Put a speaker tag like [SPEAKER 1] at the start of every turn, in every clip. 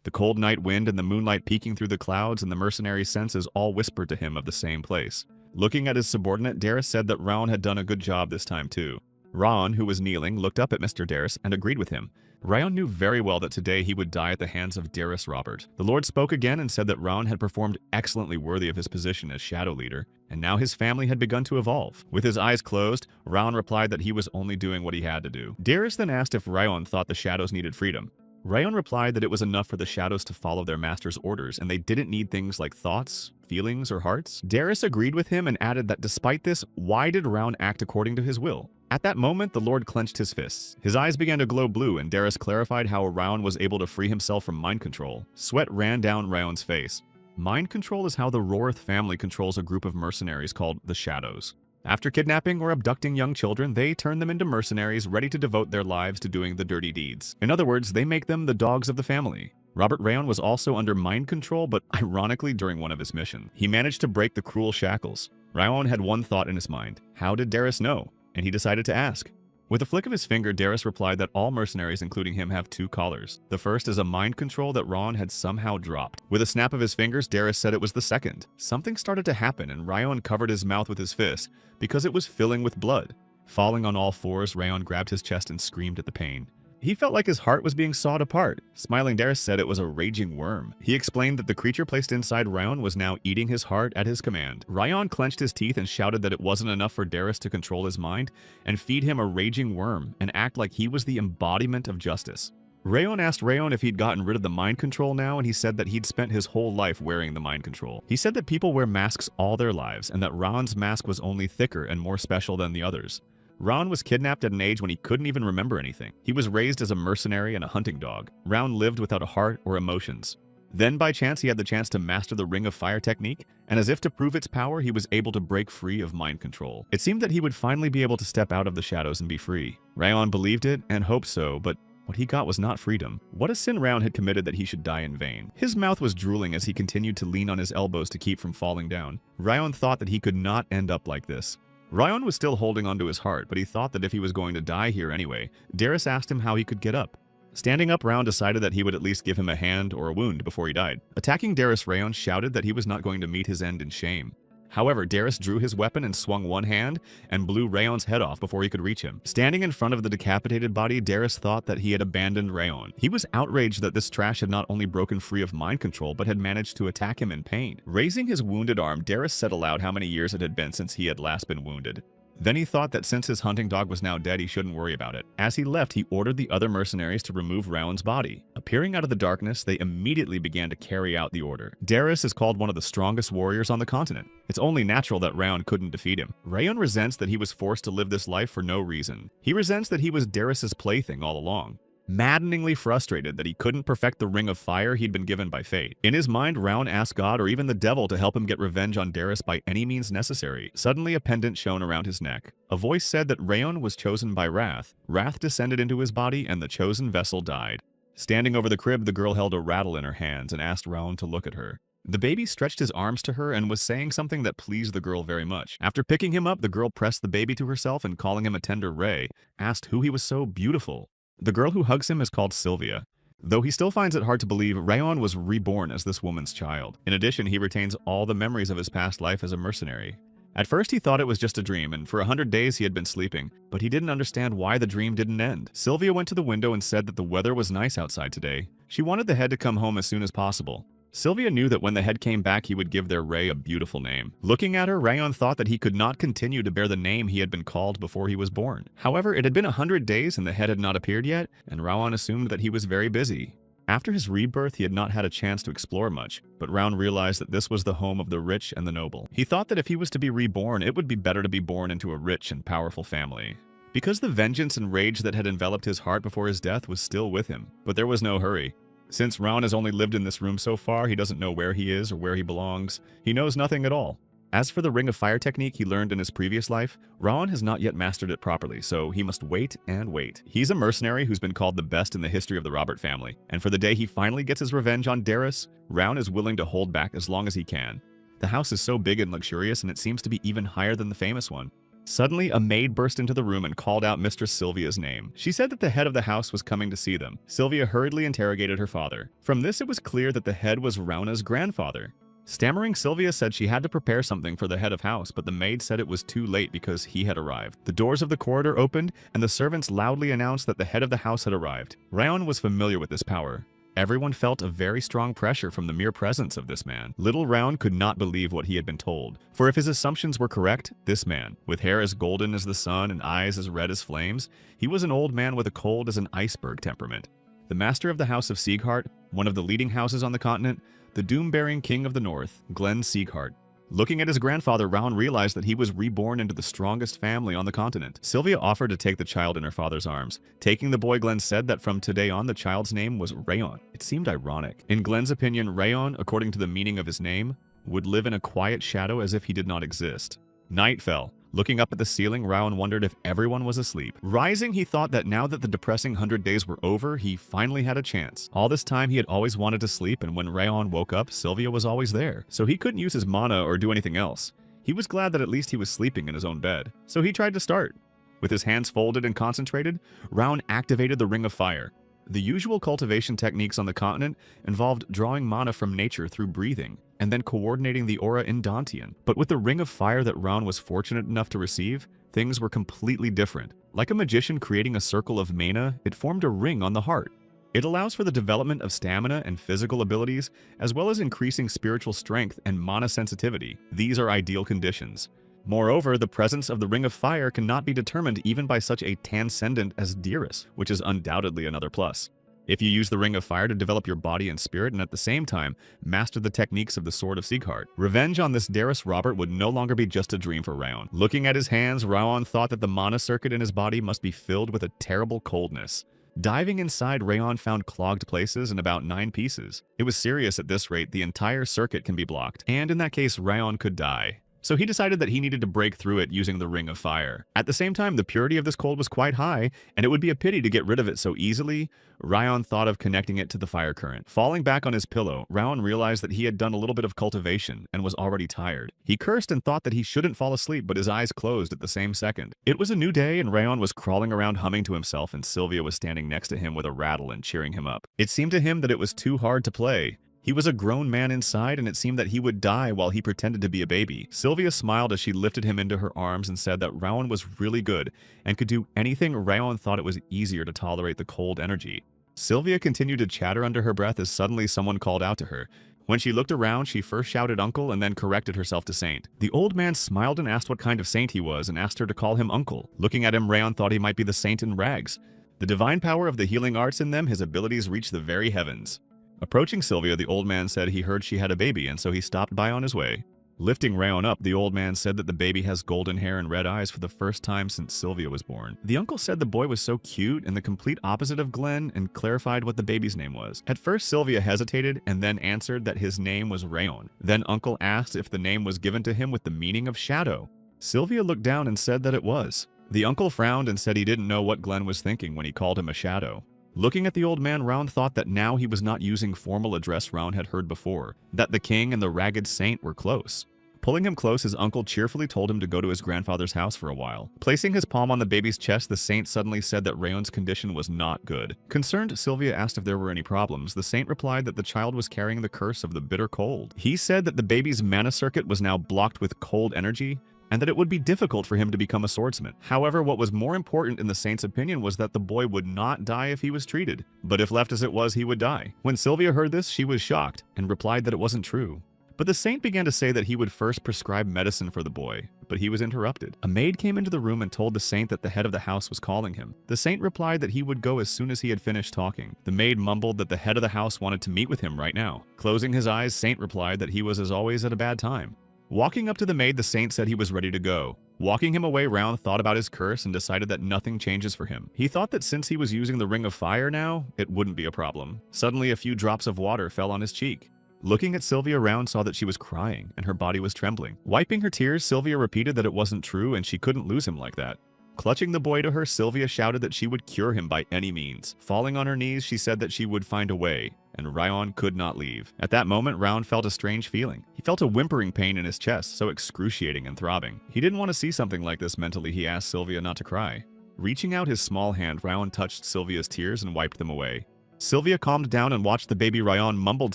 [SPEAKER 1] The cold night wind and the moonlight peeking through the clouds and the mercenary's senses all whispered to him of the same place. Looking at his subordinate, Darius said that Raon had done a good job this time too. Raon, who was kneeling, looked up at Mr. Darius and agreed with him. Raon knew very well that today he would die at the hands of Darius Robert. The Lord spoke again and said that Raon had performed excellently worthy of his position as Shadow Leader, and now his family had begun to evolve. With his eyes closed, Raon replied that he was only doing what he had to do. Darius then asked if Raon thought the Shadows needed freedom. Raon replied that it was enough for the Shadows to follow their master's orders, and they didn't need things like thoughts, feelings, or hearts. Darius agreed with him and added that despite this, why did Raon act according to his will? At that moment, the Lord clenched his fists. His eyes began to glow blue, and Darius clarified how Raon was able to free himself from mind control. Sweat ran down Raon's face. Mind control is how the Rorth family controls a group of mercenaries called the Shadows. After kidnapping or abducting young children, they turn them into mercenaries ready to devote their lives to doing the dirty deeds. In other words, they make them the dogs of the family. Robert Raon was also under mind control, but ironically during one of his missions, he managed to break the cruel shackles. Raon had one thought in his mind: how did Darius know? And he decided to ask. With a flick of his finger, Darius replied that all mercenaries, including him, have two collars. The first is a mind control that Raon had somehow dropped. With a snap of his fingers, Darius said it was the second. Something started to happen, and Raon covered his mouth with his fist because it was filling with blood. Falling on all fours, Raon grabbed his chest and screamed at the pain. He felt like his heart was being sawed apart. Smiling, Darius said it was a raging worm. He explained that the creature placed inside Raon was now eating his heart at his command. Raon clenched his teeth and shouted that it wasn't enough for Darius to control his mind and feed him a raging worm and act like he was the embodiment of justice. Raon asked Raon if he'd gotten rid of the mind control now, and he said that he'd spent his whole life wearing the mind control. He said that people wear masks all their lives and that Raon's mask was only thicker and more special than the others. Raon was kidnapped at an age when he couldn't even remember anything. He was raised as a mercenary and a hunting dog. Raon lived without a heart or emotions. Then by chance he had the chance to master the Ring of Fire technique, and as if to prove its power, he was able to break free of mind control. It seemed that he would finally be able to step out of the shadows and be free. Raon believed it and hoped so, but what he got was not freedom. What a sin Raon had committed that he should die in vain. His mouth was drooling as he continued to lean on his elbows to keep from falling down. Raon thought that he could not end up like this. Raon was still holding onto his heart, but he thought that if he was going to die here anyway, Darius asked him how he could get up. Standing up, Raon decided that he would at least give him a hand or a wound before he died. Attacking Darius, Raon shouted that he was not going to meet his end in shame. However, Darius drew his weapon and swung one hand and blew Raon's head off before he could reach him. Standing in front of the decapitated body, Darius thought that he had abandoned Raon. He was outraged that this trash had not only broken free of mind control, but had managed to attack him in pain. Raising his wounded arm, Darius said aloud how many years it had been since he had last been wounded. Then he thought that since his hunting dog was now dead, he shouldn't worry about it. As he left, he ordered the other mercenaries to remove Raon's body. Appearing out of the darkness, they immediately began to carry out the order. Darius is called one of the strongest warriors on the continent. It's only natural that Raon couldn't defeat him. Raon resents that he was forced to live this life for no reason. He resents that he was Darius's plaything all along. Maddeningly frustrated that he couldn't perfect the Ring of Fire he'd been given by fate. In his mind, Raon asked God or even the devil to help him get revenge on Darius by any means necessary. Suddenly, a pendant shone around his neck. A voice said that Raon was chosen by Wrath. Wrath descended into his body, and the chosen vessel died. Standing over the crib, the girl held a rattle in her hands and asked Raon to look at her. The baby stretched his arms to her and was saying something that pleased the girl very much. After picking him up, the girl pressed the baby to herself and, calling him a tender ray, asked who he was so beautiful. The girl who hugs him is called Sylvia. Though he still finds it hard to believe, Raon was reborn as this woman's child. In addition, he retains all the memories of his past life as a mercenary. At first, he thought it was just a dream, and for 100 days he had been sleeping, but he didn't understand why the dream didn't end. Sylvia went to the window and said that the weather was nice outside today. She wanted the head to come home as soon as possible. Sylvia knew that when the head came back, he would give their Ray a beautiful name. Looking at her, Raon thought that he could not continue to bear the name he had been called before he was born. However, it had been 100 days and the head had not appeared yet, and Raon assumed that he was very busy. After his rebirth, he had not had a chance to explore much, but Raon realized that this was the home of the rich and the noble. He thought that if he was to be reborn, it would be better to be born into a rich and powerful family. Because the vengeance and rage that had enveloped his heart before his death was still with him, but there was no hurry. Since Raon has only lived in this room so far, he doesn't know where he is or where he belongs. He knows nothing at all. As for the Ring of Fire technique he learned in his previous life, Raon has not yet mastered it properly, so he must wait and wait. He's a mercenary who's been called the best in the history of the Robert family, and for the day he finally gets his revenge on Darius, Raon is willing to hold back as long as he can. The house is so big and luxurious, and it seems to be even higher than the famous one. Suddenly, a maid burst into the room and called out Mistress Sylvia's name. She said that the head of the house was coming to see them. Sylvia hurriedly interrogated her father. From this, it was clear that the head was Rauna's grandfather. Stammering, Sylvia said she had to prepare something for the head of house, but the maid said it was too late because he had arrived. The doors of the corridor opened, and the servants loudly announced that the head of the house had arrived. Raon was familiar with this power. Everyone felt a very strong pressure from the mere presence of this man. Little Raon could not believe what he had been told, for if his assumptions were correct, this man, with hair as golden as the sun and eyes as red as flames, he was an old man with a cold as an iceberg temperament. The master of the House of Sieghart, one of the leading houses on the continent, the doom-bearing king of the north, Glenn Sieghart. Looking at his grandfather, Raon realized that he was reborn into the strongest family on the continent. Sylvia offered to take the child in her father's arms. Taking the boy, Glenn said that from today on the child's name was Rayon. It seemed ironic. In Glenn's opinion, Rayon, according to the meaning of his name, would live in a quiet shadow as if he did not exist. Night fell. Looking up at the ceiling, Raon wondered if everyone was asleep. Rising, he thought that now that the depressing 100 days were over, he finally had a chance. All this time, he had always wanted to sleep, and when Raon woke up, Sylvia was always there. So he couldn't use his mana or do anything else. He was glad that at least he was sleeping in his own bed. So he tried to start. With his hands folded and concentrated, Raon activated the Ring of Fire. The usual cultivation techniques on the continent involved drawing mana from nature through breathing, and then coordinating the aura in Dantian. But with the Ring of Fire that Raon was fortunate enough to receive, things were completely different. Like a magician creating a circle of mana, it formed a ring on the heart. It allows for the development of stamina and physical abilities, as well as increasing spiritual strength and mana sensitivity. These are ideal conditions. Moreover, the presence of the Ring of Fire cannot be determined even by such a transcendent as Dearest, which is undoubtedly another plus. If you use the Ring of Fire to develop your body and spirit and at the same time master the techniques of the Sword of Sieghart, revenge on this Dearest Robert would no longer be just a dream for Raon. Looking at his hands, Raon thought that the mana circuit in his body must be filled with a terrible coldness. Diving inside, Raon found clogged places in about 9 pieces. It was serious at this rate, the entire circuit can be blocked, and in that case, Raon could die. So he decided that he needed to break through it using the Ring of Fire. At the same time, the purity of this cold was quite high, and it would be a pity to get rid of it so easily. Raon thought of connecting it to the fire current. Falling back on his pillow, Raon realized that he had done a little bit of cultivation and was already tired. He cursed and thought that he shouldn't fall asleep, but his eyes closed at the same second. It was a new day, and Raon was crawling around humming to himself, and Sylvia was standing next to him with a rattle and cheering him up. It seemed to him that it was too hard to play. He was a grown man inside, and it seemed that he would die while he pretended to be a baby. Sylvia smiled as she lifted him into her arms and said that Raon was really good and could do anything. Raon thought it was easier to tolerate the cold energy. Sylvia continued to chatter under her breath as suddenly someone called out to her. When she looked around, she first shouted uncle and then corrected herself to saint. The old man smiled and asked what kind of saint he was and asked her to call him uncle. Looking at him, Raon thought he might be the saint in rags. The divine power of the healing arts in them, his abilities reached the very heavens. Approaching Sylvia, the old man said he heard she had a baby, and so he stopped by on his way. Lifting Raon up, the old man said that the baby has golden hair and red eyes for the first time since Sylvia was born. The uncle said the boy was so cute and the complete opposite of Glenn, and clarified what the baby's name was. At first, Sylvia hesitated and then answered that his name was Raon. Then uncle asked if the name was given to him with the meaning of shadow. Sylvia looked down and said that it was. The uncle frowned and said he didn't know what Glenn was thinking when he called him a shadow. Looking at the old man, Raon thought that now he was not using formal address Raon had heard before, that the king and the ragged saint were close. Pulling him close, his uncle cheerfully told him to go to his grandfather's house for a while. Placing his palm on the baby's chest, the saint suddenly said that Raon's condition was not good. Concerned, Sylvia asked if there were any problems. The saint replied that the child was carrying the curse of the bitter cold. He said that the baby's mana circuit was now blocked with cold energy, and that it would be difficult for him to become a swordsman. However, what was more important in the saint's opinion was that the boy would not die if he was treated, but if left as it was, he would die. When Sylvia heard this, she was shocked and replied that it wasn't true. But the saint began to say that he would first prescribe medicine for the boy, but he was interrupted. A maid came into the room and told the saint that the head of the house was calling him. The saint replied that he would go as soon as he had finished talking. The maid mumbled that the head of the house wanted to meet with him right now. Closing his eyes, saint replied that he was as always at a bad time. Walking up to the maid, the saint said he was ready to go. Walking him away, Raon thought about his curse and decided that nothing changes for him. He thought that since he was using the Ring of Fire now, it wouldn't be a problem. Suddenly, a few drops of water fell on his cheek. Looking at Sylvia, Raon saw that she was crying and her body was trembling. Wiping her tears, Sylvia repeated that it wasn't true and she couldn't lose him like that. Clutching the boy to her, Sylvia shouted that she would cure him by any means. Falling on her knees, she said that she would find a way, and Ryan could not leave. At that moment, Round felt a strange feeling. He felt a whimpering pain in his chest, so excruciating and throbbing. He didn't want to see something like this mentally. He asked Sylvia not to cry. Reaching out his small hand, Ryan touched Sylvia's tears and wiped them away. Sylvia calmed down and watched the baby Ryan mumbled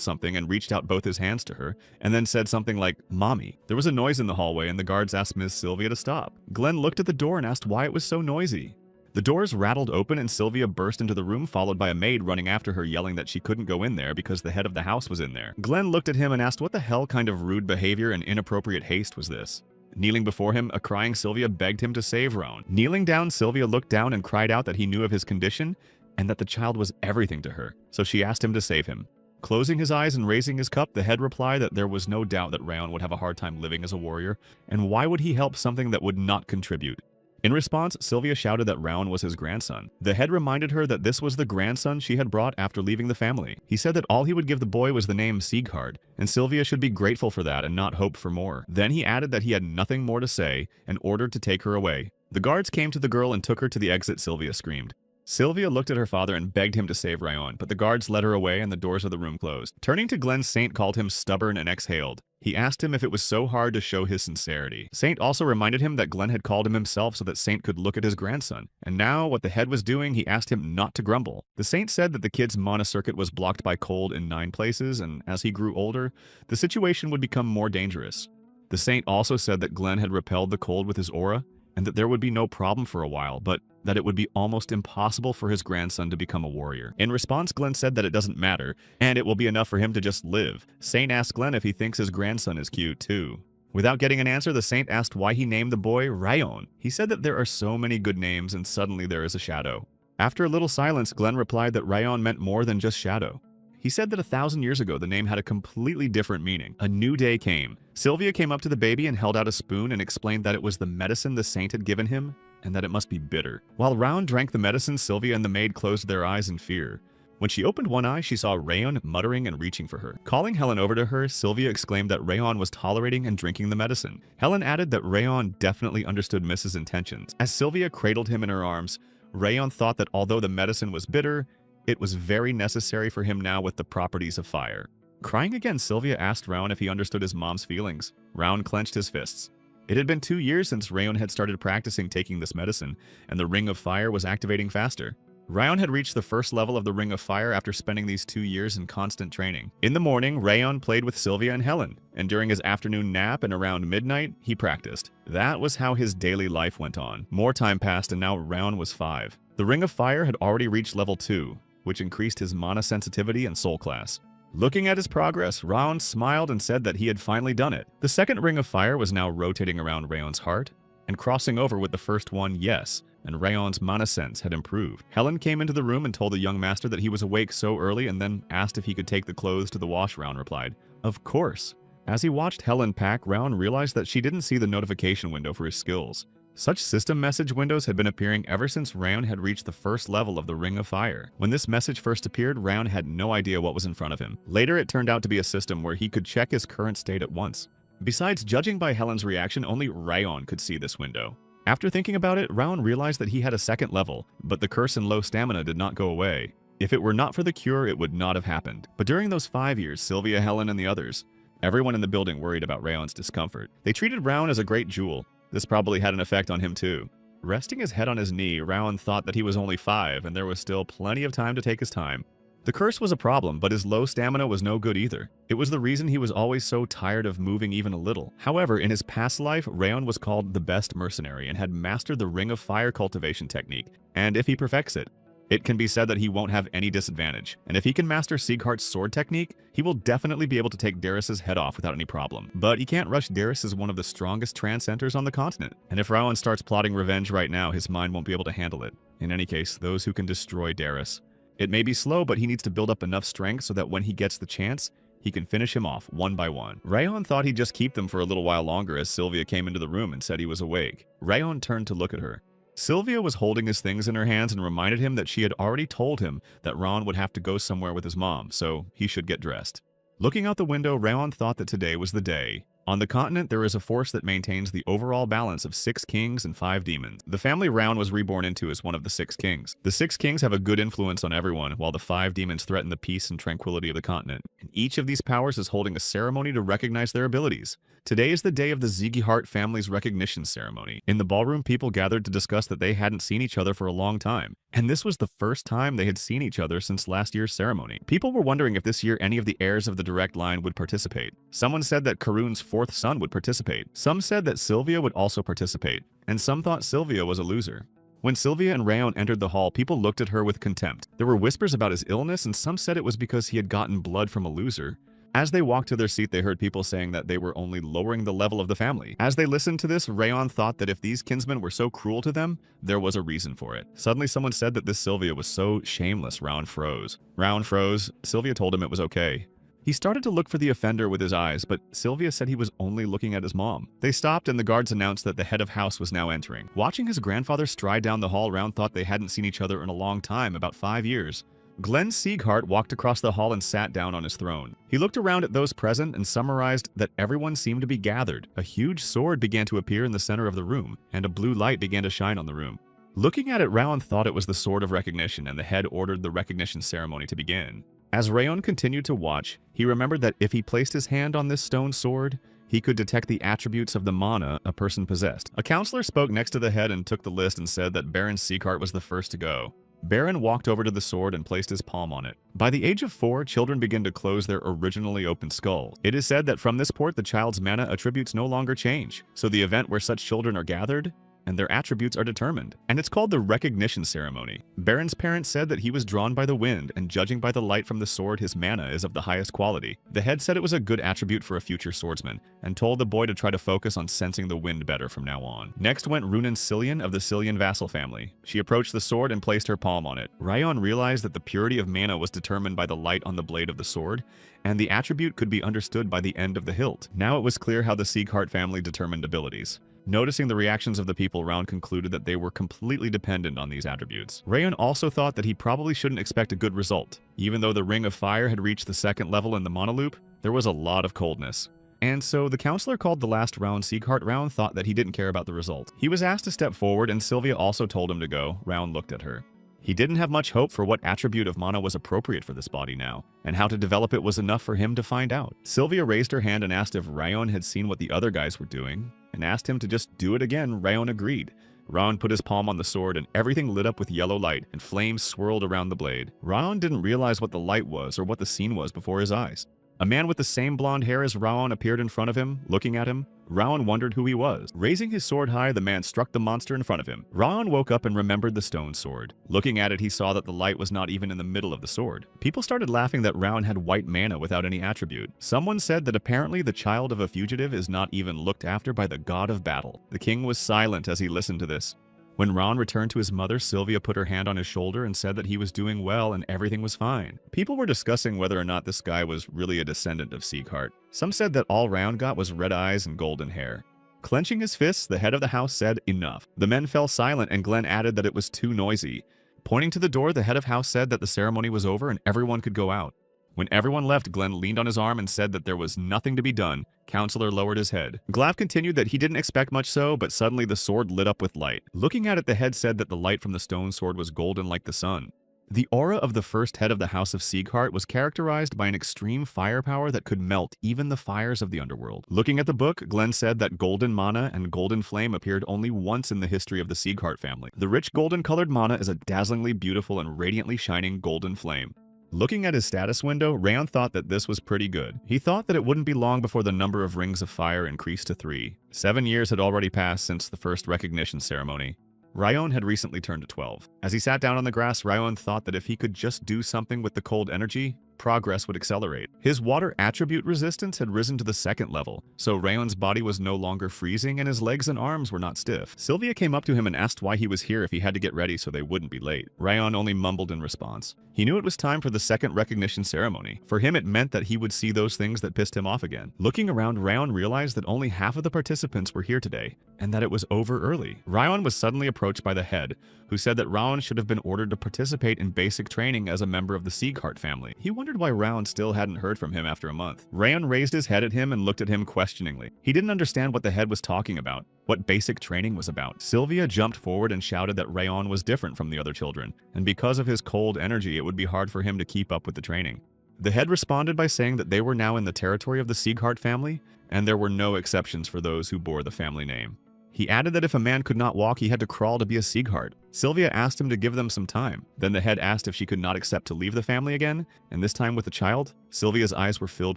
[SPEAKER 1] something and reached out both his hands to her, and then said something like, "Mommy." There was a noise in the hallway and the guards asked Miss Sylvia to stop. Glenn looked at the door and asked why it was so noisy. The doors rattled open and Sylvia burst into the room, followed by a maid running after her, yelling that she couldn't go in there because the head of the house was in there. Glenn looked at him and asked what the hell kind of rude behavior and inappropriate haste was this. Kneeling before him, a crying Sylvia begged him to save Round. Kneeling down, Sylvia looked down and cried out that he knew of his condition and that the child was everything to her, so she asked him to save him. Closing his eyes and raising his cup, the head replied that there was no doubt that Rayon would have a hard time living as a warrior, and why would he help something that would not contribute? In response, Sylvia shouted that Rayon was his grandson. The head reminded her that this was the grandson she had brought after leaving the family. He said that all he would give the boy was the name Sieghard, and Sylvia should be grateful for that and not hope for more. Then he added that he had nothing more to say and ordered to take her away. The guards came to the girl and took her to the exit. Sylvia screamed. Sylvia looked at her father and begged him to save Rayon, but the guards led her away and the doors of the room closed. Turning to Glenn, Saint called him stubborn and exhaled. He asked him if it was so hard to show his sincerity. Saint also reminded him that Glenn had called him himself so that Saint could look at his grandson. And now, what the head was doing, he asked him not to grumble. The Saint said that the kid's mana circuit was blocked by cold in 9 places, and as he grew older, the situation would become more dangerous. The Saint also said that Glenn had repelled the cold with his aura, and that there would be no problem for a while, but that it would be almost impossible for his grandson to become a warrior. In response, Glenn said that it doesn't matter, and it will be enough for him to just live. Saint asked Glenn if he thinks his grandson is cute, too. Without getting an answer, the Saint asked why he named the boy Rayon. He said that there are so many good names, and suddenly there is a shadow. After a little silence, Glenn replied that Rayon meant more than just shadow. He said that 1,000 years ago, the name had a completely different meaning. A new day came. Sylvia came up to the baby and held out a spoon and explained that it was the medicine the Saint had given him, and that it must be bitter. While Rayon drank the medicine, Sylvia and the maid closed their eyes in fear. When she opened one eye, she saw Rayon muttering and reaching for her. Calling Helen over to her, Sylvia exclaimed that Rayon was tolerating and drinking the medicine. Helen added that Rayon definitely understood Mrs. intentions. As Sylvia cradled him in her arms, Rayon thought that although the medicine was bitter, it was very necessary for him now with the properties of fire. Crying again, Sylvia asked Rayon if he understood his mom's feelings. Rayon clenched his fists. It had been 2 years since Rayon had started practicing taking this medicine, and the Ring of Fire was activating faster. Rayon had reached the first level of the Ring of Fire after spending these 2 years in constant training. In the morning, Rayon played with Sylvia and Helen, and during his afternoon nap and around midnight, he practiced. That was how his daily life went on. More time passed and now Rayon was 5. The Ring of Fire had already reached level 2, which increased his mana sensitivity and soul class. Looking at his progress, Rayon smiled and said that he had finally done it. The second Ring of Fire was now rotating around Rayon's heart and crossing over with the first one, yes, and Rayon's mana sense had improved. Helen came into the room and told the young master that he was awake so early and then asked if he could take the clothes to the wash. Rayon replied, "Of course." As he watched Helen pack, Rayon realized that she didn't see the notification window for his skills. Such system message windows had been appearing ever since Rayon had reached the first level of the Ring of Fire. When this message first appeared, Rayon had no idea what was in front of him. Later, it turned out to be a system where he could check his current state at once. Besides, judging by Helen's reaction, only Rayon could see this window. After thinking about it, Rayon realized that he had a second level, but the curse and low stamina did not go away. If it were not for the cure, it would not have happened. But during those 5 years, Sylvia, Helen, and the others, everyone in the building worried about Rayon's discomfort. They treated Rayon as a great jewel. This probably had an effect on him too. Resting his head on his knee, Rayon thought that he was only 5 and there was still plenty of time to take his time. The curse was a problem, but his low stamina was no good either. It was the reason he was always so tired of moving even a little. However, in his past life, Rayon was called the best mercenary and had mastered the Ring of Fire cultivation technique, and if he perfects it, it can be said that he won't have any disadvantage. And if he can master Sieghart's sword technique, he will definitely be able to take Darius's head off without any problem. But he can't rush Darius as one of the strongest trance centers on the continent. And if Rayon starts plotting revenge right now, his mind won't be able to handle it. In any case, those who can destroy Darius. It may be slow, but he needs to build up enough strength so that when he gets the chance, he can finish him off one by one. Rayon thought he'd just keep them for a little while longer as Sylvia came into the room and said he was awake. Rayon turned to look at her. Sylvia was holding his things in her hands and reminded him that she had already told him that Rayon would have to go somewhere with his mom, so he should get dressed. Looking out the window, Rayon thought that today was the day. On the continent, there is a force that maintains the overall balance of 6 kings and 5 demons. The family Round was reborn into is one of the 6 kings. The 6 kings have a good influence on everyone, while the 5 demons threaten the peace and tranquility of the continent. And each of these powers is holding a ceremony to recognize their abilities. Today is the day of the Ziggy family's recognition ceremony. In the ballroom, people gathered to discuss that they hadn't seen each other for a long time, and this was the first time they had seen each other since last year's ceremony. People were wondering if this year any of the heirs of the direct line would participate. Someone said that Karun's 4th son would participate. Some said that Sylvia would also participate, and some thought Sylvia was a loser. When Sylvia and Rayon entered the hall, people looked at her with contempt. There were whispers about his illness, and some said it was because he had gotten blood from a loser. As they walked to their seat, they heard people saying that they were only lowering the level of the family. As they listened to this, Rayon thought that if these kinsmen were so cruel to them, there was a reason for it. Suddenly, someone said that this Sylvia was so shameless. Round froze. Round froze. Sylvia told him it was okay. He started to look for the offender with his eyes, but Sylvia said he was only looking at his mom. They stopped and the guards announced that the head of house was now entering. Watching his grandfather stride down the hall, Round thought they hadn't seen each other in a long time, about 5 years. Glenn Sieghart walked across the hall and sat down on his throne. He looked around at those present and summarized that everyone seemed to be gathered. A huge sword began to appear in the center of the room, and a blue light began to shine on the room. Looking at it, Round thought it was the Sword of Recognition, and the head ordered the recognition ceremony to begin. As Rayon continued to watch, he remembered that if he placed his hand on this stone sword, he could detect the attributes of the mana a person possessed. A counselor spoke next to the head and took the list and said that Baron Sieghart was the first to go. Baron walked over to the sword and placed his palm on it. By the age of 4, children begin to close their originally open skulls. It is said that from this point, the child's mana attributes no longer change, so the event where such children are gathered and their attributes are determined, and it's called the recognition ceremony. Baron's parents said that he was drawn by the wind, and judging by the light from the sword, his mana is of the highest quality. The head said it was a good attribute for a future swordsman, and told the boy to try to focus on sensing the wind better from now on. Next went Runan Cillian of the Cillian vassal family. She approached the sword and placed her palm on it. Rayon realized that the purity of mana was determined by the light on the blade of the sword, and the attribute could be understood by the end of the hilt. Now it was clear how the Sieghart family determined abilities. Noticing the reactions of the people Round concluded that they were completely dependent on these attributes. Rayon also thought that he probably shouldn't expect a good result. Even though the Ring of Fire had reached the 2nd level in the monoloop, there was a lot of coldness. And so the counselor called the last round Sieghart. Round thought that he didn't care about the result. He was asked to step forward and Sylvia also told him to go. Round looked at her. He didn't have much hope for what attribute of mana was appropriate for this body now, and how to develop it was enough for him to find out. Sylvia raised her hand and asked if Rayon had seen what the other guys were doing, and asked him to just do it again. Rayon agreed. Rayon put his palm on the sword and everything lit up with yellow light and flames swirled around the blade. Rayon didn't realize what the light was or what the scene was before his eyes. A man with the same blonde hair as Rayon appeared in front of him, looking at him. Rayon wondered who he was. Raising his sword high, the man struck the monster in front of him. Rayon woke up and remembered the stone sword. Looking at it, he saw that the light was not even in the middle of the sword. People started laughing that Rayon had white mana without any attribute. Someone said that apparently the child of a fugitive is not even looked after by the god of battle. The king was silent as he listened to this. When Ron returned to his mother, Sylvia put her hand on his shoulder and said that he was doing well and everything was fine. People were discussing whether or not this guy was really a descendant of Sieghart. Some said that all Round got was red eyes and golden hair. Clenching his fists, the head of the house said, "Enough." The men fell silent and Glenn added that it was too noisy. Pointing to the door, the head of house said that the ceremony was over and everyone could go out. When everyone left, Glenn leaned on his arm and said that there was nothing to be done. Counselor lowered his head. Glav continued that he didn't expect much so, but suddenly the sword lit up with light. Looking at it, the head said that the light from the stone sword was golden like the sun. The aura of the first head of the House of Sieghart was characterized by an extreme firepower that could melt even the fires of the underworld. Looking at the book, Glenn said that golden mana and golden flame appeared only once in the history of the Sieghart family. The rich golden-colored mana is a dazzlingly beautiful and radiantly shining golden flame. Looking at his status window, Rayon thought that this was pretty good. He thought that it wouldn't be long before the number of rings of fire increased to 3. 7 years had already passed since the first recognition ceremony. Rayon had recently turned to 12. As he sat down on the grass, Rayon thought that if he could just do something with the cold energy, progress would accelerate. His water attribute resistance had risen to the 2nd level, so Rayon's body was no longer freezing and his legs and arms were not stiff. Sylvia came up to him and asked why he was here if he had to get ready so they wouldn't be late. Rayon only mumbled in response. He knew it was time for the 2nd recognition ceremony. For him, it meant that he would see those things that pissed him off again. Looking around, Rayon realized that only half of the participants were here today, and that it was over early. Rayon was suddenly approached by the head, who said that Rayon should have been ordered to participate in basic training as a member of the Sieghart family. He wondered why Round still hadn't heard from him after a month. Rayon raised his head at him and looked at him questioningly. He didn't understand what the head was talking about, what basic training was about. Sylvia jumped forward and shouted that Rayon was different from the other children, and because of his cold energy, it would be hard for him to keep up with the training. The head responded by saying that they were now in the territory of the Sieghart family, and there were no exceptions for those who bore the family name. He added that if a man could not walk, he had to crawl to be a Sieghart. Sylvia asked him to give them some time. Then the head asked if she could not accept to leave the family again, and this time with the child. Sylvia's eyes were filled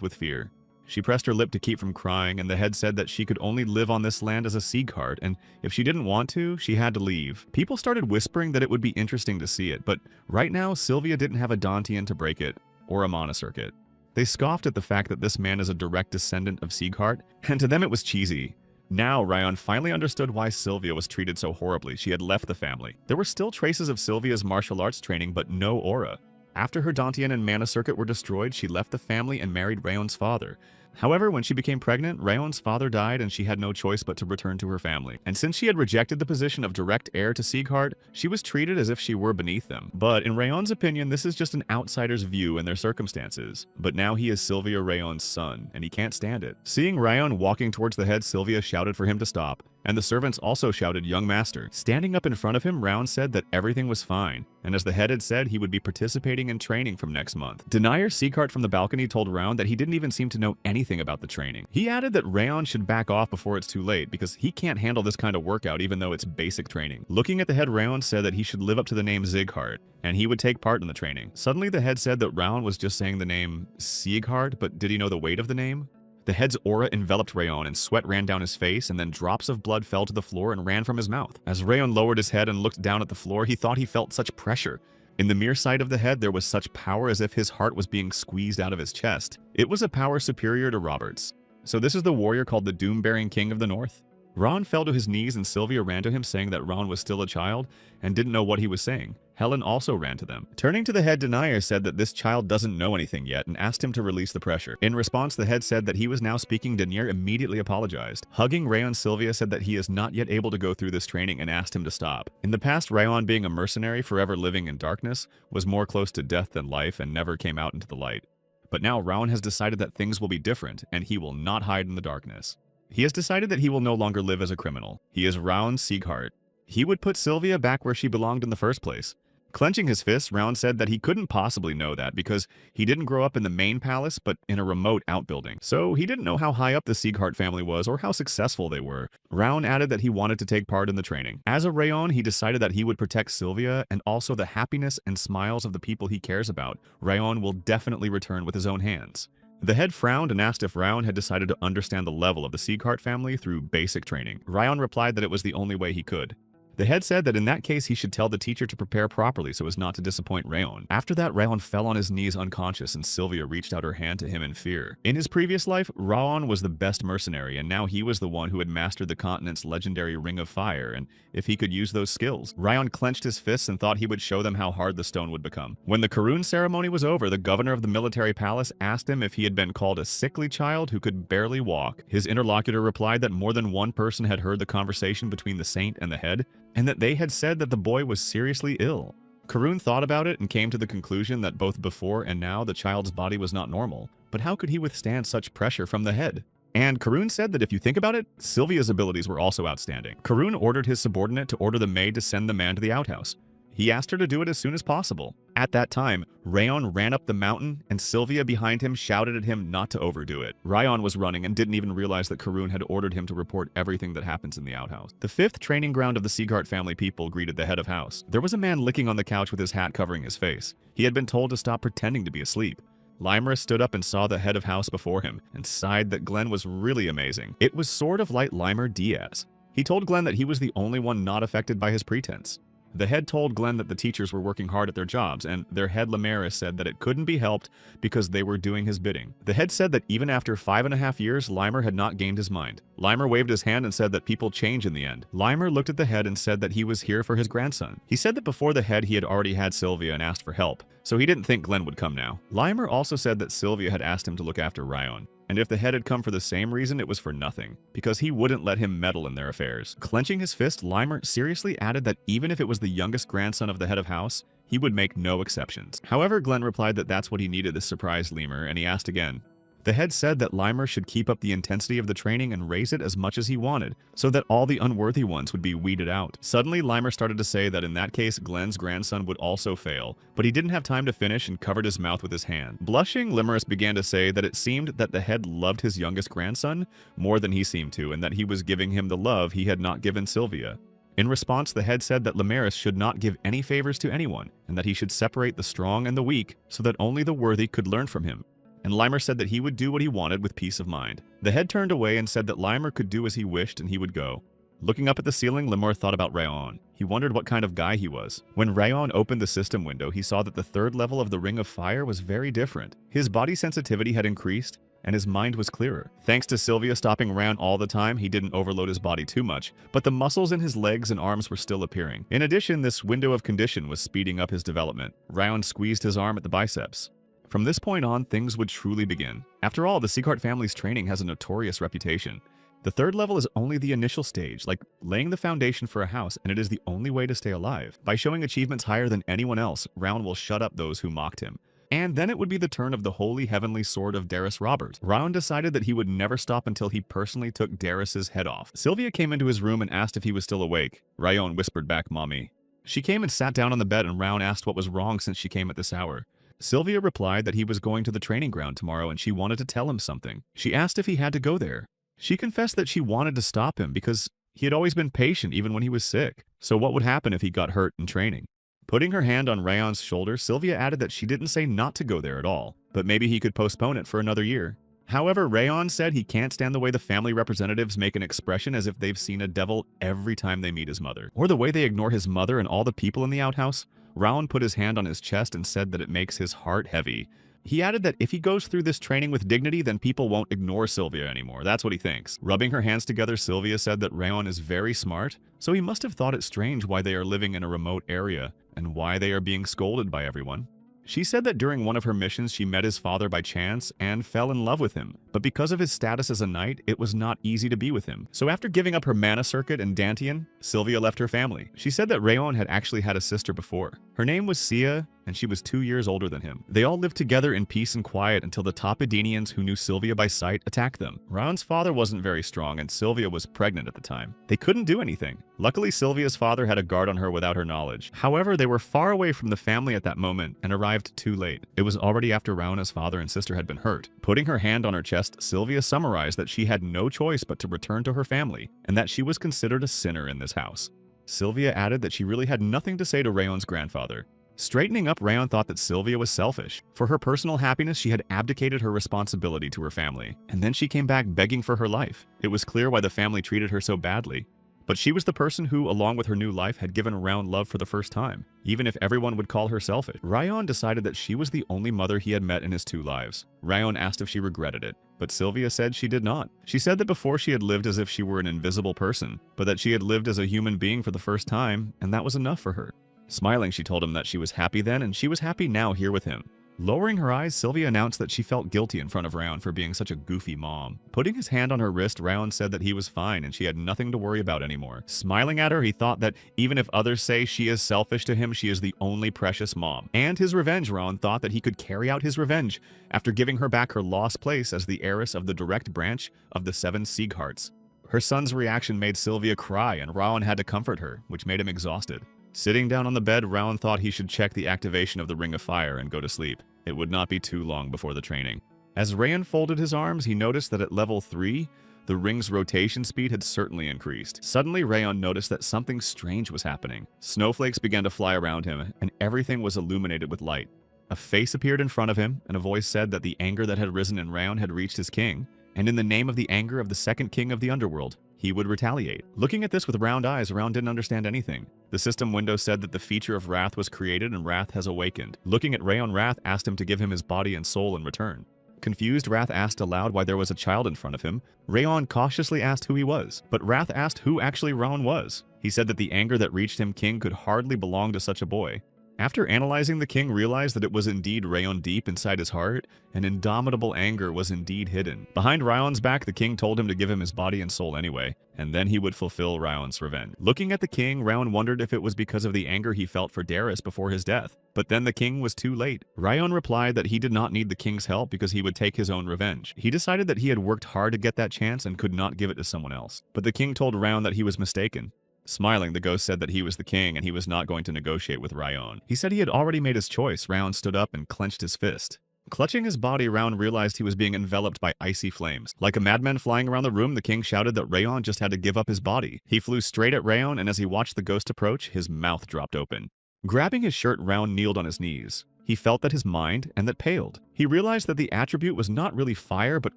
[SPEAKER 1] with fear. She pressed her lip to keep from crying, and the head said that she could only live on this land as a Sieghart, and if she didn't want to, she had to leave. People started whispering that it would be interesting to see it, but right now, Sylvia didn't have a Dantian to break it, or a mana circuit. They scoffed at the fact that this man is a direct descendant of Sieghart, and to them it was cheesy. Now, Rayon finally understood why Sylvia was treated so horribly. She had left the family. There were still traces of Sylvia's martial arts training, but no aura. After her Dantian and mana circuit were destroyed, she left the family and married Rayon's father. However, when she became pregnant, Rayon's father died and she had no choice but to return to her family. And since she had rejected the position of direct heir to Sieghart, she was treated as if she were beneath them. But in Rayon's opinion, this is just an outsider's view in their circumstances. But now he is Sylvia Rayon's son, and he can't stand it. Seeing Rayon walking towards the head, Sylvia shouted for him to stop, and the servants also shouted, "Young master." Standing up in front of him, Rayon said that everything was fine, and as the head had said, he would be participating in training from next month. Denier Sieghart from the balcony told Rayon that he didn't even seem to know anything about the training. He added that Rayon should back off before it's too late because he can't handle this kind of workout even though it's basic training. Looking at the head, Rayon said that he should live up to the name Sieghart, and he would take part in the training. Suddenly the head said that Rayon was just saying the name Sieghart, but did he know the weight of the name? The head's aura enveloped Rayon and sweat ran down his face, and then drops of blood fell to the floor and ran from his mouth. As Rayon lowered his head and looked down at the floor, he thought he felt such pressure. In the mere sight of the head, there was such power as if his heart was being squeezed out of his chest. It was a power superior to Robert's. So this is the warrior called the Doom-Bearing King of the North? Ron fell to his knees and Sylvia ran to him saying that Ron was still a child and didn't know what he was saying. Helen also ran to them. Turning to the head, Denier said that this child doesn't know anything yet and asked him to release the pressure. In response, the head said that he was now speaking. Denier immediately apologized. Hugging Rayon, Sylvia said that he is not yet able to go through this training and asked him to stop. In the past, Rayon, being a mercenary forever living in darkness, was more close to death than life and never came out into the light. But now Rayon has decided that things will be different and he will not hide in the darkness. He has decided that he will no longer live as a criminal. He is Rayon Sieghart. He would put Sylvia back where she belonged in the first place. Clenching his fists, Rayon said that he couldn't possibly know that because he didn't grow up in the main palace but in a remote outbuilding. So he didn't know how high up the Sieghart family was or how successful they were. Rayon added that he wanted to take part in the training. As a Rayon, he decided that he would protect Sylvia and also the happiness and smiles of the people he cares about. Rayon will definitely return with his own hands. The head frowned and asked if Rayon had decided to understand the level of the Sieghart family through basic training. Rayon replied that it was the only way he could. The head said that in that case he should tell the teacher to prepare properly so as not to disappoint Rayon. After that, Rayon fell on his knees unconscious and Sylvia reached out her hand to him in fear. In his previous life, Rayon was the best mercenary and now he was the one who had mastered the continent's legendary Ring of Fire, and if he could use those skills. Rayon clenched his fists and thought he would show them how hard the stone would become. When the Karun ceremony was over, the governor of the military palace asked him if he had been called a sickly child who could barely walk. His interlocutor replied that more than one person had heard the conversation between the saint and the head, and that they had said that the boy was seriously ill. Karun thought about it and came to the conclusion that both before and now the child's body was not normal. But how could he withstand such pressure from the head? And Karun said that if you think about it, Sylvia's abilities were also outstanding. Karun ordered his subordinate to order the maid to send the man to the outhouse. He asked her to do it as soon as possible. At that time, Rayon ran up the mountain and Sylvia behind him shouted at him not to overdo it. Rayon was running and didn't even realize that Karun had ordered him to report everything that happens in the outhouse. The fifth training ground of the Sieghart family people greeted the head of house. There was a man licking on the couch with his hat covering his face. He had been told to stop pretending to be asleep. Limer stood up and saw the head of house before him and sighed that Glenn was really amazing. It was sort of like Limer Diaz. He told Glenn that he was the only one not affected by his pretense. The head told Glenn that the teachers were working hard at their jobs, and their head Lemaris said that it couldn't be helped because they were doing his bidding. The head said that even after 5.5 years, Limer had not gained his mind. Limer waved his hand and said that people change in the end. Limer looked at the head and said that he was here for his grandson. He said that before the head he had already had Sylvia and asked for help, so he didn't think Glenn would come now. Limer also said that Sylvia had asked him to look after Rayon. And if the head had come for the same reason, it was for nothing, because he wouldn't let him meddle in their affairs. Clenching his fist, Limer seriously added that even if it was the youngest grandson of the head of house, He would make no exceptions. However, Glenn replied that that's what he needed, this surprised lemur, and he asked again. The head said that Limer should keep up the intensity of the training and raise it as much as he wanted, so that all the unworthy ones would be weeded out. Suddenly, Limer started to say that in that case, Glenn's grandson would also fail, but he didn't have time to finish and covered his mouth with his hand. Blushing, Limerus began to say that it seemed that the head loved his youngest grandson more than he seemed to, and that he was giving him the love he had not given Sylvia. In response, the head said that Limerus should not give any favors to anyone, and that he should separate the strong and the weak, so that only the worthy could learn from him. And Limer said that he would do what he wanted with peace of mind. The head turned away and said that Limer could do as he wished and he would go. Looking up at the ceiling, Lemur thought about Rayon. He wondered what kind of guy he was. When Rayon opened the system window, he saw that the third level of the Ring of Fire was very different. His body sensitivity had increased, and his mind was clearer. Thanks to Sylvia stopping Rayon all the time, he didn't overload his body too much, but the muscles in his legs and arms were still appearing. In addition, this window of condition was speeding up his development. Rayon squeezed his arm at the biceps. From this point on, things would truly begin. After all, the Sieghart family's training has a notorious reputation. The third level is only the initial stage, like laying the foundation for a house, and it is the only way to stay alive. By showing achievements higher than anyone else, Rayon will shut up those who mocked him. And then it would be the turn of the holy heavenly sword of Darius Robert. Rayon decided that he would never stop until he personally took Darius's head off. Sylvia came into his room and asked if he was still awake. Rayon whispered back, "Mommy." She came and sat down on the bed, and Rayon asked what was wrong since she came at this hour. Sylvia replied that he was going to the training ground tomorrow and she wanted to tell him something. She asked if he had to go there. She confessed that she wanted to stop him because he had always been patient even when he was sick. So what would happen if he got hurt in training? Putting her hand on Rayon's shoulder, Sylvia added that she didn't say not to go there at all, but maybe he could postpone it for another year. However, Rayon said he can't stand the way the family representatives make an expression as if they've seen a devil every time they meet his mother, or the way they ignore his mother and all the people in the outhouse. Rayon put his hand on his chest and said that it makes his heart heavy. He added that if he goes through this training with dignity, then people won't ignore Sylvia anymore. That's what he thinks. Rubbing her hands together, Sylvia said that Rayon is very smart, so he must have thought it strange why they are living in a remote area and why they are being scolded by everyone. She said that during one of her missions she met his father by chance and fell in love with him, but because of his status as a knight, it was not easy to be with him. So after giving up her mana circuit and Dantian, Sylvia left her family. She said that Rayon had actually had a sister before. Her name was Sia, and she was 2 years older than him. They all lived together in peace and quiet until the top Edenians who knew Sylvia by sight attacked them. Rayon's father wasn't very strong, and Sylvia was pregnant at the time. They couldn't do anything. Luckily, Sylvia's father had a guard on her without her knowledge. However, they were far away from the family at that moment and arrived too late. It was already after Rayona's father and sister had been hurt. Putting her hand on her chest, Sylvia summarized that she had no choice but to return to her family, and that she was considered a sinner in this house. Sylvia added that she really had nothing to say to Rayon's grandfather. Straightening up, Rayon thought that Sylvia was selfish. For her personal happiness, she had abdicated her responsibility to her family, and then she came back begging for her life. It was clear why the family treated her so badly. But she was the person who, along with her new life, had given Rayon love for the first time, even if everyone would call her selfish. Rayon decided that she was the only mother he had met in his 2 lives. Rayon asked if she regretted it, but Sylvia said she did not. She said that before she had lived as if she were an invisible person, but that she had lived as a human being for the first time, and that was enough for her. Smiling, she told him that she was happy then, and she was happy now here with him. Lowering her eyes, Sylvia announced that she felt guilty in front of Rayon for being such a goofy mom. Putting his hand on her wrist, Rayon said that he was fine and she had nothing to worry about anymore. Smiling at her, he thought that even if others say she is selfish to him, she is the only precious mom. And his revenge, Rayon thought that he could carry out his revenge after giving her back her lost place as the heiress of the direct branch of the 7 Siegharts. Her son's reaction made Sylvia cry, and Rayon had to comfort her, which made him exhausted. Sitting down on the bed, Rayon thought he should check the activation of the Ring of Fire and go to sleep. It would not be too long before the training. As Rayon folded his arms, he noticed that at level 3, the ring's rotation speed had certainly increased. Suddenly, Rayon noticed that something strange was happening. Snowflakes began to fly around him, and everything was illuminated with light. A face appeared in front of him, and a voice said that the anger that had risen in Rayon had reached his king, and in the name of the anger of the second king of the underworld, he would retaliate. Looking at this with round eyes, Rayon didn't understand anything. The system window said that the feature of Wrath was created and Wrath has awakened. Looking at Rayon, Wrath asked him to give him his body and soul in return. Confused, Wrath asked aloud why there was a child in front of him. Rayon cautiously asked who he was, but Wrath asked who actually Rayon was. He said that the anger that reached him, king, could hardly belong to such a boy. After analyzing, the king realized that it was indeed Rayon deep inside his heart, and indomitable anger was indeed hidden. Behind Rayon's back, the king told him to give him his body and soul anyway, and then he would fulfill Rayon's revenge. Looking at the king, Rayon wondered if it was because of the anger he felt for Darius before his death. But then the king was too late. Rayon replied that he did not need the king's help because he would take his own revenge. He decided that he had worked hard to get that chance and could not give it to someone else. But the king told Rayon that he was mistaken. Smiling, the ghost said that he was the king and he was not going to negotiate with Rayon. He said he had already made his choice. Rayon stood up and clenched his fist. Clutching his body, Rayon realized he was being enveloped by icy flames. Like a madman flying around the room, the king shouted that Rayon just had to give up his body. He flew straight at Rayon, and as he watched the ghost approach, his mouth dropped open. Grabbing his shirt, Rayon kneeled on his knees. He felt that his mind and that paled. He realized that the attribute was not really fire but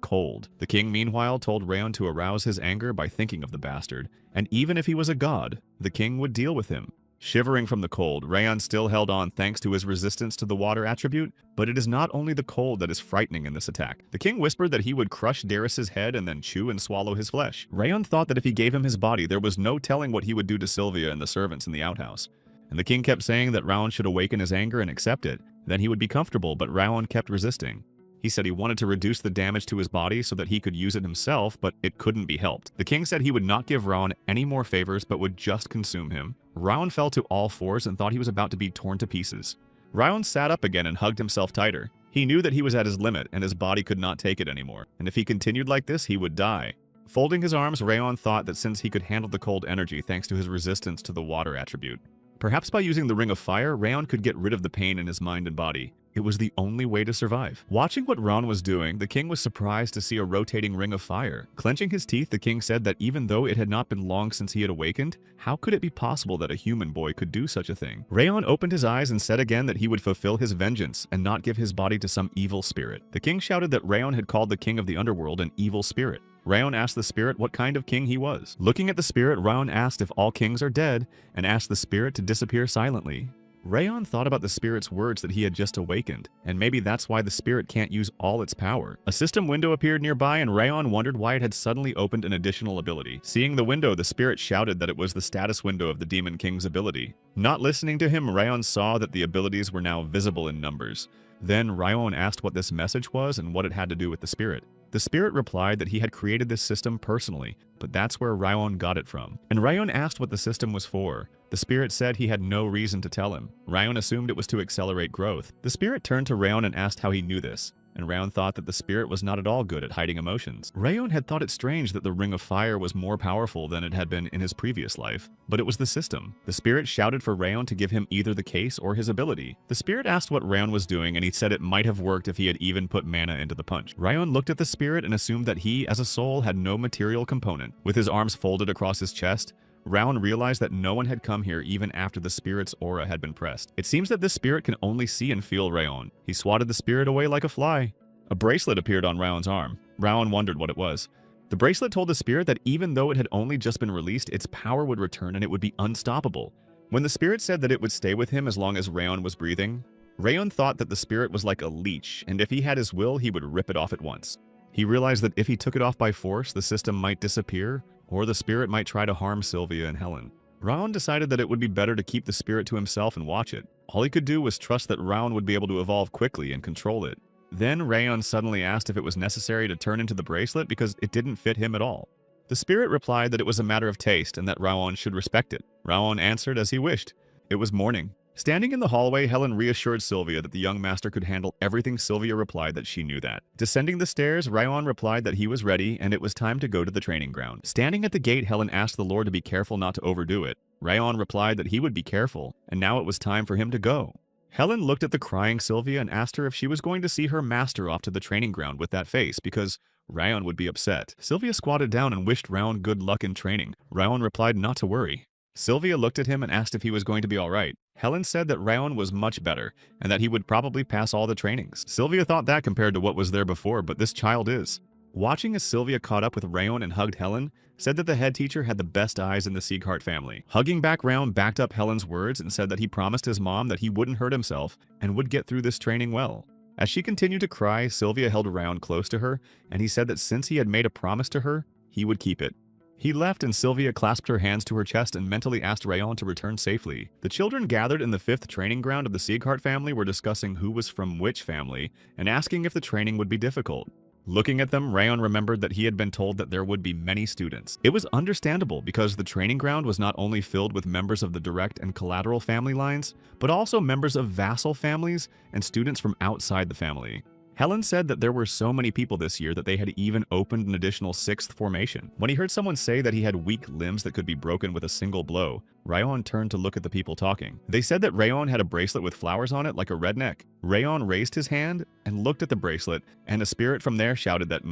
[SPEAKER 1] cold. The king meanwhile told Rayon to arouse his anger by thinking of the bastard, and even if he was a god, the king would deal with him. Shivering from the cold, Rayon still held on thanks to his resistance to the water attribute, but it is not only the cold that is frightening in this attack. The king whispered that he would crush Darius's head and then chew and swallow his flesh. Rayon thought that if he gave him his body, there was no telling what he would do to Sylvia and the servants in the outhouse. And the king kept saying that Rayon should awaken his anger and accept it. Then he would be comfortable, but Rayon kept resisting. He said he wanted to reduce the damage to his body so that he could use it himself, but it couldn't be helped. The king said he would not give Rayon any more favors but would just consume him. Rayon fell to all fours and thought he was about to be torn to pieces. Rayon sat up again and hugged himself tighter. He knew that he was at his limit and his body could not take it anymore, and if he continued like this, he would die. Folding his arms, Rayon thought that since he could handle the cold energy thanks to his resistance to the water attribute, perhaps by using the Ring of Fire, Rayon could get rid of the pain in his mind and body. It was the only way to survive. Watching what Rayon was doing, the king was surprised to see a rotating Ring of Fire. Clenching his teeth, the king said that even though it had not been long since he had awakened, how could it be possible that a human boy could do such a thing? Rayon opened his eyes and said again that he would fulfill his vengeance and not give his body to some evil spirit. The king shouted that Rayon had called the king of the underworld an evil spirit. Rayon asked the spirit what kind of king he was. Looking at the spirit, Rayon asked if all kings are dead and asked the spirit to disappear silently. Rayon thought about the spirit's words that he had just awakened, and maybe that's why the spirit can't use all its power. A system window appeared nearby, and Rayon wondered why it had suddenly opened an additional ability. Seeing the window, the spirit shouted that it was the status window of the Demon King's ability. Not listening to him, Rayon saw that the abilities were now visible in numbers. Then Rayon asked what this message was and what it had to do with the spirit. The spirit replied that he had created this system personally, but that's where Rayon got it from. And Rayon asked what the system was for. The spirit said he had no reason to tell him. Rayon assumed it was to accelerate growth. The spirit turned to Rayon and asked how he knew this, and Rayon thought that the spirit was not at all good at hiding emotions. Rayon had thought it strange that the Ring of Fire was more powerful than it had been in his previous life, but it was the system. The spirit shouted for Rayon to give him either the case or his ability. The spirit asked what Rayon was doing, and he said it might have worked if he had even put mana into the punch. Rayon looked at the spirit and assumed that he, as a soul, had no material component. With his arms folded across his chest, Rayon realized that no one had come here even after the spirit's aura had been pressed. It seems that this spirit can only see and feel Rayon. He swatted the spirit away like a fly. A bracelet appeared on Rayon's arm. Rayon wondered what it was. The bracelet told the spirit that even though it had only just been released, its power would return and it would be unstoppable. When the spirit said that it would stay with him as long as Rayon was breathing, Rayon thought that the spirit was like a leech, and if he had his will, he would rip it off at once. He realized that if he took it off by force, the system might disappear, or the spirit might try to harm Sylvia and Helen. Rayon decided that it would be better to keep the spirit to himself and watch it. All he could do was trust that Rayon would be able to evolve quickly and control it. Then Rayon suddenly asked if it was necessary to turn into the bracelet because it didn't fit him at all. The spirit replied that it was a matter of taste and that Rayon should respect it. Rayon answered as he wished. It was morning. Standing in the hallway, Helen reassured Sylvia that the young master could handle everything. Sylvia replied that she knew that. Descending the stairs, Rayon replied that he was ready and it was time to go to the training ground. Standing at the gate, Helen asked the Lord to be careful not to overdo it. Rayon replied that he would be careful, and now it was time for him to go. Helen looked at the crying Sylvia and asked her if she was going to see her master off to the training ground with that face, because Rayon would be upset. Sylvia squatted down and wished Rayon good luck in training. Rayon replied not to worry. Sylvia looked at him and asked if he was going to be all right. Helen said that Rayon was much better, and that he would probably pass all the trainings. Sylvia thought that compared to what was there before, but this child is. Watching as Sylvia caught up with Rayon and hugged Helen, said that the head teacher had the best eyes in the Sieghart family. Hugging back, Rayon backed up Helen's words and said that he promised his mom that he wouldn't hurt himself and would get through this training well. As she continued to cry, Sylvia held Rayon close to her, and he said that since he had made a promise to her, he would keep it. He left and Sylvia clasped her hands to her chest and mentally asked Rayon to return safely. The children gathered in the 5th training ground of the Sieghart family were discussing who was from which family and asking if the training would be difficult. Looking at them, Rayon remembered that he had been told that there would be many students. It was understandable because the training ground was not only filled with members of the direct and collateral family lines, but also members of vassal families and students from outside the family. Helen said that there were so many people this year that they had even opened an additional 6th formation. When he heard someone say that he had weak limbs that could be broken with a single blow, Rayon turned to look at the people talking. They said that Rayon had a bracelet with flowers on it like a redneck. Rayon raised his hand and looked at the bracelet, and a spirit from there shouted that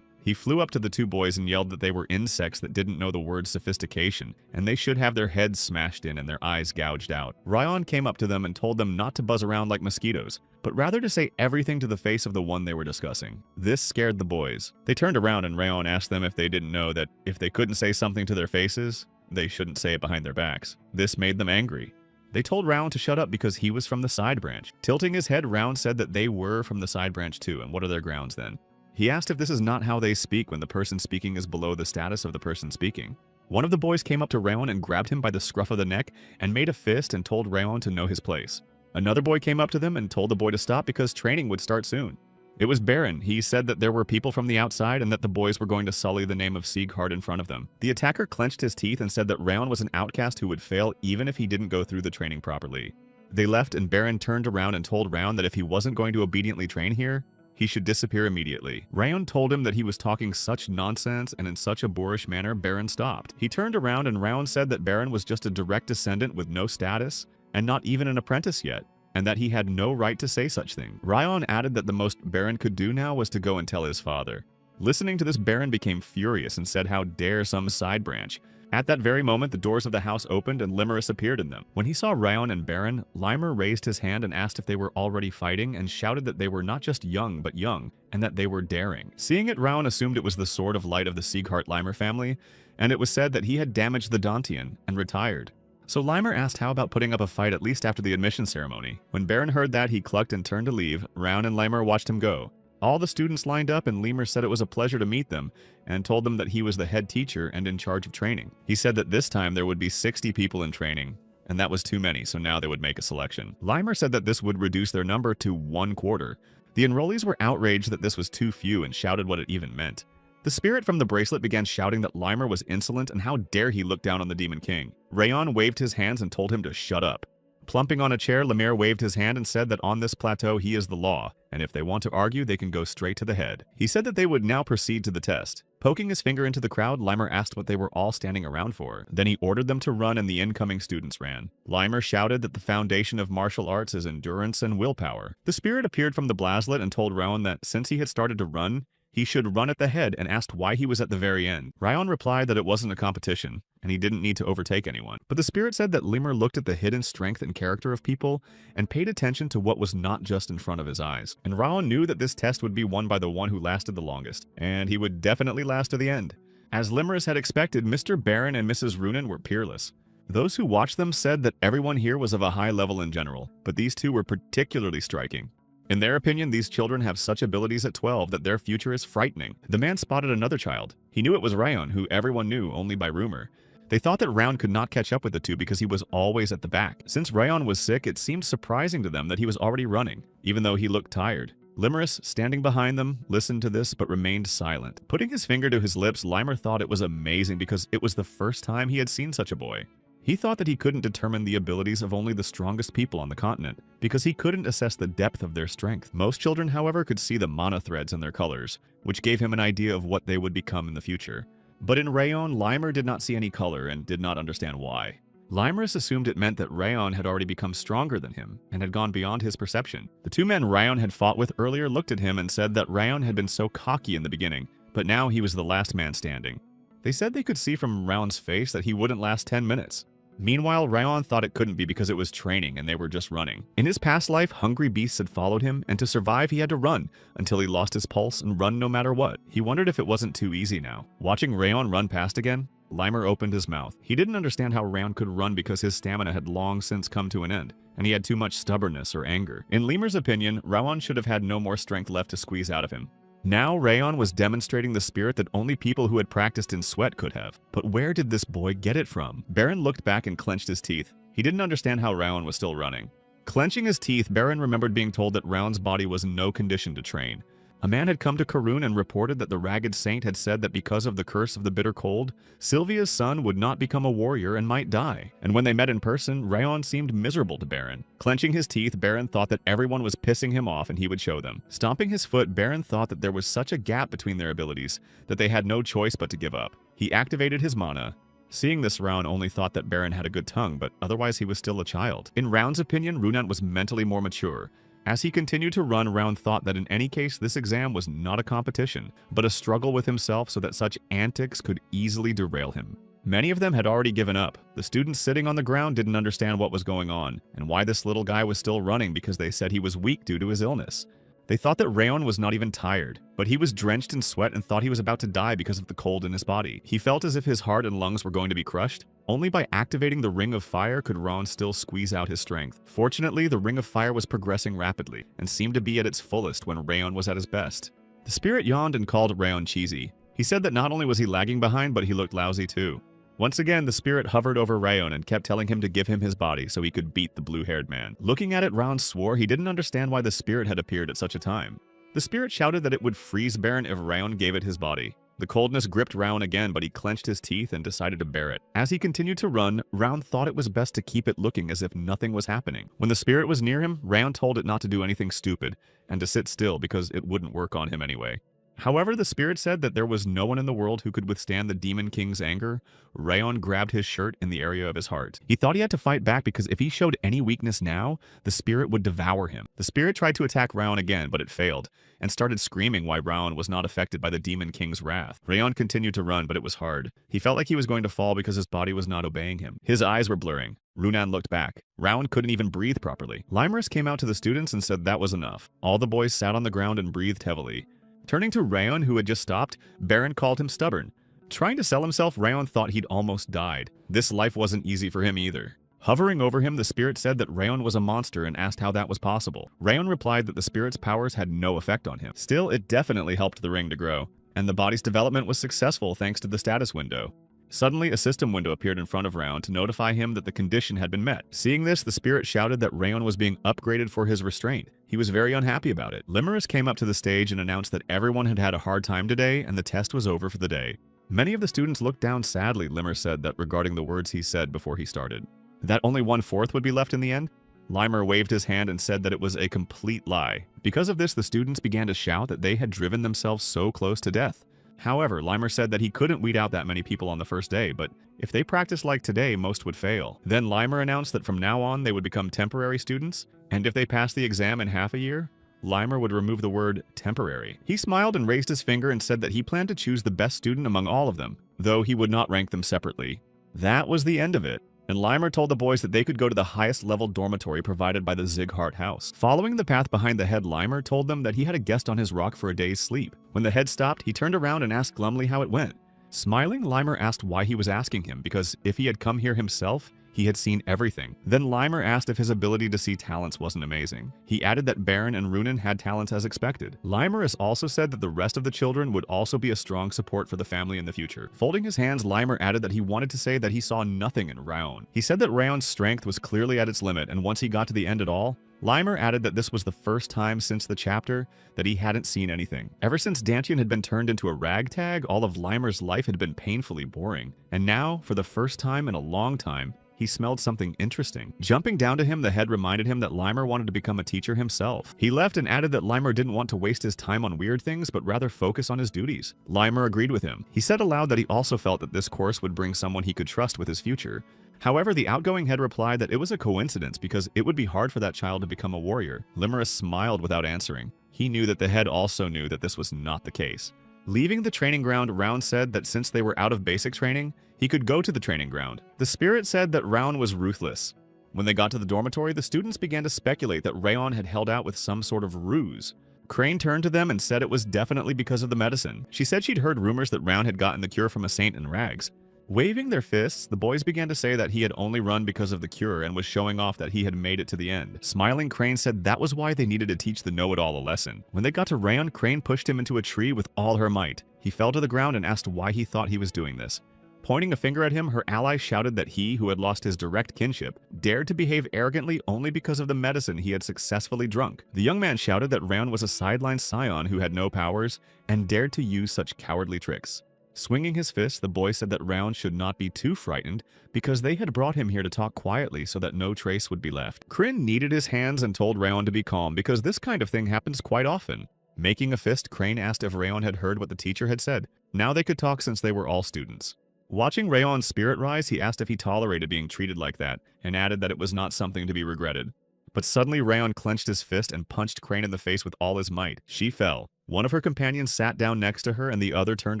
[SPEAKER 1] He flew up to the 2 boys and yelled that they were insects that didn't know the word sophistication, and they should have their heads smashed in and their eyes gouged out. Rayon came up to them and told them not to buzz around like mosquitoes, but rather to say everything to the face of the one they were discussing. This scared the boys. They turned around and Rayon asked them if they didn't know that if they couldn't say something to their faces, they shouldn't say it behind their backs. This made them angry. They told Round to shut up because he was from the side branch. Tilting his head, Round said that they were from the side branch too, and what are their grounds then? He asked if this is not how they speak when the person speaking is below the status of the person speaking. One of the boys came up to Rayon and grabbed him by the scruff of the neck and made a fist and told Rayon to know his place. Another boy came up to them and told the boy to stop because training would start soon. It was Baron. He said that there were people from the outside and that the boys were going to sully the name of Sieghart in front of them. The attacker clenched his teeth and said that Rayon was an outcast who would fail even if he didn't go through the training properly. They left and Baron turned around and told Rayon that if he wasn't going to obediently train here, he should disappear immediately. Rayon told him that he was talking such nonsense and in such a boorish manner, Baron stopped. He turned around and Rayon said that Baron was just a direct descendant with no status and not even an apprentice yet, and that he had no right to say such thing. Rayon added that the most Baron could do now was to go and tell his father. Listening to this, Baron became furious and said how dare some side branch. At that very moment, the doors of the house opened and Limerus appeared in them. When he saw Rayon and Baron, Limer raised his hand and asked if they were already fighting and shouted that they were not just young, but young, and that they were daring. Seeing it, Rayon assumed it was the Sword of Light of the Sieghart-Limer family, and it was said that he had damaged the Dantian and retired. So Limer asked how about putting up a fight at least after the admission ceremony. When Baron heard that, he clucked and turned to leave. Rayon and Limer watched him go. All the students lined up and Limer said it was a pleasure to meet them and told them that he was the head teacher and in charge of training. He said that this time there would be 60 people in training, and that was too many, so now they would make a selection. Limer said that this would reduce their number to 1/4. The enrollees were outraged that this was too few and shouted what it even meant. The spirit from the bracelet began shouting that Limer was insolent and how dare he look down on the Demon King. Rayon waved his hands and told him to shut up. Plumping on a chair, Lemire waved his hand and said that on this plateau he is the law, and if they want to argue, they can go straight to the head. He said that they would now proceed to the test. Poking his finger into the crowd, Limer asked what they were all standing around for. Then he ordered them to run and the incoming students ran. Limer shouted that the foundation of martial arts is endurance and willpower. The spirit appeared from the blaslet and told Rayon that since he had started to run, he should run at the head and asked why he was at the very end. Rayon replied that it wasn't a competition, and he didn't need to overtake anyone. But the spirit said that Limer looked at the hidden strength and character of people and paid attention to what was not just in front of his eyes. And Rayon knew that this test would be won by the one who lasted the longest, and he would definitely last to the end. As Limerus had expected, Mr. Baron and Mrs. Runin were peerless. Those who watched them said that everyone here was of a high level in general, but these two were particularly striking. In their opinion, these children have such abilities at 12 that their future is frightening. The man spotted another child. He knew it was Rayon, who everyone knew only by rumor. They thought that Round could not catch up with the two because he was always at the back. Since Rayon was sick, it seemed surprising to them that he was already running, even though he looked tired. Limerus, standing behind them, listened to this but remained silent. Putting his finger to his lips, Limer thought it was amazing because it was the first time he had seen such a boy. He thought that he couldn't determine the abilities of only the strongest people on the continent, because he couldn't assess the depth of their strength. Most children, however, could see the mana threads in their colors, which gave him an idea of what they would become in the future. But in Rayon, Limer did not see any color and did not understand why. Limerus assumed it meant that Rayon had already become stronger than him and had gone beyond his perception. The two men Rayon had fought with earlier looked at him and said that Rayon had been so cocky in the beginning, but now he was the last man standing. They said they could see from Rayon's face that he wouldn't last 10 minutes. Meanwhile, Rayon thought it couldn't be because it was training and they were just running. In his past life, hungry beasts had followed him, and to survive he had to run until he lost his pulse and run no matter what. He wondered if it wasn't too easy now. Watching Rayon run past again, Limer opened his mouth. He didn't understand how Rayon could run because his stamina had long since come to an end, and he had too much stubbornness or anger. In Limer's opinion, Rayon should have had no more strength left to squeeze out of him. Now Rayon was demonstrating the spirit that only people who had practiced in sweat could have. But where did this boy get it from? Baron looked back and clenched his teeth. He didn't understand how Rayon was still running. Clenching his teeth, Baron remembered being told that Rayon's body was in no condition to train. A man had come to Karun and reported that the Ragged Saint had said that because of the curse of the bitter cold, Sylvia's son would not become a warrior and might die. And when they met in person, Rayon seemed miserable to Baron. Clenching his teeth, Baron thought that everyone was pissing him off and he would show them. Stomping his foot, Baron thought that there was such a gap between their abilities that they had no choice but to give up. He activated his mana. Seeing this, Raon only thought that Baron had a good tongue, but otherwise he was still a child. In Raon's opinion, Runant was mentally more mature. As he continued to run, Raon thought that in any case this exam was not a competition, but a struggle with himself so that such antics could easily derail him. Many of them had already given up. The students sitting on the ground didn't understand what was going on, and why this little guy was still running because they said he was weak due to his illness. They thought that Rayon was not even tired, but he was drenched in sweat and thought he was about to die because of the cold in his body. He felt as if his heart and lungs were going to be crushed. Only by activating the Ring of Fire could Rayon still squeeze out his strength. Fortunately, the Ring of Fire was progressing rapidly and seemed to be at its fullest when Rayon was at his best. The spirit yawned and called Rayon cheesy. He said that not only was he lagging behind, but he looked lousy too. Once again, the spirit hovered over Rayon and kept telling him to give him his body so he could beat the blue-haired man. Looking at it, Rayon swore he didn't understand why the spirit had appeared at such a time. The spirit shouted that it would freeze Baron if Rayon gave it his body. The coldness gripped Rayon again, but he clenched his teeth and decided to bear it. As he continued to run, Rayon thought it was best to keep it looking as if nothing was happening. When the spirit was near him, Rayon told it not to do anything stupid and to sit still because it wouldn't work on him anyway. However, the spirit said that there was no one in the world who could withstand the Demon King's anger. Rayon grabbed his shirt in the area of his heart. He thought he had to fight back because if he showed any weakness now, the spirit would devour him. The spirit tried to attack Rayon again, but it failed, and started screaming why Rayon was not affected by the Demon King's wrath. Rayon continued to run, but it was hard. He felt like he was going to fall because his body was not obeying him. His eyes were blurring. Runan looked back. Rayon couldn't even breathe properly. Limerus came out to the students and said that was enough. All the boys sat on the ground and breathed heavily. Turning to Rayon, who had just stopped, Baron called him stubborn. Trying to sell himself, Rayon thought he'd almost died. This life wasn't easy for him either. Hovering over him, the spirit said that Rayon was a monster and asked how that was possible. Rayon replied that the spirit's powers had no effect on him. Still, it definitely helped the ring to grow, and the body's development was successful thanks to the status window. Suddenly, a system window appeared in front of Rayon to notify him that the condition had been met. Seeing this, the spirit shouted that Rayon was being upgraded for his restraint. He was very unhappy about it. Limerus came up to the stage and announced that everyone had had a hard time today and the test was over for the day. Many of the students looked down sadly, Limer said that regarding the words he said before he started. That only 1/4 would be left in the end? Limer waved his hand and said that it was a complete lie. Because of this, the students began to shout that they had driven themselves so close to death. However, Limer said that he couldn't weed out that many people on the first day, but if they practiced like today, most would fail. Then Limer announced that from now on they would become temporary students, and if they passed the exam in half a year, Limer would remove the word temporary. He smiled and raised his finger and said that he planned to choose the best student among all of them, though he would not rank them separately. That was the end of it. And Limer told the boys that they could go to the highest level dormitory provided by the Zighart house. Following the path behind the head, Limer told them that he had a guest on his rock for a day's sleep. When the head stopped, he turned around and asked glumly how it went. Smiling, Limer asked why he was asking him, because if he had come here himself, he had seen everything. Then Limer asked if his ability to see talents wasn't amazing. He added that Baron and Runan had talents as expected. Limerus also said that the rest of the children would also be a strong support for the family in the future. Folding his hands, Limer added that he wanted to say that he saw nothing in Rayon. He said that Rayon's strength was clearly at its limit, and once he got to the end at all, Limer added that this was the first time since the chapter that he hadn't seen anything. Ever since Dantian had been turned into a ragtag, all of Limer's life had been painfully boring. And now, for the first time in a long time, he smelled something interesting. Jumping down to him, the head reminded him that Limer wanted to become a teacher himself. He left and added that Limer didn't want to waste his time on weird things, but rather focus on his duties. Limer agreed with him. He said aloud that he also felt that this course would bring someone he could trust with his future. However, the outgoing head replied that it was a coincidence because it would be hard for that child to become a warrior. Limerus smiled without answering. He knew that the head also knew that this was not the case. Leaving the training ground, Raun said that since they were out of basic training, he could go to the training ground. The spirit said that Raun was ruthless. When they got to the dormitory, the students began to speculate that Rayon had held out with some sort of ruse. Crane turned to them and said it was definitely because of the medicine. She said she'd heard rumors that Raun had gotten the cure from a saint in rags. Waving their fists, the boys began to say that he had only run because of the cure and was showing off that he had made it to the end. Smiling, Crane said that was why they needed to teach the know-it-all a lesson. When they got to Rayon, Crane pushed him into a tree with all her might. He fell to the ground and asked why he thought he was doing this. Pointing a finger at him, her ally shouted that he, who had lost his direct kinship, dared to behave arrogantly only because of the medicine he had successfully drunk. The young man shouted that Rayon was a sideline scion who had no powers and dared to use such cowardly tricks. Swinging his fist, the boy said that Rayon should not be too frightened because they had brought him here to talk quietly so that no trace would be left. Kryn kneaded his hands and told Rayon to be calm because this kind of thing happens quite often. Making a fist, Crane asked if Rayon had heard what the teacher had said. Now they could talk since they were all students. Watching Rayon's spirit rise, he asked if he tolerated being treated like that and added that it was not something to be regretted. But suddenly Rayon clenched his fist and punched Crane in the face with all his might. She fell. One of her companions sat down next to her and the other turned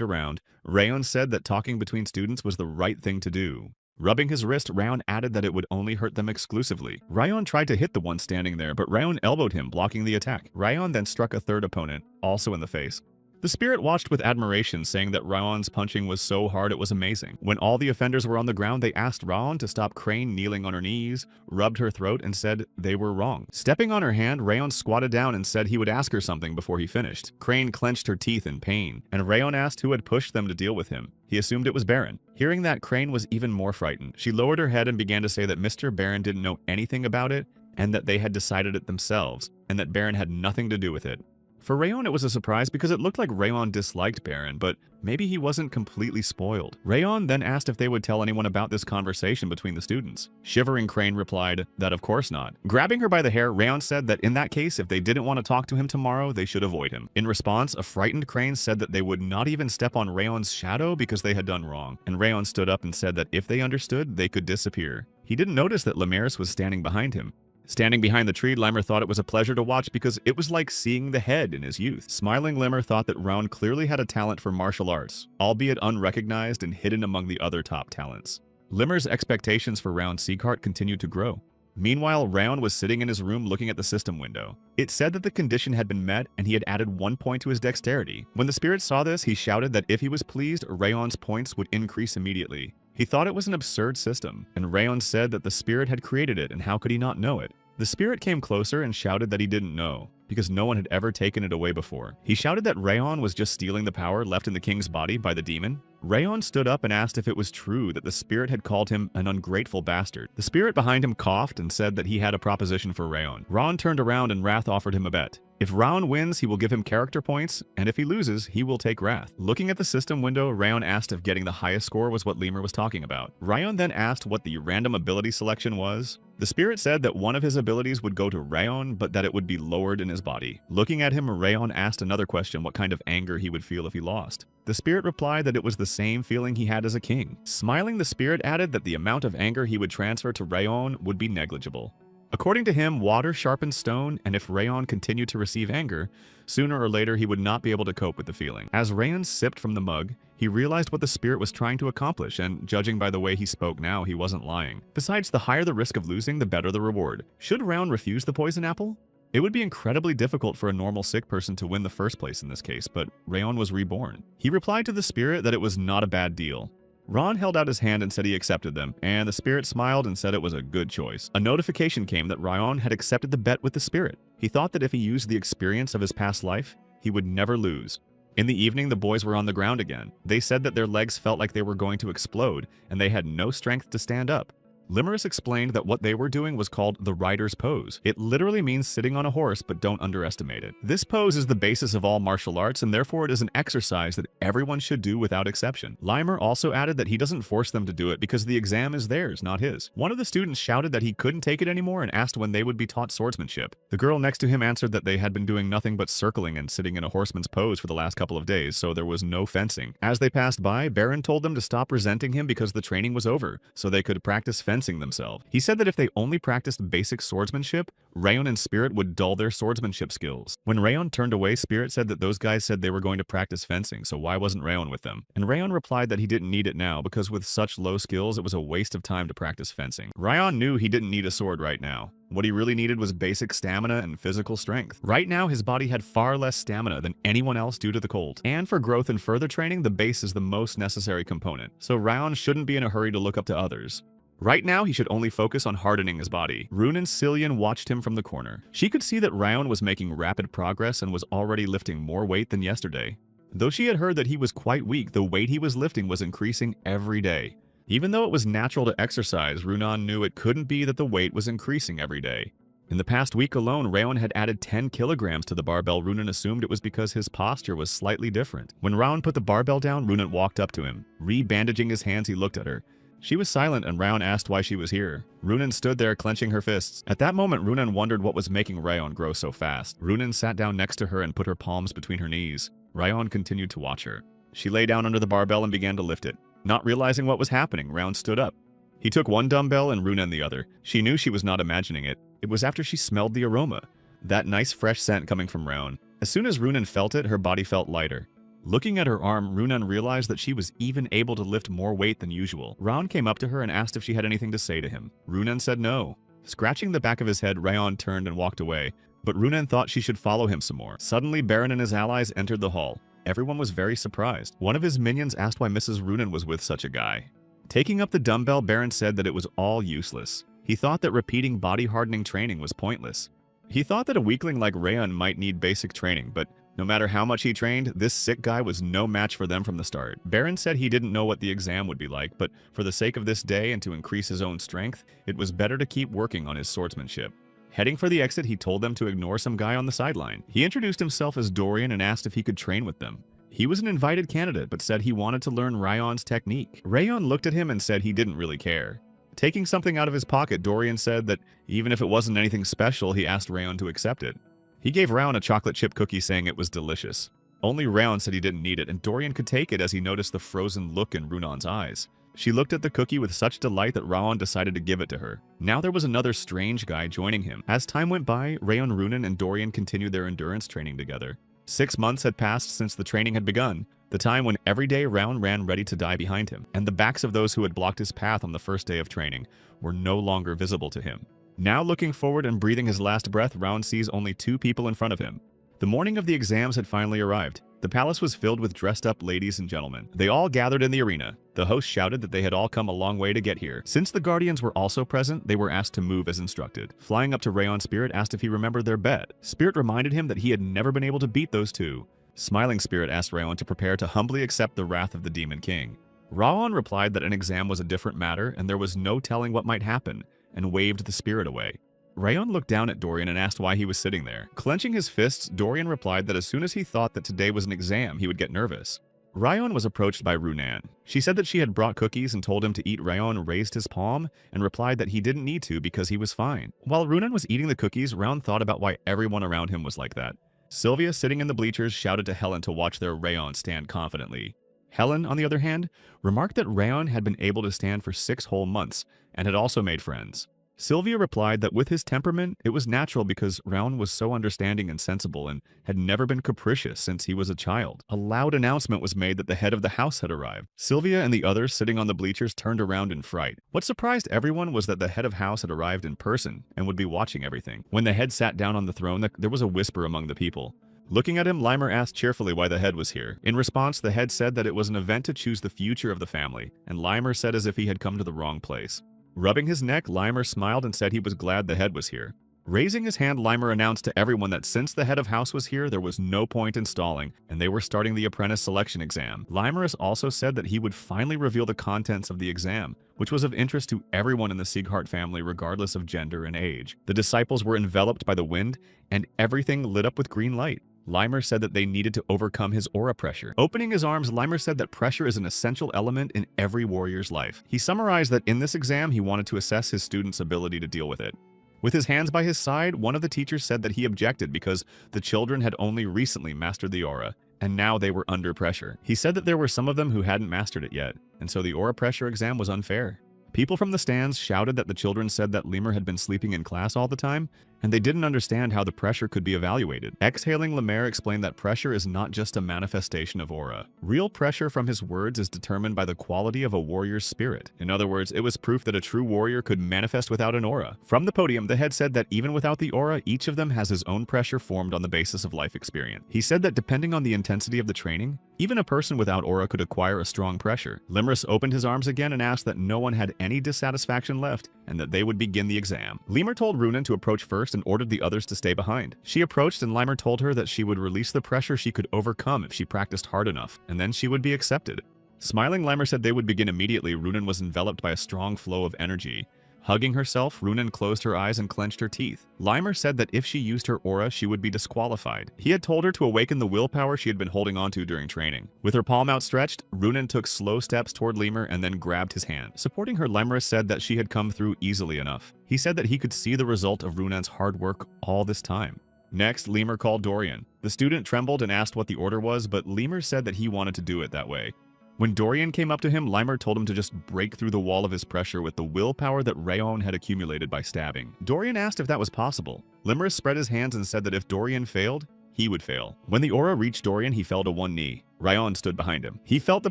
[SPEAKER 1] around. Rayon said that talking between students was the right thing to do. Rubbing his wrist, Rayon added that it would only hurt them exclusively. Rayon tried to hit the one standing there, but Rayon elbowed him, blocking the attack. Rayon then struck a third opponent, also in the face. The spirit watched with admiration, saying that Rayon's punching was so hard it was amazing. When all the offenders were on the ground, they asked Rayon to stop Crane kneeling on her knees, rubbed her throat, and said they were wrong. Stepping on her hand, Rayon squatted down and said he would ask her something before he finished. Crane clenched her teeth in pain, and Rayon asked who had pushed them to deal with him. He assumed it was Baron. Hearing that, Crane was even more frightened. She lowered her head and began to say that Mr. Baron didn't know anything about it, and that they had decided it themselves, and that Baron had nothing to do with it. For Rayon, it was a surprise because it looked like Rayon disliked Baron, but maybe he wasn't completely spoiled. Rayon then asked if they would tell anyone about this conversation between the students. Shivering, Crane replied that of course not. Grabbing her by the hair, Rayon said that in that case, if they didn't want to talk to him tomorrow, they should avoid him. In response, a frightened Crane said that they would not even step on Rayon's shadow because they had done wrong, and Rayon stood up and said that if they understood, they could disappear. He didn't notice that Lemaris was standing behind him. Standing behind the tree, Limer thought it was a pleasure to watch because it was like seeing the head in his youth. Smiling, Limer thought that Rayon clearly had a talent for martial arts, albeit unrecognized and hidden among the other top talents. Limer's expectations for Rayon Seacart continued to grow. Meanwhile, Rayon was sitting in his room looking at the system window. It said that the condition had been met and he had added 1 point to his dexterity. When the spirit saw this, he shouted that if he was pleased, Rayon's points would increase immediately. He thought it was an absurd system, and Rayon said that the spirit had created it and how could he not know it? The spirit came closer and shouted that he didn't know, because no one had ever taken it away before. He shouted that Rayon was just stealing the power left in the king's body by the demon. Rayon stood up and asked if it was true that the spirit had called him an ungrateful bastard. The spirit behind him coughed and said that he had a proposition for Rayon. Rayon turned around and Wrath offered him a bet. If Rayon wins, he will give him character points, and if he loses, he will take Wrath. Looking at the system window, Rayon asked if getting the highest score was what Lemur was talking about. Rayon then asked what the random ability selection was. The spirit said that one of his abilities would go to Rayon, but that it would be lowered in his body. Looking at him, Rayon asked another question, what kind of anger he would feel if he lost. The spirit replied that it was the same feeling he had as a king. Smiling, the spirit added that the amount of anger he would transfer to Rayon would be negligible. According to him, water sharpens stone, and if Rayon continued to receive anger, sooner or later he would not be able to cope with the feeling. As Rayon sipped from the mug, he realized what the spirit was trying to accomplish, and judging by the way he spoke now, he wasn't lying. Besides, the higher the risk of losing, the better the reward. Should Rayon refuse the poison apple? It would be incredibly difficult for a normal sick person to win the first place in this case, but Rayon was reborn. He replied to the spirit that it was not a bad deal. Ron held out his hand and said he accepted them, and the spirit smiled and said it was a good choice. A notification came that Rayon had accepted the bet with the spirit. He thought that if he used the experience of his past life, he would never lose. In the evening, the boys were on the ground again. They said that their legs felt like they were going to explode, and they had no strength to stand up. Limerus explained that what they were doing was called the rider's pose. It literally means sitting on a horse, but don't underestimate it. This pose is the basis of all martial arts, and therefore it is an exercise that everyone should do without exception. Limer also added that he doesn't force them to do it because the exam is theirs, not his. One of the students shouted that he couldn't take it anymore and asked when they would be taught swordsmanship. The girl next to him answered that they had been doing nothing but circling and sitting in a horseman's pose for the last couple of days, so there was no fencing. As they passed by, Baron told them to stop resenting him because the training was over, so they could practice fencing fencing themselves. He said that if they only practiced basic swordsmanship, Rayon and Spirit would dull their swordsmanship skills. When Rayon turned away, Spirit said that those guys said they were going to practice fencing, so why wasn't Rayon with them? And Rayon replied that he didn't need it now because with such low skills, it was a waste of time to practice fencing. Rayon knew he didn't need a sword right now. What he really needed was basic stamina and physical strength. Right now, his body had far less stamina than anyone else due to the cold. And for growth and further training, the base is the most necessary component. So Rayon shouldn't be in a hurry to look up to others. Right now, he should only focus on hardening his body. Rune and Cillian watched him from the corner. She could see that Rayon was making rapid progress and was already lifting more weight than yesterday. Though she had heard that he was quite weak, the weight he was lifting was increasing every day. Even though it was natural to exercise, Runan knew it couldn't be that the weight was increasing every day. In the past week alone, Rayon had added 10 kilograms to the barbell. Runan assumed it was because his posture was slightly different. When Rayon put the barbell down, Runan walked up to him. Re-bandaging his hands, he looked at her. She was silent and Rayon asked why she was here. Runan stood there clenching her fists. At that moment, Runan wondered what was making Rayon grow so fast. Runan sat down next to her and put her palms between her knees. Rayon continued to watch her. She lay down under the barbell and began to lift it. Not realizing what was happening, Rayon stood up. He took one dumbbell and Runan the other. She knew she was not imagining it. It was after she smelled the aroma. That nice fresh scent coming from Rayon. As soon as Runan felt it, her body felt lighter. Looking at her arm, Runan realized that she was even able to lift more weight than usual. Rayon came up to her and asked if she had anything to say to him. Runan said no. Scratching the back of his head, Rayon turned and walked away. But Runan thought she should follow him some more. Suddenly, Baron and his allies entered the hall. Everyone was very surprised. One of his minions asked why Mrs. Runan was with such a guy. Taking up the dumbbell, Baron said that it was all useless. He thought that repeating body-hardening training was pointless. He thought that a weakling like Rayon might need basic training, but no matter how much he trained, this sick guy was no match for them from the start. Baron said he didn't know what the exam would be like, but for the sake of this day and to increase his own strength, it was better to keep working on his swordsmanship. Heading for the exit, he told them to ignore some guy on the sideline. He introduced himself as Dorian and asked if he could train with them. He was an invited candidate, but said he wanted to learn Rayon's technique. Rayon looked at him and said he didn't really care. Taking something out of his pocket, Dorian said that even if it wasn't anything special, he asked Rayon to accept it. He gave Rayon a chocolate chip cookie saying it was delicious. Only Rayon said he didn't need it, and Dorian could take it as he noticed the frozen look in Runan's eyes. She looked at the cookie with such delight that Rayon decided to give it to her. Now there was another strange guy joining him. As time went by, Rayon, Runan, and Dorian continued their endurance training together. 6 months had passed since the training had begun, the time when every day Rayon ran ready to die behind him, and the backs of those who had blocked his path on the first day of training were no longer visible to him. Now looking forward and breathing his last breath, Rayon sees only 2 people in front of him. The morning of the exams had finally arrived. The palace was filled with dressed-up ladies and gentlemen. They all gathered in the arena. The host shouted that they had all come a long way to get here. Since the Guardians were also present, they were asked to move as instructed. Flying up to Rayon, Spirit asked if he remembered their bet. Spirit reminded him that he had never been able to beat those 2. Smiling, Spirit asked Rayon to prepare to humbly accept the wrath of the Demon King. Rayon replied that an exam was a different matter and there was no telling what might happen, and waved the spirit away. Rayon looked down at Dorian and asked why he was sitting there. Clenching his fists, Dorian replied that as soon as he thought that today was an exam, he would get nervous. Rayon was approached by Runan. She said that she had brought cookies and told him to eat. Rayon raised his palm and replied that he didn't need to because he was fine. While Runan was eating the cookies, Rayon thought about why everyone around him was like that. Sylvia, sitting in the bleachers, shouted to Helen to watch their Rayon stand confidently. Helen, on the other hand, remarked that Rayon had been able to stand for 6 whole months and had also made friends. Sylvia replied that with his temperament, it was natural because Rayon was so understanding and sensible and had never been capricious since he was a child. A loud announcement was made that the head of the house had arrived. Sylvia and the others sitting on the bleachers turned around in fright. What surprised everyone was that the head of house had arrived in person and would be watching everything. When the head sat down on the throne, there was a whisper among the people. Looking at him, Limer asked cheerfully why the head was here. In response, the head said that it was an event to choose the future of the family, and Limer said as if he had come to the wrong place. Rubbing his neck, Limer smiled and said he was glad the head was here. Raising his hand, Limer announced to everyone that since the head of house was here, there was no point in stalling, and they were starting the apprentice selection exam. Limer also said that he would finally reveal the contents of the exam, which was of interest to everyone in the Sieghart family regardless of gender and age. The disciples were enveloped by the wind, and everything lit up with green light. Limer said that they needed to overcome his aura pressure. Opening his arms, Limer said that pressure is an essential element in every warrior's life. He summarized that in this exam, he wanted to assess his students' ability to deal with it. With his hands by his side, one of the teachers said that he objected because the children had only recently mastered the aura, and now they were under pressure. He said that there were some of them who hadn't mastered it yet, and so the aura pressure exam was unfair. People from the stands shouted that the children said that Lemur had been sleeping in class all the time, and they didn't understand how the pressure could be evaluated. Exhaling Lemaire explained that pressure is not just a manifestation of aura. Real pressure from his words is determined by the quality of a warrior's spirit. In other words, it was proof that a true warrior could manifest without an aura. From the podium, the head said that even without the aura, each of them has his own pressure formed on the basis of life experience. He said that depending on the intensity of the training, even a person without aura could acquire a strong pressure. Lemurus opened his arms again and asked that no one had any dissatisfaction left and that they would begin the exam. Lemur told Runan to approach first and ordered the others to stay behind. She approached and Lemur told her that she would release the pressure she could overcome if she practiced hard enough, and then she would be accepted. Smiling, Lemur said they would begin immediately. Runan was enveloped by a strong flow of energy. Hugging herself, Runan closed her eyes and clenched her teeth. Lemur said that if she used her aura, she would be disqualified. He had told her to awaken the willpower she had been holding onto during training. With her palm outstretched, Runan took slow steps toward Lemur and then grabbed his hand. Supporting her, Lemur said that she had come through easily enough. He said that he could see the result of Runan's hard work all this time. Next, Lemur called Dorian. The student trembled and asked what the order was, but Lemur said that he wanted to do it that way. When Dorian came up to him, Lemur told him to just break through the wall of his pressure with the willpower that Rayon had accumulated by stabbing. Dorian asked if that was possible. Lemur spread his hands and said that if Dorian failed, he would fail. When the aura reached Dorian, he fell to one knee. Rayon stood behind him. He felt the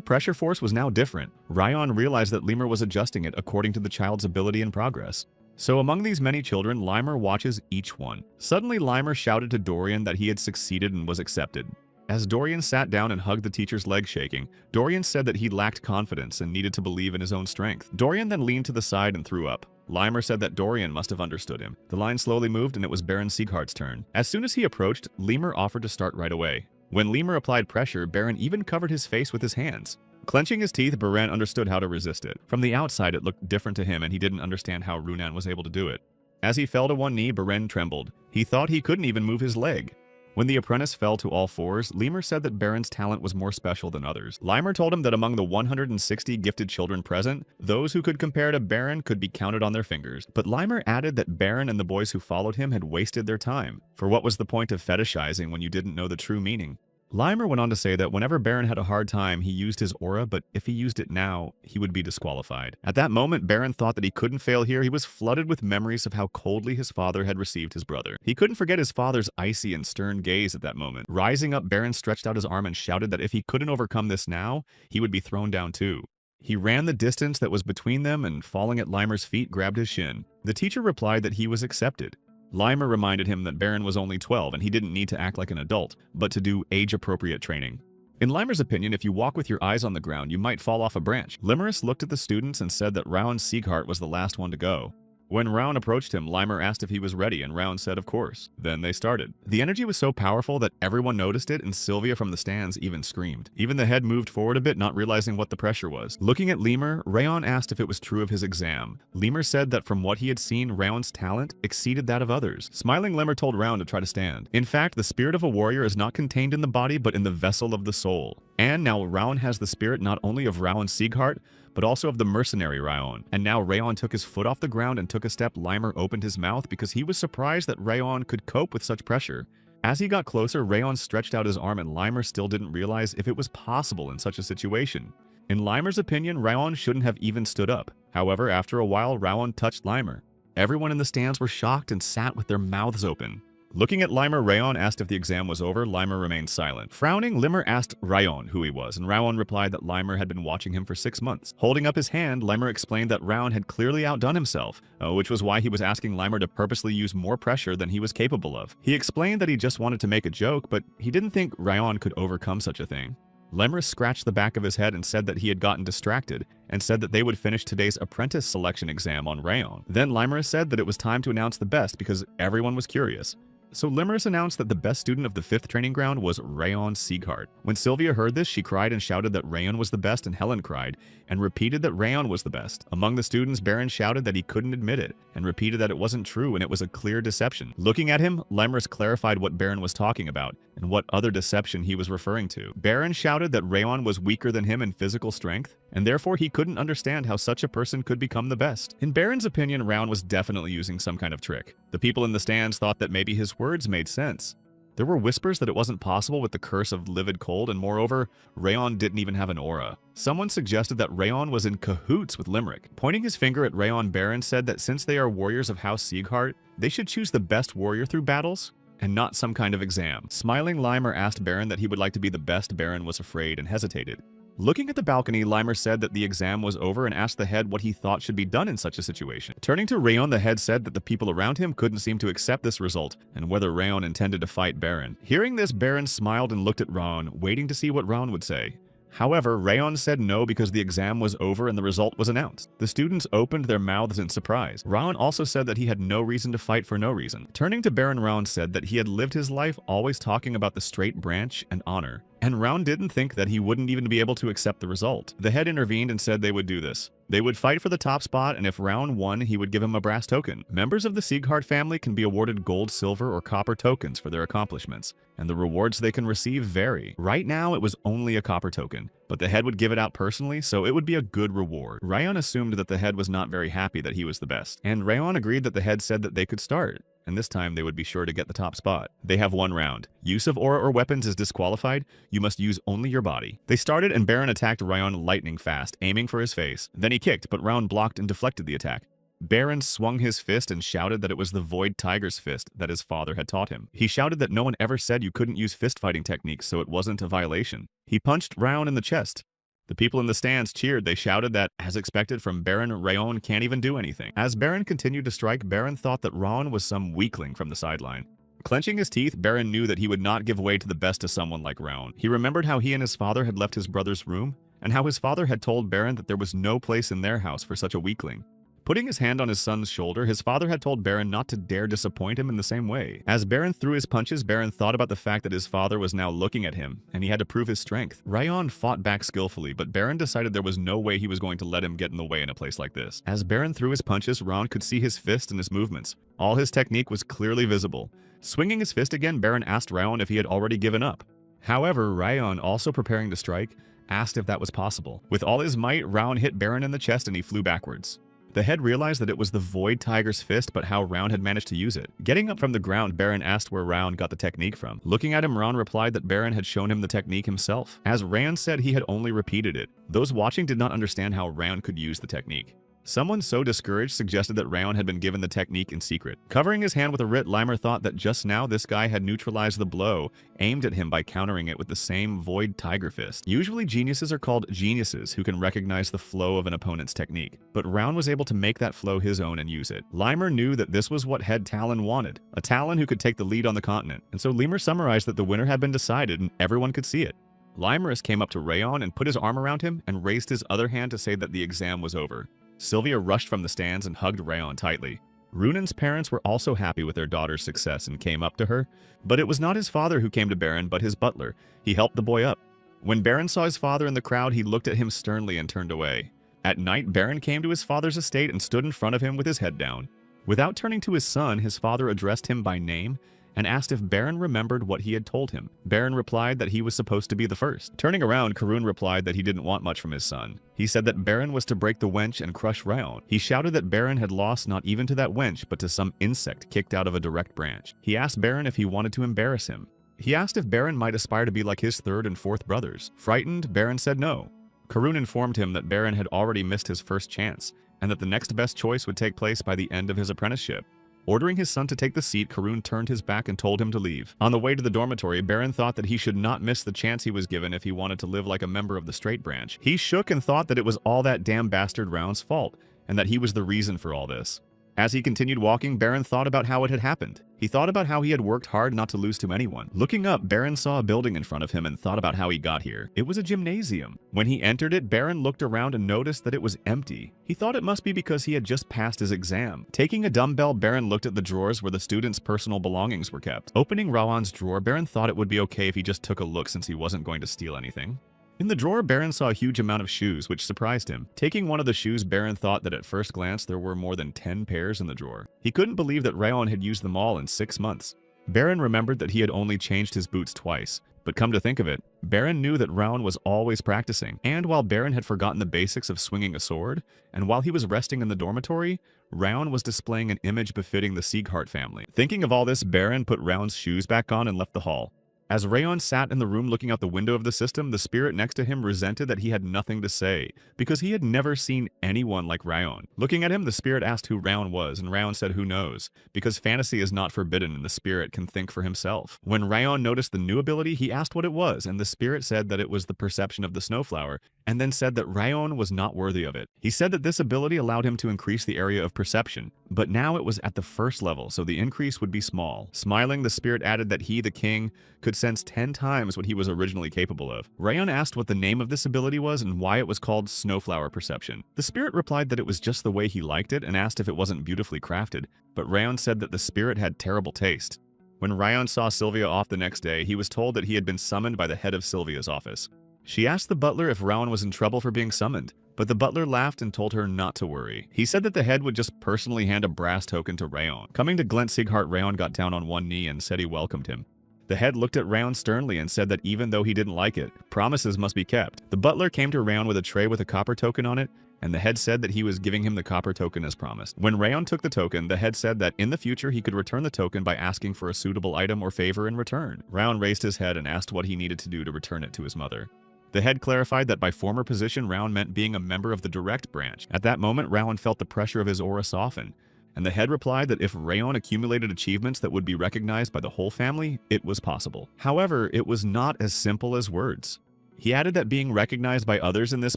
[SPEAKER 1] pressure force was now different. Rayon realized that Lemur was adjusting it according to the child's ability and progress. So among these many children, Lemur watches each one. Suddenly, Lemur shouted to Dorian that he had succeeded and was accepted. As Dorian sat down and hugged the teacher's leg shaking, Dorian said that he lacked confidence and needed to believe in his own strength. Dorian then leaned to the side and threw up. Lemur said that Dorian must have understood him. The line slowly moved and it was Baron Sieghart's turn. As soon as he approached, Lemur offered to start right away. When Lemur applied pressure, Baron even covered his face with his hands. Clenching his teeth, Baran understood how to resist it. From the outside, it looked different to him and he didn't understand how Runan was able to do it. As he fell to one knee, Baran trembled. He thought he couldn't even move his leg. When the apprentice fell to all fours, Lemur said that Baron's talent was more special than others. Lemur told him that among the 160 gifted children present, those who could compare to Baron could be counted on their fingers. But Lemur added that Baron and the boys who followed him had wasted their time. For what was the point of fetishizing when you didn't know the true meaning? Lemur went on to say that whenever Baron had a hard time, he used his aura, but if he used it now, he would be disqualified. At that moment, Baron thought that he couldn't fail here. He was flooded with memories of how coldly his father had received his brother. He couldn't forget his father's icy and stern gaze at that moment. Rising up, Baron stretched out his arm and shouted that if he couldn't overcome this now, he would be thrown down too. He ran the distance that was between them and, falling at Lemur's feet, grabbed his shin. The teacher replied that he was accepted. Lemur reminded him that Baron was only 12 and he didn't need to act like an adult, but to do age-appropriate training. In Lemur's opinion, if you walk with your eyes on the ground, you might fall off a branch. Lemurus looked at the students and said that Raun Sieghart was the last one to go. When Raun approached him, Lemur asked if he was ready, and Raun said of course. Then they started. The energy was so powerful that everyone noticed it, and Sylvia from the stands even screamed. Even the head moved forward a bit, not realizing what the pressure was. Looking at Lemur, Raun asked if it was true of his exam. Lemur said that from what he had seen, Raun's talent exceeded that of others. Smiling, Lemur told Raun to try to stand. In fact, the spirit of a warrior is not contained in the body, but in the vessel of the soul. And now Raun has the spirit not only of Raun Sieghart, but also of the mercenary Rayon. And now Rayon took his foot off the ground and took a step. Lemur opened his mouth because he was surprised that Rayon could cope with such pressure. As he got closer, Rayon stretched out his arm and Lemur still didn't realize if it was possible in such a situation. In Lemur's opinion, Rayon shouldn't have even stood up. However, after a while, Rayon touched Lemur. Everyone in the stands were shocked and sat with their mouths open. Looking at Lemur, Rayon asked if the exam was over. Lemur remained silent. Frowning, Lemur asked Rayon who he was, and Rayon replied that Lemur had been watching him for 6 months. Holding up his hand, Lemur explained that Rayon had clearly outdone himself, which was why he was asking Lemur to purposely use more pressure than he was capable of. He explained that he just wanted to make a joke, but he didn't think Rayon could overcome such a thing. Lemur scratched the back of his head and said that he had gotten distracted, and said that they would finish today's apprentice selection exam on Rayon. Then Lemur said that it was time to announce the best because everyone was curious. So Lemurus announced that the best student of the 5th training ground was Rayon Sieghart. When Sylvia heard this, she cried and shouted that Rayon was the best, and Helen cried and repeated that Rayon was the best. Among the students, Baron shouted that he couldn't admit it and repeated that it wasn't true and it was a clear deception. Looking at him, Lemurus clarified what Baron was talking about and what other deception he was referring to. Baron shouted that Rayon was weaker than him in physical strength, and therefore he couldn't understand how such a person could become the best. In Baron's opinion, Rayon was definitely using some kind of trick. The people in the stands thought that maybe his words made sense. There were whispers that it wasn't possible with the curse of livid cold, and moreover, Rayon didn't even have an aura. Someone suggested that Rayon was in cahoots with Limerick. Pointing his finger at Rayon, Baron said that since they are warriors of House Sieghart, they should choose the best warrior through battles, and not some kind of exam. Smiling, Limer asked Baron that he would like to be the best. Baron was afraid and hesitated. Looking at the balcony, Limer said that the exam was over and asked the head what he thought should be done in such a situation. Turning to Rayon, the head said that the people around him couldn't seem to accept this result, and whether Rayon intended to fight Baron. Hearing this, Baron smiled and looked at Raon, waiting to see what Raon would say. However, Rayon said no because the exam was over and the result was announced. The students opened their mouths in surprise. Raon also said that he had no reason to fight for no reason. Turning to Baron, Raon said that he had lived his life always talking about the straight branch and honor, and Raon didn't think that he wouldn't even be able to accept the result. The head intervened and said they would do this. They would fight for the top spot, and if Raon won, he would give him a brass token. Members of the Sieghart family can be awarded gold, silver, or copper tokens for their accomplishments, and the rewards they can receive vary. Right now, it was only a copper token, but the head would give it out personally, so it would be a good reward. Rayon assumed that the head was not very happy that he was the best, and Rayon agreed that the head said that they could start, and this time they would be sure to get the top spot. They have 1 round. Use of aura or weapons is disqualified. You must use only your body. They started and Baron attacked Rayon lightning fast, aiming for his face. Then he kicked, but Rayon blocked and deflected the attack. Baron swung his fist and shouted that it was the Void Tiger's fist that his father had taught him. He shouted that no one ever said you couldn't use fist fighting techniques, so it wasn't a violation. He punched Rayon in the chest. The people in the stands cheered. They shouted that, as expected from Baron, Rayon can't even do anything. As Baron continued to strike, Baron thought that Rayon was some weakling from the sideline. Clenching his teeth, Baron knew that he would not give way to the best to someone like Rayon. He remembered how he and his father had left his brother's room, and how his father had told Baron that there was no place in their house for such a weakling. Putting his hand on his son's shoulder, his father had told Baron not to dare disappoint him in the same way. As Baron threw his punches, Baron thought about the fact that his father was now looking at him, and he had to prove his strength. Rayon fought back skillfully, but Baron decided there was no way he was going to let him get in the way in a place like this. As Baron threw his punches, Rayon could see his fist and his movements. All his technique was clearly visible. Swinging his fist again, Baron asked Rayon if he had already given up. However, Rayon, also preparing to strike, asked if that was possible. With all his might, Rayon hit Baron in the chest and he flew backwards. The head realized that it was the Void Tiger's fist, but how Rayon had managed to use it. Getting up from the ground, Baron asked where Rayon got the technique from. Looking at him, Rayon replied that Baron had shown him the technique himself. As Rayon said, he had only repeated it. Those watching did not understand how Rayon could use the technique. Someone so discouraged suggested that Rayon had been given the technique in secret. Covering his hand with a writ, Limer thought that just now this guy had neutralized the blow aimed at him by countering it with the same Void Tiger fist. Usually geniuses are called geniuses who can recognize the flow of an opponent's technique, but Rayon was able to make that flow his own and use it. Limer knew that this was what Head Talon wanted, a Talon who could take the lead on the continent, and so Limer summarized that the winner had been decided and everyone could see it. Limerus came up to Rayon and put his arm around him and raised his other hand to say that the exam was over. Sylvia rushed from the stands and hugged Rayon tightly. Runan's parents were also happy with their daughter's success and came up to her, but it was not his father who came to Baron, but his butler. He helped the boy up. When Baron saw his father in the crowd, he looked at him sternly and turned away. At night, Baron came to his father's estate and stood in front of him with his head down. Without turning to his son, his father addressed him by name and asked if Baron remembered what he had told him. Baron replied that he was supposed to be the first. Turning around, Karun replied that he didn't want much from his son. He said that Baron was to break the wench and crush Rayon. He shouted that Baron had lost not even to that wench, but to some insect kicked out of a direct branch. He asked Baron if he wanted to embarrass him. He asked if Baron might aspire to be like his third and fourth brothers. Frightened, Baron said no. Karun informed him that Baron had already missed his first chance, and that the next best choice would take place by the end of his apprenticeship. Ordering his son to take the seat, Karun turned his back and told him to leave. On the way to the dormitory, Baron thought that he should not miss the chance he was given if he wanted to live like a member of the straight branch. He shook and thought that it was all that damn bastard Raon's fault, and that he was the reason for all this. As he continued walking, Baron thought about how it had happened. He thought about how he had worked hard not to lose to anyone. Looking up, Baron saw a building in front of him and thought about how he got here. It was a gymnasium. When he entered it, Baron looked around and noticed that it was empty. He thought it must be because he had just passed his exam. Taking a dumbbell, Baron looked at the drawers where the students' personal belongings were kept. Opening Rawan's drawer, Baron thought it would be okay if he just took a look since he wasn't going to steal anything. In the drawer, Baron saw a huge amount of shoes, which surprised him. Taking one of the shoes, Baron thought that at first glance there were more than 10 pairs in the drawer. He couldn't believe that Rayon had used them all in 6 months. Baron remembered that he had only changed his boots twice. But come to think of it, Baron knew that Rayon was always practicing. And while Baron had forgotten the basics of swinging a sword, and while he was resting in the dormitory, Raon was displaying an image befitting the Sieghart family. Thinking of all this, Baron put Raon's shoes back on and left the hall. As Raon sat in the room looking out the window of the system, the spirit next to him resented that he had nothing to say, because he had never seen anyone like Raon. Looking at him, the spirit asked who Raon was, and Raon said who knows, because fantasy is not forbidden and the spirit can think for himself. When Raon noticed the new ability, he asked what it was, and the spirit said that it was the perception of the snowflower, and then said that Raon was not worthy of it. He said that this ability allowed him to increase the area of perception, but now it was at the first level, so the increase would be small. Smiling, the spirit added that he, the king, could sense 10 times what he was originally capable of. Raon asked what the name of this ability was and why it was called Snowflower Perception. The spirit replied that it was just the way he liked it and asked if it wasn't beautifully crafted, but Raon said that the spirit had terrible taste. When Raon saw Sylvia off the next day, he was told that he had been summoned by the head of Sylvia's office. She asked the butler if Raon was in trouble for being summoned, but the butler laughed and told her not to worry. He said that the head would just personally hand a brass token to Raon. Coming to Glent Sieghart, Raon got down on one knee and said he welcomed him. The head looked at Raon sternly and said that even though he didn't like it, promises must be kept. The butler came to Raon with a tray with a copper token on it, and the head said that he was giving him the copper token as promised. When Raon took the token, the head said that in the future he could return the token by asking for a suitable item or favor in return. Raon raised his head and asked what he needed to do to return it to his mother. The head clarified that by former position, Raon meant being a member of the direct branch. At that moment, Raon felt the pressure of his aura soften, and the head replied that if Raon accumulated achievements that would be recognized by the whole family, it was possible. However, it was not as simple as words. He added that being recognized by others in this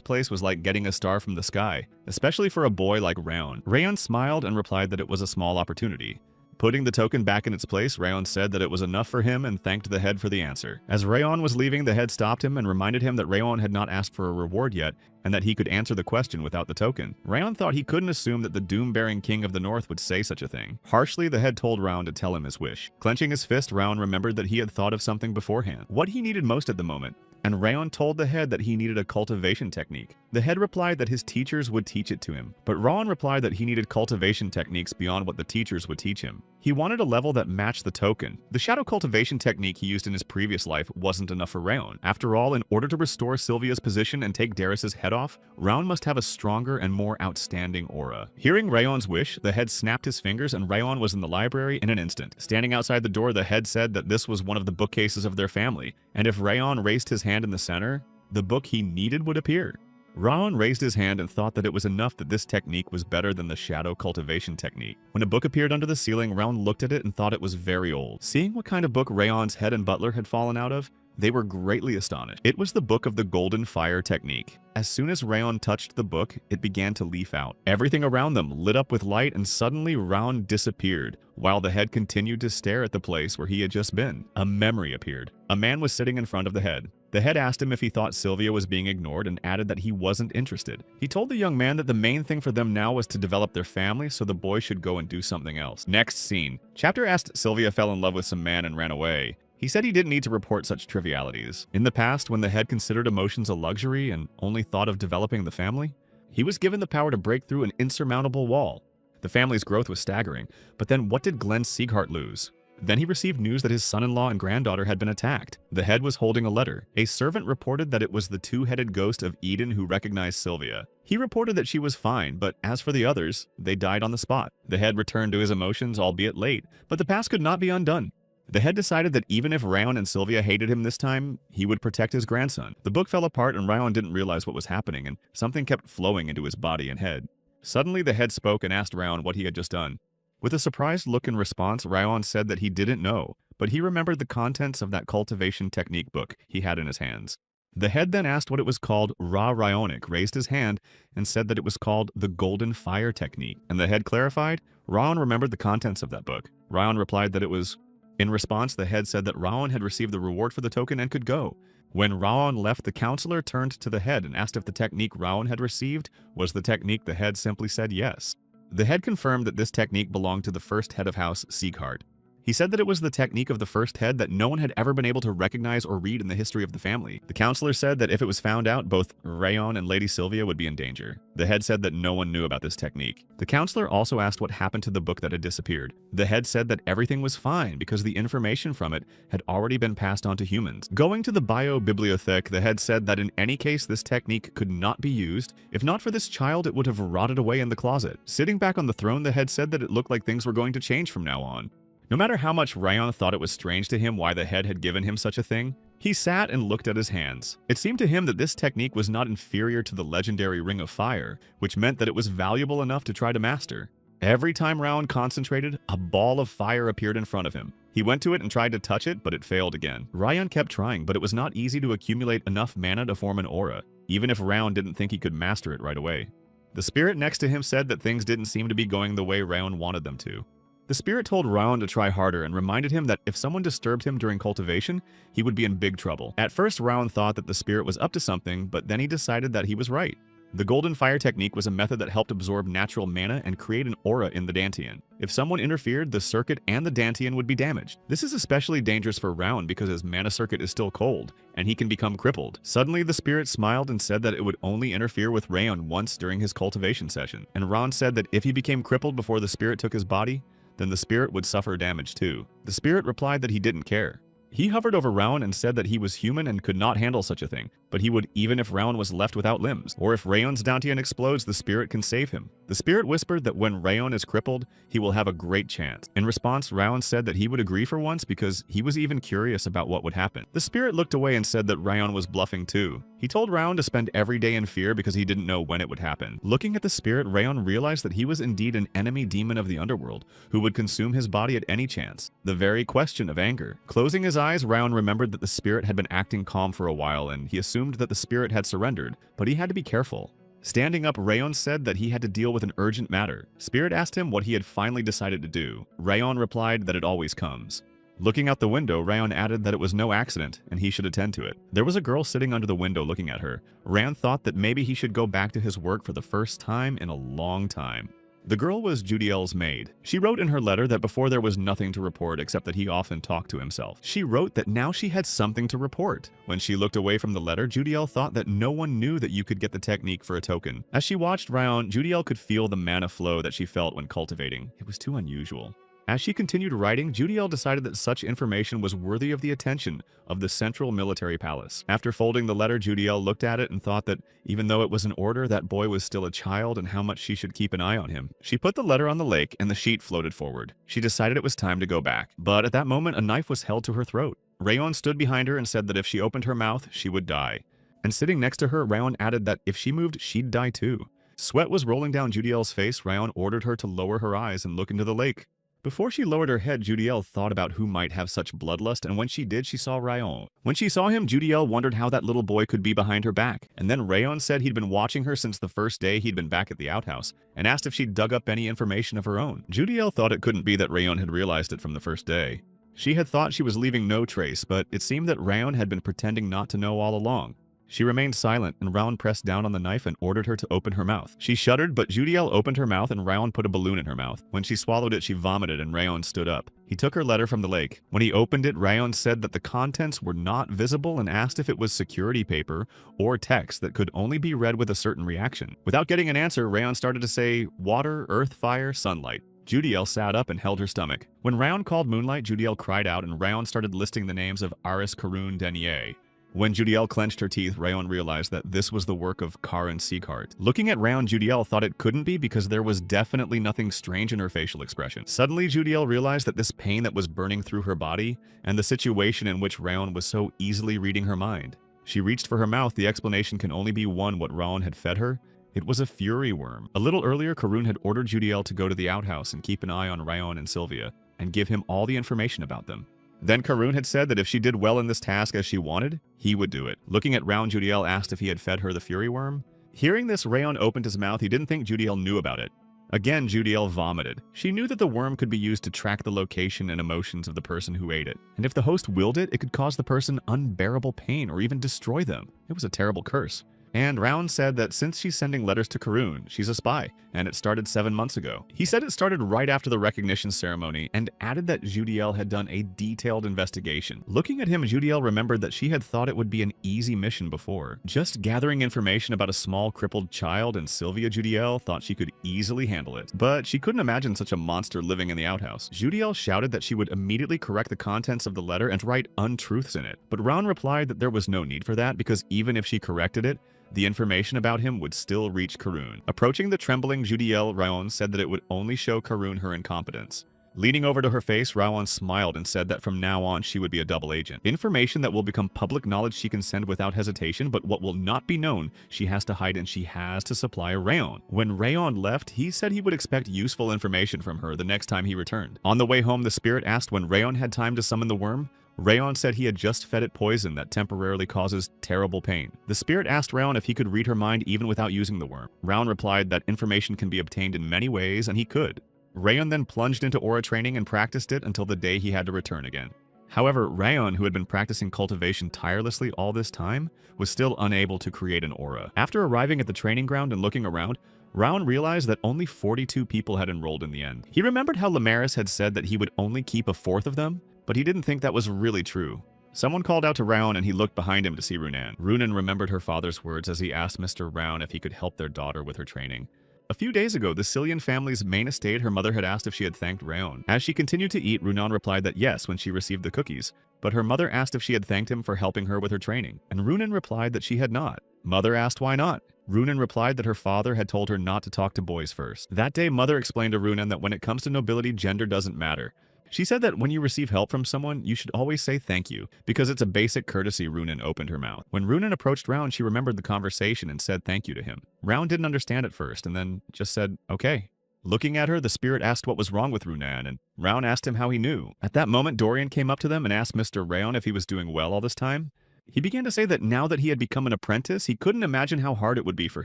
[SPEAKER 1] place was like getting a star from the sky, especially for a boy like Raon. Raon smiled and replied that it was a small opportunity. Putting the token back in its place, Raon said that it was enough for him and thanked the head for the answer. As Raon was leaving, the head stopped him and reminded him that Raon had not asked for a reward yet, and that he could answer the question without the token. Raon thought he couldn't assume that the doom-bearing king of the north would say such a thing. Harshly, the head told Raon to tell him his wish. Clenching his fist, Raon remembered that he had thought of something beforehand, what he needed most at the moment, and Raon told the head that he needed a cultivation technique. The head replied that his teachers would teach it to him, but Raon replied that he needed cultivation techniques beyond what the teachers would teach him. He wanted a level that matched the token. The shadow cultivation technique he used in his previous life wasn't enough for Raon. After all, in order to restore Sylvia's position and take Darius's head off, Raon must have a stronger and more outstanding aura. Hearing Raon's wish, the head snapped his fingers and Raon was in the library in an instant. Standing outside the door, the head said that this was one of the bookcases of their family, and if Raon raised his hand in the center, the book he needed would appear. Raon raised his hand and thought that it was enough that this technique was better than the shadow cultivation technique. When a book appeared under the ceiling, Raon looked at it and thought it was very old. Seeing what kind of book Raon's head and butler had fallen out of, they were greatly astonished. It was the book of the golden fire technique. As soon as Raon touched the book, it began to leaf out. Everything around them lit up with light and suddenly Raon disappeared, while the head continued to stare at the place where he had just been. A memory appeared. A man was sitting in front of the head. The head asked him if he thought Sylvia was being ignored and added that he wasn't interested. He told the young man that the main thing for them now was to develop their family, so the boy should go and do something else. Next scene. Chapter asked Sylvia fell in love with some man and ran away. He said he didn't need to report such trivialities. In the past, when the head considered emotions a luxury and only thought of developing the family, he was given the power to break through an insurmountable wall. The family's growth was staggering, but then what did Glenn Sieghart lose? Then he received news that his son-in-law and granddaughter had been attacked. The head was holding a letter. A servant reported that it was the two-headed ghost of Eden who recognized Sylvia. He reported that she was fine, but as for the others, they died on the spot. The head returned to his emotions, albeit late, but the past could not be undone. The head decided that even if Raon and Sylvia hated him this time, he would protect his grandson. The book fell apart and Raon didn't realize what was happening, and something kept flowing into his body and head. Suddenly, the head spoke and asked Raon what he had just done. With a surprised look in response, Raon said that he didn't know, but he remembered the contents of that cultivation technique book he had in his hands. The head then asked what it was called. Raonic raised his hand and said that it was called the Golden Fire Technique, and the head clarified. Raon remembered the contents of that book. Raon replied that it was... In response, the head said that Raon had received the reward for the token and could go. When Raon left, the counselor turned to the head and asked if the technique Raon had received was the technique. The head simply said yes. The head confirmed that this technique belonged to the first head of house, Sieghart. He said that it was the technique of the first head that no one had ever been able to recognize or read in the history of the family. The counselor said that if it was found out, both Rayon and Lady Sylvia would be in danger. The head said that no one knew about this technique. The counselor also asked what happened to the book that had disappeared. The head said that everything was fine because the information from it had already been passed on to humans. Going to the biobibliothèque, the head said that in any case this technique could not be used. If not for this child, it would have rotted away in the closet. Sitting back on the throne, the head said that it looked like things were going to change from now on. No matter how much Rayon thought it was strange to him why the head had given him such a thing, he sat and looked at his hands. It seemed to him that this technique was not inferior to the legendary Ring of Fire, which meant that it was valuable enough to try to master. Every time Rayon concentrated, a ball of fire appeared in front of him. He went to it and tried to touch it, but it failed again. Rayon kept trying, but it was not easy to accumulate enough mana to form an aura, even if Rayon didn't think he could master it right away. The spirit next to him said that things didn't seem to be going the way Rayon wanted them to. The spirit told Rayon to try harder and reminded him that if someone disturbed him during cultivation, he would be in big trouble. At first, Rayon thought that the spirit was up to something, but then he decided that he was right. The Golden Fire technique was a method that helped absorb natural mana and create an aura in the Dantian. If someone interfered, the circuit and the Dantian would be damaged. This is especially dangerous for Rayon because his mana circuit is still cold, and he can become crippled. Suddenly, the spirit smiled and said that it would only interfere with Rayon once during his cultivation session. And Rayon said that if he became crippled before the spirit took his body, then the spirit would suffer damage too. The spirit replied that he didn't care. He hovered over Rayon and said that he was human and could not handle such a thing, but he would even if Rayon was left without limbs, or if Rayon's Dantian explodes, the spirit can save him. The spirit whispered that when Rayon is crippled, he will have a great chance. In response, Rayon said that he would agree for once because he was even curious about what would happen. The spirit looked away and said that Rayon was bluffing too. He told Rayon to spend every day in fear because he didn't know when it would happen. Looking at the spirit, Rayon realized that he was indeed an enemy demon of the underworld, who would consume his body at any chance. The very question of anger. Closing his eyes, Rayon remembered that the spirit had been acting calm for a while, and he assumed that the spirit had surrendered, but he had to be careful. Standing up, Rayon said that he had to deal with an urgent matter. Spirit asked him what he had finally decided to do. Rayon replied that it always comes. Looking out the window, Rayon added that it was no accident, and he should attend to it. There was a girl sitting under the window looking at her. Rayon thought that maybe he should go back to his work for the first time in a long time. The girl was Judiel's maid. She wrote in her letter that before there was nothing to report except that he often talked to himself. She wrote that now she had something to report. When she looked away from the letter, Judiel thought that no one knew that you could get the technique for a token. As she watched Rayon, Judiel could feel the mana flow that she felt when cultivating. It was too unusual. As she continued writing, Judiel decided that such information was worthy of the attention of the central military palace. After folding the letter, Judiel looked at it and thought that even though it was an order, that boy was still a child and how much she should keep an eye on him. She put the letter on the lake and the sheet floated forward. She decided it was time to go back. But at that moment, a knife was held to her throat. Rayon stood behind her and said that if she opened her mouth, she would die. And sitting next to her, Rayon added that if she moved, she'd die too. Sweat was rolling down Judiel's face. Rayon ordered her to lower her eyes and look into the lake. Before she lowered her head, Judiel thought about who might have such bloodlust, and when she did, she saw Rayon. When she saw him, Judiel wondered how that little boy could be behind her back. And then Rayon said he'd been watching her since the first day he'd been back at the outhouse, and asked if she'd dug up any information of her own. Judiel thought it couldn't be that Rayon had realized it from the first day. She had thought she was leaving no trace, but it seemed that Rayon had been pretending not to know all along. She remained silent, and Rayon pressed down on the knife and ordered her to open her mouth. She shuddered, but Judiel opened her mouth and Rayon put a balloon in her mouth. When she swallowed it, she vomited and Rayon stood up. He took her letter from the lake. When he opened it, Rayon said that the contents were not visible and asked if it was security paper or text that could only be read with a certain reaction. Without getting an answer, Rayon started to say, water, earth, fire, sunlight. Judiel sat up and held her stomach. When Rayon called Moonlight, Judiel cried out and Rayon started listing the names of Aris, Karun, Denier. When Judiel clenched her teeth, Rayon realized that this was the work of Karin Seacart. Looking at Rayon, Judiel thought it couldn't be because there was definitely nothing strange in her facial expression. Suddenly, Judiel realized that this pain that was burning through her body and the situation in which Rayon was so easily reading her mind. She reached for her mouth. The explanation can only be one: what Rayon had fed her. It was a fury worm. A little earlier, Karun had ordered Judiel to go to the outhouse and keep an eye on Rayon and Sylvia, and give him all the information about them. Then Karun had said that if she did well in this task as she wanted, he would do it. Looking at Rayon, Judiel asked if he had fed her the fury worm. Hearing this, Rayon opened his mouth. He didn't think Judiel knew about it. Again, Judiel vomited. She knew that the worm could be used to track the location and emotions of the person who ate it. And if the host willed it, it could cause the person unbearable pain or even destroy them. It was a terrible curse. And Round said that since she's sending letters to Karun, she's a spy, and it started 7 months ago. He said it started right after the recognition ceremony, and added that Judiel had done a detailed investigation. Looking at him, Judiel remembered that she had thought it would be an easy mission before. Just gathering information about a small crippled child, and Sylvia Judiel thought she could easily handle it. But she couldn't imagine such a monster living in the outhouse. Judiel shouted that she would immediately correct the contents of the letter and write untruths in it. But Round replied that there was no need for that because even if she corrected it, the information about him would still reach Karun. Approaching the trembling Judiel, Raon said that it would only show Karun her incompetence. Leaning over to her face, Raon smiled and said that from now on she would be a double agent. Information that will become public knowledge she can send without hesitation, but what will not be known she has to hide and she has to supply Raon. When Raon left, he said he would expect useful information from her the next time he returned. On the way home, the spirit asked when Raon had time to summon the worm. Raon said he had just fed it poison that temporarily causes terrible pain. The spirit asked Raon if he could read her mind even without using the worm. Raon replied that information can be obtained in many ways, and he could. Raon then plunged into aura training and practiced it until the day he had to return again. However, Raon, who had been practicing cultivation tirelessly all this time, was still unable to create an aura. After arriving at the training ground and looking around, Raon realized that only 42 people had enrolled in the end. He remembered how Lamaris had said that he would only keep a fourth of them, but he didn't think that was really true. Someone called out to Raon and he looked behind him to see Runan. Runan remembered her father's words as he asked Mr. Raon if he could help their daughter with her training. A few days ago, the Cillian family's main estate, her mother had asked if she had thanked Raon. As she continued to eat, Runan replied that yes when she received the cookies, but her mother asked if she had thanked him for helping her with her training, and Runan replied that she had not. Mother asked why not. Runan replied that her father had told her not to talk to boys first. That day, Mother explained to Runan that when it comes to nobility, gender doesn't matter. She said that when you receive help from someone, you should always say thank you, because it's a basic courtesy. Runan opened her mouth. When Runan approached Round, she remembered the conversation and said thank you to him. Round didn't understand at first, and then just said, okay. Looking at her, the spirit asked what was wrong with Runan, and Round asked him how he knew. At that moment, Dorian came up to them and asked Mr. Raon if he was doing well all this time. He began to say that now that he had become an apprentice, he couldn't imagine how hard it would be for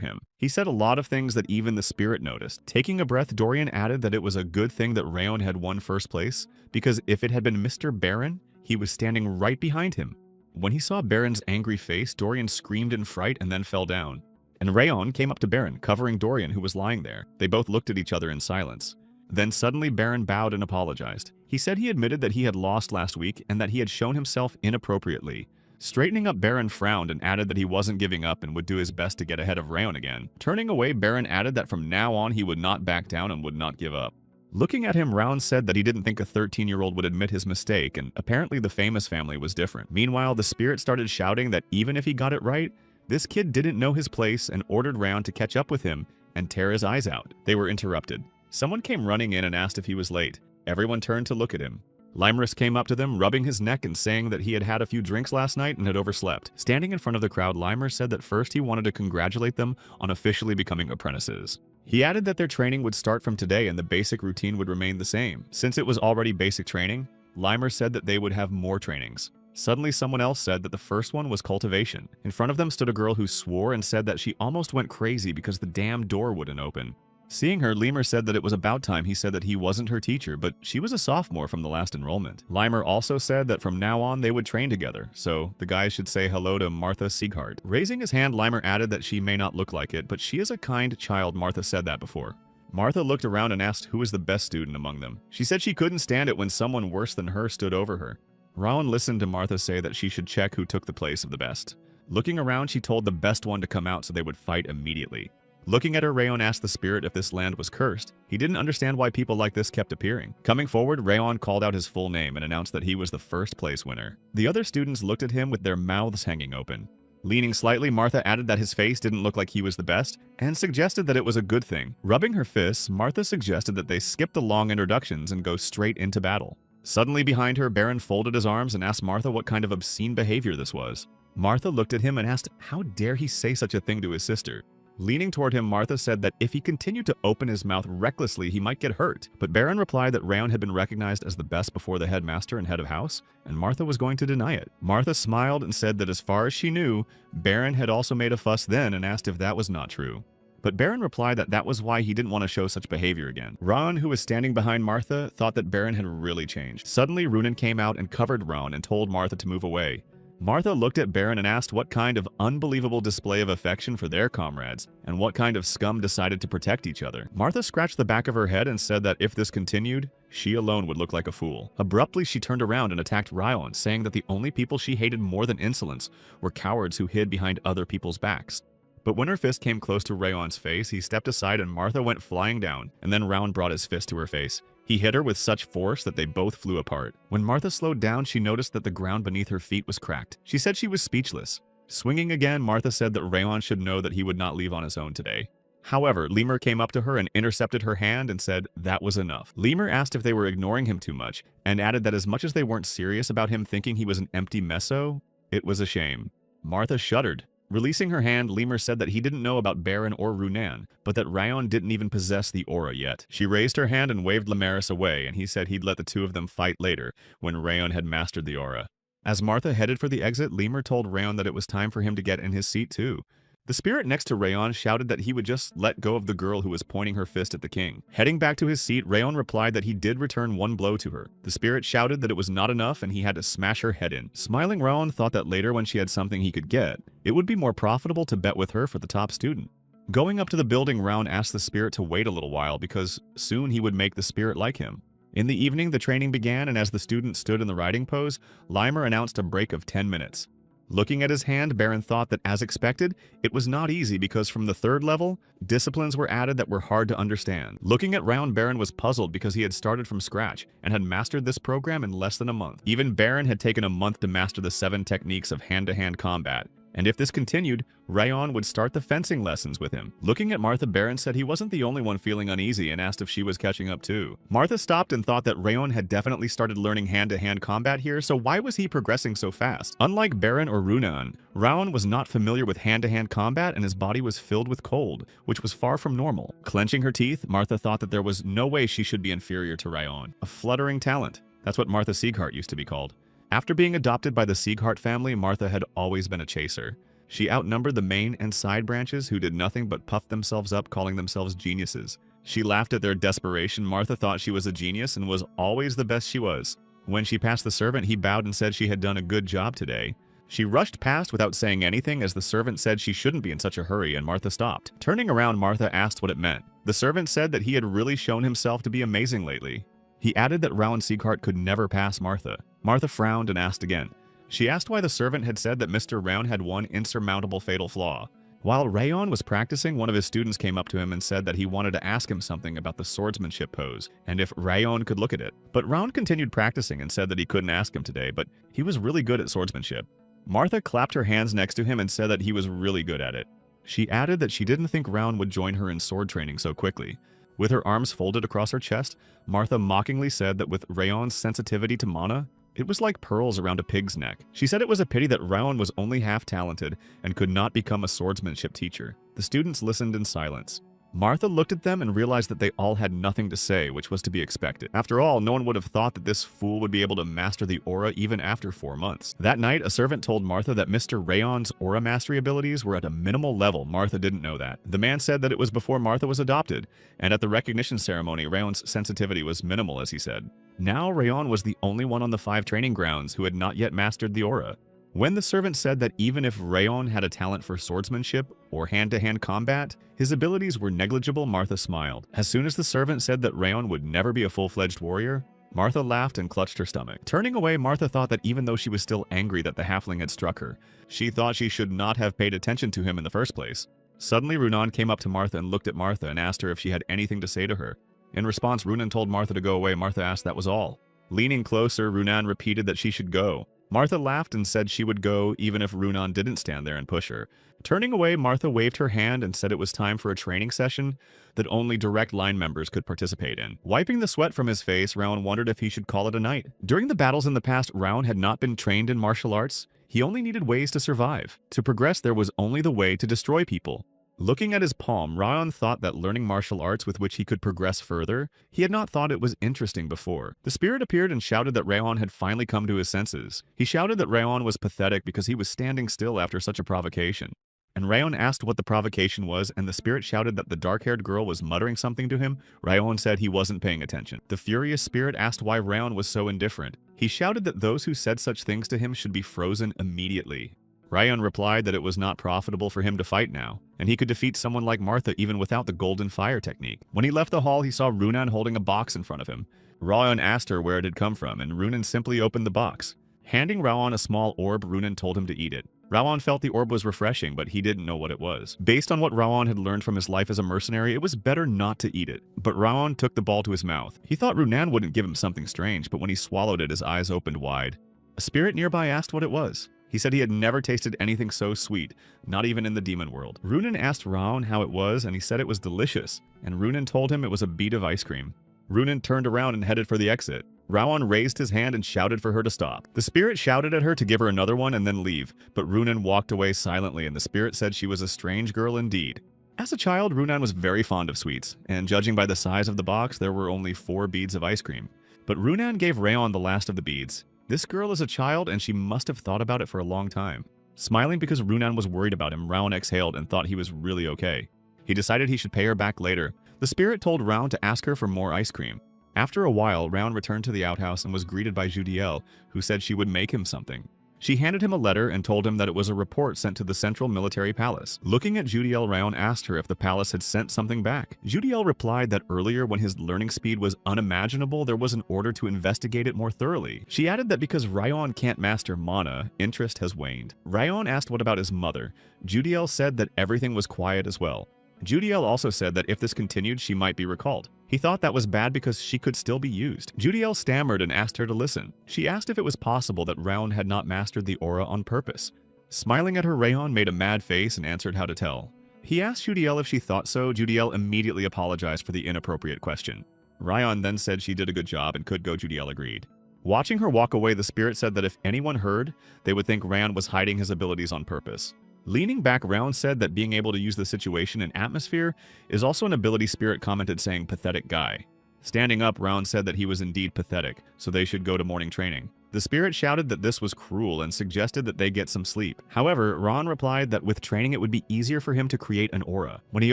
[SPEAKER 1] him. He said a lot of things that even the spirit noticed. Taking a breath, Dorian added that it was a good thing that Raon had won first place, because if it had been Mr. Baron, he was standing right behind him. When he saw Baron's angry face, Dorian screamed in fright and then fell down. And Raon came up to Baron, covering Dorian, who was lying there. They both looked at each other in silence. Then suddenly Baron bowed and apologized. He said he admitted that he had lost last week and that he had shown himself inappropriately. Straightening up, Baron frowned and added that he wasn't giving up and would do his best to get ahead of Raon again. Turning away, Baron added that from now on he would not back down and would not give up. Looking at him, Round said that he didn't think a 13-year-old would admit his mistake, and apparently the famous family was different. Meanwhile, the spirit started shouting that even if he got it right, this kid didn't know his place and ordered Round to catch up with him and tear his eyes out. They were interrupted. Someone came running in and asked if he was late. Everyone turned to look at him. Limerus came up to them, rubbing his neck and saying that he had had a few drinks last night and had overslept. Standing in front of the crowd, Limer said that first he wanted to congratulate them on officially becoming apprentices. He added that their training would start from today and the basic routine would remain the same. Since it was already basic training, Limer said that they would have more trainings. Suddenly, someone else said that the first one was cultivation. In front of them stood a girl who swore and said that she almost went crazy because the damn door wouldn't open. Seeing her, Limer said that it was about time he said that he wasn't her teacher, but she was a sophomore from the last enrollment. Limer also said that from now on they would train together, so the guys should say hello to Martha Sieghart. Raising his hand, Limer added that she may not look like it, but she is a kind child. Martha said that before. Martha looked around and asked who was the best student among them. She said she couldn't stand it when someone worse than her stood over her. Rowan listened to Martha say that she should check who took the place of the best. Looking around, she told the best one to come out so they would fight immediately. Looking at her, Rayon asked the spirit if this land was cursed. He didn't understand why people like this kept appearing. Coming forward, Rayon called out his full name and announced that he was the first place winner. The other students looked at him with their mouths hanging open. Leaning slightly, Martha added that his face didn't look like he was the best, and suggested that it was a good thing. Rubbing her fists, Martha suggested that they skip the long introductions and go straight into battle. Suddenly behind her, Baron folded his arms and asked Martha what kind of obscene behavior this was. Martha looked at him and asked how dare he say such a thing to his sister. Leaning toward him, Martha said that if he continued to open his mouth recklessly, he might get hurt. But Baron replied that Rayon had been recognized as the best before the headmaster and head of house, and Martha was going to deny it. Martha smiled and said that as far as she knew, Baron had also made a fuss then and asked if that was not true. But Baron replied that that was why he didn't want to show such behavior again. Raon, who was standing behind Martha, thought that Baron had really changed. Suddenly, Runan came out and covered Raon and told Martha to move away. Martha looked at Baron and asked what kind of unbelievable display of affection for their comrades, and what kind of scum decided to protect each other. Martha scratched the back of her head and said that if this continued, she alone would look like a fool. Abruptly, she turned around and attacked Ryon, saying that the only people she hated more than insolence were cowards who hid behind other people's backs. But when her fist came close to Rayon's face, he stepped aside and Martha went flying down, and then Ryon brought his fist to her face. He hit her with such force that they both flew apart. When Martha slowed down, she noticed that the ground beneath her feet was cracked. She said she was speechless. Swinging again, Martha said that Rayon should know that he would not leave on his own today. However, Lemur came up to her and intercepted her hand and said that was enough. Lemur asked if they were ignoring him too much, and added that as much as they weren't serious about him thinking he was an empty meso, it was a shame. Martha shuddered. Releasing her hand, Lemur said that he didn't know about Baron or Runan, but that Rayon didn't even possess the aura yet. She raised her hand and waved Lemaris away, and he said he'd let the two of them fight later, when Rayon had mastered the aura. As Martha headed for the exit, Lemur told Rayon that it was time for him to get in his seat too. The spirit next to Rayon shouted that he would just let go of the girl who was pointing her fist at the king. Heading back to his seat, Rayon replied that he did return one blow to her. The spirit shouted that it was not enough and he had to smash her head in. Smiling, Rayon thought that later when she had something he could get, it would be more profitable to bet with her for the top student. Going up to the building, Rayon asked the spirit to wait a little while because soon he would make the spirit like him. In the evening, the training began, and as the student stood in the riding pose, Lemur announced a break of 10 minutes. Looking at his hand, Baron thought that, as expected, it was not easy because from the third level, disciplines were added that were hard to understand. Looking at Rayon, Baron was puzzled because he had started from scratch and had mastered this program in less than a month. Even Baron had taken a month to master the 7 techniques of hand-to-hand combat. And if this continued, Rayon would start the fencing lessons with him. Looking at Martha, Baron said he wasn't the only one feeling uneasy and asked if she was catching up too. Martha stopped and thought that Rayon had definitely started learning hand-to-hand combat here, so why was he progressing so fast? Unlike Baron or Runan, Rayon was not familiar with hand-to-hand combat and his body was filled with cold, which was far from normal. Clenching her teeth, Martha thought that there was no way she should be inferior to Rayon. A fluttering talent. That's what Martha Sieghart used to be called. After being adopted by the Sieghart family, Martha had always been a chaser. She outnumbered the main and side branches who did nothing but puff themselves up, calling themselves geniuses. She laughed at their desperation. Martha thought she was a genius and was always the best she was. When she passed the servant, he bowed and said she had done a good job today. She rushed past without saying anything as the servant said she shouldn't be in such a hurry, and Martha stopped. Turning around, Martha asked what it meant. The servant said that he had really shown himself to be amazing lately. He added that Rayon Sieghart could never pass Martha. Martha frowned and asked again. She asked why the servant had said that Mr. Rayon had one insurmountable fatal flaw. While Rayon was practicing, one of his students came up to him and said that he wanted to ask him something about the swordsmanship pose, and if Rayon could look at it. But Rayon continued practicing and said that he couldn't ask him today, but he was really good at swordsmanship. Martha clapped her hands next to him and said that he was really good at it. She added that she didn't think Rayon would join her in sword training so quickly. With her arms folded across her chest, Martha mockingly said that with Rayon's sensitivity to mana, it was like pearls around a pig's neck. She said it was a pity that Rayon was only half talented and could not become a swordsmanship teacher. The students listened in silence. Martha looked at them and realized that they all had nothing to say, which was to be expected. After all, no one would have thought that this fool would be able to master the aura even after 4 months. That night, a servant told Martha that Mr. Rayon's aura mastery abilities were at a minimal level. Martha didn't know that. The man said that it was before Martha was adopted, and at the recognition ceremony, Rayon's sensitivity was minimal, as he said. Now, Rayon was the only one on the 5 training grounds who had not yet mastered the aura. When the servant said that even if Rayon had a talent for swordsmanship or hand-to-hand combat, his abilities were negligible, Martha smiled. As soon as the servant said that Rayon would never be a full-fledged warrior, Martha laughed and clutched her stomach. Turning away, Martha thought that even though she was still angry that the halfling had struck her, she thought she should not have paid attention to him in the first place. Suddenly, Runan came up to Martha and looked at Martha and asked her if she had anything to say to her. In response, Runan told Martha to go away. Martha asked that was all. Leaning closer, Runan repeated that she should go. Martha laughed and said she would go even if Runan didn't stand there and push her. Turning away, Martha waved her hand and said it was time for a training session that only direct line members could participate in. Wiping the sweat from his face, Rayon wondered if he should call it a night. During the battles in the past, Rayon had not been trained in martial arts. He only needed ways to survive. To progress, there was only the way to destroy people. Looking at his palm, Rayon thought that learning martial arts with which he could progress further, he had not thought it was interesting before. The spirit appeared and shouted that Rayon had finally come to his senses. He shouted that Rayon was pathetic because he was standing still after such a provocation. And Rayon asked what the provocation was, and the spirit shouted that the dark-haired girl was muttering something to him. Rayon said he wasn't paying attention. The furious spirit asked why Rayon was so indifferent. He shouted that those who said such things to him should be frozen immediately. Rayon replied that it was not profitable for him to fight now, and he could defeat someone like Martha even without the golden fire technique. When he left the hall, he saw Runan holding a box in front of him. Rayon asked her where it had come from, and Runan simply opened the box. Handing Rayon a small orb, Runan told him to eat it. Rayon felt the orb was refreshing, but he didn't know what it was. Based on what Rayon had learned from his life as a mercenary, it was better not to eat it. But Rayon took the ball to his mouth. He thought Runan wouldn't give him something strange, but when he swallowed it, his eyes opened wide. A spirit nearby asked what it was. He said he had never tasted anything so sweet, not even in the demon world. Runan asked Rayon how it was, and he said it was delicious, and Runan told him it was a bead of ice cream. Runan turned around and headed for the exit. Rayon raised his hand and shouted for her to stop. The spirit shouted at her to give her another one and then leave, but Runan walked away silently, and the spirit said she was a strange girl indeed. As a child, Runan was very fond of sweets, and judging by the size of the box, there were only 4 beads of ice cream. But Runan gave Rayon the last of the beads. This girl is a child, and she must have thought about it for a long time. Smiling because Runan was worried about him, Rayon exhaled and thought he was really okay. He decided he should pay her back later. The spirit told Rayon to ask her for more ice cream. After a while, Rayon returned to the outhouse and was greeted by Judiel, who said she would make him something. She handed him a letter and told him that it was a report sent to the Central Military Palace. Looking at Judiel, Rayon asked her if the palace had sent something back. Judiel replied that earlier, when his learning speed was unimaginable, there was an order to investigate it more thoroughly. She added that because Rayon can't master mana, interest has waned. Rayon asked what about his mother. Judiel said that everything was quiet as well. Judiel also said that if this continued, she might be recalled. He thought that was bad because she could still be used. Judiel stammered and asked her to listen. She asked if it was possible that Rayon had not mastered the aura on purpose. Smiling at her, Rayon made a mad face and answered how to tell. He asked Judiel if she thought so. Judiel immediately apologized for the inappropriate question. Rayon then said she did a good job and could go. Judiel agreed. Watching her walk away, the spirit said that if anyone heard, they would think Rayon was hiding his abilities on purpose. Leaning back, Rayon said that being able to use the situation and atmosphere is also an ability. Spirit commented saying, "Pathetic guy." Standing up, Rayon said that he was indeed pathetic, so they should go to morning training. The spirit shouted that this was cruel and suggested that they get some sleep. However, Rayon replied that with training it would be easier for him to create an aura. When he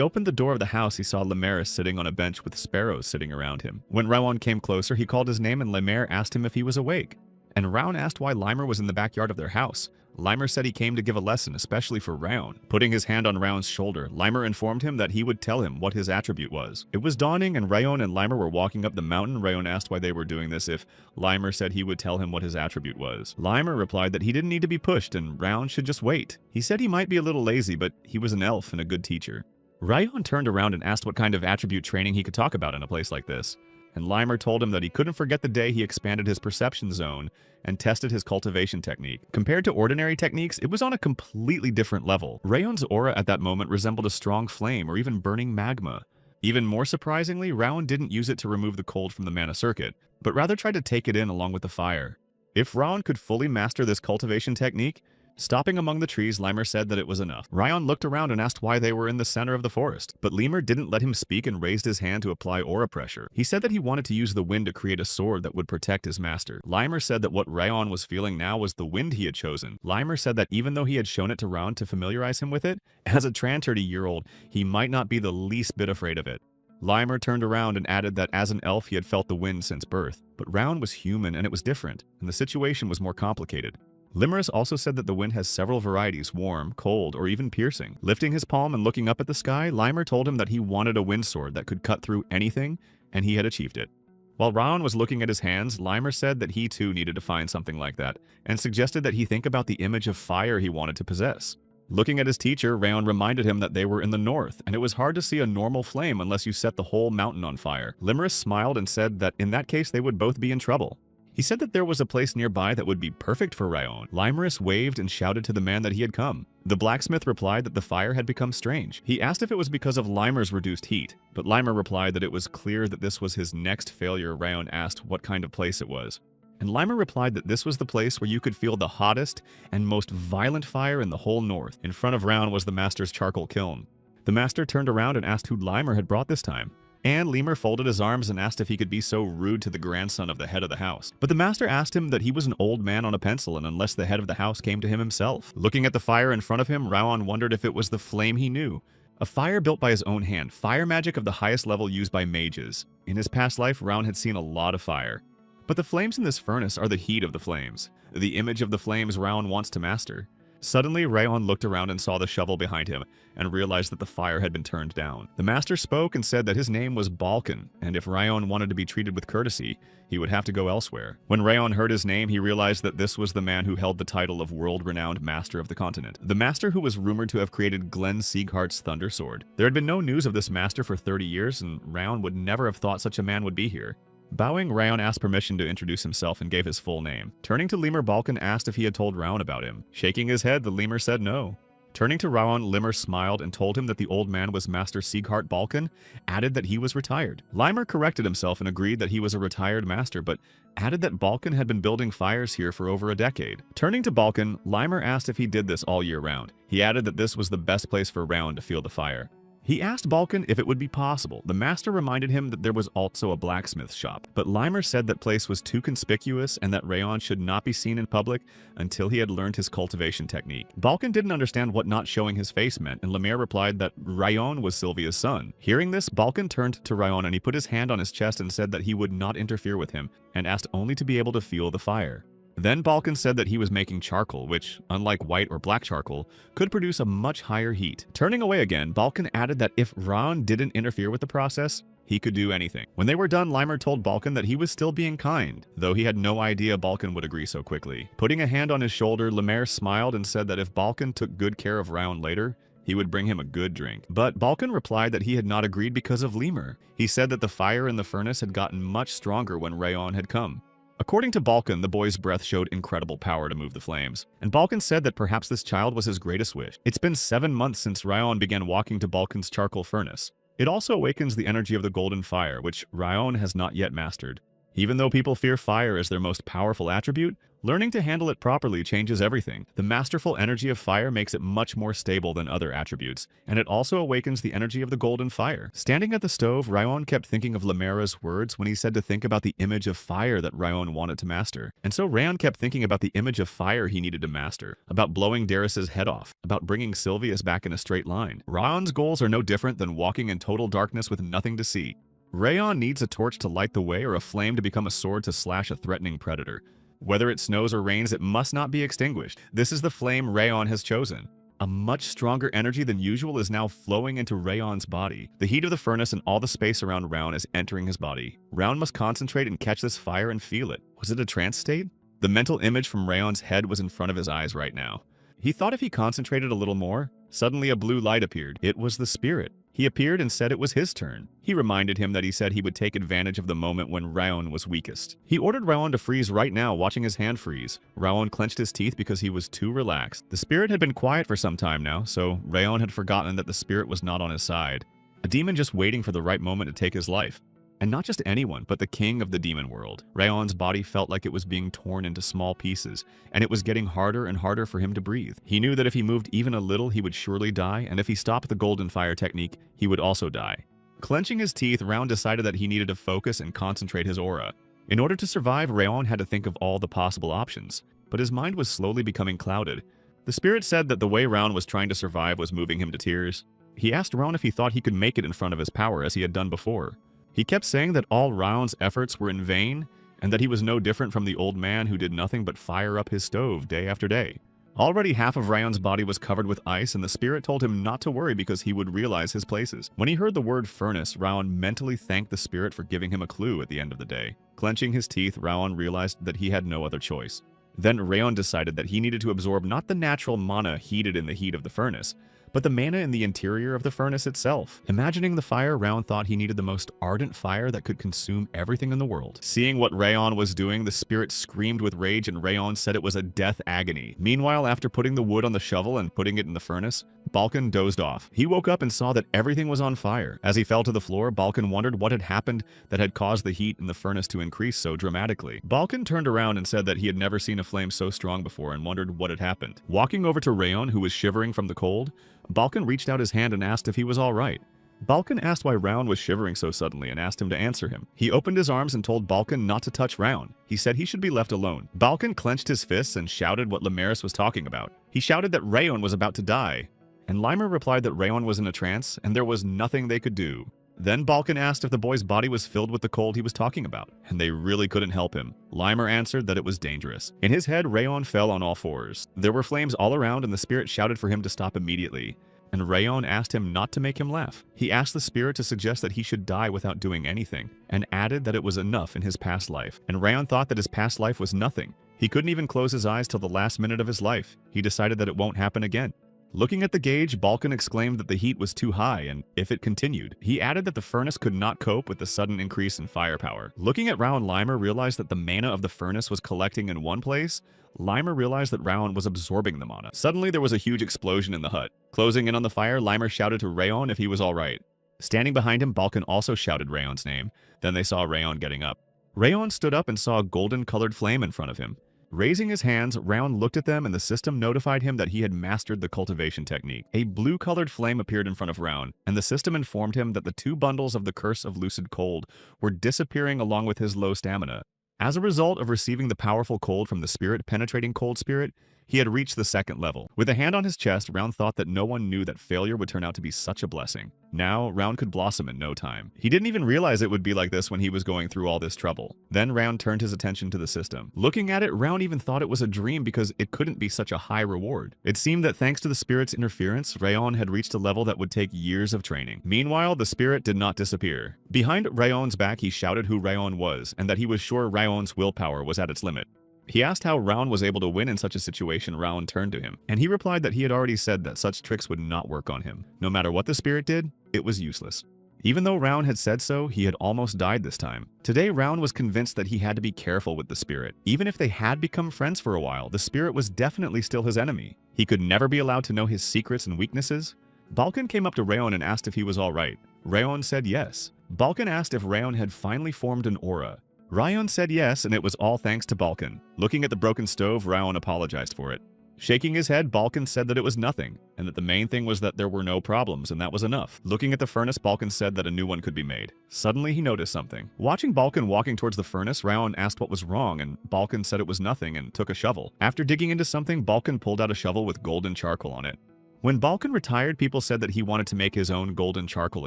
[SPEAKER 1] opened the door of the house, he saw Lemaris sitting on a bench with sparrows sitting around him. When Rayon came closer, he called his name and Lemaire asked him if he was awake. And Rayon asked why Limer was in the backyard of their house. Limer said he came to give a lesson, especially for Rayon. Putting his hand on Rayon's shoulder, Limer informed him that he would tell him what his attribute was. It was dawning and Rayon and Limer were walking up the mountain. Rayon asked why they were doing this if Limer said he would tell him what his attribute was. Limer replied that he didn't need to be pushed and Rayon should just wait. He said he might be a little lazy, but he was an elf and a good teacher. Rayon turned around and asked what kind of attribute training he could talk about in a place like this. And Limer told him that he couldn't forget the day he expanded his perception zone and tested his cultivation technique. Compared to ordinary techniques, it was on a completely different level. Rayon's aura at that moment resembled a strong flame or even burning magma. Even more surprisingly, Rayon didn't use it to remove the cold from the mana circuit, but rather tried to take it in along with the fire. If Rayon could fully master this cultivation technique, stopping among the trees, Limer said that it was enough. Rayon looked around and asked why they were in the center of the forest, but Limer didn't let him speak and raised his hand to apply aura pressure. He said that he wanted to use the wind to create a sword that would protect his master. Limer said that what Rayon was feeling now was the wind he had chosen. Limer said that even though he had shown it to Rayon to familiarize him with it, as a 30-year-old, he might not be the least bit afraid of it. Limer turned around and added that as an elf he had felt the wind since birth, but Rayon was human and it was different, and the situation was more complicated. Limerus also said that the wind has several varieties, warm, cold, or even piercing. Lifting his palm and looking up at the sky, Limer told him that he wanted a wind sword that could cut through anything, and he had achieved it. While Rayon was looking at his hands, Limer said that he too needed to find something like that, and suggested that he think about the image of fire he wanted to possess. Looking at his teacher, Rayon reminded him that they were in the north, and it was hard to see a normal flame unless you set the whole mountain on fire. Limerus smiled and said that in that case they would both be in trouble. He said that there was a place nearby that would be perfect for Rayon. Limerus waved and shouted to the man that he had come. The blacksmith replied that the fire had become strange. He asked if it was because of Limer's reduced heat, but Limer replied that it was clear that this was his next failure. Rayon asked what kind of place it was. And Limer replied that this was the place where you could feel the hottest and most violent fire in the whole north. In front of Rayon was the master's charcoal kiln. The master turned around and asked who Limer had brought this time. And Lemur folded his arms and asked if he could be so rude to the grandson of the head of the house. But the master asked him that he was an old man on a pencil, and unless the head of the house came to him himself. Looking at the fire in front of him, Rauan wondered if it was the flame he knew. A fire built by his own hand, fire magic of the highest level used by mages. In his past life, Rauan had seen a lot of fire. But the flames in this furnace are the heat of the flames, the image of the flames Rauan wants to master. Suddenly, Rauan looked around and saw the shovel behind him, and realized that the fire had been turned down. The master spoke and said that his name was Balkan, and if Rauan wanted to be treated with courtesy, he would have to go elsewhere. When Rauan heard his name, he realized that this was the man who held the title of world-renowned Master of the Continent. The master who was rumored to have created Glenn Sieghart's Thunder Sword. There had been no news of this master for 30 years, and Rauan would never have thought such a man would be here. Bowing, Rauan asked permission to introduce himself and gave his full name. Turning to Lemur, Balkan asked if he had told Rauan about him. Shaking his head, the Lemur said no. Turning to Rauan, Lemur smiled and told him that the old man was Master Sieghart Balkan, added that he was retired. Lemur corrected himself and agreed that he was a retired master, but added that Balkan had been building fires here for over a decade. Turning to Balkan, Lemur asked if he did this all year round. He added that this was the best place for Rauan to feel the fire. He asked Balkan if it would be possible. The master reminded him that there was also a blacksmith shop, but Lemur said that place was too conspicuous and that Rauan should not be seen in public until he had learned his cultivation technique. Balkan didn't understand what not showing his face meant, and Lemur replied that Rauan was Sylvia's son. Hearing this, Balkan turned to Rauan and he put his hand on his chest and said that he would not interfere with him, and asked only to be able to feel the fire. Then Balkan said that he was making charcoal, which, unlike white or black charcoal, could produce a much higher heat. Turning away again, Balkan added that if Rauan didn't interfere with the process, he could do anything. When they were done, Lemur told Balkan that he was still being kind, though he had no idea Balkan would agree so quickly. Putting a hand on his shoulder, Lemur smiled and said that if Balkan took good care of Rauan later, he would bring him a good drink. But Balkan replied that he had not agreed because of Lemur. He said that the fire in the furnace had gotten much stronger when Rauan had come. According to Balkan, the boy's breath showed incredible power to move the flames, and Balkan said that perhaps this child was his greatest wish. It's been 7 months since Rauan began walking to Balkan's charcoal furnace. It also awakens the energy of the golden fire, which Rauan has not yet mastered. Even though people fear fire as their most powerful attribute, learning to handle it properly changes everything. The masterful energy of fire makes it much more stable than other attributes, and it also awakens the energy of the golden fire. Standing at the stove, Rauan kept thinking of Lemura's words when he said to think about the image of fire that Rauan wanted to master. And so Rauan kept thinking about the image of fire he needed to master, about blowing Darius's head off, about bringing Sylvia's back in a straight line. Rauan's goals are no different than walking in total darkness with nothing to see. Rauan needs a torch to light the way or a flame to become a sword to slash a threatening predator. Whether it snows or rains, it must not be extinguished. This is the flame Rauan has chosen. A much stronger energy than usual is now flowing into Rauan's body. The heat of the furnace and all the space around Rauan is entering his body. Rauan must concentrate and catch this fire and feel it. Was it a trance state? The mental image from Rauan's head was in front of his eyes right now. He thought if he concentrated a little more, suddenly a blue light appeared. It was the spirit. He appeared and said it was his turn. He reminded him that he said he would take advantage of the moment when Rauan was weakest. He ordered Rauan to freeze right now, watching his hand freeze. Rauan clenched his teeth because he was too relaxed. The spirit had been quiet for some time now, so Rauan had forgotten that the spirit was not on his side. A demon just waiting for the right moment to take his life. And not just anyone, but the king of the demon world. Rauan's body felt like it was being torn into small pieces, and it was getting harder and harder for him to breathe. He knew that if he moved even a little, he would surely die, and if he stopped the golden fire technique, he would also die. Clenching his teeth, Rauan decided that he needed to focus and concentrate his aura. In order to survive, Rauan had to think of all the possible options, but his mind was slowly becoming clouded. The spirit said that the way Rauan was trying to survive was moving him to tears. He asked Rauan if he thought he could make it in front of his power as he had done before. He kept saying that all Rauan's efforts were in vain, and that he was no different from the old man who did nothing but fire up his stove day after day. Already half of Rauan's body was covered with ice, and the spirit told him not to worry because he would realize his places. When he heard the word furnace, Rauan mentally thanked the spirit for giving him a clue at the end of the day. Clenching his teeth, Rauan realized that he had no other choice. Then Rauan decided that he needed to absorb not the natural mana heated in the heat of the furnace, but the mana in the interior of the furnace itself. Imagining the fire, Rauan thought he needed the most ardent fire that could consume everything in the world. Seeing what Rauan was doing, the spirit screamed with rage and Rauan said it was a death agony. Meanwhile, after putting the wood on the shovel and putting it in the furnace, Balkan dozed off. He woke up and saw that everything was on fire. As he fell to the floor, Balkan wondered what had happened that had caused the heat in the furnace to increase so dramatically. Balkan turned around and said that he had never seen a flame so strong before and wondered what had happened. Walking over to Rauan, who was shivering from the cold, Balkan reached out his hand and asked if he was all right. Balkan asked why Round was shivering so suddenly and asked him to answer him. He opened his arms and told Balkan not to touch Round. He said he should be left alone. Balkan clenched his fists and shouted what Lemaris was talking about. He shouted that Rayon was about to die. And Limer replied that Rayon was in a trance and there was nothing they could do. Then Balkan asked if the boy's body was filled with the cold he was talking about, and they really couldn't help him. Limer answered that it was dangerous. In his head, Rayon fell on all fours. There were flames all around and the spirit shouted for him to stop immediately. And Rayon asked him not to make him laugh. He asked the spirit to suggest that he should die without doing anything, and added that it was enough in his past life. And Rayon thought that his past life was nothing. He couldn't even close his eyes till the last minute of his life. He decided that it won't happen again. Looking at the gauge, Balkan exclaimed that the heat was too high, and if it continued, he added that the furnace could not cope with the sudden increase in firepower. Looking at Rao and Limer realized that the mana of the furnace was collecting in one place. Limer realized that Rayon was absorbing the mana. Suddenly, there was a huge explosion in the hut. Closing in on the fire, Limer shouted to Rayon if he was alright. Standing behind him, Balkan also shouted Rayon's name. Then they saw Rayon getting up. Rayon stood up and saw a golden-colored flame in front of him. Raising his hands, Rayon looked at them and the system notified him that he had mastered the cultivation technique. A blue-colored flame appeared in front of Rayon, and the system informed him that the 2 bundles of the Curse of Lucid Cold were disappearing along with his low stamina. As a result of receiving the powerful cold from the spirit penetrating cold spirit, he had reached the 2nd level. With a hand on his chest, Round thought that no one knew that failure would turn out to be such a blessing. Now, Round could blossom in no time. He didn't even realize it would be like this when he was going through all this trouble. Then Round turned his attention to the system. Looking at it, Round even thought it was a dream because it couldn't be such a high reward. It seemed that thanks to the spirit's interference, Rayon had reached a level that would take years of training. Meanwhile, the spirit did not disappear. Behind Rayon's back, he shouted who Rayon was, and that he was sure Rayon's willpower was at its limit. He asked how Round was able to win in such a situation. Round turned to him, and he replied that he had already said that such tricks would not work on him. No matter what the spirit did, it was useless. Even though Round had said so, he had almost died this time. Today, Round was convinced that he had to be careful with the spirit. Even if they had become friends for a while, the spirit was definitely still his enemy. He could never be allowed to know his secrets and weaknesses. Balkan came up to Rayon and asked if he was alright. Rayon said yes. Balkan asked if Rayon had finally formed an aura. Rayon said yes, and it was all thanks to Balkan. Looking at the broken stove, Rayon apologized for it. Shaking his head, Balkan said that it was nothing, and that the main thing was that there were no problems, and that was enough. Looking at the furnace, Balkan said that a new one could be made. Suddenly, he noticed something. Watching Balkan walking towards the furnace, Rayon asked what was wrong, and Balkan said it was nothing and took a shovel. After digging into something, Balkan pulled out a shovel with golden charcoal on it. When Balkan retired, people said that he wanted to make his own golden charcoal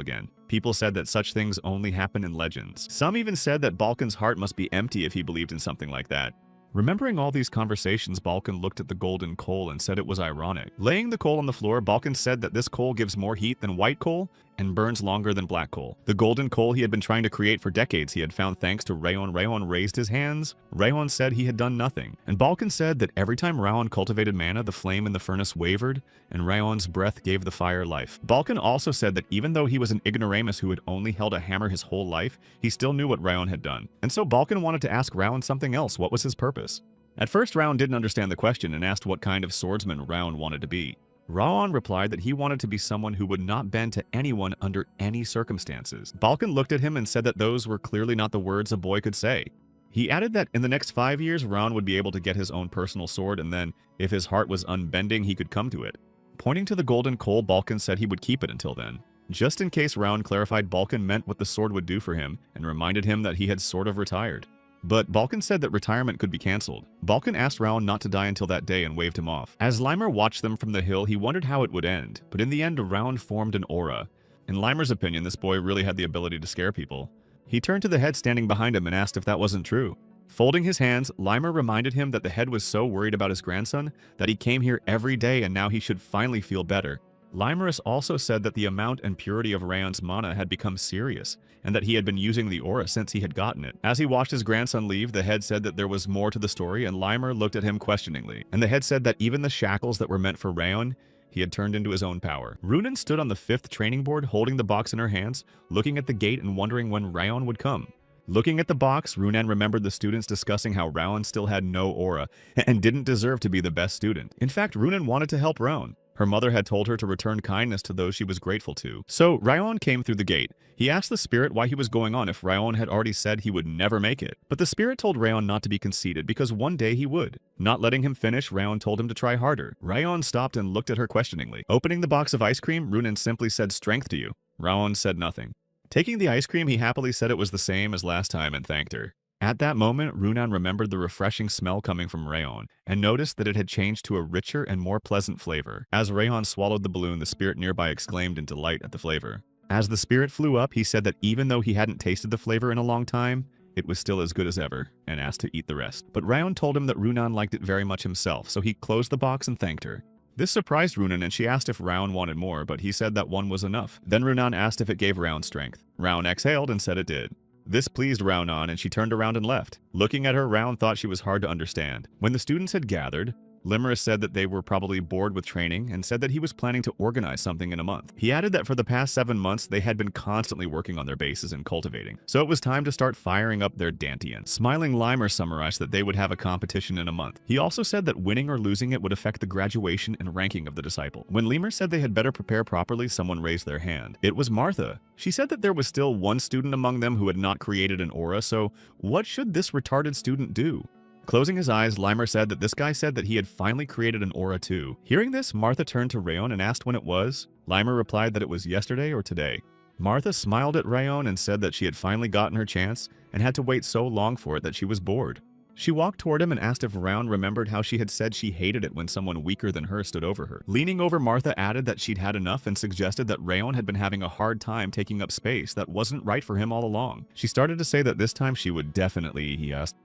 [SPEAKER 1] again. People said that such things only happen in legends. Some even said that Balkan's heart must be empty if he believed in something like that. Remembering all these conversations, Balkan looked at the golden coal and said it was ironic. Laying the coal on the floor, Balkan said that this coal gives more heat than white coal and burns longer than black coal. The golden coal he had been trying to create for decades he had found thanks to Rayon. Rayon raised his hands. Rayon said he had done nothing. And Balkan said that every time Rayon cultivated mana, the flame in the furnace wavered, and Rayon's breath gave the fire life. Balkan also said that even though he was an ignoramus who had only held a hammer his whole life, he still knew what Rayon had done. And so Balkan wanted to ask Rayon something else. What was his purpose? At first, Rayon didn't understand the question and asked what kind of swordsman Rayon wanted to be. Rayon replied that he wanted to be someone who would not bend to anyone under any circumstances. Balkan looked at him and said that those were clearly not the words a boy could say. He added that in the next 5 years, Rayon would be able to get his own personal sword, and then, if his heart was unbending, he could come to it. Pointing to the golden coal, Balkan said he would keep it until then. Just in case, Rayon clarified Balkan meant what the sword would do for him, and reminded him that he had sort of retired. But Balkan said that retirement could be cancelled. Balkan asked Rayon not to die until that day and waved him off. As Limer watched them from the hill, he wondered how it would end, but in the end, Rayon formed an aura. In Limer's opinion, this boy really had the ability to scare people. He turned to the head standing behind him and asked if that wasn't true. Folding his hands, Limer reminded him that the head was so worried about his grandson that he came here every day and now he should finally feel better. Limerus also said that the amount and purity of Rayon's mana had become serious, and that he had been using the aura since he had gotten it. As he watched his grandson leave, the head said that there was more to the story, and Limer looked at him questioningly. And the head said that even the shackles that were meant for Rayon, he had turned into his own power. Runan stood on the 5th training board, holding the box in her hands, looking at the gate and wondering when Rayon would come. Looking at the box, Runan remembered the students discussing how Rayon still had no aura, and didn't deserve to be the best student. In fact, Runan wanted to help Rayon. Her mother had told her to return kindness to those she was grateful to. So Rayon came through the gate. He asked the spirit why he was going on if Rayon had already said he would never make it. But the spirit told Rayon not to be conceited because one day he would. Not letting him finish, Rayon told him to try harder. Rayon stopped and looked at her questioningly. Opening the box of ice cream, Runan simply said strength to you. Raon said nothing. Taking the ice cream, he happily said it was the same as last time and thanked her. At that moment, Runan remembered the refreshing smell coming from Raon and noticed that it had changed to a richer and more pleasant flavor. As Raon swallowed the balloon, the spirit nearby exclaimed in delight at the flavor. As the spirit flew up, he said that even though he hadn't tasted the flavor in a long time, it was still as good as ever, and asked to eat the rest. But Raon told him that Runan liked it very much himself, so he closed the box and thanked her. This surprised Runan, and she asked if Raon wanted more, but he said that one was enough. Then Runan asked if it gave Raon strength. Raon exhaled and said it did. This pleased Raon, and she turned around and left. Looking at her, Raon thought she was hard to understand. When the students had gathered, Limerus said that they were probably bored with training and said that he was planning to organize something in a month. He added that for the past 7 months, they had been constantly working on their bases and cultivating, so it was time to start firing up their Dantian. Smiling, Limer summarized that they would have a competition in a month. He also said that winning or losing it would affect the graduation and ranking of the disciple. When Limer said they had better prepare properly, someone raised their hand. It was Martha. She said that there was still one student among them who had not created an aura, so what should this retarded student do? Closing his eyes, Limer said that this guy said that he had finally created an aura too. Hearing this, Martha turned to Raon and asked when it was. Limer replied that it was yesterday or today. Martha smiled at Raon and said that she had finally gotten her chance and had to wait so long for it that she was bored. She walked toward him and asked if Raon remembered how she had said she hated it when someone weaker than her stood over her. Leaning over, Martha added that she'd had enough and suggested that Raon had been having a hard time taking up space that wasn't right for him all along. She started to say that this time she would definitely, he asked.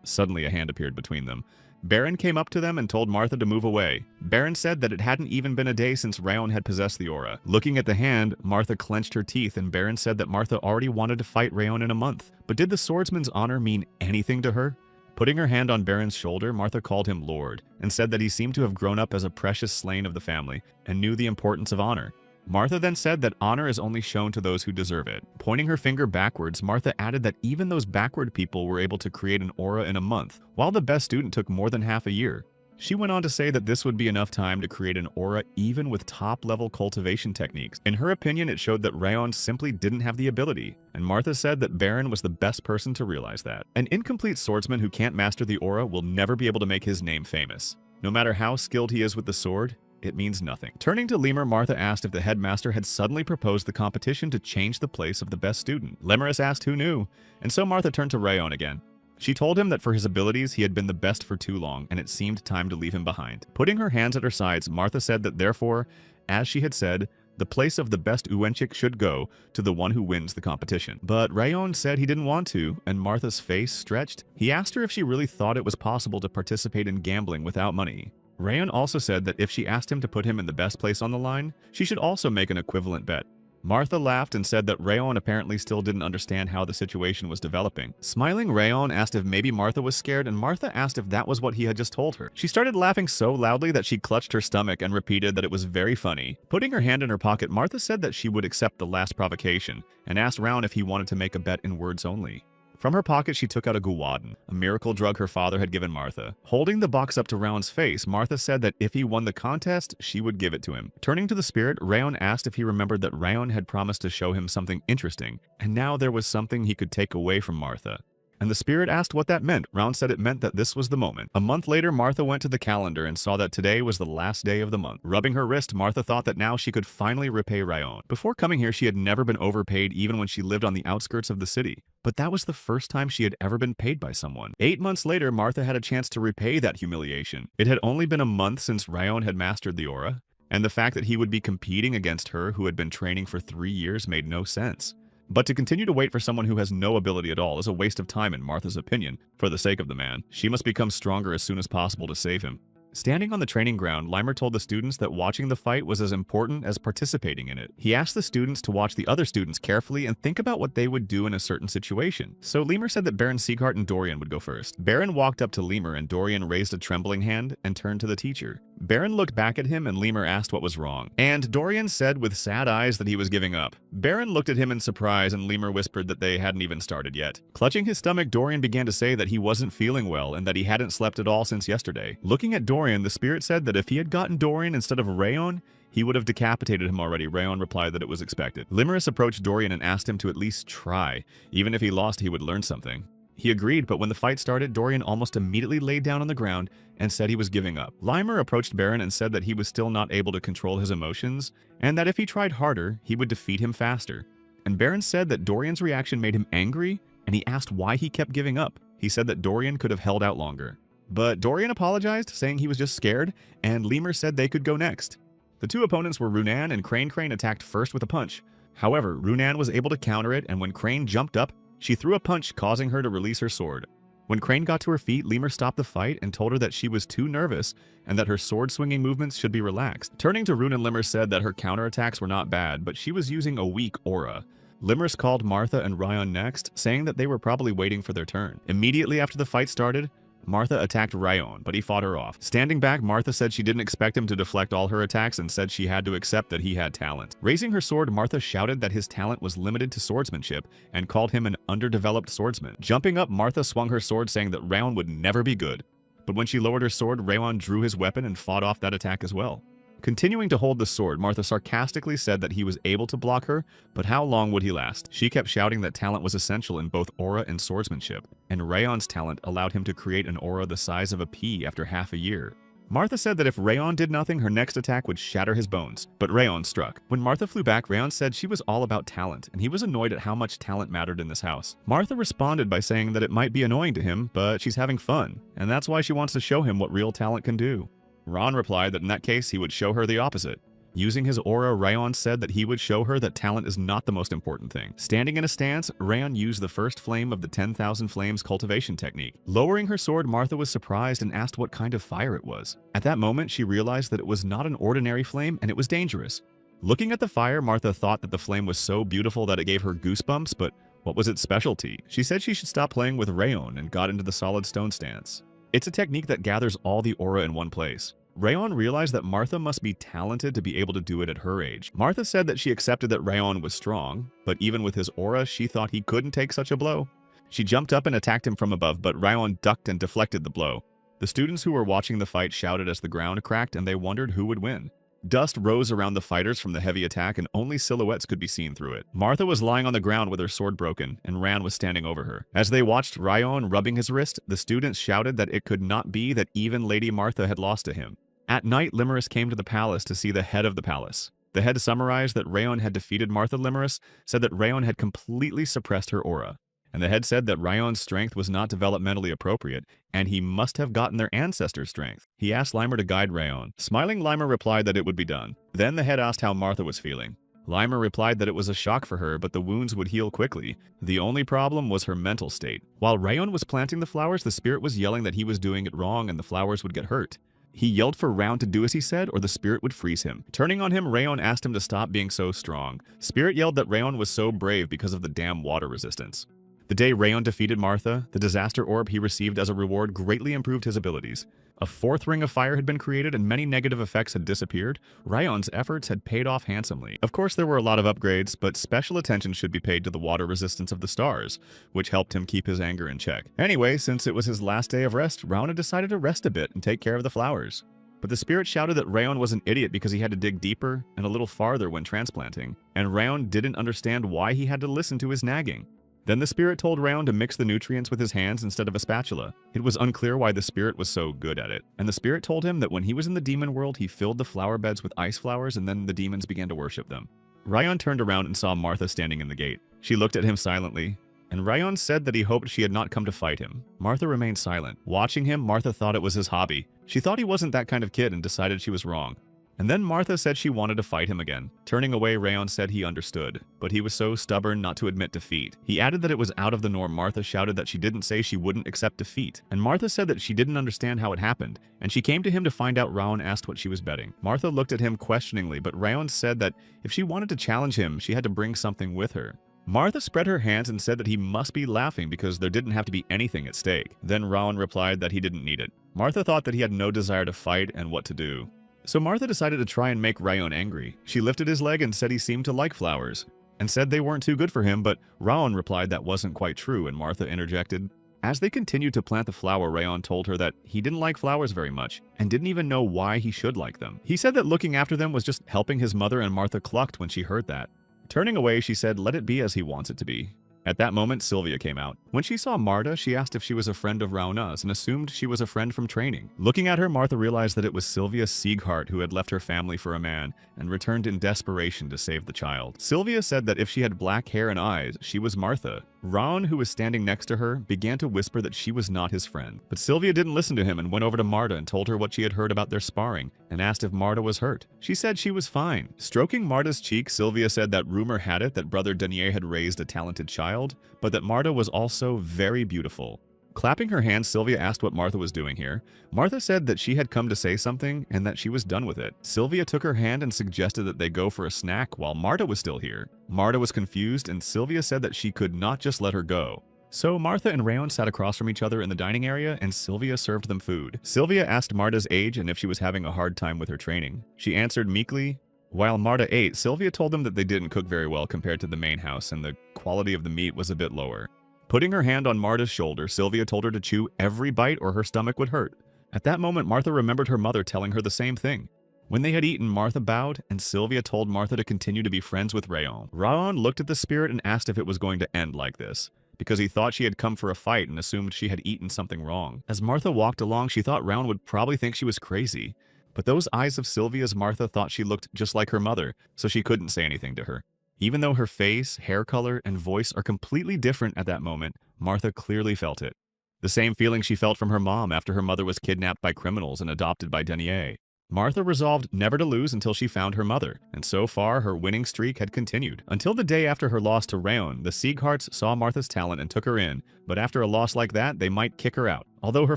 [SPEAKER 1] Suddenly a hand appeared between them. Baron came up to them and told Martha to move away. Baron said that it hadn't even been a day since Raon had possessed the aura. Looking at the hand, Martha clenched her teeth, and Baron said that Martha already wanted to fight Raon in a month. But did the swordsman's honor mean anything to her? Putting her hand on Baron's shoulder, Martha called him Lord, and said that he seemed to have grown up as a precious slain of the family, and knew the importance of honor. Martha then said that honor is only shown to those who deserve it. Pointing her finger backwards, Martha added that even those backward people were able to create an aura in a month, while the best student took more than half a year. She went on to say that this would be enough time to create an aura even with top-level cultivation techniques. In her opinion, it showed that Raon simply didn't have the ability, and Martha said that Baron was the best person to realize that. An incomplete swordsman who can't master the aura will never be able to make his name famous. No matter how skilled he is with the sword, it means nothing. Turning to Lemur, Martha asked if the headmaster had suddenly proposed the competition to change the place of the best student. Lemerus asked who knew, and so Martha turned to Raon again. She told him that for his abilities, he had been the best for too long, and it seemed time to leave him behind. Putting her hands at her sides, Martha said that therefore, as she had said, the place of the best Uwenchik should go to the one who wins the competition. But Raon said he didn't want to, and Martha's face stretched. He asked her if she really thought it was possible to participate in gambling without money. Raon also said that if she asked him to put him in the best place on the line, she should also make an equivalent bet. Martha laughed and said that Raon apparently still didn't understand how the situation was developing. Smiling, Raon asked if maybe Martha was scared, and Martha asked if that was what he had just told her. She started laughing so loudly that she clutched her stomach and repeated that it was very funny. Putting her hand in her pocket, Martha said that she would accept the last provocation, and asked Raon if he wanted to make a bet in words only. From her pocket, she took out a guwadon, a miracle drug her father had given Martha. Holding the box up to Raon's face, Martha said that if he won the contest, she would give it to him. Turning to the spirit, Raon asked if he remembered that Raon had promised to show him something interesting, and now there was something he could take away from Martha. And the spirit asked what that meant. Raon said it meant that this was the moment. A month later, Martha went to the calendar and saw that today was the last day of the month. Rubbing her wrist, Martha thought that now she could finally repay Raon. Before coming here, she had never been overpaid even when she lived on the outskirts of the city. But that was the first time she had ever been paid by someone. 8 months later, Martha had a chance to repay that humiliation. It had only been a month since Raon had mastered the aura, and the fact that he would be competing against her who had been training for 3 years made no sense. But to continue to wait for someone who has no ability at all is a waste of time in Martha's opinion. For the sake of the man, she must become stronger as soon as possible to save him. Standing on the training ground, Limer told the students that watching the fight was as important as participating in it. He asked the students to watch the other students carefully and think about what they would do in a certain situation. So Limer said that Baron Sieghart and Dorian would go first. Baron walked up to Limer and Dorian raised a trembling hand and turned to the teacher. Baron looked back at him and Limer asked what was wrong. And Dorian said with sad eyes that he was giving up. Baron looked at him in surprise and Limer whispered that they hadn't even started yet. Clutching his stomach, Dorian began to say that he wasn't feeling well and that he hadn't slept at all since yesterday. Looking at Dorian, the spirit said that if he had gotten Dorian instead of Raon, he would have decapitated him already. Raon replied that it was expected. Limerus approached Dorian and asked him to at least try. Even if he lost, he would learn something. He agreed, but when the fight started, Dorian almost immediately laid down on the ground and said he was giving up. Limer approached Baron and said that he was still not able to control his emotions, and that if he tried harder, he would defeat him faster. And Baron said that Dorian's reaction made him angry, and he asked why he kept giving up. He said that Dorian could have held out longer. But Dorian apologized, saying he was just scared, and Lemur said they could go next. The two opponents were Runan, and Crane attacked first with a punch. However, Runan was able to counter it, and when Crane jumped up, she threw a punch, causing her to release her sword. When Crane got to her feet, Lemur stopped the fight and told her that she was too nervous and that her sword-swinging movements should be relaxed. Turning to Runan, Lemur said that her counterattacks were not bad, but she was using a weak aura. Lemurs called Martha and Ryan next, saying that they were probably waiting for their turn. Immediately after the fight started, Martha attacked Ryan, but he fought her off. Standing back, Martha said she didn't expect him to deflect all her attacks and said she had to accept that he had talent. Raising her sword, Martha shouted that his talent was limited to swordsmanship and called him an underdeveloped swordsman. Jumping up, Martha swung her sword, saying that Ryan would never be good. But when she lowered her sword, Ryan drew his weapon and fought off that attack as well. Continuing to hold the sword, Martha sarcastically said that he was able to block her, but how long would he last? She kept shouting that talent was essential in both aura and swordsmanship, and Rayon's talent allowed him to create an aura the size of a pea after half a year. Martha said that if Rayon did nothing, her next attack would shatter his bones, but Rayon struck. When Martha flew back, Rayon said she was all about talent, and he was annoyed at how much talent mattered in this house. Martha responded by saying that it might be annoying to him, but she's having fun, and that's why she wants to show him what real talent can do. Ron replied that in that case, he would show her the opposite. Using his aura, Rayon said that he would show her that talent is not the most important thing. Standing in a stance, Rayon used the first flame of the 10,000 flames cultivation technique. Lowering her sword, Martha was surprised and asked what kind of fire it was. At that moment, she realized that it was not an ordinary flame and it was dangerous. Looking at the fire, Martha thought that the flame was so beautiful that it gave her goosebumps, but what was its specialty? She said she should stop playing with Rayon and got into the solid stone stance. It's a technique that gathers all the aura in one place. Rayon realized that Martha must be talented to be able to do it at her age. Martha said that she accepted that Rayon was strong, but even with his aura, she thought he couldn't take such a blow. She jumped up and attacked him from above, but Rayon ducked and deflected the blow. The students who were watching the fight shouted as the ground cracked, and they wondered who would win. Dust rose around the fighters from the heavy attack, and only silhouettes could be seen through it. Martha was lying on the ground with her sword broken, and Ran was standing over her. As they watched Rayon rubbing his wrist, the students shouted that it could not be that even Lady Martha had lost to him. At night, Limerus came to the palace to see the head of the palace. The head summarized that Rayon had defeated Martha. Limerus said that Rayon had completely suppressed her aura. And the head said that Rayon's strength was not developmentally appropriate, and he must have gotten their ancestors' strength. He asked Limer to guide Rayon. Smiling, Limer replied that it would be done. Then the head asked how Martha was feeling. Limer replied that it was a shock for her, but the wounds would heal quickly. The only problem was her mental state. While Rayon was planting the flowers, the spirit was yelling that he was doing it wrong and the flowers would get hurt. He yelled for Rayon to do as he said, or the spirit would freeze him. Turning on him, Rayon asked him to stop being so strong. Spirit yelled that Rayon was so brave because of the damn water resistance. The day Rayon defeated Martha, the disaster orb he received as a reward greatly improved his abilities. A fourth ring of fire had been created and many negative effects had disappeared. Rayon's efforts had paid off handsomely. Of course, there were a lot of upgrades, but special attention should be paid to the water resistance of the stars, which helped him keep his anger in check. Anyway, since it was his last day of rest, Rayon decided to rest a bit and take care of the flowers. But the spirit shouted that Rayon was an idiot because he had to dig deeper and a little farther when transplanting, and Rayon didn't understand why he had to listen to his nagging. Then the spirit told Rayon to mix the nutrients with his hands instead of a spatula. It was unclear why the spirit was so good at it. And the spirit told him that when he was in the demon world, he filled the flower beds with ice flowers and then the demons began to worship them. Rayon turned around and saw Martha standing in the gate. She looked at him silently, and Rayon said that he hoped she had not come to fight him. Martha remained silent. Watching him, Martha thought it was his hobby. She thought he wasn't that kind of kid and decided she was wrong. And then Martha said she wanted to fight him again. Turning away, Rayon said he understood, but he was so stubborn not to admit defeat. He added that it was out of the norm. Martha shouted that she didn't say she wouldn't accept defeat, and Martha said that she didn't understand how it happened, and she came to him to find out. Rayon asked what she was betting. Martha looked at him questioningly, but Rayon said that if she wanted to challenge him, she had to bring something with her. Martha spread her hands and said that he must be laughing because there didn't have to be anything at stake. Then Rayon replied that he didn't need it. Martha thought that he had no desire to fight and what to do. So Martha decided to try and make Rayon angry. She lifted his leg and said he seemed to like flowers, and said they weren't too good for him, but Rayon replied that wasn't quite true, and Martha interjected. As they continued to plant the flower, Rayon told her that he didn't like flowers very much, and didn't even know why he should like them. He said that looking after them was just helping his mother, and Martha clucked when she heard that. Turning away, she said, let it be as he wants it to be. At that moment, Sylvia came out. When she saw Marta, she asked if she was a friend of Rauna's and assumed she was a friend from training. Looking at her, Martha realized that it was Sylvia Sieghart who had left her family for a man and returned in desperation to save the child. Sylvia said that if she had black hair and eyes, she was Martha. Raun, who was standing next to her, began to whisper that she was not his friend. But Sylvia didn't listen to him and went over to Marta and told her what she had heard about their sparring and asked if Marta was hurt. She said she was fine. Stroking Marta's cheek, Sylvia said that rumor had it that Brother Denier had raised a talented child, but that Marta was also very beautiful. Clapping her hands, Sylvia asked what Martha was doing here. Martha said that she had come to say something and that she was done with it. Sylvia took her hand and suggested that they go for a snack while Marta was still here. Marta was confused and Sylvia said that she could not just let her go. So Martha and Rayon sat across from each other in the dining area and Sylvia served them food. Sylvia asked Marta's age and if she was having a hard time with her training. She answered meekly. While Marta ate, Sylvia told them that they didn't cook very well compared to the main house and the quality of the meat was a bit lower. Putting her hand on Marta's shoulder, Sylvia told her to chew every bite or her stomach would hurt. At that moment, Martha remembered her mother telling her the same thing. When they had eaten, Martha bowed, and Sylvia told Martha to continue to be friends with Rayon. Rayon looked at the spirit and asked if it was going to end like this, because he thought she had come for a fight and assumed she had eaten something wrong. As Martha walked along, she thought Rayon would probably think she was crazy. But those eyes of Sylvia's Martha thought she looked just like her mother, so she couldn't say anything to her. Even though her face, hair color, and voice are completely different at that moment, Martha clearly felt it. The same feeling she felt from her mom after her mother was kidnapped by criminals and adopted by Denier. Martha resolved never to lose until she found her mother, and so far her winning streak had continued. Until the day after her loss to Rayon, the Siegharts saw Martha's talent and took her in, but after a loss like that, they might kick her out. Although her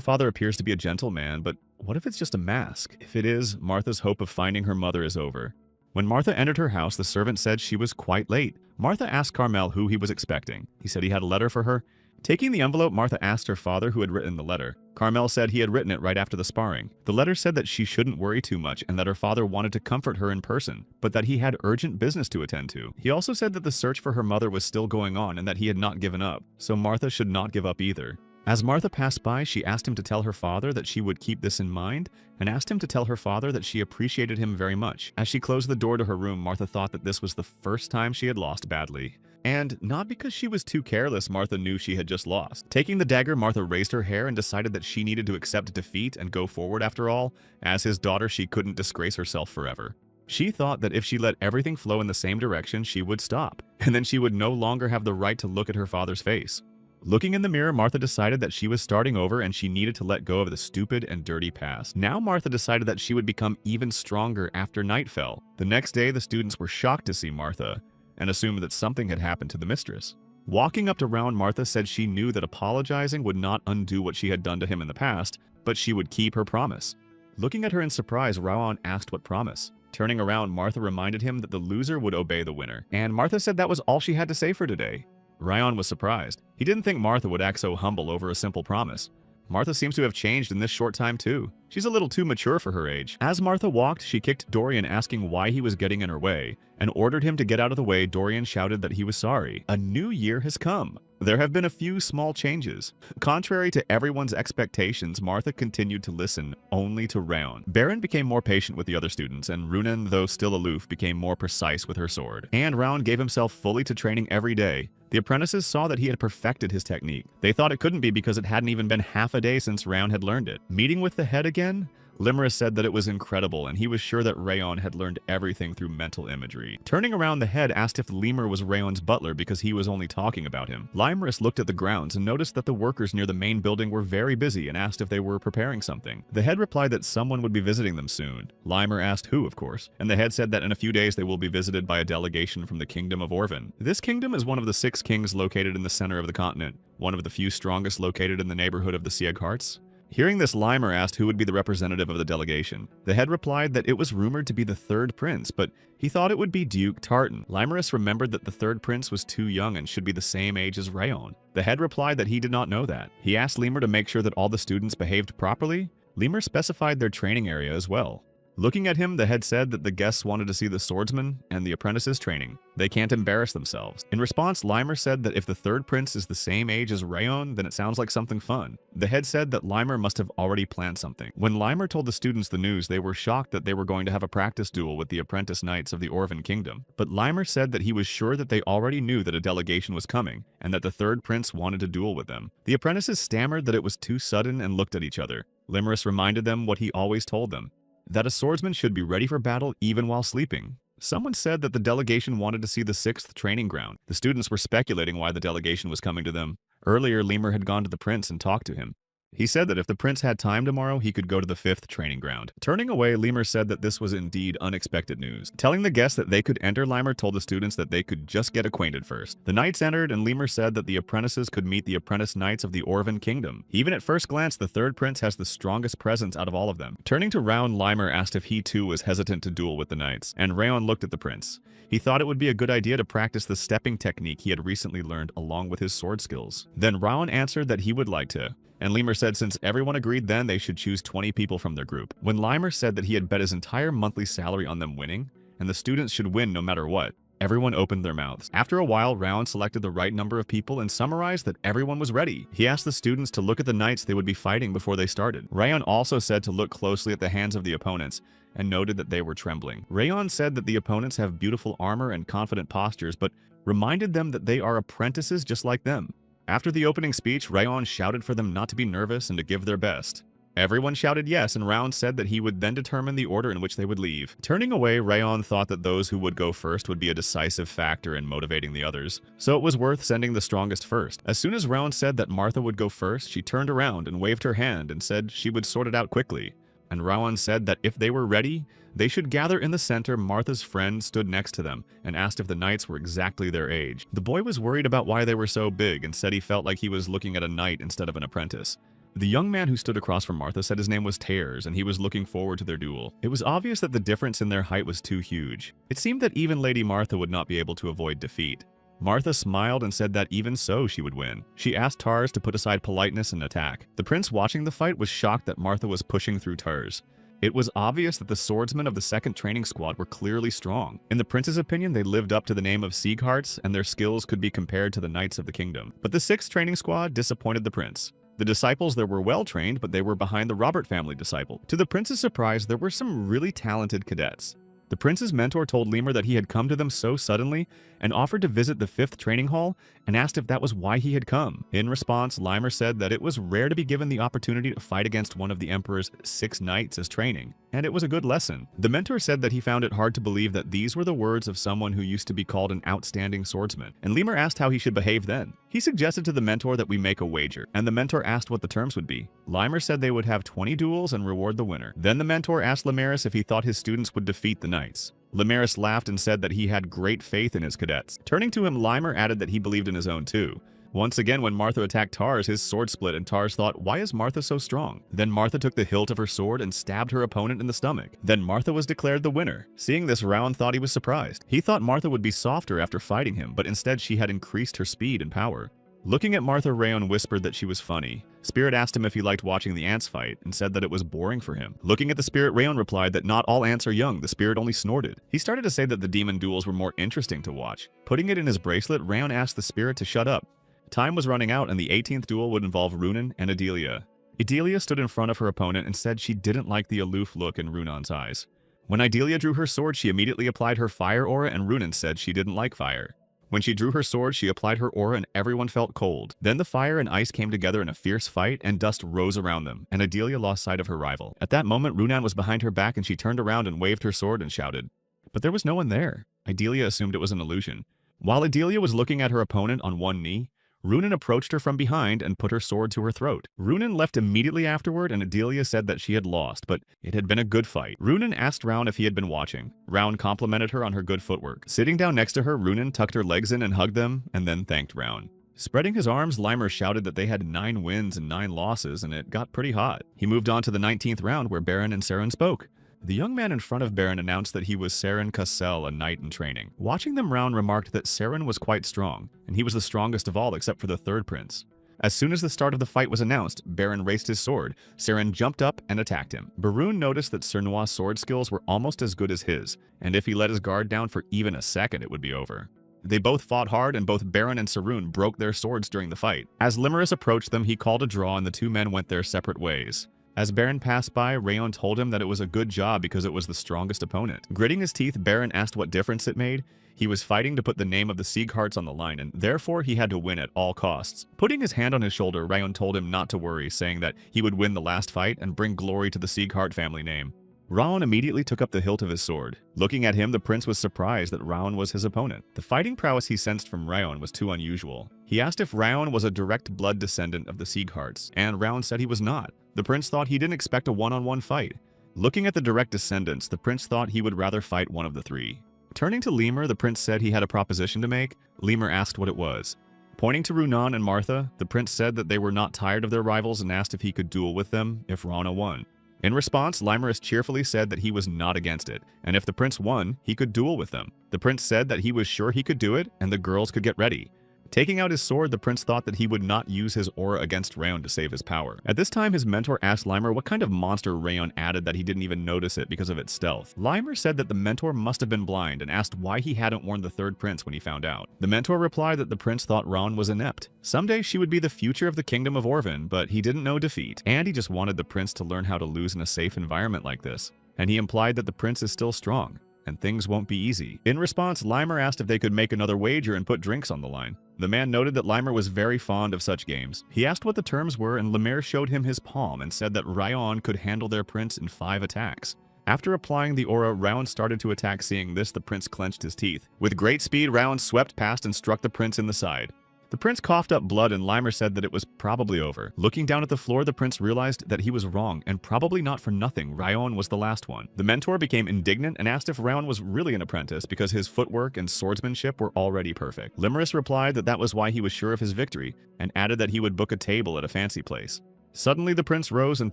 [SPEAKER 1] father appears to be a gentle man, but what if it's just a mask? If it is, Martha's hope of finding her mother is over. When Martha entered her house, the servant said she was quite late. Martha asked Carmel who he was expecting. He said he had a letter for her. Taking the envelope, Martha asked her father who had written the letter. Carmel said he had written it right after the sparring. The letter said that she shouldn't worry too much and that her father wanted to comfort her in person, but that he had urgent business to attend to. He also said that the search for her mother was still going on and that he had not given up, so Martha should not give up either. As Martha passed by, she asked him to tell her father that she would keep this in mind, and asked him to tell her father that she appreciated him very much. As she closed the door to her room, Martha thought that this was the first time she had lost badly. And not because she was too careless, Martha knew she had just lost. Taking the dagger, Martha raised her hair and decided that she needed to accept defeat and go forward after all. As his daughter, she couldn't disgrace herself forever. She thought that if she let everything flow in the same direction, she would stop, and then she would no longer have the right to look at her father's face. Looking in the mirror, Martha decided that she was starting over and she needed to let go of the stupid and dirty past. Now Martha decided that she would become even stronger after night fell. The next day, the students were shocked to see Martha and assumed that something had happened to the mistress. Walking up to Raun, Martha said she knew that apologizing would not undo what she had done to him in the past, but she would keep her promise. Looking at her in surprise, Raun asked what promise. Turning around, Martha reminded him that the loser would obey the winner, and Martha said that was all she had to say for today. Rayon was surprised. He didn't think Martha would act so humble over a simple promise. Martha seems to have changed in this short time too. She's a little too mature for her age. As Martha walked, she kicked Dorian, asking why he was getting in her way, and ordered him to get out of the way. Dorian shouted that he was sorry. A new year has come. There have been a few small changes. Contrary to everyone's expectations, Martha continued to listen only to Rayon. Baron became more patient with the other students, and Runan, though still aloof, became more precise with her sword. And Rayon gave himself fully to training every day. The apprentices saw that he had perfected his technique. They thought it couldn't be because it hadn't even been half a day since Rayon had learned it. Meeting with the head again, Limerus said that it was incredible, and he was sure that Rayon had learned everything through mental imagery. Turning around, the head asked if Lemur was Rayon's butler because he was only talking about him. Limerus looked at the grounds and noticed that the workers near the main building were very busy and asked if they were preparing something. The head replied that someone would be visiting them soon. Limer asked who, of course, and the head said that in a few days they will be visited by a delegation from the Kingdom of Orvan. This kingdom is one of the 6 kings located in the center of the continent, one of the few strongest located in the neighborhood of the Siegharts. Hearing this, Limer asked who would be the representative of the delegation. The head replied that it was rumored to be the 3rd prince, but he thought it would be Duke Tartan. Limerus remembered that the 3rd prince was too young and should be the same age as Rayon. The head replied that he did not know that. He asked Lemur to make sure that all the students behaved properly. Lemur specified their training area as well. Looking at him, the head said that the guests wanted to see the swordsman and the apprentices training. They can't embarrass themselves. In response, Limer said that if the third prince is the same age as Rayon, then it sounds like something fun. The head said that Limer must have already planned something. When Limer told the students the news, they were shocked that they were going to have a practice duel with the apprentice knights of the Orvan Kingdom. But Limer said that he was sure that they already knew that a delegation was coming, and that the third prince wanted to duel with them. The apprentices stammered that it was too sudden and looked at each other. Limerus reminded them what he always told them, that a swordsman should be ready for battle even while sleeping. Someone said that the delegation wanted to see the 6th training ground. The students were speculating why the delegation was coming to them. Earlier, Limer had gone to the prince and talked to him. He said that if the prince had time tomorrow, he could go to the 5th training ground. Turning away, Limer said that this was indeed unexpected news. Telling the guests that they could enter, Limer told the students that they could just get acquainted first. The knights entered, and Limer said that the apprentices could meet the apprentice knights of the Orvan Kingdom. Even at first glance, the third prince has the strongest presence out of all of them. Turning to Raon, Limer asked if he too was hesitant to duel with the knights, and Raon looked at the prince. He thought it would be a good idea to practice the stepping technique he had recently learned along with his sword skills. Then Raon answered that he would like to. And Limer said since everyone agreed then they should choose 20 people from their group. When Limer said that he had bet his entire monthly salary on them winning, and the students should win no matter what, everyone opened their mouths. After a while, Raon selected the right number of people and summarized that everyone was ready. He asked the students to look at the knights they would be fighting before they started. Raon also said to look closely at the hands of the opponents, and noted that they were trembling. Raon said that the opponents have beautiful armor and confident postures, but reminded them that they are apprentices just like them. After the opening speech, Raon shouted for them not to be nervous and to give their best. Everyone shouted yes, and Raon said that he would then determine the order in which they would leave. Turning away, Raon thought that those who would go first would be a decisive factor in motivating the others, so it was worth sending the strongest first. As soon as Raon said that Martha would go first, she turned around and waved her hand and said she would sort it out quickly. And Raon said that if they were ready, they should gather in the center. Martha's friend stood next to them and asked if the knights were exactly their age. The boy was worried about why they were so big and said he felt like he was looking at a knight instead of an apprentice. The young man who stood across from Martha said his name was Tears and he was looking forward to their duel. It was obvious that the difference in their height was too huge. It seemed that even Lady Martha would not be able to avoid defeat. Martha smiled and said that even so she would win. She asked Tars to put aside politeness and attack. The prince watching the fight was shocked that Martha was pushing through Tars. It was obvious that the swordsmen of the 2nd training squad were clearly strong. In the prince's opinion, they lived up to the name of Siegharts, and their skills could be compared to the knights of the kingdom. But the 6th training squad disappointed the prince. The disciples there were well trained, but they were behind the Robert family disciple. To the prince's surprise, there were some really talented cadets. The prince's mentor told Limer that he had come to them so suddenly and offered to visit the 5th training hall and asked if that was why he had come. In response, Limer said that it was rare to be given the opportunity to fight against one of the Emperor's 6 knights as training, and it was a good lesson. The mentor said that he found it hard to believe that these were the words of someone who used to be called an outstanding swordsman, and Limer asked how he should behave then. He suggested to the mentor that we make a wager, and the mentor asked what the terms would be. Limer said they would have 20 duels and reward the winner. Then the mentor asked Limerus if he thought his students would defeat the knights. Limerus laughed and said that he had great faith in his cadets. Turning to him, Limer added that he believed in his own too. Once again, when Martha attacked Tars, his sword split and Tars thought, why is Martha so strong? Then Martha took the hilt of her sword and stabbed her opponent in the stomach. Then Martha was declared the winner. Seeing this, Raon thought he was surprised. He thought Martha would be softer after fighting him, but instead she had increased her speed and power. Looking at Martha, Raon whispered that she was funny. Spirit asked him if he liked watching the ants fight and said that it was boring for him. Looking at the spirit, Raon replied that not all ants are young, the spirit only snorted. He started to say that the demon duels were more interesting to watch. Putting it in his bracelet, Raon asked the spirit to shut up. Time was running out and the 18th duel would involve Runan and Adelia. Adelia stood in front of her opponent and said she didn't like the aloof look in Runan's eyes. When Adelia drew her sword, she immediately applied her fire aura and Runan said she didn't like fire. When she drew her sword, she applied her aura and everyone felt cold. Then the fire and ice came together in a fierce fight and dust rose around them, and Adelia lost sight of her rival. At that moment, Runan was behind her back and she turned around and waved her sword and shouted. But there was no one there. Adelia assumed it was an illusion. While Adelia was looking at her opponent on one knee, Runan approached her from behind and put her sword to her throat. Runan left immediately afterward and Adelia said that she had lost, but it had been a good fight. Runan asked Raon if he had been watching. Raon complimented her on her good footwork. Sitting down next to her, Runan tucked her legs in and hugged them, and then thanked Raon. Spreading his arms, Limer shouted that they had 9 wins and 9 losses, and it got pretty hot. He moved on to the 19th round where Baron and Saren spoke. The young man in front of Baron announced that he was Saren Cassel, a knight in training. Watching them, Raon remarked that Saren was quite strong, and he was the strongest of all except for the 3rd prince. As soon as the start of the fight was announced, Baron raised his sword. Seren jumped up and attacked him. Barun noticed that Cernois' sword skills were almost as good as his, and if he let his guard down for even a second, it would be over. They both fought hard, and both Baron and Sarun broke their swords during the fight. As Limerus approached them, he called a draw and the two men went their separate ways. As Baron passed by, Rayon told him that it was a good job because it was the strongest opponent. Gritting his teeth, Baron asked what difference it made. He was fighting to put the name of the Siegharts on the line, and therefore he had to win at all costs. Putting his hand on his shoulder, Rayon told him not to worry, saying that he would win the last fight and bring glory to the Sieghart family name. Raon immediately took up the hilt of his sword. Looking at him, the prince was surprised that Raon was his opponent. The fighting prowess he sensed from Raon was too unusual. He asked if Raon was a direct blood descendant of the Siegharts, and Raon said he was not. The prince thought he didn't expect a one-on-one fight. Looking at the direct descendants, the prince thought he would rather fight one of the three. Turning to Lemur, the prince said he had a proposition to make. Lemur asked what it was. Pointing to Runan and Martha, the prince said that they were not tired of their rivals and asked if he could duel with them if Rana won. In response, Limerus cheerfully said that he was not against it, and if the prince won, he could duel with them. The prince said that he was sure he could do it, and the girls could get ready. Taking out his sword, the prince thought that he would not use his aura against Rayon to save his power. At this time, his mentor asked Limer what kind of monster Rayon added that he didn't even notice it because of its stealth. Limer said that the mentor must have been blind and asked why he hadn't warned the third prince when he found out. The mentor replied that the prince thought Raon was inept. Someday she would be the future of the kingdom of Orvan, but he didn't know defeat, and he just wanted the prince to learn how to lose in a safe environment like this. And he implied that the prince is still strong, and things won't be easy. In response, Limer asked if they could make another wager and put drinks on the line. The man noted that Limer was very fond of such games. He asked what the terms were, and Lemire showed him his palm and said that Rayon could handle their prince in 5 attacks. After applying the aura, Rayon started to attack. Seeing this, the prince clenched his teeth. With great speed, Rayon swept past and struck the prince in the side. The prince coughed up blood, and Limer said that it was probably over. Looking down at the floor, the prince realized that he was wrong, and probably not for nothing, Rayon was the last one. The mentor became indignant and asked if Rayon was really an apprentice because his footwork and swordsmanship were already perfect. Limerus replied that that was why he was sure of his victory, and added that he would book a table at a fancy place. Suddenly, the prince rose and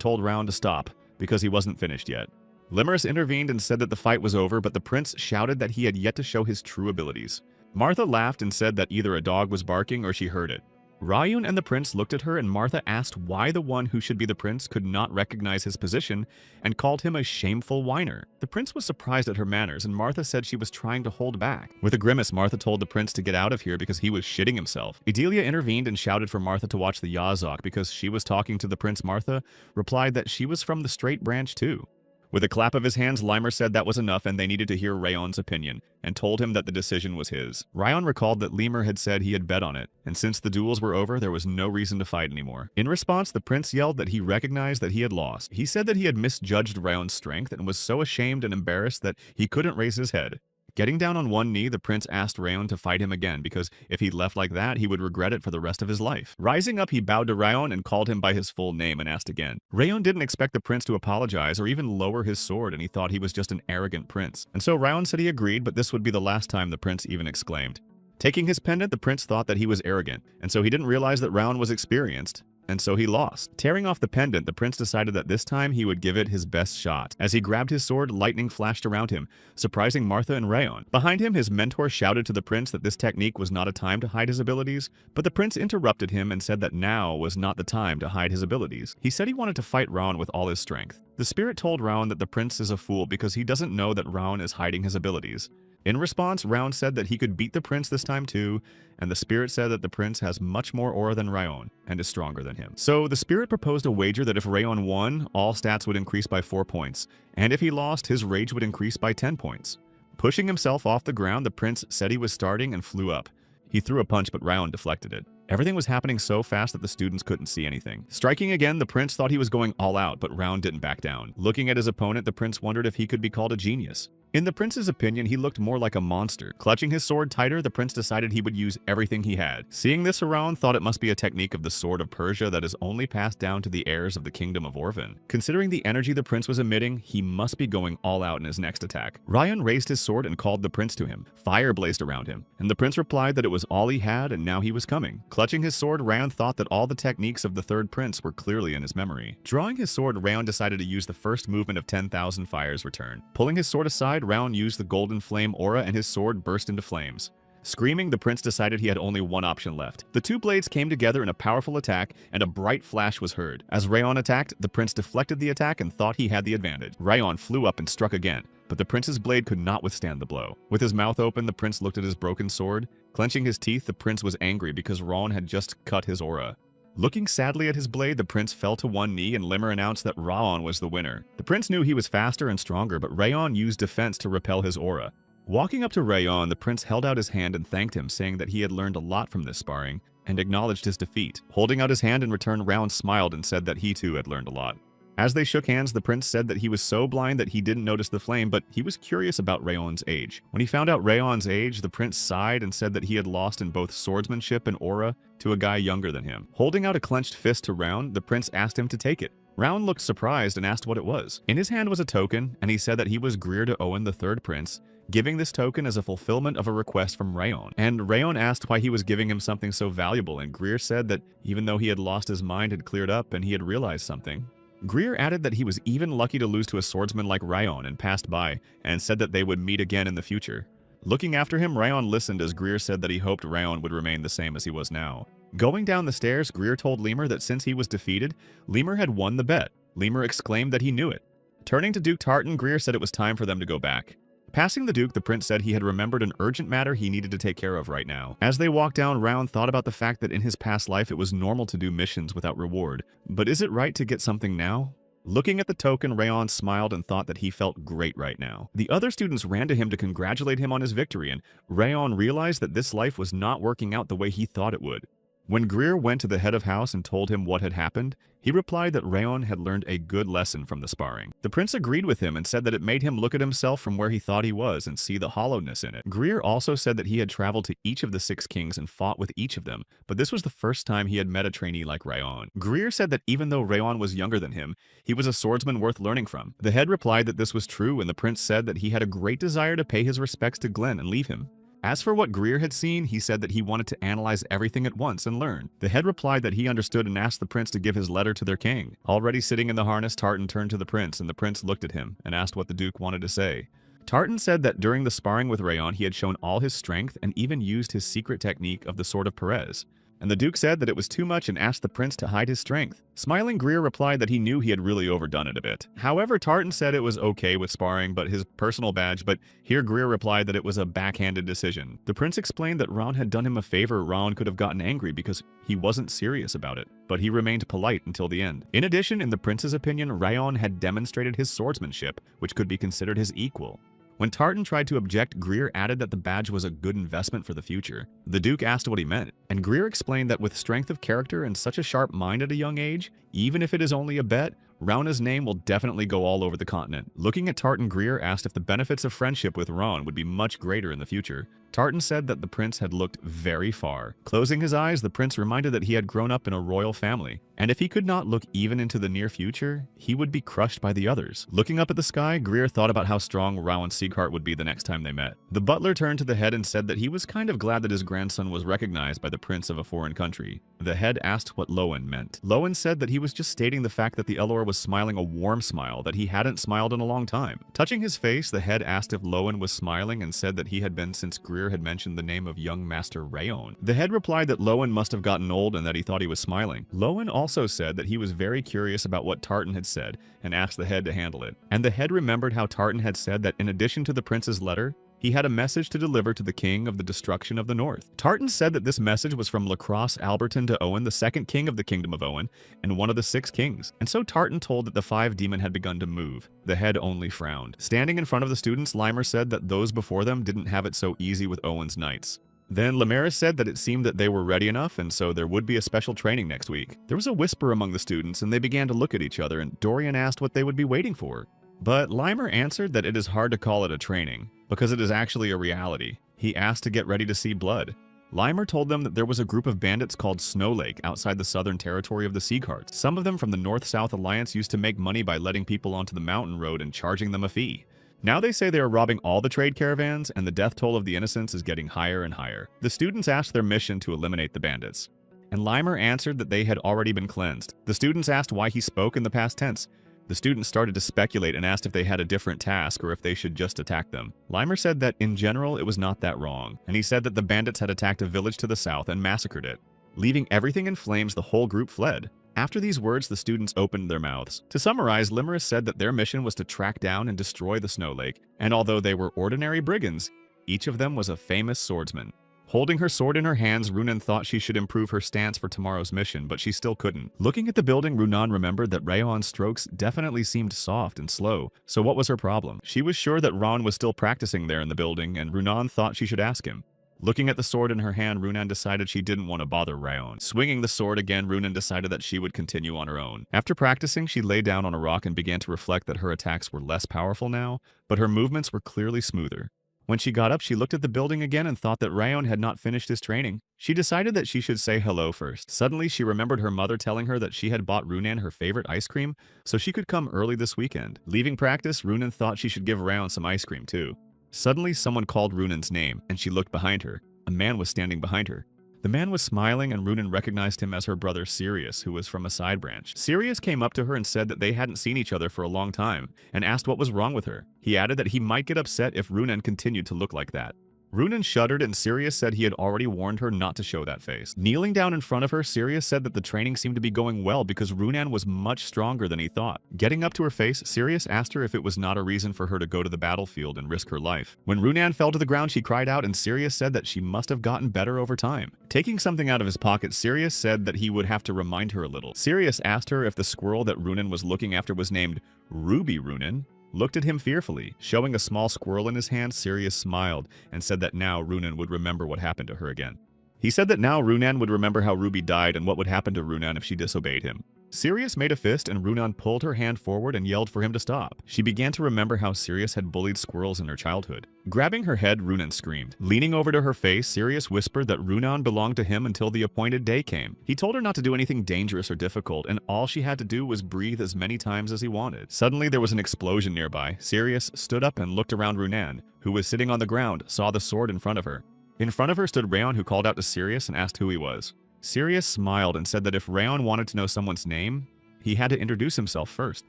[SPEAKER 1] told Rayon to stop, because he wasn't finished yet. Limerus intervened and said that the fight was over, but the prince shouted that he had yet to show his true abilities. Martha laughed and said that either a dog was barking or she heard it. Rayun and the prince looked at her, and Martha asked why the one who should be the prince could not recognize his position and called him a shameful whiner. The prince was surprised at her manners, and Martha said she was trying to hold back. With a grimace, Martha told the prince to get out of here because he was shitting himself. Idalia intervened and shouted for Martha to watch the Yazok because she was talking to the prince. Martha replied that she was from the straight branch too. With a clap of his hands, Limer said that was enough and they needed to hear Rayon's opinion, and told him that the decision was his. Rayon recalled that Limer had said he had bet on it, and since the duels were over, there was no reason to fight anymore. In response, the prince yelled that he recognized that he had lost. He said that he had misjudged Rayon's strength and was so ashamed and embarrassed that he couldn't raise his head. Getting down on one knee, the prince asked Rayon to fight him again because if he left like that, he would regret it for the rest of his life. Rising up, he bowed to Rayon and called him by his full name and asked again. Rayon didn't expect the prince to apologize or even lower his sword, and he thought he was just an arrogant prince. And so Rayon said he agreed, but this would be the last time the prince even exclaimed. Taking his pendant, the prince thought that he was arrogant, and so he didn't realize that Rayon was experienced. And so he lost. Tearing off the pendant, the prince decided that this time he would give it his best shot. As he grabbed his sword, lightning flashed around him, surprising Martha and Rayon. Behind him, his mentor shouted to the prince that this technique was not a time to hide his abilities, but the prince interrupted him and said that now was not the time to hide his abilities. He said he wanted to fight Rayon with all his strength. The spirit told Rayon that the prince is a fool because he doesn't know that Rayon is hiding his abilities. In response, Rayon said that he could beat the prince this time too, and the spirit said that the prince has much more aura than Rayon and is stronger than him. So the spirit proposed a wager that if Rayon won, all stats would increase by 4 points, and if he lost, his rage would increase by 10 points. Pushing himself off the ground, the prince said he was starting and flew up. He threw a punch, but Rayon deflected it. Everything was happening so fast that the students couldn't see anything. Striking again, the prince thought he was going all out, but Rayon didn't back down. Looking at his opponent, the prince wondered if he could be called a genius. In the prince's opinion, he looked more like a monster. Clutching his sword tighter, the prince decided he would use everything he had. Seeing this, Rayon thought it must be a technique of the sword of Persia that is only passed down to the heirs of the kingdom of Orvan. Considering the energy the prince was emitting, he must be going all out in his next attack. Rayon raised his sword and called the prince to him. Fire blazed around him, and the prince replied that it was all he had and now he was coming. Clutching his sword, Rayon thought that all the techniques of the third prince were clearly in his memory. Drawing his sword, Rayon decided to use the first movement of 10,000 Fires Return. Pulling his sword aside, Rayon used the golden flame aura and his sword burst into flames. Screaming, the prince decided he had only one option left. The two blades came together in a powerful attack, and a bright flash was heard. As Rayon attacked, the prince deflected the attack and thought he had the advantage. Rayon flew up and struck again, but the prince's blade could not withstand the blow. With his mouth open, the prince looked at his broken sword. Clenching his teeth, the prince was angry because Rayon had just cut his aura. Looking sadly at his blade, the prince fell to one knee and Limmer announced that Rayon was the winner. The prince knew he was faster and stronger, but Rayon used defense to repel his aura. Walking up to Rayon, the prince held out his hand and thanked him, saying that he had learned a lot from this sparring, and acknowledged his defeat. Holding out his hand in return, Rayon smiled and said that he too had learned a lot. As they shook hands, the prince said that he was so blind that he didn't notice the flame, but he was curious about Rayon's age. When he found out Rayon's age, the prince sighed and said that he had lost in both swordsmanship and aura to a guy younger than him. Holding out a clenched fist to Rayon, the prince asked him to take it. Rayon looked surprised and asked what it was. In his hand was a token, and he said that he was Greer to Owen, the third prince, giving this token as a fulfillment of a request from Rayon. And Rayon asked why he was giving him something so valuable, and Greer said that even though he had lost his mind had cleared up and he had realized something. Greer added that he was even lucky to lose to a swordsman like Rayon and passed by, and said that they would meet again in the future. Looking after him, Rayon listened as Greer said that he hoped Rayon would remain the same as he was now. Going down the stairs, Greer told Lemur that since he was defeated, Lemur had won the bet. Lemur exclaimed that he knew it. Turning to Duke Tartan, Greer said it was time for them to go back. Passing the Duke, the prince said he had remembered an urgent matter he needed to take care of right now. As they walked down, Rayon thought about the fact that in his past life it was normal to do missions without reward. But is it right to get something now? Looking at the token, Rayon smiled and thought that he felt great right now. The other students ran to him to congratulate him on his victory, and Rayon realized that this life was not working out the way he thought it would. When Greer went to the head of house and told him what had happened, he replied that Rayon had learned a good lesson from the sparring. The prince agreed with him and said that it made him look at himself from where he thought he was and see the hollowness in it. Greer also said that he had traveled to each of the 6 kings and fought with each of them, but this was the first time he had met a trainee like Rayon. Greer said that even though Rayon was younger than him, he was a swordsman worth learning from. The head replied that this was true, and the prince said that he had a great desire to pay his respects to Glenn and leave him. As for what Greer had seen, he said that he wanted to analyze everything at once and learn. The head replied that he understood and asked the prince to give his letter to their king. Already sitting in the harness, Tartan turned to the prince, and the prince looked at him and asked what the Duke wanted to say. Tartan said that during the sparring with Rayon, he had shown all his strength and even used his secret technique of the Sword of Perez. And the Duke said that it was too much and asked the prince to hide his strength. Smiling, Greer replied that he knew he had really overdone it a bit. However, Tartan said it was okay with sparring, but his personal badge, but here Greer replied that it was a backhanded decision. The prince explained that Ron had done him a favor. Ron could have gotten angry because he wasn't serious about it, but he remained polite until the end. In addition, in the prince's opinion, Rayon had demonstrated his swordsmanship, which could be considered his equal. When Tartan tried to object, Greer added that the badge was a good investment for the future. The Duke asked what he meant, and Greer explained that with strength of character and such a sharp mind at a young age, even if it is only a bet, Rauna's name will definitely go all over the continent. Looking at Tartan, Greer asked if the benefits of friendship with Ron would be much greater in the future. Tartan said that the prince had looked very far. Closing his eyes, the prince reminded that he had grown up in a royal family, and if he could not look even into the near future, he would be crushed by the others. Looking up at the sky, Greer thought about how strong Rao and Sieghart would be the next time they met. The butler turned to the head and said that he was kind of glad that his grandson was recognized by the prince of a foreign country. The head asked what Lowen meant. Lowen said that he was just stating the fact that the Elor was smiling a warm smile that he hadn't smiled in a long time. Touching his face, the head asked if Lowen was smiling and said that he had been since Greer had mentioned the name of young Master Rayon. The head replied that Lowen must have gotten old and that he thought he was smiling. Lowen also said that he was very curious about what Tartan had said and asked the head to handle it. And the head remembered how Tartan had said that in addition to the prince's letter, he had a message to deliver to the king of the destruction of the north. Tartan said that this message was from Lacrosse Alberton to Owen, the second king of the kingdom of Owen, and one of the 6 kings. And so Tartan told that the 5 demon had begun to move. The head only frowned. Standing in front of the students, Limer said that those before them didn't have it so easy with Owen's knights. Then Lemaris said that it seemed that they were ready enough, and so there would be a special training next week. There was a whisper among the students, and they began to look at each other, and Dorian asked what they would be waiting for. But Limer answered that it is hard to call it a training, because it is actually a reality. He asked to get ready to see blood. Limer told them that there was a group of bandits called Snow Lake outside the southern territory of the Siegharts. Some of them from the North-South Alliance used to make money by letting people onto the mountain road and charging them a fee. Now they say they are robbing all the trade caravans, and the death toll of the innocents is getting higher and higher. The students asked their mission to eliminate the bandits, and Limer answered that they had already been cleansed. The students asked why he spoke in the past tense. The students started to speculate and asked if they had a different task or if they should just attack them. Limer said that in general it was not that wrong, and he said that the bandits had attacked a village to the south and massacred it. Leaving everything in flames, the whole group fled. After these words, the students opened their mouths. To summarize, Limerus said that their mission was to track down and destroy the Snow Lake, and although they were ordinary brigands, each of them was a famous swordsman. Holding her sword in her hands, Runan thought she should improve her stance for tomorrow's mission, but she still couldn't. Looking at the building, Runan remembered that Rayon's strokes definitely seemed soft and slow, so what was her problem? She was sure that Ron was still practicing there in the building, and Runan thought she should ask him. Looking at the sword in her hand, Runan decided she didn't want to bother Rayon. Swinging the sword again, Runan decided that she would continue on her own. After practicing, she lay down on a rock and began to reflect that her attacks were less powerful now, but her movements were clearly smoother. When she got up, she looked at the building again and thought that Rayon had not finished his training. She decided that she should say hello first. Suddenly, she remembered her mother telling her that she had bought Runan her favorite ice cream, so she could come early this weekend. Leaving practice, Runan thought she should give Rayon some ice cream too. Suddenly, someone called Runan's name, and she looked behind her. A man was standing behind her. The man was smiling, and Runan recognized him as her brother Sirius, who was from a side branch. Sirius came up to her and said that they hadn't seen each other for a long time, and asked what was wrong with her. He added that he might get upset if Runan continued to look like that. Runan shuddered, and Sirius said he had already warned her not to show that face. Kneeling down in front of her, Sirius said that the training seemed to be going well because Runan was much stronger than he thought. Getting up to her face, Sirius asked her if it was not a reason for her to go to the battlefield and risk her life. When Runan fell to the ground, she cried out, and Sirius said that she must have gotten better over time. Taking something out of his pocket, Sirius said that he would have to remind her a little. Sirius asked her if the squirrel that Runan was looking after was named Ruby Runan. Looked at him fearfully. Showing a small squirrel in his hand, Sirius smiled and said that now Runan would remember what happened to her again. He said that now Runan would remember how Ruby died and what would happen to Runan if she disobeyed him. Sirius made a fist, and Runan pulled her hand forward and yelled for him to stop. She began to remember how Sirius had bullied squirrels in her childhood. Grabbing her head, Runan screamed. Leaning over to her face, Sirius whispered that Runan belonged to him until the appointed day came. He told her not to do anything dangerous or difficult, and all she had to do was breathe as many times as he wanted. Suddenly, there was an explosion nearby. Sirius stood up and looked around. Runan, who was sitting on the ground, saw the sword in front of her. In front of her stood Rayon, who called out to Sirius and asked who he was. Sirius smiled and said that if Rayon wanted to know someone's name, he had to introduce himself first.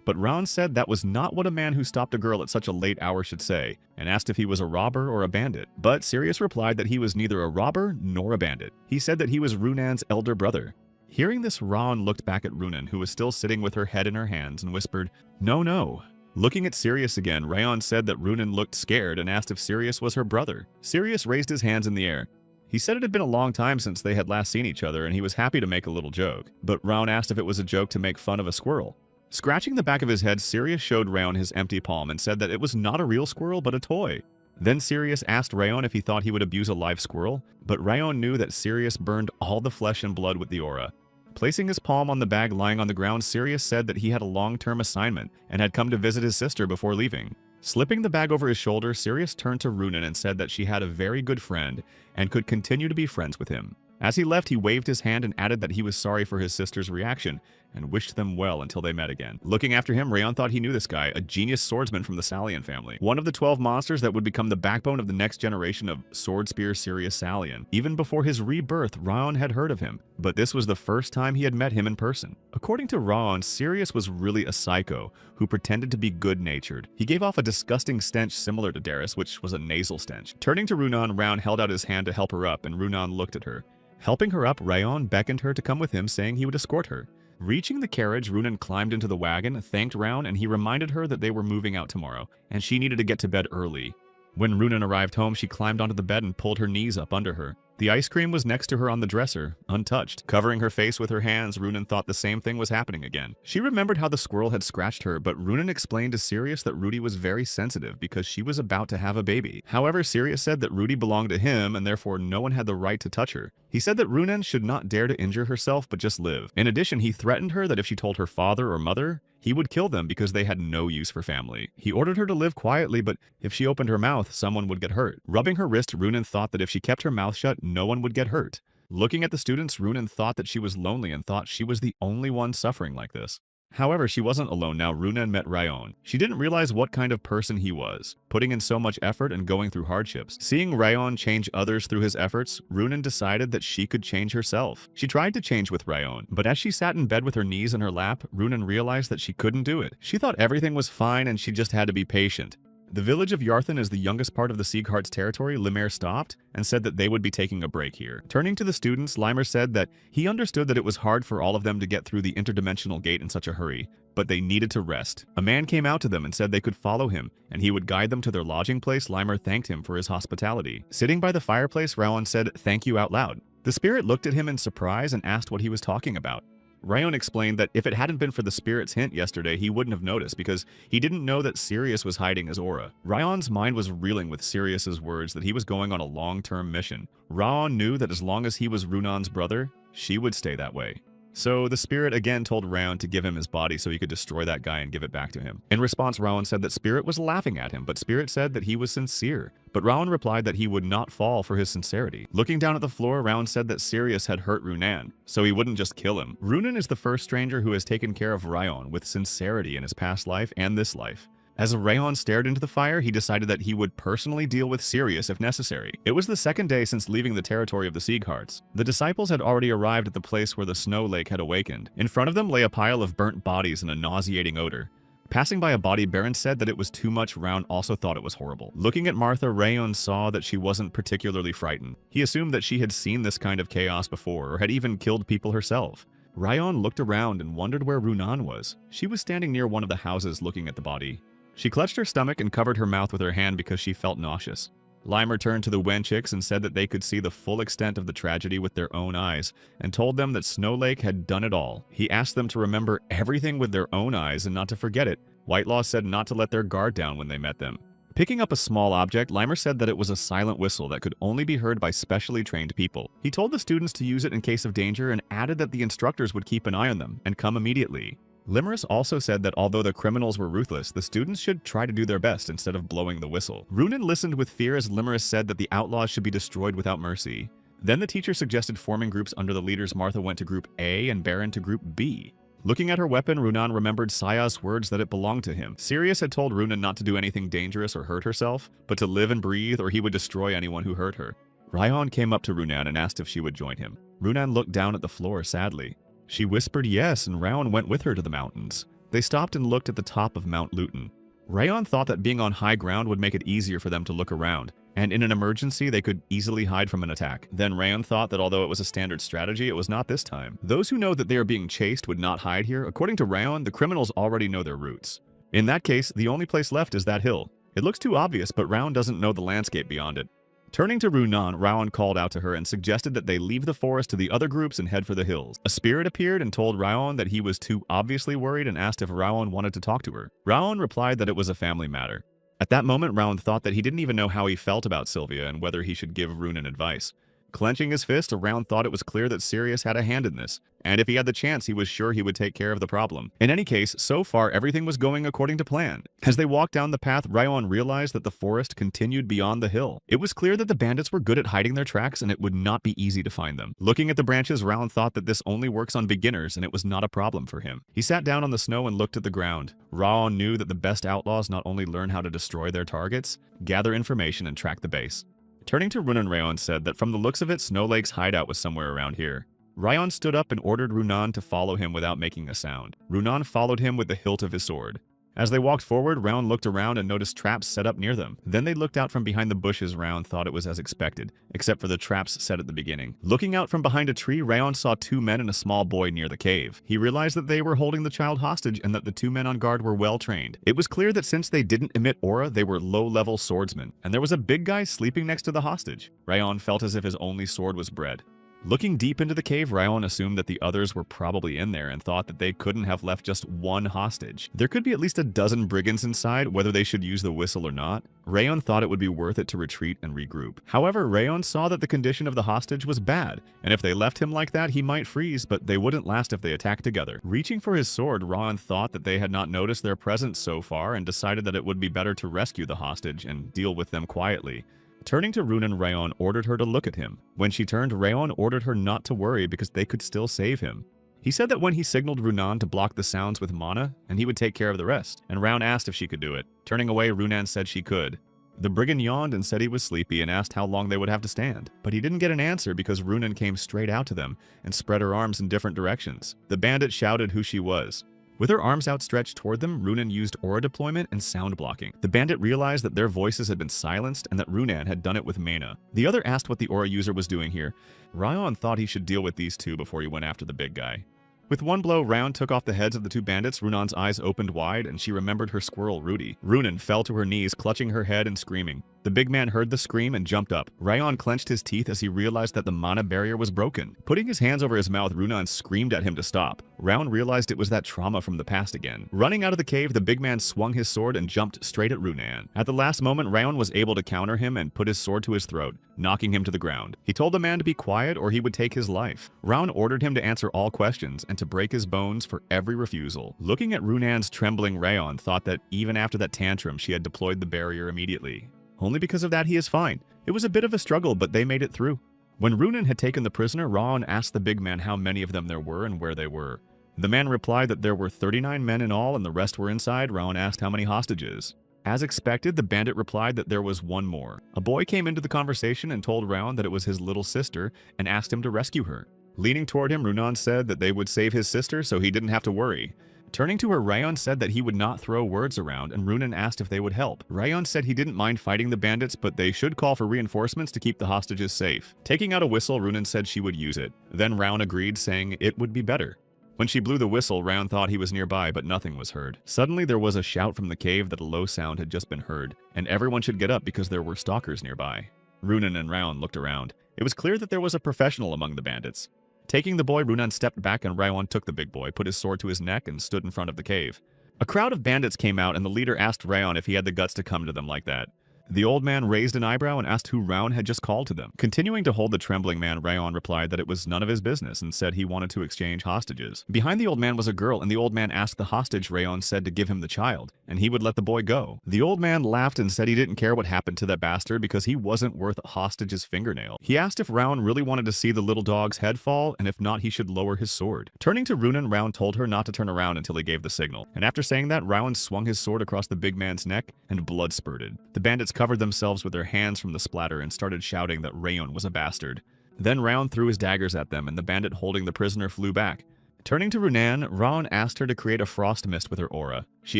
[SPEAKER 1] But Rayon said that was not what a man who stopped a girl at such a late hour should say, and asked if he was a robber or a bandit. But Sirius replied that he was neither a robber nor a bandit. He said that he was Runan's elder brother. Hearing this, Rayon looked back at Runan, who was still sitting with her head in her hands, and whispered, "No, no." Looking at Sirius again, Rayon said that Runan looked scared and asked if Sirius was her brother. Sirius raised his hands in the air. He said it had been a long time since they had last seen each other, and he was happy to make a little joke. But Rayon asked if it was a joke to make fun of a squirrel. Scratching the back of his head, Sirius showed Rayon his empty palm and said that it was not a real squirrel but a toy. Then Sirius asked Rayon if he thought he would abuse a live squirrel, but Rayon knew that Sirius burned all the flesh and blood with the aura. Placing his palm on the bag lying on the ground, Sirius said that he had a long-term assignment and had come to visit his sister before leaving. Slipping the bag over his shoulder, Sirius turned to Runan and said that she had a very good friend and could continue to be friends with him. As he left, he waved his hand and added that he was sorry for his sister's reaction and wished them well until they met again. Looking after him, Rayon thought he knew this guy, a genius swordsman from the Salian family. One of the 12 monsters that would become the backbone of the next generation of Sword Spear Sirius Salian. Even before his rebirth, Rayon had heard of him, but this was the first time he had met him in person. According to Rayon, Sirius was really a psycho who pretended to be good-natured. He gave off a disgusting stench similar to Darius, which was a nasal stench. Turning to Runan, Rayon held out his hand to help her up, and Runan looked at her. Helping her up, Rayon beckoned her to come with him, saying he would escort her. Reaching the carriage, Runan climbed into the wagon, thanked Rayon, and he reminded her that they were moving out tomorrow, and she needed to get to bed early. When Runan arrived home, she climbed onto the bed and pulled her knees up under her. The ice cream was next to her on the dresser, untouched. Covering her face with her hands, Runan thought the same thing was happening again. She remembered how the squirrel had scratched her, but Runan explained to Sirius that Rudy was very sensitive because she was about to have a baby. However, Sirius said that Rudy belonged to him and therefore no one had the right to touch her. He said that Runan should not dare to injure herself but just live. In addition, he threatened her that if she told her father or mother, he would kill them because they had no use for family. He ordered her to live quietly, but if she opened her mouth, someone would get hurt. Rubbing her wrist, Runan thought that if she kept her mouth shut, no one would get hurt. Looking at the students, Runan thought that she was lonely and thought she was the only one suffering like this. However, she wasn't alone now. Runan met Ryon. She didn't realize what kind of person he was, putting in so much effort and going through hardships. Seeing Ryon change others through his efforts, Runan decided that she could change herself. She tried to change with Ryon, but as she sat in bed with her knees in her lap, Runan realized that she couldn't do it. She thought everything was fine and she just had to be patient. The village of Yarthen is the youngest part of the Sieghart's territory. Limer stopped and said that they would be taking a break here. Turning to the students, Limer said that he understood that it was hard for all of them to get through the interdimensional gate in such a hurry, but they needed to rest. A man came out to them and said they could follow him, and he would guide them to their lodging place. Limer thanked him for his hospitality. Sitting by the fireplace, Rowan said, "Thank you," out loud. The spirit looked at him in surprise and asked what he was talking about. Ryon explained that if it hadn't been for the spirit's hint yesterday, he wouldn't have noticed because he didn't know that Sirius was hiding his aura. Ryon's mind was reeling with Sirius's words that he was going on a long-term mission. Ryon knew that as long as he was Runan's brother, she would stay that way. So the spirit again told Ryon to give him his body so he could destroy that guy and give it back to him. In response, Ryon said that Spirit was laughing at him, but Spirit said that he was sincere. But Ryon replied that he would not fall for his sincerity. Looking down at the floor, Ryon said that Sirius had hurt Runan, so he wouldn't just kill him. Runan is the first stranger who has taken care of Ryon with sincerity in his past life and this life. As Ryon stared into the fire, he decided that he would personally deal with Sirius if necessary. It was the second day since leaving the territory of the Siegharts. The disciples had already arrived at the place where the snow lake had awakened. In front of them lay a pile of burnt bodies and a nauseating odor. Passing by a body, Baron said that it was too much. Ryon also thought it was horrible. Looking at Martha, Ryon saw that she wasn't particularly frightened. He assumed that she had seen this kind of chaos before or had even killed people herself. Ryon looked around and wondered where Runan was. She was standing near one of the houses looking at the body. She clutched her stomach and covered her mouth with her hand because she felt nauseous. Limer turned to the Wenchicks and said that they could see the full extent of the tragedy with their own eyes, and told them that Snow Lake had done it all. He asked them to remember everything with their own eyes and not to forget it. Whitelaw said not to let their guard down when they met them. Picking up a small object, Limer said that it was a silent whistle that could only be heard by specially trained people. He told the students to use it in case of danger and added that the instructors would keep an eye on them and come immediately. Limerus also said that although the criminals were ruthless, the students should try to do their best instead of blowing the whistle. Runan listened with fear as Limerus said that the outlaws should be destroyed without mercy. Then the teacher suggested forming groups under the leaders. Martha went to Group A and Baron to Group B. Looking at her weapon, Runan remembered Saya's words that it belonged to him. Sirius had told Runan not to do anything dangerous or hurt herself, but to live and breathe or he would destroy anyone who hurt her. Ryon came up to Runan and asked if she would join him. Runan looked down at the floor sadly. She whispered yes, and Ryon went with her to the mountains. They stopped and looked at the top of Mount Luton. Ryon thought that being on high ground would make it easier for them to look around, and in an emergency they could easily hide from an attack. Then Ryon thought that although it was a standard strategy, it was not this time. Those who know that they are being chased would not hide here. According to Ryon, the criminals already know their routes. In that case, the only place left is that hill. It looks too obvious, but Ryon doesn't know the landscape beyond it. Turning to Runan, Ryon called out to her and suggested that they leave the forest to the other groups and head for the hills. A spirit appeared and told Ryon that he was too obviously worried and asked if Ryon wanted to talk to her. Ryon replied that it was a family matter. At that moment, Ryon thought that he didn't even know how he felt about Sylvia and whether he should give Runan advice. Clenching his fist, Ryon thought it was clear that Sirius had a hand in this, and if he had the chance, he was sure he would take care of the problem. In any case, so far everything was going according to plan. As they walked down the path, Ryon realized that the forest continued beyond the hill. It was clear that the bandits were good at hiding their tracks and it would not be easy to find them. Looking at the branches, Ryon thought that this only works on beginners and it was not a problem for him. He sat down on the snow and looked at the ground. Ryon knew that the best outlaws not only learn how to destroy their targets, gather information and track the base. Turning to Runan, Ryon said that from the looks of it, Snow Lake's hideout was somewhere around here. Ryon stood up and ordered Runan to follow him without making a sound. Runan followed him with the hilt of his sword. As they walked forward, Ryon looked around and noticed traps set up near them. Then they looked out from behind the bushes. Ryon thought it was as expected, except for the traps set at the beginning. Looking out from behind a tree, Ryon saw two men and a small boy near the cave. He realized that they were holding the child hostage and that the two men on guard were well trained. It was clear that since they didn't emit aura, they were low-level swordsmen, and there was a big guy sleeping next to the hostage. Ryon felt as if his only sword was bread. Looking deep into the cave, Ryon assumed that the others were probably in there and thought that they couldn't have left just one hostage. There could be at least a dozen brigands inside, whether they should use the whistle or not. Ryon thought it would be worth it to retreat and regroup. However, Ryon saw that the condition of the hostage was bad, and if they left him like that, he might freeze, but they wouldn't last if they attacked together. Reaching for his sword, Ryon thought that they had not noticed their presence so far and decided that it would be better to rescue the hostage and deal with them quietly. Turning to Runan, Ryon ordered her to look at him. When she turned, Ryon ordered her not to worry because they could still save him. He said that when he signaled Runan to block the sounds with mana, and he would take care of the rest, and Round asked if she could do it. Turning away, Runan said she could. The brigand yawned and said he was sleepy and asked how long they would have to stand. But he didn't get an answer because Runan came straight out to them and spread her arms in different directions. The bandit shouted who she was. With her arms outstretched toward them, Runan used aura deployment and sound blocking. The bandit realized that their voices had been silenced and that Runan had done it with mana. The other asked what the aura user was doing here. Ryan thought he should deal with these two before he went after the big guy. With one blow, Round took off the heads of the two bandits. Runan's eyes opened wide, and she remembered her squirrel, Rudy. Runan fell to her knees, clutching her head and screaming. The big man heard the scream and jumped up. Ryan clenched his teeth as he realized that the mana barrier was broken. Putting his hands over his mouth, Runan screamed at him to stop. Round realized it was that trauma from the past again. Running out of the cave, the big man swung his sword and jumped straight at Runan. At the last moment, Ryan was able to counter him and put his sword to his throat, knocking him to the ground. He told the man to be quiet or he would take his life. Round ordered him to answer all questions and to break his bones for every refusal. Looking at Runan's trembling, Ryan thought that even after that tantrum, she had deployed the barrier immediately. Only because of that he is fine. It was a bit of a struggle, but they made it through. When Runan had taken the prisoner, Raon asked the big man how many of them there were and where they were. The man replied that there were 39 men in all and the rest were inside. Raon asked how many hostages. As expected, the bandit replied that there was one more. A boy came into the conversation and told Raon that it was his little sister and asked him to rescue her. Leaning toward him, Runan said that they would save his sister so he didn't have to worry. Turning to her, Rayon said that he would not throw words around, and Runan asked if they would help. Rayon said he didn't mind fighting the bandits, but they should call for reinforcements to keep the hostages safe. Taking out a whistle, Runan said she would use it. Then Rayon agreed, saying it would be better. When she blew the whistle, Rayon thought he was nearby, but nothing was heard. Suddenly, there was a shout from the cave that a low sound had just been heard, and everyone should get up because there were stalkers nearby. Runan and Rayon looked around. It was clear that there was a professional among the bandits. Taking the boy, Runan stepped back and Rayon took the big boy, put his sword to his neck, and stood in front of the cave. A crowd of bandits came out, and the leader asked Rayon if he had the guts to come to them like that. The old man raised an eyebrow and asked who Rayon had just called to them. Continuing to hold the trembling man, Rayon replied that it was none of his business and said he wanted to exchange hostages. Behind the old man was a girl, and the old man asked the hostage Rayon said to give him the child, and he would let the boy go. The old man laughed and said he didn't care what happened to that bastard because he wasn't worth a hostage's fingernail. He asked if Rayon really wanted to see the little dog's head fall, and if not, he should lower his sword. Turning to Runan, Rayon told her not to turn around until he gave the signal, and after saying that, Rayon swung his sword across the big man's neck, and blood spurted. The bandits covered themselves with their hands from the splatter and started shouting that Rayon was a bastard. Then Rayon threw his daggers at them, and the bandit holding the prisoner flew back. Turning to Runan, Rayon asked her to create a frost mist with her aura. She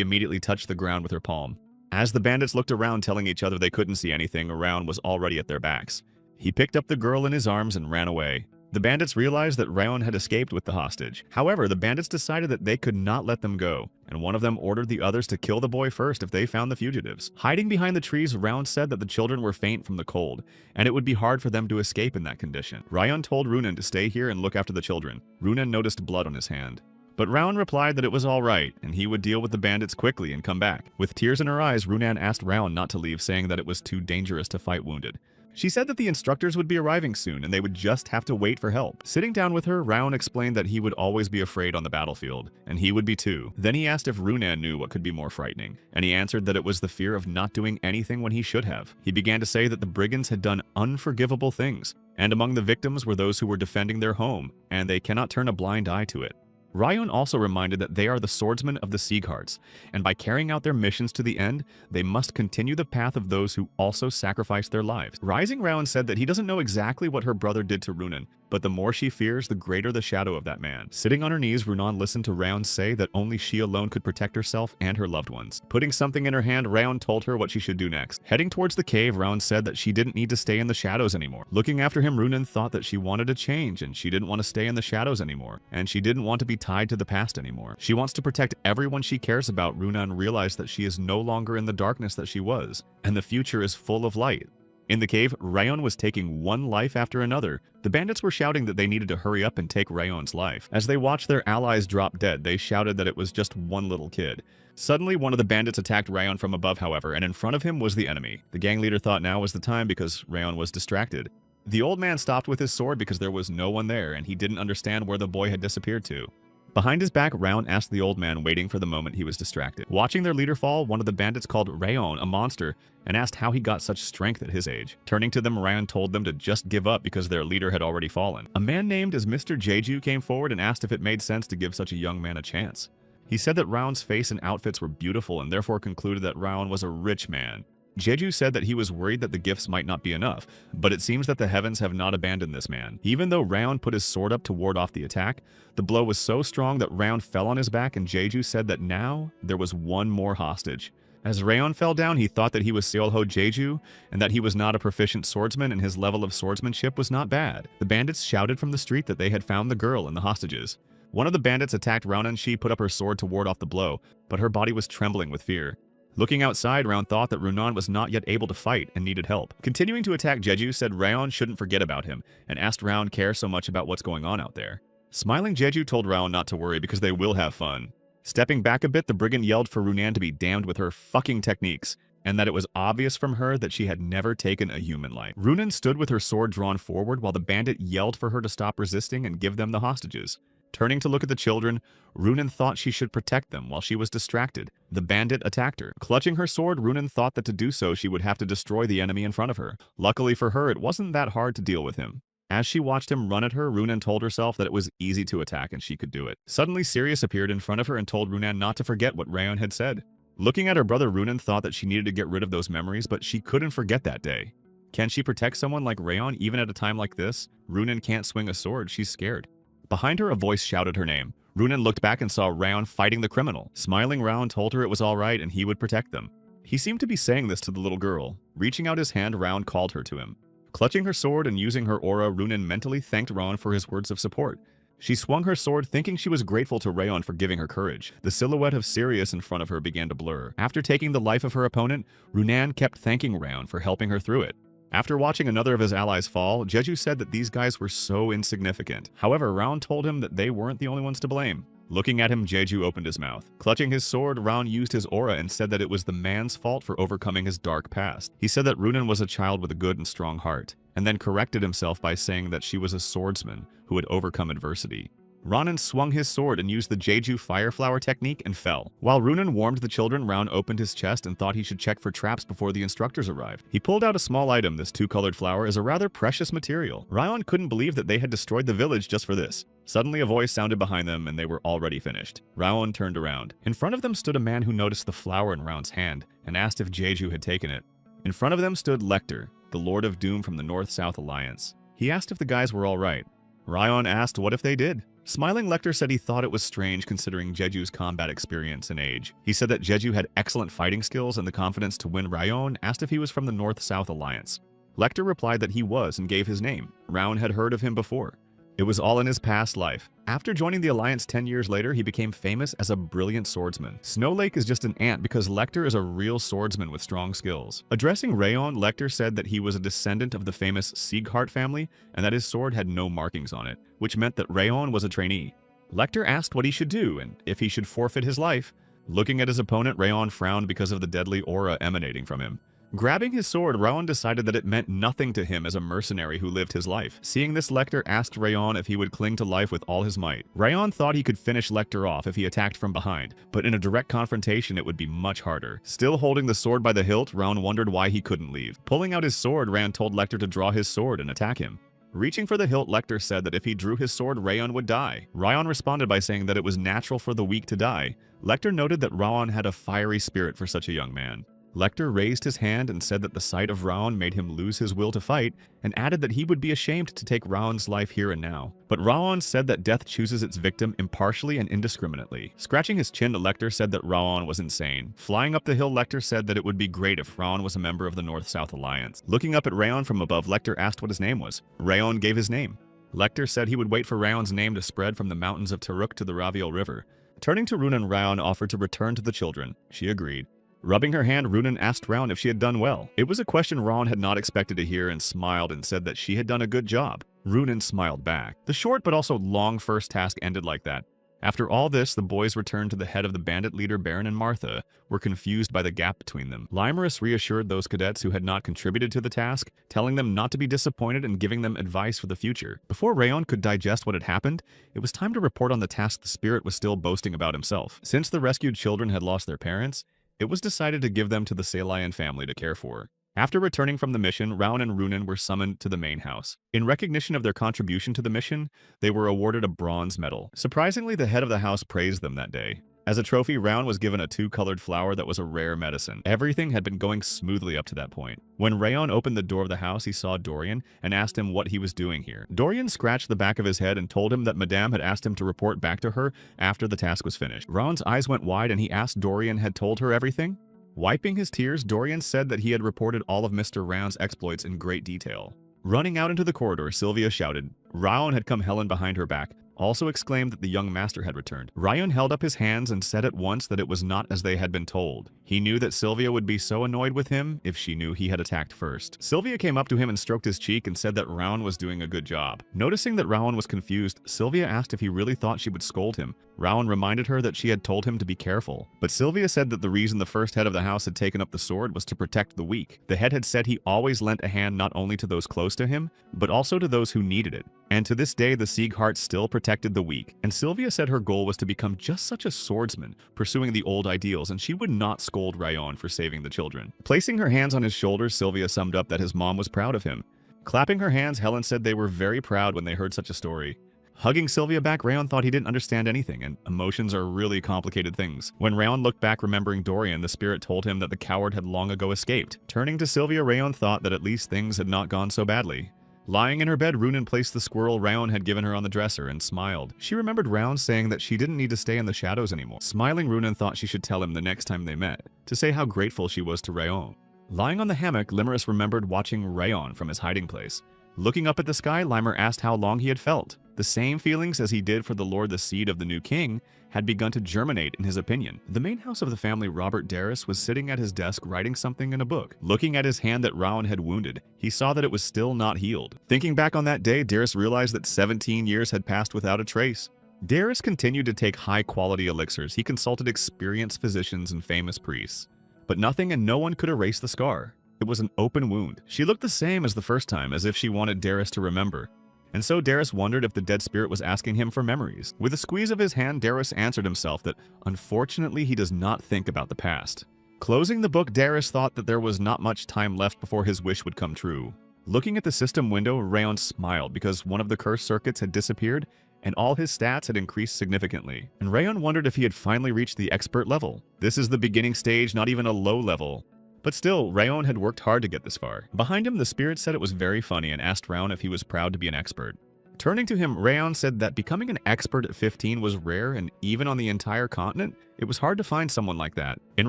[SPEAKER 1] immediately touched the ground with her palm. As the bandits looked around telling each other they couldn't see anything, Rayon was already at their backs. He picked up the girl in his arms and ran away. The bandits realized that Rayon had escaped with the hostage. However, the bandits decided that they could not let them go, and one of them ordered the others to kill the boy first if they found the fugitives. Hiding behind the trees, Rayon said that the children were faint from the cold, and it would be hard for them to escape in that condition. Rayon told Runan to stay here and look after the children. Runan noticed blood on his hand. But Rayon replied that it was all right, and he would deal with the bandits quickly and come back. With tears in her eyes, Runan asked Rayon not to leave, saying that it was too dangerous to fight wounded. She said that the instructors would be arriving soon and they would just have to wait for help. Sitting down with her, Rayon explained that he would always be afraid on the battlefield, and he would be too. Then he asked if Runan knew what could be more frightening, and he answered that it was the fear of not doing anything when he should have. He began to say that the brigands had done unforgivable things, and among the victims were those who were defending their home, and they cannot turn a blind eye to it. Rayon also reminded that they are the swordsmen of the Siegharts, and by carrying out their missions to the end, they must continue the path of those who also sacrificed their lives. Rising, Rayon said that he doesn't know exactly what her brother did to Runan, but the more she fears, the greater the shadow of that man. Sitting on her knees, Runan listened to Rayon say that only she alone could protect herself and her loved ones. Putting something in her hand, Rayon told her what she should do next. Heading towards the cave, Rayon said that she didn't need to stay in the shadows anymore. Looking after him, Runan thought that she wanted to change, and she didn't want to stay in the shadows anymore, and she didn't want to be tied to the past anymore. She wants to protect everyone she cares about. Runan realized that she is no longer in the darkness that she was, and the future is full of light. In the cave, Rayon was taking one life after another. The bandits were shouting that they needed to hurry up and take Rayon's life. As they watched their allies drop dead, they shouted that it was just one little kid. Suddenly, one of the bandits attacked Rayon from above, however, and in front of him was the enemy. The gang leader thought now was the time because Rayon was distracted. The old man stopped with his sword because there was no one there, and he didn't understand where the boy had disappeared to. Behind his back, Round asked the old man, waiting for the moment he was distracted. Watching their leader fall, one of the bandits called Rayon a monster and asked how he got such strength at his age. Turning to them, Ryan told them to just give up because their leader had already fallen. A man named as Mr. Jeju came forward and asked if it made sense to give such a young man a chance. He said that Round's face and outfits were beautiful and therefore concluded that Round was a rich man. Jeju said that he was worried that the gifts might not be enough, but it seems that the heavens have not abandoned this man. Even though Round put his sword up to ward off the attack, the blow was so strong that Round fell on his back, and Jeju said that now there was one more hostage. As Rayon fell down, he thought that he was Seolho Jeju and that he was not a proficient swordsman and his level of swordsmanship was not bad. The bandits shouted from the street that they had found the girl and the hostages. One of the bandits attacked Round and she put up her sword to ward off the blow, but her body was trembling with fear. Looking outside, Round thought that Runan was not yet able to fight and needed help. Continuing to attack Jeju said Rayon shouldn't forget about him and asked Round care so much about what's going on out there. Smiling, Jeju told Round not to worry because they will have fun. Stepping back a bit, the brigand yelled for Runan to be damned with her fucking techniques, and that it was obvious from her that she had never taken a human life. Runan stood with her sword drawn forward while the bandit yelled for her to stop resisting and give them the hostages. Turning to look at the children, Runan thought she should protect them while she was distracted. The bandit attacked her. Clutching her sword, Runan thought that to do so she would have to destroy the enemy in front of her. Luckily for her, it wasn't that hard to deal with him. As she watched him run at her, Runan told herself that it was easy to attack and she could do it. Suddenly, Sirius appeared in front of her and told Runan not to forget what Rayon had said. Looking at her brother, Runan thought that she needed to get rid of those memories, but she couldn't forget that day. Can she protect someone like Rayon even at a time like this? Runan can't swing a sword, she's scared. Behind her, a voice shouted her name. Runan looked back and saw Rayon fighting the criminal. Smiling, Rayon told her it was all right and he would protect them. He seemed to be saying this to the little girl. Reaching out his hand, Rayon called her to him. Clutching her sword and using her aura, Runan mentally thanked Rayon for his words of support. She swung her sword, thinking she was grateful to Rayon for giving her courage. The silhouette of Sirius in front of her began to blur. After taking the life of her opponent, Runan kept thanking Rayon for helping her through it. After watching another of his allies fall, Jeju said that these guys were so insignificant. However, Raon told him that they weren't the only ones to blame. Looking at him, Jeju opened his mouth. Clutching his sword, Raon used his aura and said that it was the man's fault for overcoming his dark past. He said that Runan was a child with a good and strong heart, and then corrected himself by saying that she was a swordsman who had overcome adversity. Ronan swung his sword and used the Jeju Fire Flower technique and fell. While Runan warmed the children, Raon opened his chest and thought he should check for traps before the instructors arrived. He pulled out a small item. This two-colored flower is a rather precious material. Raon couldn't believe that they had destroyed the village just for this. Suddenly a voice sounded behind them and they were already finished. Raon turned around. In front of them stood a man who noticed the flower in Raon's hand and asked if Jeju had taken it. In front of them stood Lecter, the Lord of Doom from the North-South Alliance. He asked if the guys were all right. Raon asked what if they did. Smiling, Lecter said he thought it was strange considering Jeju's combat experience and age. He said that Jeju had excellent fighting skills and the confidence to win. Rayon asked if he was from the North-South Alliance. Lecter replied that he was and gave his name. Raon had heard of him before. It was all in his past life. After joining the Alliance 10 years later, he became famous as a brilliant swordsman. Snow Lake is just an ant because Lecter is a real swordsman with strong skills. Addressing Rayon, Lecter said that he was a descendant of the famous Sieghart family and that his sword had no markings on it, which meant that Rayon was a trainee. Lecter asked what he should do and if he should forfeit his life. Looking at his opponent, Rayon frowned because of the deadly aura emanating from him. Grabbing his sword, Rayon decided that it meant nothing to him as a mercenary who lived his life. Seeing this, Lecter asked Rayon if he would cling to life with all his might. Rayon thought he could finish Lecter off if he attacked from behind, but in a direct confrontation it would be much harder. Still holding the sword by the hilt, Rayon wondered why he couldn't leave. Pulling out his sword, Rayon told Lecter to draw his sword and attack him. Reaching for the hilt, Lecter said that if he drew his sword, Rayon would die. Rayon responded by saying that it was natural for the weak to die. Lecter noted that Rayon had a fiery spirit for such a young man. Lecter raised his hand and said that the sight of Raon made him lose his will to fight, and added that he would be ashamed to take Raon's life here and now. But Raon said that death chooses its victim impartially and indiscriminately. Scratching his chin, Lecter said that Raon was insane. Flying up the hill, Lecter said that it would be great if Raon was a member of the North-South Alliance. Looking up at Raon from above, Lecter asked what his name was. Raon gave his name. Lecter said he would wait for Raon's name to spread from the mountains of Taruk to the Raviol River. Turning to Runan, Raon offered to return to the children. She agreed. Rubbing her hand, Runan asked Raon if she had done well. It was a question Raon had not expected to hear and smiled and said that she had done a good job. Runan smiled back. The short but also long first task ended like that. After all this, the boys returned to the head of the bandit leader Baron and Martha, were confused by the gap between them. Limerus reassured those cadets who had not contributed to the task, telling them not to be disappointed and giving them advice for the future. Before Rayon could digest what had happened, it was time to report on the task the spirit was still boasting about himself. Since the rescued children had lost their parents, it was decided to give them to the Salian family to care for. After returning from the mission, Raun and Runan were summoned to the main house. In recognition of their contribution to the mission, they were awarded a bronze medal. Surprisingly, the head of the house praised them that day. As a trophy, Raun was given a 2-colored flower that was a rare medicine. Everything had been going smoothly up to that point. When Rayon opened the door of the house, he saw Dorian and asked him what he was doing here. Dorian scratched the back of his head and told him that Madame had asked him to report back to her after the task was finished. Raun's eyes went wide and he asked Dorian had told her everything. Wiping his tears, Dorian said that he had reported all of Mr. Raun's exploits in great detail. Running out into the corridor, Sylvia shouted. Raun had come Helen behind her back, also exclaimed that the young master had returned. Raun held up his hands and said at once that it was not as they had been told. He knew that Sylvia would be so annoyed with him if she knew he had attacked first. Sylvia came up to him and stroked his cheek and said that Raun was doing a good job. Noticing that Raun was confused, Sylvia asked if he really thought she would scold him. Raun reminded her that she had told him to be careful. But Sylvia said that the reason the first head of the house had taken up the sword was to protect the weak. The head had said he always lent a hand not only to those close to him, but also to those who needed it. And to this day, the Siegheart still protected the weak. And Sylvia said her goal was to become just such a swordsman, pursuing the old ideals, and she would not scold Rayon for saving the children. Placing her hands on his shoulders, Sylvia summed up that his mom was proud of him. Clapping her hands, Helen said they were very proud when they heard such a story. Hugging Sylvia back, Rayon thought he didn't understand anything, and emotions are really complicated things. When Rayon looked back remembering Dorian, the spirit told him that the coward had long ago escaped. Turning to Sylvia, Rayon thought that at least things had not gone so badly. Lying in her bed, Runan placed the squirrel Rayon had given her on the dresser and smiled. She remembered Rayon saying that she didn't need to stay in the shadows anymore. Smiling, Runan thought she should tell him the next time they met, to say how grateful she was to Rayon. Lying on the hammock, Limerus remembered watching Rayon from his hiding place. Looking up at the sky, Limer asked how long he had felt. The same feelings as he did for the Lord the seed of the new king had begun to germinate in his opinion. The main house of the family, Robert Darris, was sitting at his desk writing something in a book. Looking at his hand that Raun had wounded, he saw that it was still not healed. Thinking back on that day, Darris realized that 17 years had passed without a trace. Darris continued to take high-quality elixirs. He consulted experienced physicians and famous priests. But nothing and no one could erase the scar. It was an open wound. She looked the same as the first time, as if she wanted Darris to remember. And so Darris wondered if the dead spirit was asking him for memories. With a squeeze of his hand, Darris answered himself that, unfortunately, he does not think about the past. Closing the book, Darris thought that there was not much time left before his wish would come true. Looking at the system window, Rayon smiled because one of the cursed circuits had disappeared and all his stats had increased significantly. And Rayon wondered if he had finally reached the expert level. This is the beginning stage, not even a low level. But still, Rayon had worked hard to get this far. Behind him, the spirit said it was very funny and asked Rayon if he was proud to be an expert. Turning to him, Rayon said that becoming an expert at 15 was rare, and even on the entire continent, it was hard to find someone like that. In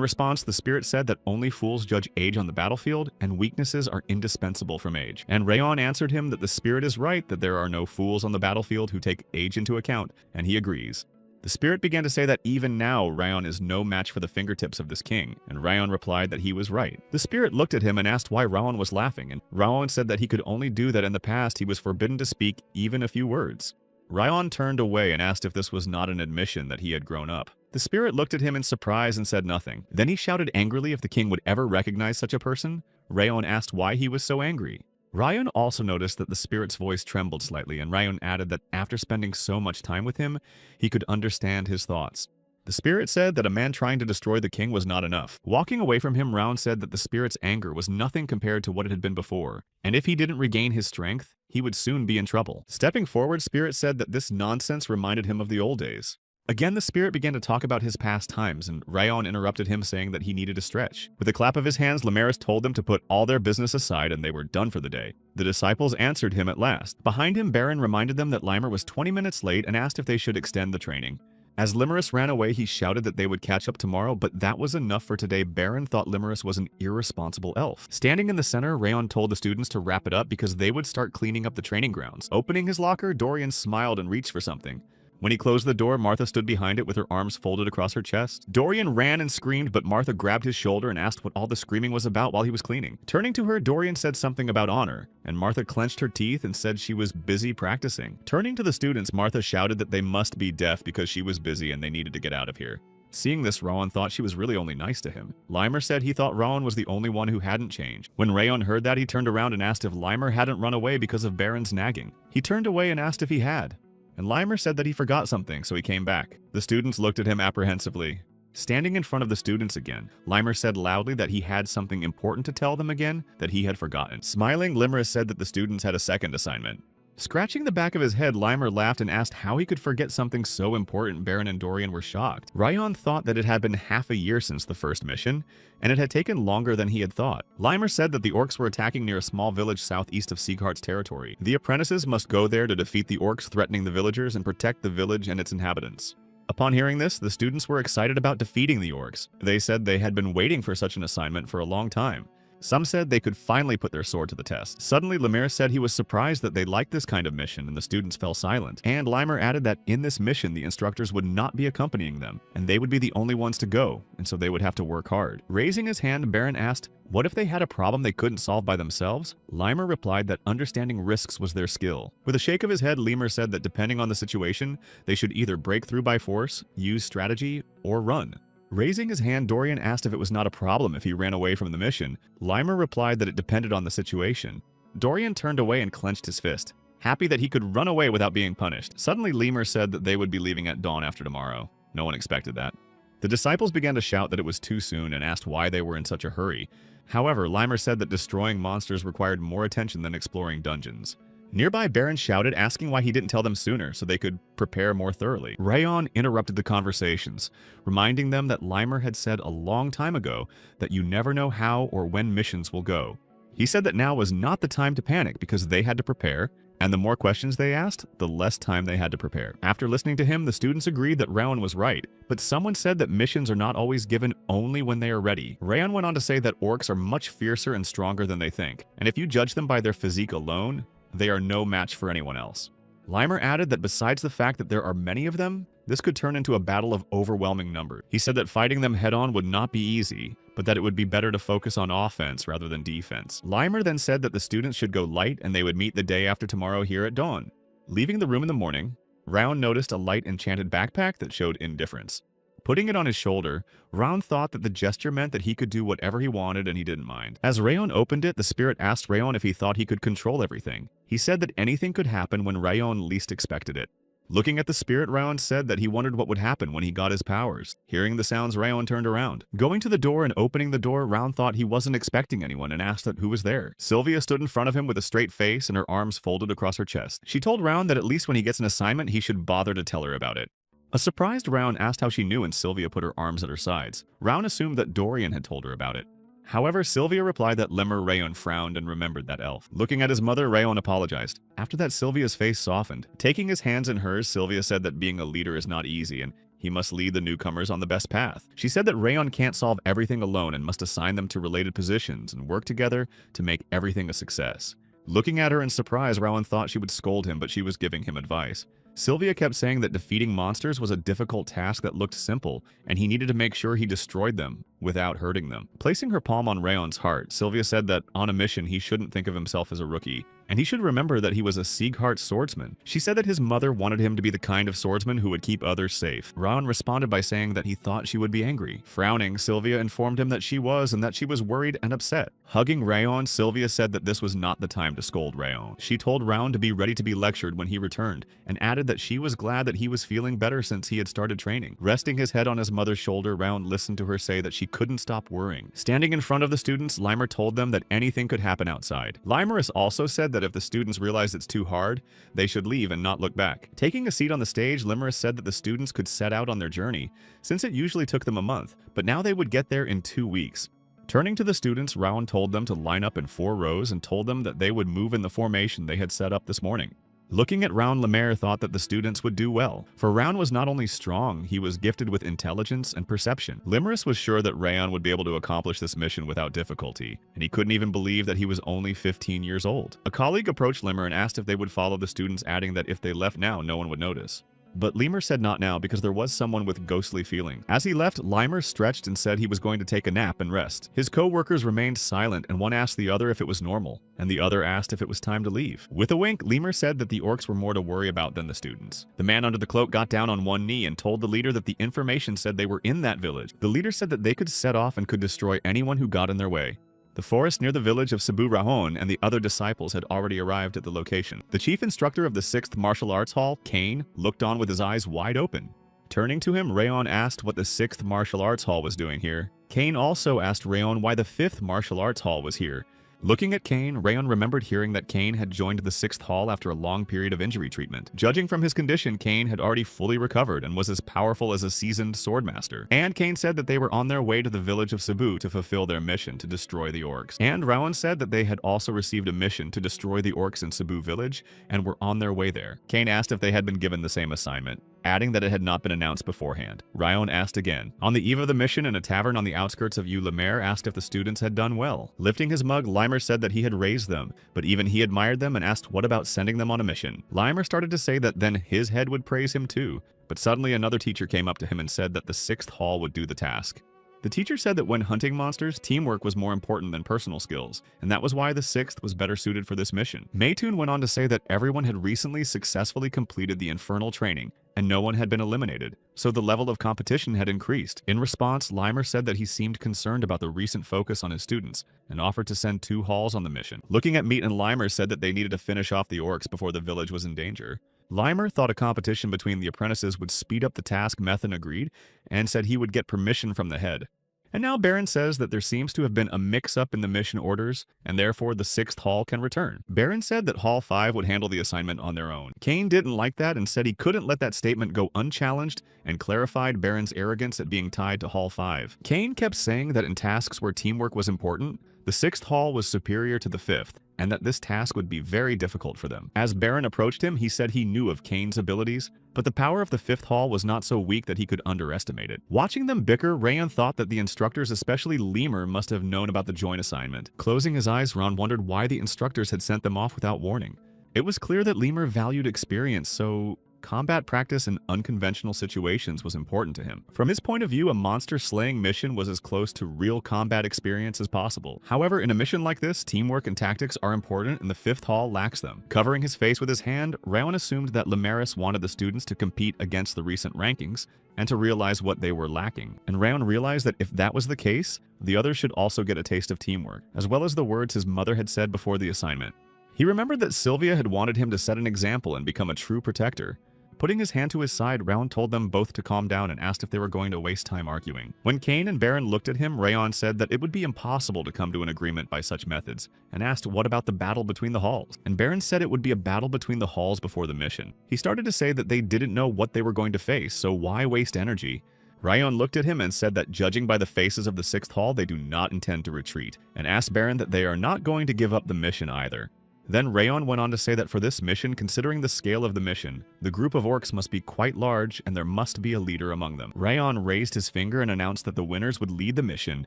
[SPEAKER 1] response, the spirit said that only fools judge age on the battlefield, and weaknesses are indispensable from age. And Rayon answered him that the spirit is right, that there are no fools on the battlefield who take age into account, and he agrees. The spirit began to say that even now, Rayon is no match for the fingertips of this king, and Rayon replied that he was right. The spirit looked at him and asked why Rayon was laughing, and Rayon said that he could only do that in the past he was forbidden to speak even a few words. Rayon turned away and asked if this was not an admission that he had grown up. The spirit looked at him in surprise and said nothing. Then he shouted angrily if the king would ever recognize such a person. Rayon asked why he was so angry. Rayon also noticed that the spirit's voice trembled slightly, and Rayon added that after spending so much time with him, he could understand his thoughts. The spirit said that a man trying to destroy the king was not enough. Walking away from him, Rayon said that the spirit's anger was nothing compared to what it had been before, and if he didn't regain his strength, he would soon be in trouble. Stepping forward, Spirit said that this nonsense reminded him of the old days. Again, the spirit began to talk about his past times, and Rayon interrupted him, saying that he needed a stretch. With a clap of his hands, Limerus told them to put all their business aside, and they were done for the day. The disciples answered him at last. Behind him, Baron reminded them that Limer was 20 minutes late and asked if they should extend the training. As Limerus ran away, he shouted that they would catch up tomorrow, but that was enough for today. Baron thought Limerus was an irresponsible elf. Standing in the center, Rayon told the students to wrap it up because they would start cleaning up the training grounds. Opening his locker, Dorian smiled and reached for something. When he closed the door, Martha stood behind it with her arms folded across her chest. Dorian ran and screamed, but Martha grabbed his shoulder and asked what all the screaming was about while he was cleaning. Turning to her, Dorian said something about honor, and Martha clenched her teeth and said she was busy practicing. Turning to the students, Martha shouted that they must be deaf because she was busy and they needed to get out of here. Seeing this, Rowan thought she was really only nice to him. Limer said he thought Rowan was the only one who hadn't changed. When Rayon heard that, he turned around and asked if Limer hadn't run away because of Baron's nagging. He turned away and asked if he had. And Limer said that he forgot something, so he came back. The students looked at him apprehensively. Standing in front of the students again, Limer said loudly that he had something important to tell them again that he had forgotten. Smiling, Limer said that the students had a second assignment. Scratching the back of his head, Limer laughed and asked how he could forget something so important. Baron and Dorian were shocked. Rayon thought that it had been half a year since the first mission, and it had taken longer than he had thought. Limer said that the orcs were attacking near a small village southeast of Sieghart's territory. The apprentices must go there to defeat the orcs threatening the villagers and protect the village and its inhabitants. Upon hearing this, the students were excited about defeating the orcs. They said they had been waiting for such an assignment for a long time. Some said they could finally put their sword to the test. Suddenly, Lemire said he was surprised that they liked this kind of mission, and the students fell silent. And Limer added that in this mission, the instructors would not be accompanying them, and they would be the only ones to go, and so they would have to work hard. Raising his hand, Baron asked, what if they had a problem they couldn't solve by themselves? Limer replied that understanding risks was their skill. With a shake of his head, Limer said that depending on the situation, they should either break through by force, use strategy, or run. Raising his hand, Dorian asked if it was not a problem if he ran away from the mission. Limer replied that it depended on the situation. Dorian turned away and clenched his fist, happy that he could run away without being punished. Suddenly, Limer said that they would be leaving at dawn after tomorrow. No one expected that. The disciples began to shout that it was too soon and asked why they were in such a hurry. However, Limer said that destroying monsters required more attention than exploring dungeons. Nearby, Baron shouted, asking why he didn't tell them sooner so they could prepare more thoroughly. Rayon interrupted the conversations, reminding them that Limer had said a long time ago that you never know how or when missions will go. He said that now was not the time to panic because they had to prepare, and the more questions they asked, the less time they had to prepare. After listening to him, the students agreed that Rayon was right, but someone said that missions are not always given only when they are ready. Rayon went on to say that orcs are much fiercer and stronger than they think, and if you judge them by their physique alone, they are no match for anyone else. Limer added that besides the fact that there are many of them, this could turn into a battle of overwhelming numbers. He said that fighting them head-on would not be easy, but that it would be better to focus on offense rather than defense. Limer then said that the students should go light and they would meet the day after tomorrow here at dawn. Leaving the room in the morning, Rayon noticed a light enchanted backpack that showed indifference. Putting it on his shoulder, Rayon thought that the gesture meant that he could do whatever he wanted and he didn't mind. As Rayon opened it, the spirit asked Rayon if he thought he could control everything. He said that anything could happen when Rayon least expected it. Looking at the spirit, Rayon said that he wondered what would happen when he got his powers. Hearing the sounds, Rayon turned around. Going to the door and opening the door, Rayon thought he wasn't expecting anyone and asked that who was there. Sylvia stood in front of him with a straight face and her arms folded across her chest. She told Rayon that at least when he gets an assignment, he should bother to tell her about it. A surprised Rayon asked how she knew, and Sylvia put her arms at her sides. Rayon assumed that Dorian had told her about it. However, Sylvia replied that Lemmer Rayon frowned and remembered that elf. Looking at his mother, Rayon apologized. After that, Sylvia's face softened. Taking his hands in hers, Sylvia said that being a leader is not easy and he must lead the newcomers on the best path. She said that Rayon can't solve everything alone and must assign them to related positions and work together to make everything a success. Looking at her in surprise, Rayon thought she would scold him, but she was giving him advice. Sylvia kept saying that defeating monsters was a difficult task that looked simple, and he needed to make sure he destroyed them without hurting them. Placing her palm on Rayon's heart, Sylvia said that on a mission he shouldn't think of himself as a rookie, and he should remember that he was a Sieghart swordsman. She said that his mother wanted him to be the kind of swordsman who would keep others safe. Rayon responded by saying that he thought she would be angry. Frowning, Sylvia informed him that she was and that she was worried and upset. Hugging Rayon, Sylvia said that this was not the time to scold Rayon. She told Rayon to be ready to be lectured when he returned, and added that she was glad that he was feeling better since he had started training. Resting his head on his mother's shoulder, Rayon listened to her say that she couldn't stop worrying. Standing in front of the students, Limer told them that anything could happen outside. Limerus also said that if the students realized it's too hard, they should leave and not look back. Taking a seat on the stage, Limerus said that the students could set out on their journey, since it usually took them a month, but now they would get there in 2 weeks. Turning to the students, Rayon told them to line up in 4 rows and told them that they would move in the formation they had set up this morning. Looking at Rayon, Lemaire thought that the students would do well, for Rayon was not only strong, he was gifted with intelligence and perception. Limerus was sure that Rayon would be able to accomplish this mission without difficulty, and he couldn't even believe that he was only 15 years old. A colleague approached Limer and asked if they would follow the students, adding that if they left now, no one would notice. But Lemur said not now because there was someone with ghostly feeling. As he left, Lemur stretched and said he was going to take a nap and rest. His co-workers remained silent and one asked the other if it was normal, and the other asked if it was time to leave. With a wink, Lemur said that the orcs were more to worry about than the students. The man under the cloak got down on one knee and told the leader that the information said they were in that village. The leader said that they could set off and could destroy anyone who got in their way. The forest near the village of Cebu Rahon and the other disciples had already arrived at the location. The chief instructor of the 6th Martial Arts Hall, Kane, looked on with his eyes wide open. Turning to him, Rayon asked what the 6th Martial Arts Hall was doing here. Kane also asked Rayon why the 5th Martial Arts Hall was here. Looking at Kane, Rayon remembered hearing that Kane had joined the 6th Hall after a long period of injury treatment. Judging from his condition, Kane had already fully recovered and was as powerful as a seasoned swordmaster. And Kane said that they were on their way to the village of Cebu to fulfill their mission to destroy the orcs. And Rayon said that they had also received a mission to destroy the orcs in Cebu village and were on their way there. Kane asked if they had been given the same assignment, adding that it had not been announced beforehand. Rayon asked again. On the eve of the mission, in a tavern on the outskirts of Ullamer asked if the students had done well. Lifting his mug, Limer said that he had raised them, but even he admired them and asked what about sending them on a mission. Limer started to say that then his head would praise him too, but suddenly another teacher came up to him and said that the 6th Hall would do the task. The teacher said that when hunting monsters, teamwork was more important than personal skills, and that was why the 6th was better suited for this mission. Maytoon went on to say that everyone had recently successfully completed the infernal training, and no one had been eliminated, so the level of competition had increased. In response, Limer said that he seemed concerned about the recent focus on his students, and offered to send 2 halls on the mission. Looking at Meat and Limer said that they needed to finish off the orcs before the village was in danger. Limer thought a competition between the apprentices would speed up the task. Methan agreed, and said he would get permission from the head. And now Baron says that there seems to have been a mix-up in the mission orders, and therefore the 6th Hall can return. Baron said that Hall 5 would handle the assignment on their own. Kane didn't like that and said he couldn't let that statement go unchallenged, and clarified Baron's arrogance at being tied to Hall 5. Kane kept saying that in tasks where teamwork was important, the 6th Hall was superior to the 5th, and that this task would be very difficult for them. As Baron approached him, he said he knew of Kane's abilities, but the power of the 5th Hall was not so weak that he could underestimate it. Watching them bicker, Rayon thought that the instructors, especially Lemur, must have known about the joint assignment. Closing his eyes, Ron wondered why the instructors had sent them off without warning. It was clear that Lemur valued experience, so combat practice in unconventional situations was important to him. From his point of view, a monster-slaying mission was as close to real combat experience as possible. However, in a mission like this, teamwork and tactics are important, and the 5th Hall lacks them. Covering his face with his hand, Rayon assumed that Lemaris wanted the students to compete against the recent rankings, and to realize what they were lacking. And Rayon realized that if that was the case, the others should also get a taste of teamwork, as well as the words his mother had said before the assignment. He remembered that Sylvia had wanted him to set an example and become a true protector. Putting his hand to his side, Rayon told them both to calm down and asked if they were going to waste time arguing. When Kane and Baron looked at him, Rayon said that it would be impossible to come to an agreement by such methods, and asked what about the battle between the halls. And Baron said it would be a battle between the halls before the mission. He started to say that they didn't know what they were going to face, so why waste energy? Rayon looked at him and said that judging by the faces of the 6th Hall, they do not intend to retreat, and asked Baron that they are not going to give up the mission either. Then Rayon went on to say that for this mission, considering the scale of the mission, the group of orcs must be quite large and there must be a leader among them. Rayon raised his finger and announced that the winners would lead the mission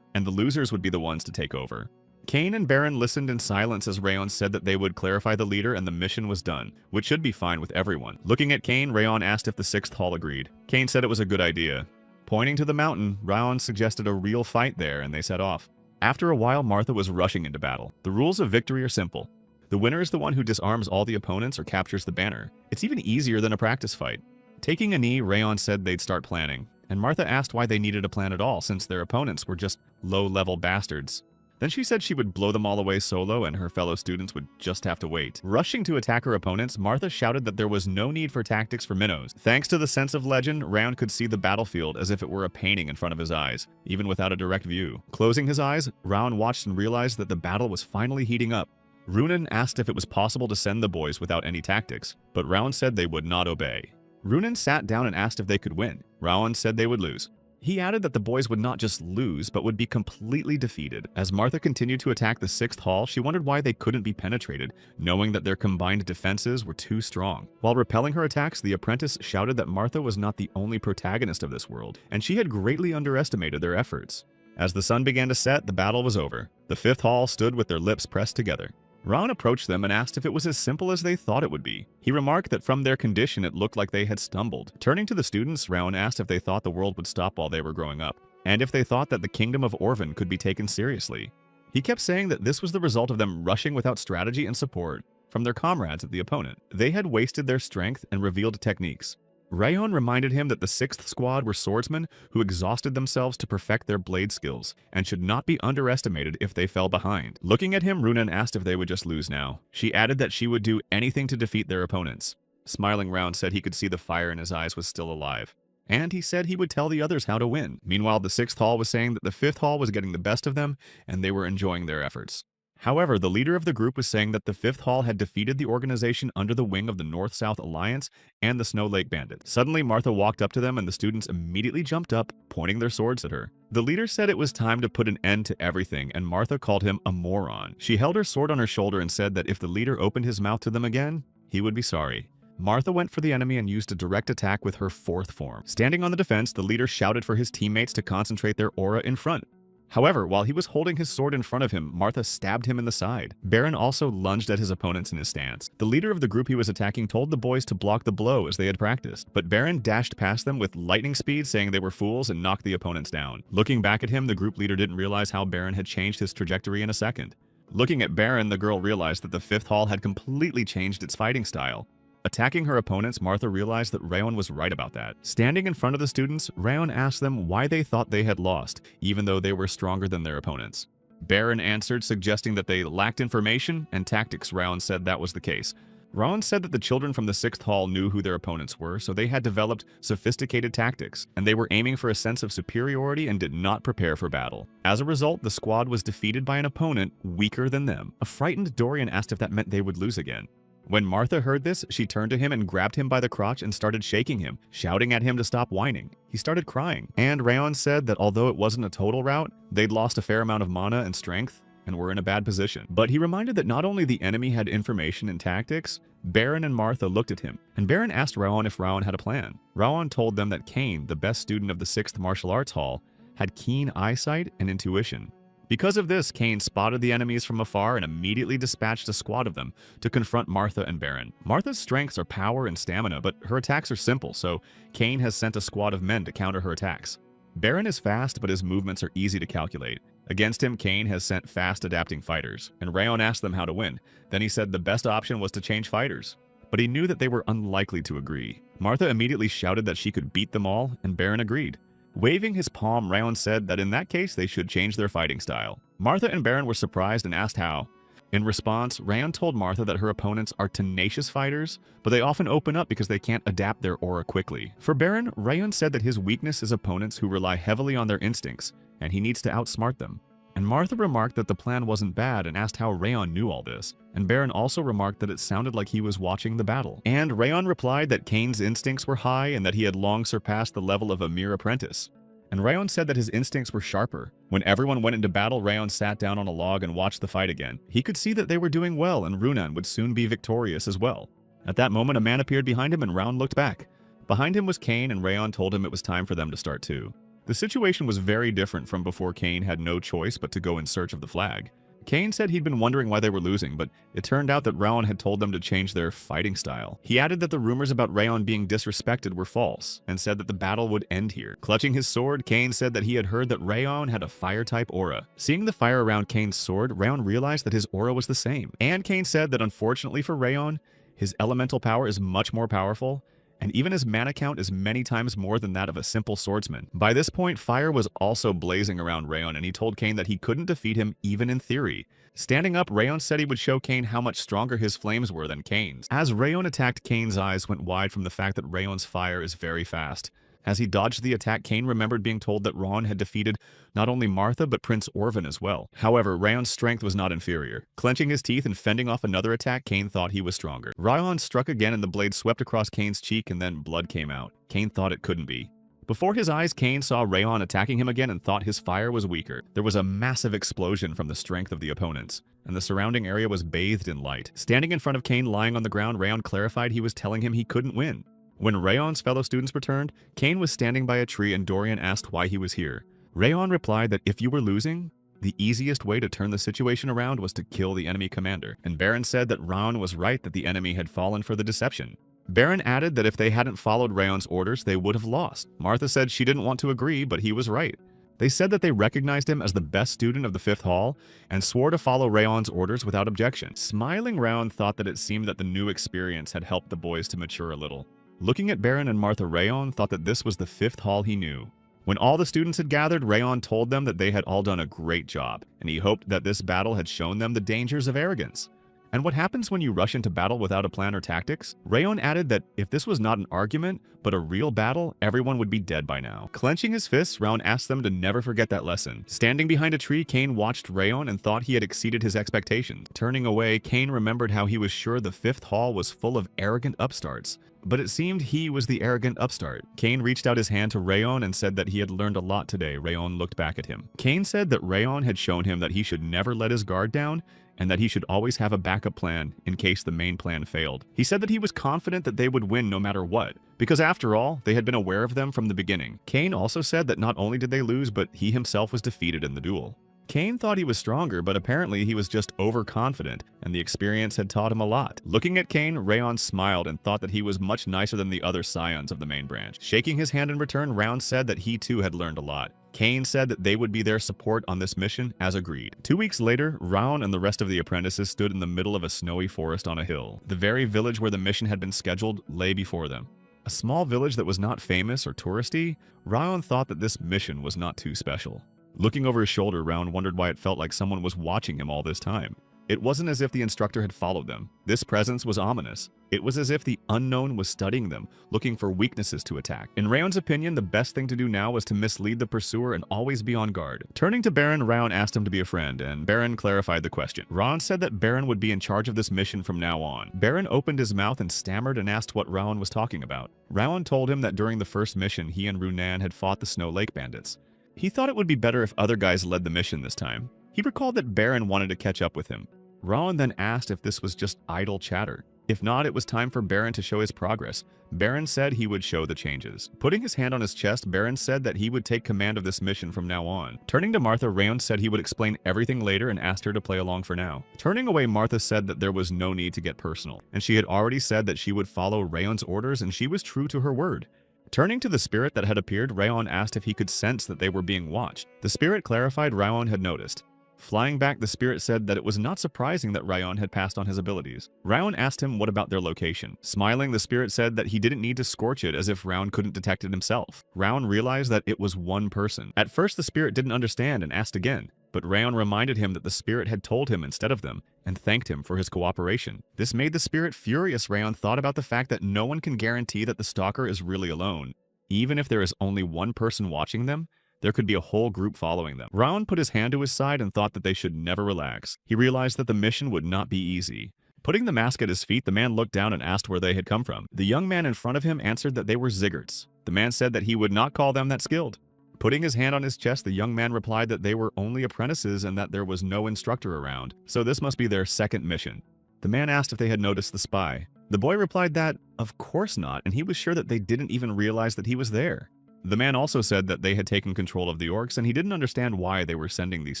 [SPEAKER 1] and the losers would be the ones to take over. Kane and Baron listened in silence as Rayon said that they would clarify the leader and the mission was done, which should be fine with everyone. Looking at Kane, Rayon asked if the 6th Hall agreed. Kane said it was a good idea. Pointing to the mountain, Rayon suggested a real fight there and they set off. After a while, Martha was rushing into battle. The rules of victory are simple. The winner is the one who disarms all the opponents or captures the banner. It's even easier than a practice fight. Taking a knee, Rayon said they'd start planning, and Martha asked why they needed a plan at all since their opponents were just low-level bastards. Then she said she would blow them all away solo and her fellow students would just have to wait. Rushing to attack her opponents, Martha shouted that there was no need for tactics for minnows. Thanks to the sense of legend, Rayon could see the battlefield as if it were a painting in front of his eyes, even without a direct view. Closing his eyes, Rayon watched and realized that the battle was finally heating up. Runan asked if it was possible to send the boys without any tactics, but Rayon said they would not obey. Runan sat down and asked if they could win. Rayon said they would lose. He added that the boys would not just lose, but would be completely defeated. As Martha continued to attack the 6th Hall, she wondered why they couldn't be penetrated, knowing that their combined defenses were too strong. While repelling her attacks, the apprentice shouted that Martha was not the only protagonist of this world, and she had greatly underestimated their efforts. As the sun began to set, the battle was over. The 5th Hall stood with their lips pressed together. Ron approached them and asked if it was as simple as they thought it would be. He remarked that from their condition it looked like they had stumbled. Turning to the students, Ron asked if they thought the world would stop while they were growing up, and if they thought that the kingdom of Orvan could be taken seriously. He kept saying that this was the result of them rushing without strategy and support from their comrades at the opponent. They had wasted their strength and revealed techniques. Rayon reminded him that the 6th squad were swordsmen who exhausted themselves to perfect their blade skills and should not be underestimated if they fell behind. Looking at him, Runan asked if they would just lose now. She added that she would do anything to defeat their opponents. Smiling, Round said he could see the fire in his eyes was still alive. And he said he would tell the others how to win. Meanwhile, the 6th Hall was saying that the 5th Hall was getting the best of them and they were enjoying their efforts. However, the leader of the group was saying that the 5th Hall had defeated the organization under the wing of the North-South Alliance and the Snow Lake Bandits. Suddenly, Martha walked up to them and the students immediately jumped up, pointing their swords at her. The leader said it was time to put an end to everything, and Martha called him a moron. She held her sword on her shoulder and said that if the leader opened his mouth to them again, he would be sorry. Martha went for the enemy and used a direct attack with her 4th form. Standing on the defense, the leader shouted for his teammates to concentrate their aura in front. However, while he was holding his sword in front of him, Martha stabbed him in the side. Baron also lunged at his opponents in his stance. The leader of the group he was attacking told the boys to block the blow as they had practiced, but Baron dashed past them with lightning speed, saying they were fools and knocked the opponents down. Looking back at him, the group leader didn't realize how Baron had changed his trajectory in a second. Looking at Baron, the girl realized that the 5th Hall had completely changed its fighting style. Attacking her opponents, Martha realized that Rayon was right about that. Standing in front of the students, Rayon asked them why they thought they had lost, even though they were stronger than their opponents. Baron answered, suggesting that they lacked information and tactics. Rayon said that was the case. Rayon said that the children from the 6th Hall knew who their opponents were, so they had developed sophisticated tactics, and they were aiming for a sense of superiority and did not prepare for battle. As a result, the squad was defeated by an opponent weaker than them. A frightened Dorian asked if that meant they would lose again. When Martha heard this, she turned to him and grabbed him by the crotch and started shaking him, shouting at him to stop whining. He started crying, and Rayon said that although it wasn't a total rout, they'd lost a fair amount of mana and strength and were in a bad position. But he reminded that not only the enemy had information and tactics, Baron and Martha looked at him, and Baron asked Rayon if Rayon had a plan. Rayon told them that Kane, the best student of the 6th Martial Arts Hall, had keen eyesight and intuition. Because of this, Kane spotted the enemies from afar and immediately dispatched a squad of them to confront Martha and Baron. Martha's strengths are power and stamina, but her attacks are simple, so Kane has sent a squad of men to counter her attacks. Baron is fast, but his movements are easy to calculate. Against him, Kane has sent fast-adapting fighters, and Rayon asked them how to win. Then he said the best option was to change fighters. But he knew that they were unlikely to agree. Martha immediately shouted that she could beat them all, and Baron agreed. Waving his palm, Rayon said that in that case they should change their fighting style. Martha and Baron were surprised and asked how. In response, Rayon told Martha that her opponents are tenacious fighters, but they often open up because they can't adapt their aura quickly. For Baron, Rayon said that his weakness is opponents who rely heavily on their instincts, and he needs to outsmart them. And Martha remarked that the plan wasn't bad and asked how Rayon knew all this. And Baron also remarked that it sounded like he was watching the battle. And Rayon replied that Kane's instincts were high and that he had long surpassed the level of a mere apprentice. And Rayon said that his instincts were sharper. When everyone went into battle, Rayon sat down on a log and watched the fight again. He could see that they were doing well and Runan would soon be victorious as well. At that moment, a man appeared behind him and Rayon looked back. Behind him was Kane, and Rayon told him it was time for them to start too. The situation was very different from before Kane had no choice but to go in search of the flag. Kane said he'd been wondering why they were losing, but it turned out that Rayon had told them to change their fighting style. He added that the rumors about Rayon being disrespected were false, and said that the battle would end here. Clutching his sword, Kane said that he had heard that Rayon had a fire-type aura. Seeing the fire around Kane's sword, Rayon realized that his aura was the same. And Kane said that unfortunately for Rayon, his elemental power is much more powerful, and even his mana count is many times more than that of a simple swordsman. By this point, fire was also blazing around Rayon, and he told Kane that he couldn't defeat him even in theory. Standing up, Rayon said he would show Kane how much stronger his flames were than Kane's. As Rayon attacked, Kane's eyes went wide from the fact that Rayon's fire is very fast. As he dodged the attack, Kane remembered being told that Ron had defeated not only Martha but Prince Orvan as well. However, Rayon's strength was not inferior. Clenching his teeth and fending off another attack, Kane thought he was stronger. Rayon struck again and the blade swept across Kane's cheek and then blood came out. Kane thought it couldn't be. Before his eyes, Kane saw Rayon attacking him again and thought his fire was weaker. There was a massive explosion from the strength of the opponents, and the surrounding area was bathed in light. Standing in front of Kane lying on the ground, Rayon clarified he was telling him he couldn't win. When Rayon's fellow students returned, Kane was standing by a tree and Dorian asked why he was here. Rayon replied that if you were losing, The easiest way to turn the situation around was to kill the enemy commander, and Baron said that Raon was right that the enemy had fallen for the deception. Baron added that if they hadn't followed Raon's orders, they would have lost. Martha said she didn't want to agree, but he was right. They said that they recognized him as the best student of the 5th Hall and swore to follow Raon's orders without objection. Smiling, Raon thought that it seemed that the new experience had helped the boys to mature a little. Looking at Baron and Martha, Raon thought that this was the 5th Hall he knew. When all the students had gathered, Raon told them that they had all done a great job, and he hoped that this battle had shown them the dangers of arrogance. And what happens when you rush into battle without a plan or tactics? Raon added that if this was not an argument, but a real battle, everyone would be dead by now. Clenching his fists, Raon asked them to never forget that lesson. Standing behind a tree, Kane watched Raon and thought he had exceeded his expectations. Turning away, Kane remembered how he was sure the 5th Hall was full of arrogant upstarts. But it seemed he was the arrogant upstart. Kane reached out his hand to Raon and said that he had learned a lot today. Raon looked back at him. Kane said that Raon had shown him that he should never let his guard down and that he should always have a backup plan in case the main plan failed. He said that he was confident that they would win no matter what, because after all, they had been aware of them from the beginning. Kane also said that not only did they lose, but he himself was defeated in the duel. Kane thought he was stronger, but apparently he was just overconfident, and the experience had taught him a lot. Looking at Kane, Raon smiled and thought that he was much nicer than the other scions of the main branch. Shaking his hand in return, Raon said that he too had learned a lot. Kane said that they would be their support on this mission, as agreed. 2 weeks later, Raon and the rest of the apprentices stood in the middle of a snowy forest on a hill. The very village where the mission had been scheduled lay before them. A small village that was not famous or touristy, Raon thought that this mission was not too special. Looking over his shoulder, Raon wondered why it felt like someone was watching him all this time. It wasn't as if the instructor had followed them. This presence was ominous. It was as if the unknown was studying them, looking for weaknesses to attack. In Raon's opinion, the best thing to do now was to mislead the pursuer and always be on guard. Turning to Baron, Raon asked him to be a friend, and Baron clarified the question. Raon said that Baron would be in charge of this mission from now on. Baron opened his mouth and stammered and asked what Raon was talking about. Raon told him that during the first mission, he and Runan had fought the Snow Lake Bandits. He thought it would be better if other guys led the mission this time. He recalled that Baron wanted to catch up with him. Raon then asked if this was just idle chatter. If not, it was time for Baron to show his progress. Baron said he would show the changes. Putting his hand on his chest, Baron said that he would take command of this mission from now on. Turning to Martha, Raon said he would explain everything later and asked her to play along for now. Turning away, Martha said that there was no need to get personal, and she had already said that she would follow Raon's orders, and she was true to her word. Turning to the spirit that had appeared, Raon asked if he could sense that they were being watched. The spirit clarified Raon had noticed. Flying back, the spirit said that it was not surprising that Raon had passed on his abilities. Raon asked him what about their location. Smiling, the spirit said that he didn't need to scorch it as if Raon couldn't detect it himself. Raon realized that it was one person. At first, the spirit didn't understand and asked again, but Raon reminded him that the spirit had told him instead of them and thanked him for his cooperation. This made the spirit furious. Raon thought about the fact that no one can guarantee that the stalker is really alone. Even if there is only one person watching them, there could be a whole group following them. Raon put his hand to his side and thought that they should never relax. He realized that the mission would not be easy. Putting the mask at his feet, the man looked down and asked where they had come from. The young man in front of him answered that they were Zigguarts. The man said that he would not call them that skilled. Putting his hand on his chest, the young man replied that they were only apprentices and that there was no instructor around, so this must be their second mission. The man asked if they had noticed the spy. The boy replied that, of course not, and he was sure that they didn't even realize that he was there. The man also said that they had taken control of the orcs, and he didn't understand why they were sending these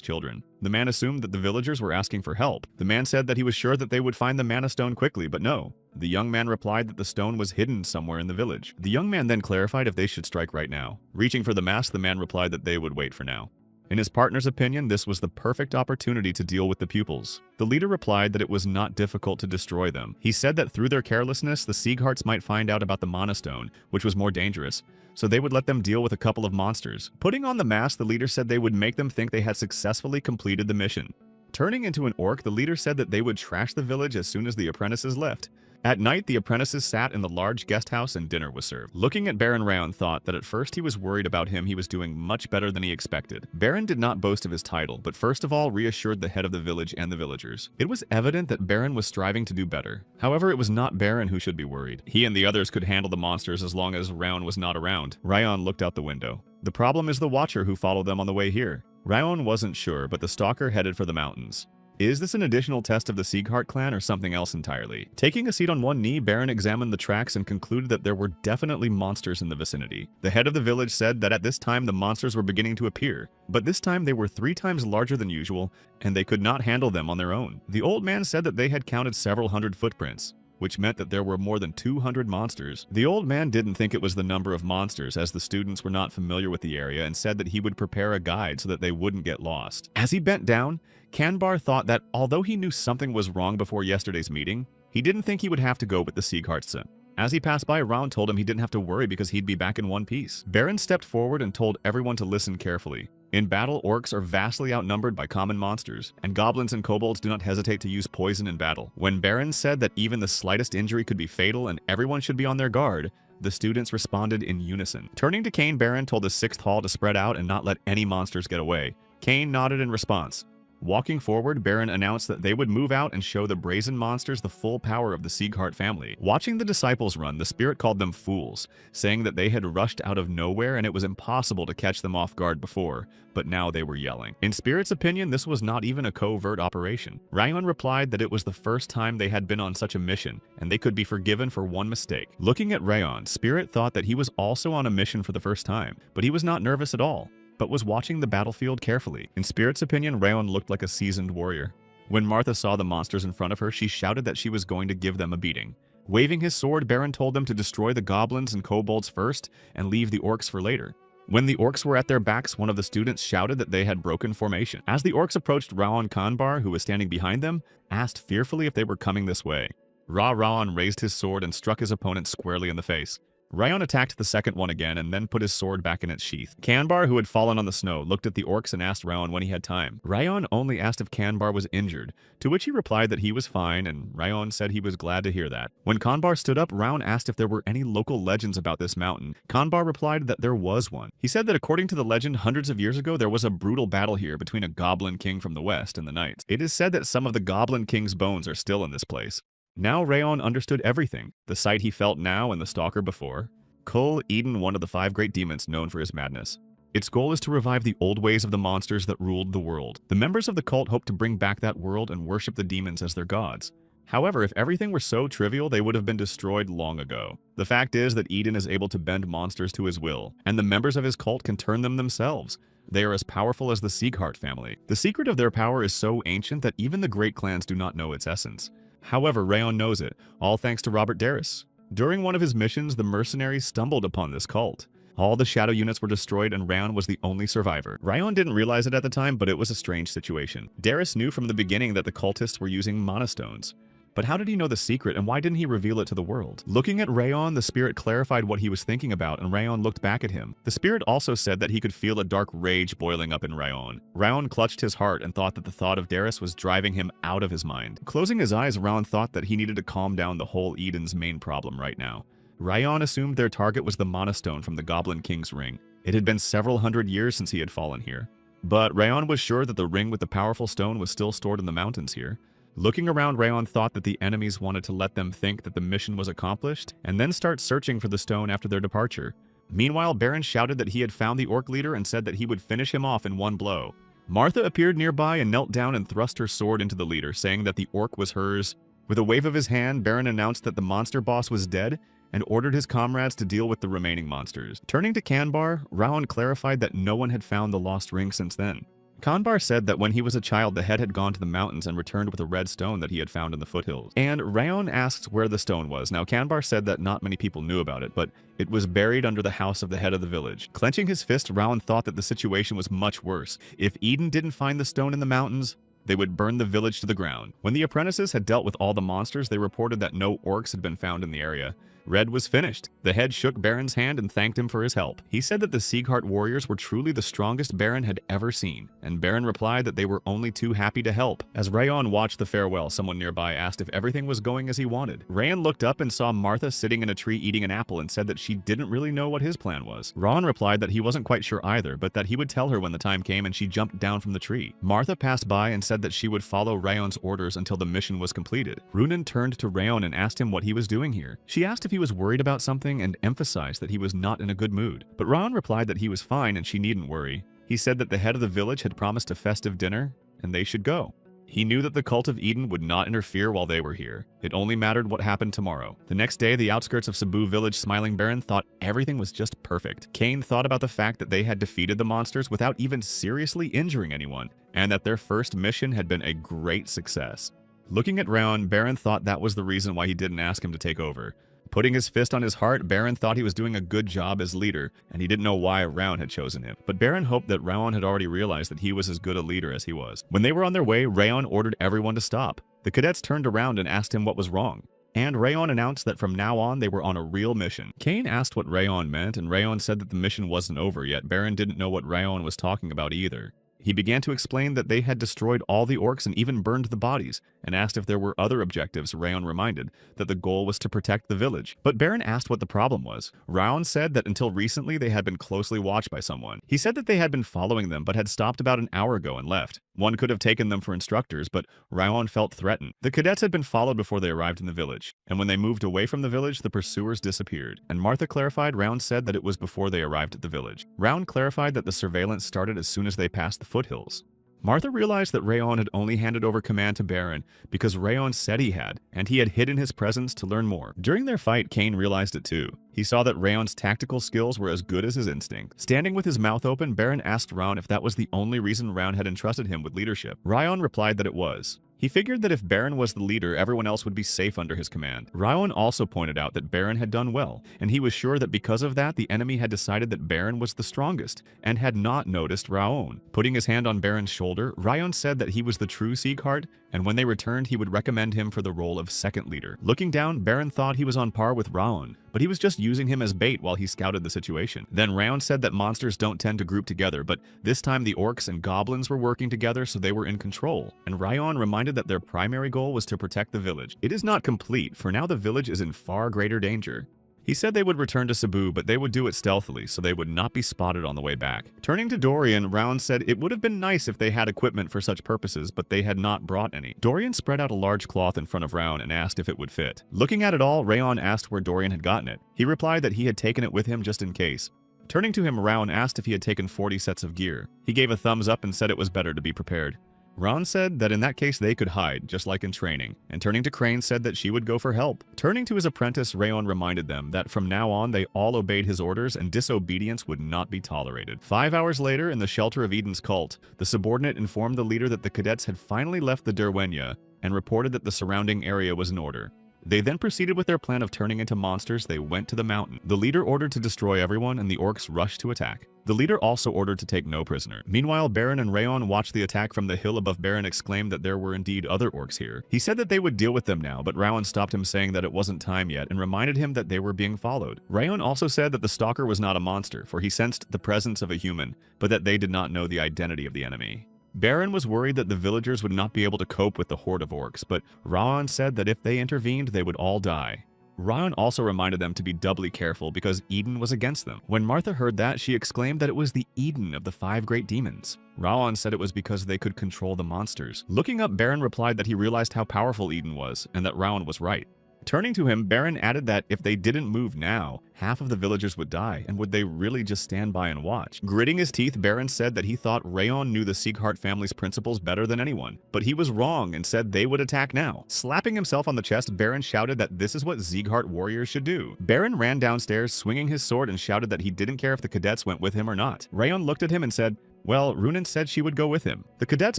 [SPEAKER 1] children. The man assumed that the villagers were asking for help. The man said that he was sure that they would find the mana stone quickly, but no. The young man replied that the stone was hidden somewhere in the village. The young man then clarified if they should strike right now. Reaching for the mask, the man replied that they would wait for now. In his partner's opinion, this was the perfect opportunity to deal with the pupils. The leader replied that it was not difficult to destroy them. He said that through their carelessness, the Siegharts might find out about the mana stone, which was more dangerous, so they would let them deal with a couple of monsters. Putting on the mask, the leader said they would make them think they had successfully completed the mission. Turning into an orc, the leader said that they would trash the village as soon as the apprentices left. At night, the apprentices sat in the large guest house and dinner was served. Looking at Baron, Raon thought that at first he was worried about him. He was doing much better than he expected. Baron did not boast of his title, but first of all reassured the head of the village and the villagers. It was evident that Baron was striving to do better. However, it was not Baron who should be worried. He and the others could handle the monsters as long as Raon was not around. Raon looked out the window. The problem is the watcher who followed them on the way here. Raon wasn't sure, but the stalker headed for the mountains. Is this an additional test of the Sieghart clan or something else entirely? Taking a seat on one knee, Baron examined the tracks and concluded that there were definitely monsters in the vicinity. The head of the village said that at this time the monsters were beginning to appear, but this time they were 3 times larger than usual, and they could not handle them on their own. The old man said that they had counted several hundred footprints, which meant that there were more than 200 monsters. The old man didn't think it was the number of monsters, as the students were not familiar with the area, and said that he would prepare a guide so that they wouldn't get lost. As he bent down, Kanbar thought that although he knew something was wrong before yesterday's meeting, he didn't think he would have to go with the Sieghartson. As he passed by, Ron told him he didn't have to worry because he'd be back in one piece. Baron stepped forward and told everyone to listen carefully. In battle, orcs are vastly outnumbered by common monsters, and goblins and kobolds do not hesitate to use poison in battle. When Baron said that even the slightest injury could be fatal and everyone should be on their guard, the students responded in unison. Turning to Kane, Baron told the 6th Hall to spread out and not let any monsters get away. Kane nodded in response. Walking forward, Baron announced that they would move out and show the brazen monsters the full power of the Sieghart family. Watching the disciples run, the spirit called them fools, saying that they had rushed out of nowhere and it was impossible to catch them off guard before, but now they were yelling. In Spirit's opinion, this was not even a covert operation. Ryan replied that it was the first time they had been on such a mission, and they could be forgiven for one mistake. Looking at Rayon, Spirit thought that he was also on a mission for the first time, but he was not nervous at all, but was watching the battlefield carefully. In Spirit's opinion, Rayon looked like a seasoned warrior. When Martha saw the monsters in front of her, she shouted that she was going to give them a beating. Waving his sword, Baron told them to destroy the goblins and kobolds first and leave the orcs for later. When the orcs were at their backs, one of the students shouted that they had broken formation. As the orcs approached, Raon Kanbar, who was standing behind them, asked fearfully if they were coming this way. Raon raised his sword and struck his opponent squarely in the face. Rayon attacked the second one again and then put his sword back in its sheath. Kanbar, who had fallen on the snow, looked at the orcs and asked Rayon when he had time. Rayon only asked if Kanbar was injured, to which he replied that he was fine, and Rayon said he was glad to hear that. When Kanbar stood up, Rayon asked if there were any local legends about this mountain. Kanbar replied that there was one. He said that according to the legend, hundreds of years ago there was a brutal battle here between a goblin king from the west and the knights. It is said that some of the goblin king's bones are still in this place. Now Rayon understood everything, the sight he felt now and the stalker before. Kul Eden, one of the 5 great demons known for his madness. Its goal is to revive the old ways of the monsters that ruled the world. The members of the cult hope to bring back that world and worship the demons as their gods. However, if everything were so trivial, they would have been destroyed long ago. The fact is that Eden is able to bend monsters to his will, and the members of his cult can turn them themselves. They are as powerful as the Sieghart family. The secret of their power is so ancient that even the great clans do not know its essence. However, Rayon knows it, all thanks to Robert Darris. During one of his missions, the mercenaries stumbled upon this cult. All the shadow units were destroyed and Rayon was the only survivor. Rayon didn't realize it at the time, but it was a strange situation. Darris knew from the beginning that the cultists were using monastones. But how did he know the secret, and why didn't he reveal it to the world? Looking at Rayon, the spirit clarified what he was thinking about, and Rayon looked back at him. The spirit also said that he could feel a dark rage boiling up in Rayon. Rayon clutched his heart and thought that the thought of Darris was driving him out of his mind. Closing his eyes, Rayon thought that he needed to calm down the whole Eden's main problem right now. Rayon assumed their target was the monastone from the Goblin King's ring. It had been several hundred years since he had fallen here. But Rayon was sure that the ring with the powerful stone was still stored in the mountains here. Looking around, Rayon thought that the enemies wanted to let them think that the mission was accomplished, and then start searching for the stone after their departure. Meanwhile, Baron shouted that he had found the orc leader and said that he would finish him off in one blow. Martha appeared nearby and knelt down and thrust her sword into the leader, saying that the orc was hers. With a wave of his hand, Baron announced that the monster boss was dead, and ordered his comrades to deal with the remaining monsters. Turning to Kanbar, Rayon clarified that no one had found the lost ring since then. Kanbar said that when he was a child, the head had gone to the mountains and returned with a red stone that he had found in the foothills. And Rayon asked where the stone was. Now, Kanbar said that not many people knew about it, but it was buried under the house of the head of the village. Clenching his fist, Rayon thought that the situation was much worse. If Eden didn't find the stone in the mountains, they would burn the village to the ground. When the apprentices had dealt with all the monsters, they reported that no orcs had been found in the area. Red was finished. The head shook Baron's hand and thanked him for his help. He said that the Sieghart warriors were truly the strongest Baron had ever seen, and Baron replied that they were only too happy to help. As Rayon watched the farewell, someone nearby asked if everything was going as he wanted. Rayon looked up and saw Martha sitting in a tree eating an apple and said that she didn't really know what his plan was. Ron replied that he wasn't quite sure either, but that he would tell her when the time came, and she jumped down from the tree. Martha passed by and said that she would follow Rayon's orders until the mission was completed. Runan turned to Rayon and asked him what he was doing here. She asked if he was worried about something and emphasized that he was not in a good mood. But Rayon replied that he was fine and she needn't worry. He said that the head of the village had promised a festive dinner and they should go. He knew that the Cult of Eden would not interfere while they were here. It only mattered what happened tomorrow. The next day, the outskirts of Cebu village Smiling Baron thought everything was just perfect. Cain thought about the fact that they had defeated the monsters without even seriously injuring anyone, and that their first mission had been a great success. Looking at Raon, Baron thought that was the reason why he didn't ask him to take over. Putting his fist on his heart, Baron thought he was doing a good job as leader, and he didn't know why Raon had chosen him. But Baron hoped that Raon had already realized that he was as good a leader as he was. When they were on their way, Raon ordered everyone to stop. The cadets turned around and asked him what was wrong. And Raon announced that from now on they were on a real mission. Cain asked what Raon meant, and Raon said that the mission wasn't over yet. Baron didn't know what Raon was talking about either. He began to explain that they had destroyed all the orcs and even burned the bodies, and asked if there were other objectives. Raon reminded that the goal was to protect the village. But Baron asked what the problem was. Raon said that until recently they had been closely watched by someone. He said that they had been following them but had stopped about an hour ago and left. One could have taken them for instructors, but Raon felt threatened. The cadets had been followed before they arrived in the village, and when they moved away from the village, the pursuers disappeared. And Martha clarified Raon said that it was before they arrived at the village. Raon clarified that the surveillance started as soon as they passed the foothills. Martha realized that Raon had only handed over command to Baron because Raon said he had, and he had hidden his presence to learn more. During their fight, Cain realized it too. He saw that Raon's tactical skills were as good as his instinct. Standing with his mouth open, Baron asked Raon if that was the only reason Raon had entrusted him with leadership. Raon replied that it was. He figured that if Baron was the leader, everyone else would be safe under his command. Raon also pointed out that Baron had done well, and he was sure that because of that, the enemy had decided that Baron was the strongest, and had not noticed Raon. Putting his hand on Baron's shoulder, Raon said that he was the true Sieghart, and when they returned, he would recommend him for the role of second leader. Looking down, Baron thought he was on par with Raon, but he was just using him as bait while he scouted the situation. Then Raon said that monsters don't tend to group together, but this time the orcs and goblins were working together, so they were in control. And Raon reminded that their primary goal was to protect the village. It is not complete, for now the village is in far greater danger. He said they would return to Cebu, but they would do it stealthily, so they would not be spotted on the way back. Turning to Dorian, Raon said it would have been nice if they had equipment for such purposes, but they had not brought any. Dorian spread out a large cloth in front of Raon and asked if it would fit. Looking at it all, Raon asked where Dorian had gotten it. He replied that he had taken it with him just in case. Turning to him, Raon asked if he had taken 40 sets of gear. He gave a thumbs up and said it was better to be prepared. Raon said that in that case they could hide, just like in training, and turning to Crane said that she would go for help. Turning to his apprentice, Raon reminded them that from now on they all obeyed his orders and disobedience would not be tolerated. 5 hours later, in the shelter of Eden's cult, the subordinate informed the leader that the cadets had finally left the Derwenya and reported that the surrounding area was in order. They then proceeded with their plan of turning into monsters. They went to the mountain. The leader ordered to destroy everyone, and the orcs rushed to attack. The leader also ordered to take no prisoner. Meanwhile, Baron and Raon watched the attack from the hill above. Baron exclaimed that there were indeed other orcs here. He said that they would deal with them now, but Raon stopped him saying that it wasn't time yet and reminded him that they were being followed. Raon also said that the stalker was not a monster, for he sensed the presence of a human, but that they did not know the identity of the enemy. Baron was worried that the villagers would not be able to cope with the horde of orcs, but Raon said that if they intervened, they would all die. Raon also reminded them to be doubly careful because Eden was against them. When Martha heard that, she exclaimed that it was the Eden of the 5 great demons. Raon said it was because they could control the monsters. Looking up, Baron replied that he realized how powerful Eden was, and that Raon was right. Turning to him, Baron added that if they didn't move now, half of the villagers would die, and would they really just stand by and watch? Gritting his teeth, Baron said that he thought Raon knew the Sieghart family's principles better than anyone, but he was wrong and said they would attack now. Slapping himself on the chest, Baron shouted that this is what Sieghart warriors should do. Baron ran downstairs, swinging his sword, and shouted that he didn't care if the cadets went with him or not. Raon looked at him and said, well, Runan said she would go with him. The cadets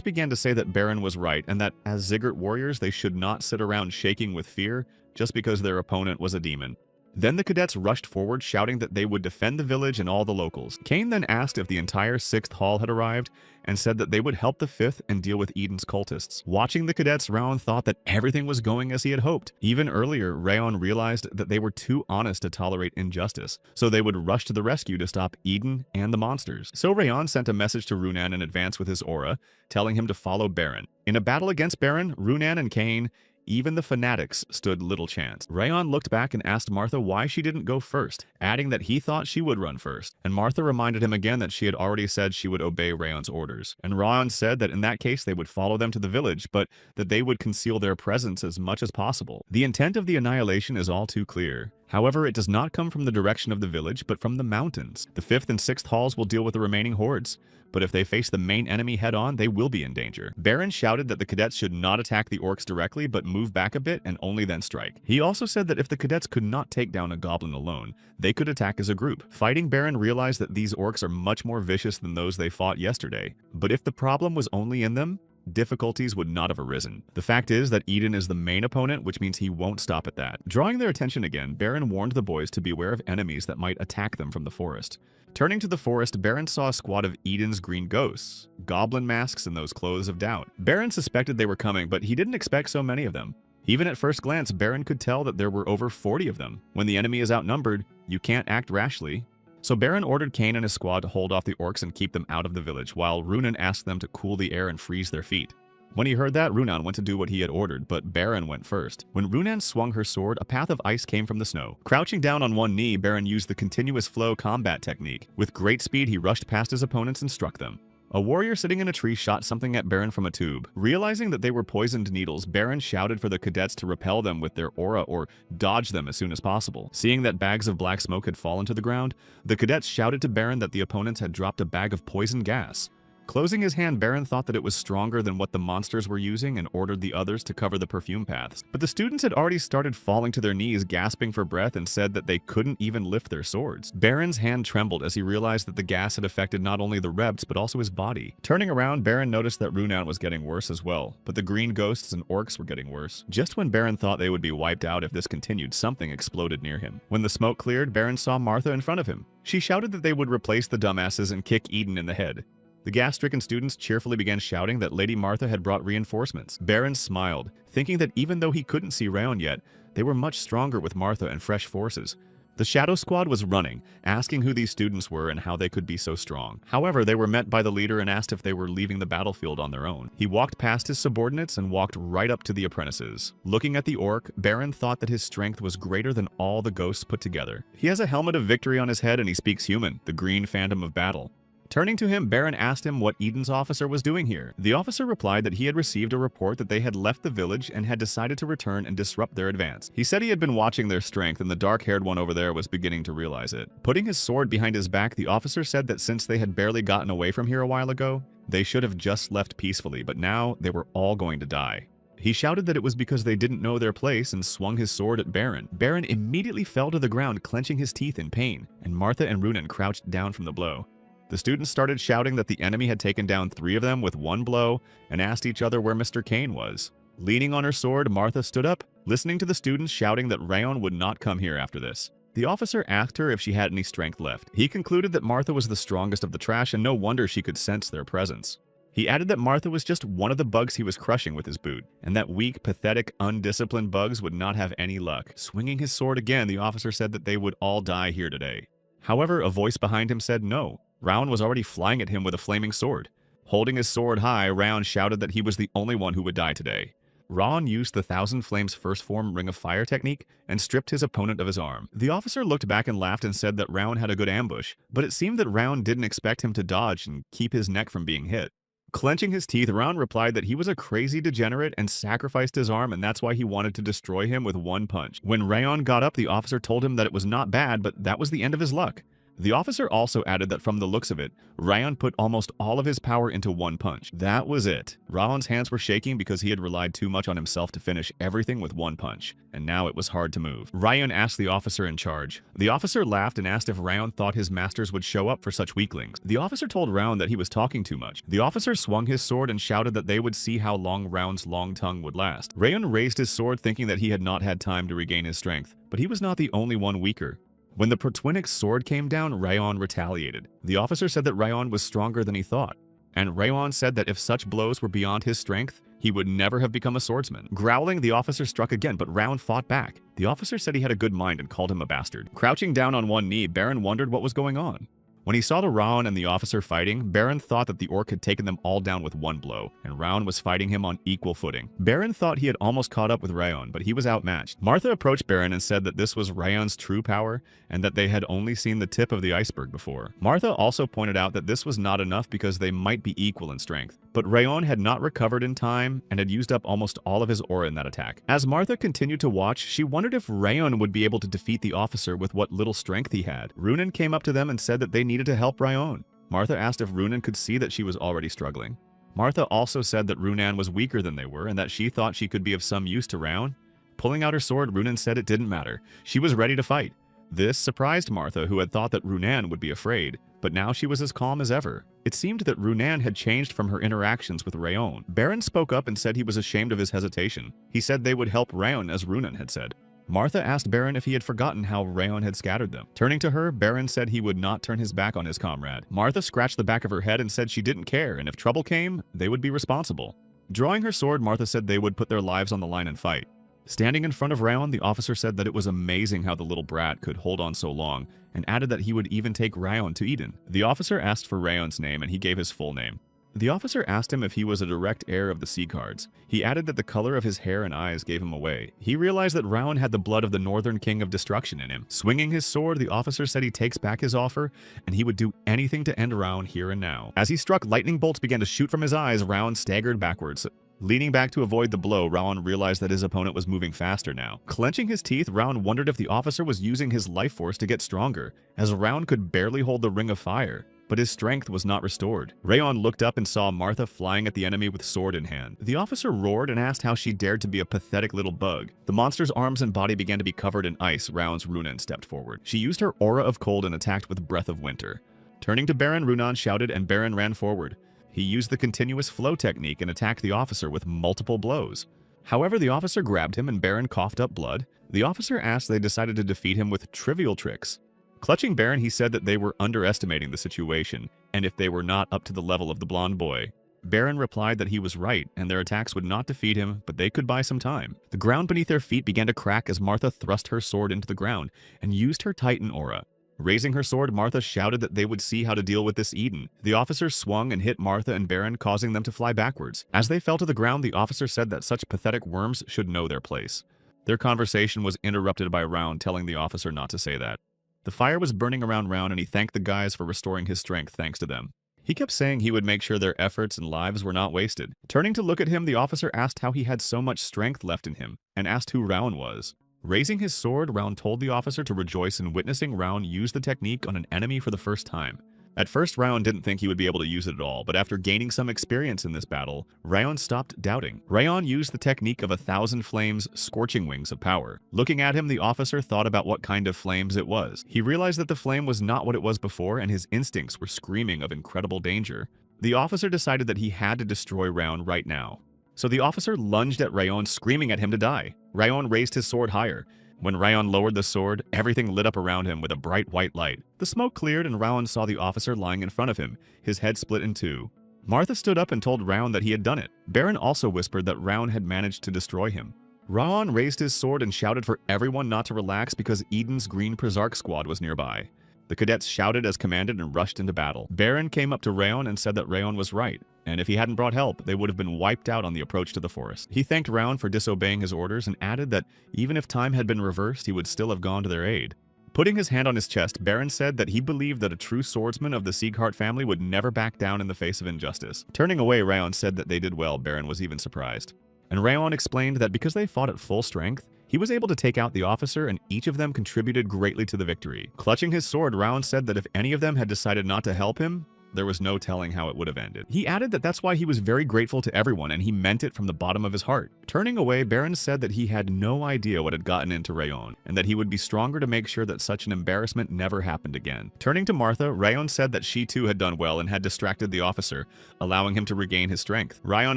[SPEAKER 1] began to say that Baron was right, and that as Sieghart warriors, they should not sit around shaking with fear just because their opponent was a demon. Then the cadets rushed forward, shouting that they would defend the village and all the locals. Cain then asked if the entire 6th Hall had arrived, and said that they would help the 5th and deal with Eden's cultists. Watching the cadets, Raon thought that everything was going as he had hoped. Even earlier, Raon realized that they were too honest to tolerate injustice, so they would rush to the rescue to stop Eden and the monsters. So Raon sent a message to Runan in advance with his aura, telling him to follow Baron. In a battle against Baron, Runan and Cain, even the fanatics, stood little chance. Raon looked back and asked Martha why she didn't go first, adding that he thought she would run first. And Martha reminded him again that she had already said she would obey Raon's orders. And Raon said that in that case they would follow them to the village, but that they would conceal their presence as much as possible. The intent of the annihilation is all too clear. However, it does not come from the direction of the village, but from the mountains. The 5th and 6th halls will deal with the remaining hordes, but if they face the main enemy head-on, they will be in danger. Baron shouted that the cadets should not attack the orcs directly, but move back a bit and only then strike. He also said that if the cadets could not take down a goblin alone, they could attack as a group. Fighting Baron realized that these orcs are much more vicious than those they fought yesterday, but if the problem was only in them, difficulties would not have arisen. The fact is that Eden is the main opponent, which means he won't stop at that. Drawing their attention again, Baron warned the boys to beware of enemies that might attack them from the forest. Turning to the forest, Baron saw a squad of Eden's green ghosts, goblin masks and those clothes of doubt. Baron suspected they were coming, but he didn't expect so many of them. Even at first glance, Baron could tell that there were over 40 of them. When the enemy is outnumbered, you can't act rashly. So Baron ordered Kane and his squad to hold off the orcs and keep them out of the village, while Runan asked them to cool the air and freeze their feet. When he heard that, Runan went to do what he had ordered, but Baron went first. When Runan swung her sword, a path of ice came from the snow. Crouching down on one knee, Baron used the continuous flow combat technique. With great speed, he rushed past his opponents and struck them. A warrior sitting in a tree shot something at Baron from a tube. Realizing that they were poisoned needles, Baron shouted for the cadets to repel them with their aura or dodge them as soon as possible. Seeing that bags of black smoke had fallen to the ground, the cadets shouted to Baron that the opponents had dropped a bag of poison gas. Closing his hand, Baron thought that it was stronger than what the monsters were using and ordered the others to cover the perfume paths. But the students had already started falling to their knees, gasping for breath, and said that they couldn't even lift their swords. Baron's hand trembled as he realized that the gas had affected not only the reps, but also his body. Turning around, Baron noticed that Runan was getting worse as well, but the green ghosts and orcs were getting worse. Just when Baron thought they would be wiped out if this continued, something exploded near him. When the smoke cleared, Baron saw Martha in front of him. She shouted that they would replace the dumbasses and kick Eden in the head. The gas-stricken students cheerfully began shouting that Lady Martha had brought reinforcements. Baron smiled, thinking that even though he couldn't see Raon yet, they were much stronger with Martha and fresh forces. The Shadow Squad was running, asking who these students were and how they could be so strong. However, they were met by the leader and asked if they were leaving the battlefield on their own. He walked past his subordinates and walked right up to the apprentices. Looking at the orc, Baron thought that his strength was greater than all the ghosts put together. He has a helmet of victory on his head and he speaks human, the green phantom of battle. Turning to him, Baron asked him what Eden's officer was doing here. The officer replied that he had received a report that they had left the village and had decided to return and disrupt their advance. He said he had been watching their strength and the dark-haired one over there was beginning to realize it. Putting his sword behind his back, the officer said that since they had barely gotten away from here a while ago, they should have just left peacefully, but now they were all going to die. He shouted that it was because they didn't know their place and swung his sword at Baron. Baron immediately fell to the ground, clenching his teeth in pain, and Martha and Runan crouched down from the blow. The students started shouting that the enemy had taken down 3 of them with one blow and asked each other where Mr. Kane was. Leaning on her sword, Martha stood up, listening to the students shouting that Raon would not come here after this. The officer asked her if she had any strength left. He concluded that Martha was the strongest of the trash and no wonder she could sense their presence. He added that Martha was just one of the bugs he was crushing with his boot, and that weak, pathetic, undisciplined bugs would not have any luck. Swinging his sword again, the officer said that they would all die here today. However, a voice behind him said no. Raon was already flying at him with a flaming sword. Holding his sword high, Raon shouted that he was the only one who would die today. Raon used the Thousand Flames First Form Ring of Fire technique and stripped his opponent of his arm. The officer looked back and laughed and said that Raon had a good ambush, but it seemed that Raon didn't expect him to dodge and keep his neck from being hit. Clenching his teeth, Raon replied that he was a crazy degenerate and sacrificed his arm and that's why he wanted to destroy him with one punch. When Raon got up, the officer told him that it was not bad, but that was the end of his luck. The officer also added that from the looks of it, Raon put almost all of his power into one punch. That was it. Raon's hands were shaking because he had relied too much on himself to finish everything with one punch, and now it was hard to move. Raon asked the officer in charge. The officer laughed and asked if Raon thought his masters would show up for such weaklings. The officer told Raon that he was talking too much. The officer swung his sword and shouted that they would see how long Raon's long tongue would last. Raon raised his sword thinking that he had not had time to regain his strength, but he was not the only one weaker. When the Protwinik's sword came down, Raon retaliated. The officer said that Raon was stronger than he thought, and Raon said that if such blows were beyond his strength, he would never have become a swordsman. Growling, the officer struck again, but Raon fought back. The officer said he had a good mind and called him a bastard. Crouching down on one knee, Baron wondered what was going on. When he saw the Raon and the officer fighting, Baron thought that the orc had taken them all down with one blow, and Raon was fighting him on equal footing. Baron thought he had almost caught up with Raon, but he was outmatched. Martha approached Baron and said that this was Raon's true power, and that they had only seen the tip of the iceberg before. Martha also pointed out that this was not enough because they might be equal in strength. But Raon had not recovered in time and had used up almost all of his aura in that attack. As Martha continued to watch, she wondered if Raon would be able to defeat the officer with what little strength he had. Runan came up to them and said that they needed to help Raon. Martha asked if Runan could see that she was already struggling. Martha also said that Runan was weaker than they were and that she thought she could be of some use to Raon. Pulling out her sword, Runan said it didn't matter. She was ready to fight. This surprised Martha, who had thought that Runan would be afraid, but now she was as calm as ever. It seemed that Runan had changed from her interactions with Raon. Baron spoke up and said he was ashamed of his hesitation. He said they would help Raon as Runan had said. Martha asked Baron if he had forgotten how Raon had scattered them. Turning to her, Baron said he would not turn his back on his comrade. Martha scratched the back of her head and said she didn't care, and if trouble came, they would be responsible. Drawing her sword, Martha said they would put their lives on the line and fight. Standing in front of Raon, the officer said that it was amazing how the little brat could hold on so long, and added that he would even take Raon to Eden. The officer asked for Raon's name, and he gave his full name. The officer asked him if he was a direct heir of the sea cards. He added that the color of his hair and eyes gave him away. He realized that Raon had the blood of the Northern King of Destruction in him. Swinging his sword, the officer said he takes back his offer, and he would do anything to end Raon here and now. As he struck, lightning bolts began to shoot from his eyes. Raon staggered backwards. Leaning back to avoid the blow, Raon realized that his opponent was moving faster now. Clenching his teeth, Raon wondered if the officer was using his life force to get stronger, as Raon could barely hold the ring of fire. But his strength was not restored. Raon looked up and saw Martha flying at the enemy with sword in hand. The officer roared and asked how she dared to be a pathetic little bug. The monster's arms and body began to be covered in ice. Raon's Runan stepped forward. She used her aura of cold and attacked with breath of winter. Turning to Baron, Runan shouted and Baron ran forward. He used the continuous flow technique and attacked the officer with multiple blows. However, the officer grabbed him and Baron coughed up blood. The officer asked they decided to defeat him with trivial tricks. Clutching Baron, he said that they were underestimating the situation, and if they were not up to the level of the blonde boy. Baron replied that he was right, and their attacks would not defeat him, but they could buy some time. The ground beneath their feet began to crack as Martha thrust her sword into the ground and used her Titan aura. Raising her sword, Martha shouted that they would see how to deal with this Eden. The officer swung and hit Martha and Baron, causing them to fly backwards. As they fell to the ground, the officer said that such pathetic worms should know their place. Their conversation was interrupted by Raon telling the officer not to say that. The fire was burning around Raon, and he thanked the guys for restoring his strength thanks to them. He kept saying he would make sure their efforts and lives were not wasted. Turning to look at him, the officer asked how he had so much strength left in him, and asked who Raon was. Raising his sword, Raon told the officer to rejoice in witnessing Raon use the technique on an enemy for the first time. At first, Raon didn't think he would be able to use it at all, but after gaining some experience in this battle, Raon stopped doubting. Raon used the technique of 1,000 flames, scorching wings of power. Looking at him, the officer thought about what kind of flames it was. He realized that the flame was not what it was before, and his instincts were screaming of incredible danger. The officer decided that he had to destroy Raon right now. So the officer lunged at Raon, screaming at him to die. Raon raised his sword higher. When Raon lowered the sword, everything lit up around him with a bright white light. The smoke cleared and Raon saw the officer lying in front of him, his head split in two. Martha stood up and told Raon that he had done it. Baron also whispered that Raon had managed to destroy him. Raon raised his sword and shouted for everyone not to relax because Eden's Green Prazark squad was nearby. The cadets shouted as commanded and rushed into battle. Baron came up to Raon and said that Raon was right, and if he hadn't brought help, they would have been wiped out on the approach to the forest. He thanked Raon for disobeying his orders and added that even if time had been reversed, he would still have gone to their aid. Putting his hand on his chest, Baron said that he believed that a true swordsman of the Sieghart family would never back down in the face of injustice. Turning away, Raon said that they did well. Baron was even surprised. And Raon explained that because they fought at full strength, he was able to take out the officer, and each of them contributed greatly to the victory. Clutching his sword, Raon said that if any of them had decided not to help him, there was no telling how it would have ended. He added that that's why he was very grateful to everyone, and he meant it from the bottom of his heart. Turning away, Baron said that he had no idea what had gotten into Raon, and that he would be stronger to make sure that such an embarrassment never happened again. Turning to Martha, Raon said that she too had done well and had distracted the officer, allowing him to regain his strength. Raon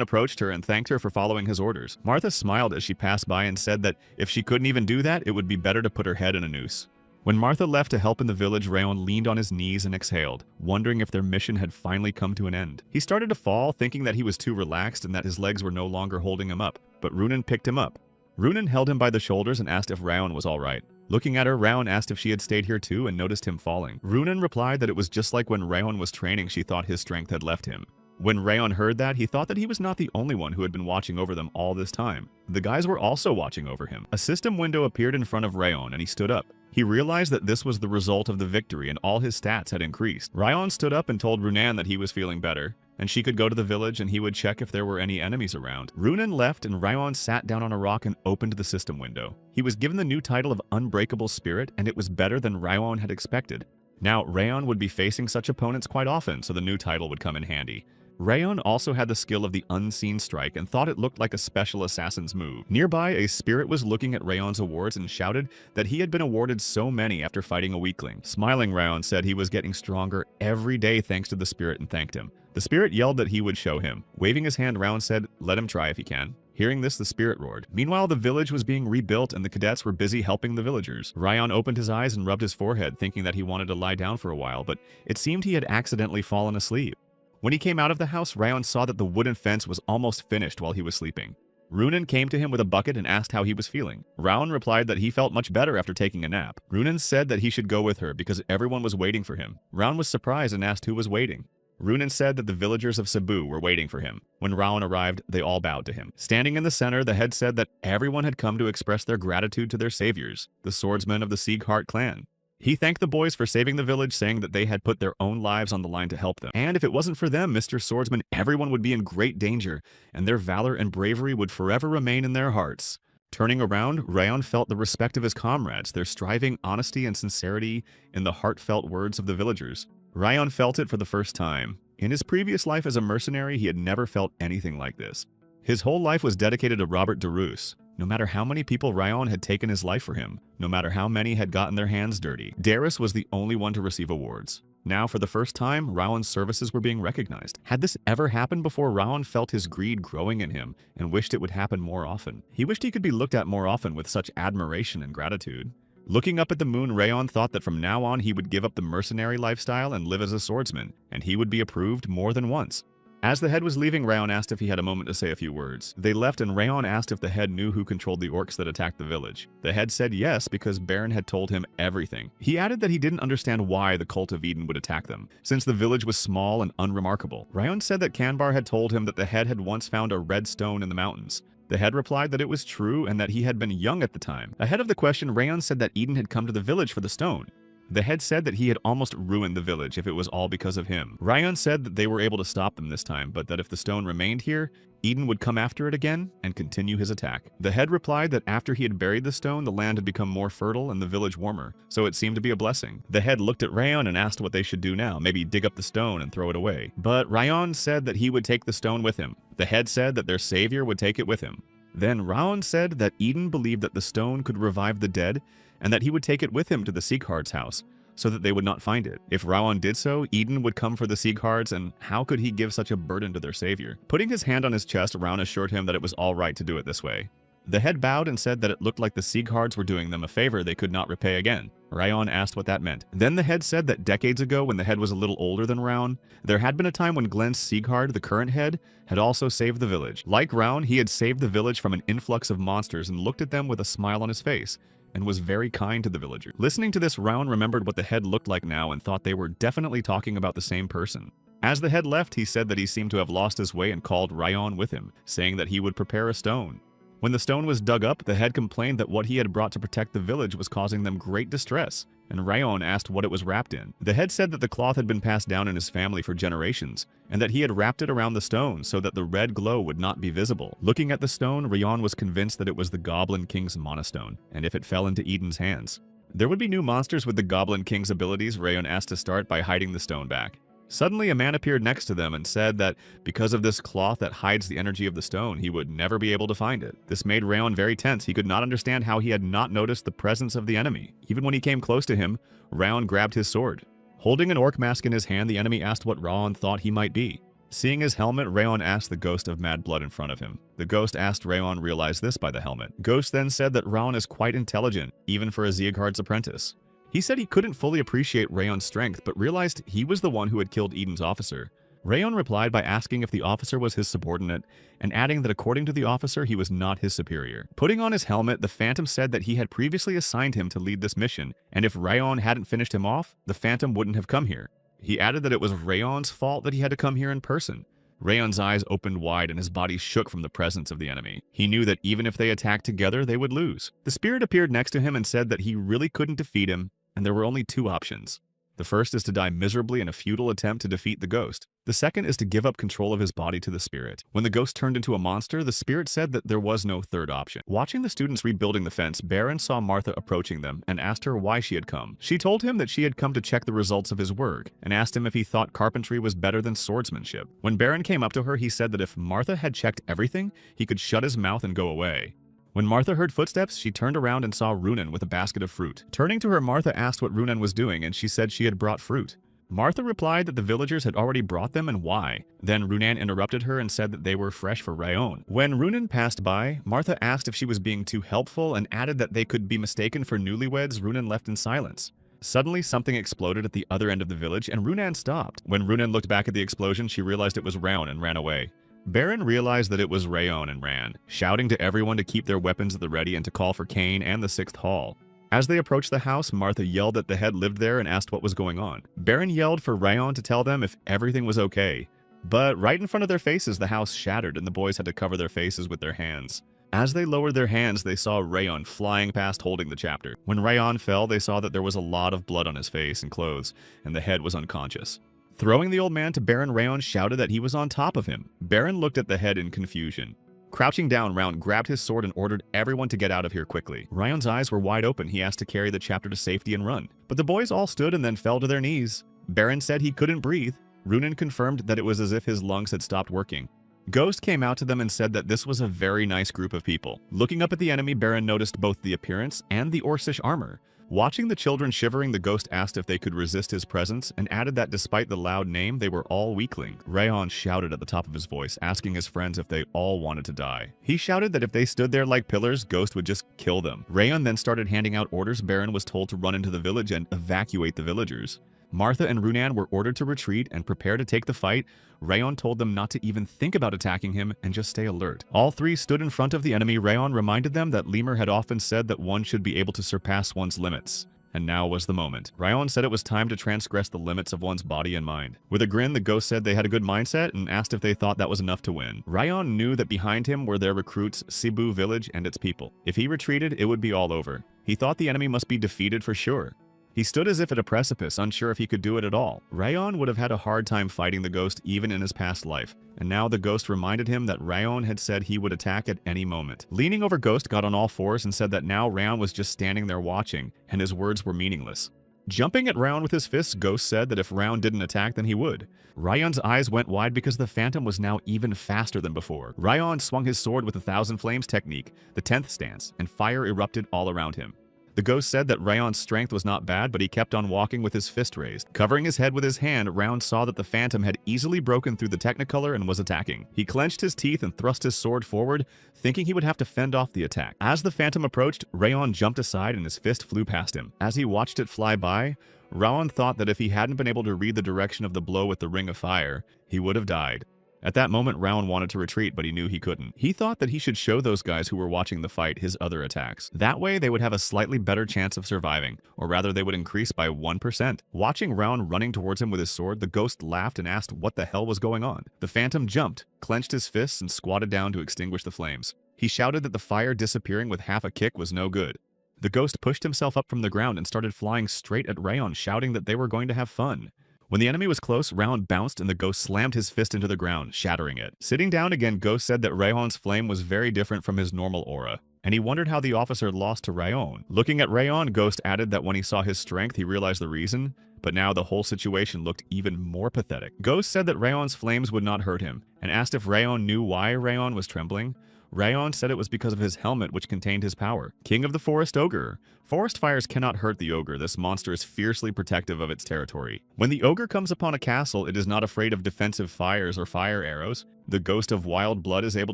[SPEAKER 1] approached her and thanked her for following his orders. Martha smiled as she passed by and said that if she couldn't even do that, it would be better to put her head in a noose. When Martha left to help in the village, Raon leaned on his knees and exhaled, wondering if their mission had finally come to an end. He started to fall, thinking that he was too relaxed and that his legs were no longer holding him up, but Runan picked him up. Runan held him by the shoulders and asked if Raon was all right. Looking at her, Raon asked if she had stayed here too and noticed him falling. Runan replied that it was just like when Raon was training, she thought his strength had left him. When Raon heard that, he thought that he was not the only one who had been watching over them all this time. The guys were also watching over him. A system window appeared in front of Raon and he stood up. He realized that this was the result of the victory and all his stats had increased. Raon stood up and told Runan that he was feeling better, and she could go to the village and he would check if there were any enemies around. Runan left and Raon sat down on a rock and opened the system window. He was given the new title of Unbreakable Spirit, and it was better than Raon had expected. Now, Raon would be facing such opponents quite often, so the new title would come in handy. Raon also had the skill of the Unseen Strike and thought it looked like a special assassin's move. Nearby, a spirit was looking at Raon's awards and shouted that he had been awarded so many after fighting a weakling. Smiling, Raon said he was getting stronger every day thanks to the spirit and thanked him. The spirit yelled that he would show him. Waving his hand, Raon said, "Let him try if he can." Hearing this, the spirit roared. Meanwhile, the village was being rebuilt and the cadets were busy helping the villagers. Raon opened his eyes and rubbed his forehead, thinking that he wanted to lie down for a while, but it seemed he had accidentally fallen asleep. When he came out of the house, Raon saw that the wooden fence was almost finished while he was sleeping. Runan came to him with a bucket and asked how he was feeling. Raon replied that he felt much better after taking a nap. Runan said that he should go with her because everyone was waiting for him. Raon was surprised and asked who was waiting. Runan said that the villagers of Cebu were waiting for him. When Raon arrived, they all bowed to him. Standing in the center, the head said that everyone had come to express their gratitude to their saviors, the swordsmen of the Sieghart clan. He thanked the boys for saving the village, saying that they had put their own lives on the line to help them. And if it wasn't for them, Mr. Swordsman, everyone would be in great danger, and their valor and bravery would forever remain in their hearts. Turning around, Raon felt the respect of his comrades, their striving honesty and sincerity in the heartfelt words of the villagers. Raon felt it for the first time. In his previous life as a mercenary, he had never felt anything like this. His whole life was dedicated to Robert Darus. No matter how many people Raon had taken his life for him, no matter how many had gotten their hands dirty, Darus was the only one to receive awards. Now, for the first time, Raon's services were being recognized. Had this ever happened before, Raon felt his greed growing in him and wished it would happen more often. He wished he could be looked at more often with such admiration and gratitude. Looking up at the moon, Raon thought that from now on he would give up the mercenary lifestyle and live as a swordsman, and he would be approved more than once. As the head was leaving, Raon asked if he had a moment to say a few words. They left and Raon asked if the head knew who controlled the orcs that attacked the village. The head said yes because Baron had told him everything. He added that he didn't understand why the Cult of Eden would attack them, since the village was small and unremarkable. Raon said that Kanbar had told him that the head had once found a red stone in the mountains. The head replied that it was true and that he had been young at the time. Ahead of the question, Raon said that Eden had come to the village for the stone. The head said that he had almost ruined the village if it was all because of him. Raon said that they were able to stop them this time, but that if the stone remained here, Eden would come after it again and continue his attack. The head replied that after he had buried the stone, the land had become more fertile and the village warmer, so it seemed to be a blessing. The head looked at Raon and asked what they should do now, maybe dig up the stone and throw it away. But Raon said that he would take the stone with him. The head said that their savior would take it with him. Then Raon said that Eden believed that the stone could revive the dead and that he would take it with him to the Sieghards' house, so that they would not find it. If Raon did so, Eden would come for the Sieghards, and how could he give such a burden to their savior? Putting his hand on his chest, Raon assured him that it was all right to do it this way. The head bowed and said that it looked like the Sieghards were doing them a favor they could not repay again. Raon asked what that meant. Then the head said that decades ago, when the head was a little older than Raon, there had been a time when Glenn Sieghard, the current head, had also saved the village. Like Raon, he had saved the village from an influx of monsters and looked at them with a smile on his face, and was very kind to the villagers. Listening to this, Raon remembered what the head looked like now and thought they were definitely talking about the same person. As the head left, he said that he seemed to have lost his way and called Raon with him, saying that he would prepare a stone. When the stone was dug up, the head complained that what he had brought to protect the village was causing them great distress, and Raon asked what it was wrapped in. The head said that the cloth had been passed down in his family for generations, and that he had wrapped it around the stone so that the red glow would not be visible. Looking at the stone, Raon was convinced that it was the Goblin King's Mana Stone, and if it fell into Eden's hands, there would be new monsters with the Goblin King's abilities. Raon asked to start by hiding the stone back. Suddenly, a man appeared next to them and said that because of this cloth that hides the energy of the stone, he would never be able to find it. This made Raon very tense. He could not understand how he had not noticed the presence of the enemy. Even when he came close to him, Raon grabbed his sword. Holding an orc mask in his hand, the enemy asked what Raon thought he might be. Seeing his helmet, Raon asked the ghost of Mad Blood in front of him. The ghost asked Raon realize this by the helmet. Ghost then said that Raon is quite intelligent, even for a Sieghard's apprentice. He said he couldn't fully appreciate Raon's strength, but realized he was the one who had killed Eden's officer. Rayon replied by asking if the officer was his subordinate, and adding that according to the officer, he was not his superior. Putting on his helmet, the Phantom said that he had previously assigned him to lead this mission, and if Rayon hadn't finished him off, the Phantom wouldn't have come here. He added that it was Rayon's fault that he had to come here in person. Rayon's eyes opened wide and his body shook from the presence of the enemy. He knew that even if they attacked together, they would lose. The spirit appeared next to him and said that he really couldn't defeat him, and there were only two options. The first is to die miserably in a futile attempt to defeat the ghost. The second is to give up control of his body to the spirit. When the ghost turned into a monster, the spirit said that there was no third option. Watching the students rebuilding the fence, Baron saw Martha approaching them and asked her why she had come. She told him that she had come to check the results of his work and asked him if he thought carpentry was better than swordsmanship. When Baron came up to her, he said that if Martha had checked everything, he could shut his mouth and go away. When Martha heard footsteps, she turned around and saw Runan with a basket of fruit. Turning to her, Martha asked what Runan was doing, and she said she had brought fruit. Martha replied that the villagers had already brought them and why. Then Runan interrupted her and said that they were fresh for Rayon. When Runan passed by, Martha asked if she was being too helpful and added that they could be mistaken for newlyweds. Runan left in silence. Suddenly, something exploded at the other end of the village, and Runan stopped. When Runan looked back at the explosion, she realized it was Rayon and ran away. Baron realized that it was Rayon and ran, shouting to everyone to keep their weapons at the ready and to call for Cain and the 6th Hall. As they approached the house, Martha yelled that the head lived there and asked what was going on. Baron yelled for Rayon to tell them if everything was okay. But right in front of their faces, the house shattered and the boys had to cover their faces with their hands. As they lowered their hands, they saw Rayon flying past holding the chapter. When Rayon fell, they saw that there was a lot of blood on his face and clothes, and the head was unconscious. Throwing the old man to Baron, Rayon shouted that he was on top of him. Baron looked at the head in confusion. Crouching down, Rayon grabbed his sword and ordered everyone to get out of here quickly. Rayon's eyes were wide open. He asked to carry the chapter to safety and run. But the boys all stood and then fell to their knees. Baron said he couldn't breathe. Runan confirmed that it was as if his lungs had stopped working. Ghost came out to them and said that this was a very nice group of people. Looking up at the enemy, Baron noticed both the appearance and the Orcish armor. Watching the children shivering, the ghost asked if they could resist his presence and added that despite the loud name, they were all weaklings. Rayon shouted at the top of his voice, asking his friends if they all wanted to die. He shouted that if they stood there like pillars, Ghost would just kill them. Rayon then started handing out orders. Baron was told to run into the village and evacuate the villagers. Martha and Runan were ordered to retreat and prepare to take the fight. Rayon told them not to even think about attacking him and just stay alert. All three stood in front of the enemy. Rayon reminded them that Lemur had often said that one should be able to surpass one's limits. And now was the moment. Rayon said it was time to transgress the limits of one's body and mind. With a grin, the ghost said they had a good mindset and asked if they thought that was enough to win. Rayon knew that behind him were their recruits, Cebu village and its people. If he retreated, it would be all over. He thought the enemy must be defeated for sure. He stood as if at a precipice, unsure if he could do it at all. Rayon would have had a hard time fighting the ghost even in his past life, and now the ghost reminded him that Rayon had said he would attack at any moment. Leaning over, Ghost got on all fours and said that now Rayon was just standing there watching, and his words were meaningless. Jumping at Rayon with his fists, Ghost said that if Rayon didn't attack, then he would. Rayon's eyes went wide because the Phantom was now even faster than before. Rayon swung his sword with the 1,000 Flames technique, the 10th stance, and fire erupted all around him. The ghost said that Rayon's strength was not bad, but he kept on walking with his fist raised. Covering his head with his hand, Rayon saw that the Phantom had easily broken through the Technicolor and was attacking. He clenched his teeth and thrust his sword forward, thinking he would have to fend off the attack. As the Phantom approached, Rayon jumped aside and his fist flew past him. As he watched it fly by, Rayon thought that if he hadn't been able to read the direction of the blow with the Ring of Fire, he would have died. At that moment, Rayon wanted to retreat, but he knew he couldn't. He thought that he should show those guys who were watching the fight his other attacks. That way, they would have a slightly better chance of surviving, or rather they would increase by 1%. Watching Rayon running towards him with his sword, the ghost laughed and asked what the hell was going on. The Phantom jumped, clenched his fists, and squatted down to extinguish the flames. He shouted that the fire disappearing with half a kick was no good. The ghost pushed himself up from the ground and started flying straight at Rayon, shouting that they were going to have fun. When the enemy was close, Rayon bounced and the ghost slammed his fist into the ground, shattering it. Sitting down again, Ghost said that Rayon's flame was very different from his normal aura, and he wondered how the officer lost to Rayon. Looking at Rayon, Ghost added that when he saw his strength, he realized the reason, but now the whole situation looked even more pathetic. Ghost said that Rayon's flames would not hurt him, and asked if Rayon knew why Rayon was trembling. Rayon said it was because of his helmet, which contained his power. King of the Forest Ogre. Forest fires cannot hurt the ogre. This monster is fiercely protective of its territory. When the ogre comes upon a castle, it is not afraid of defensive fires or fire arrows. The ghost of wild blood is able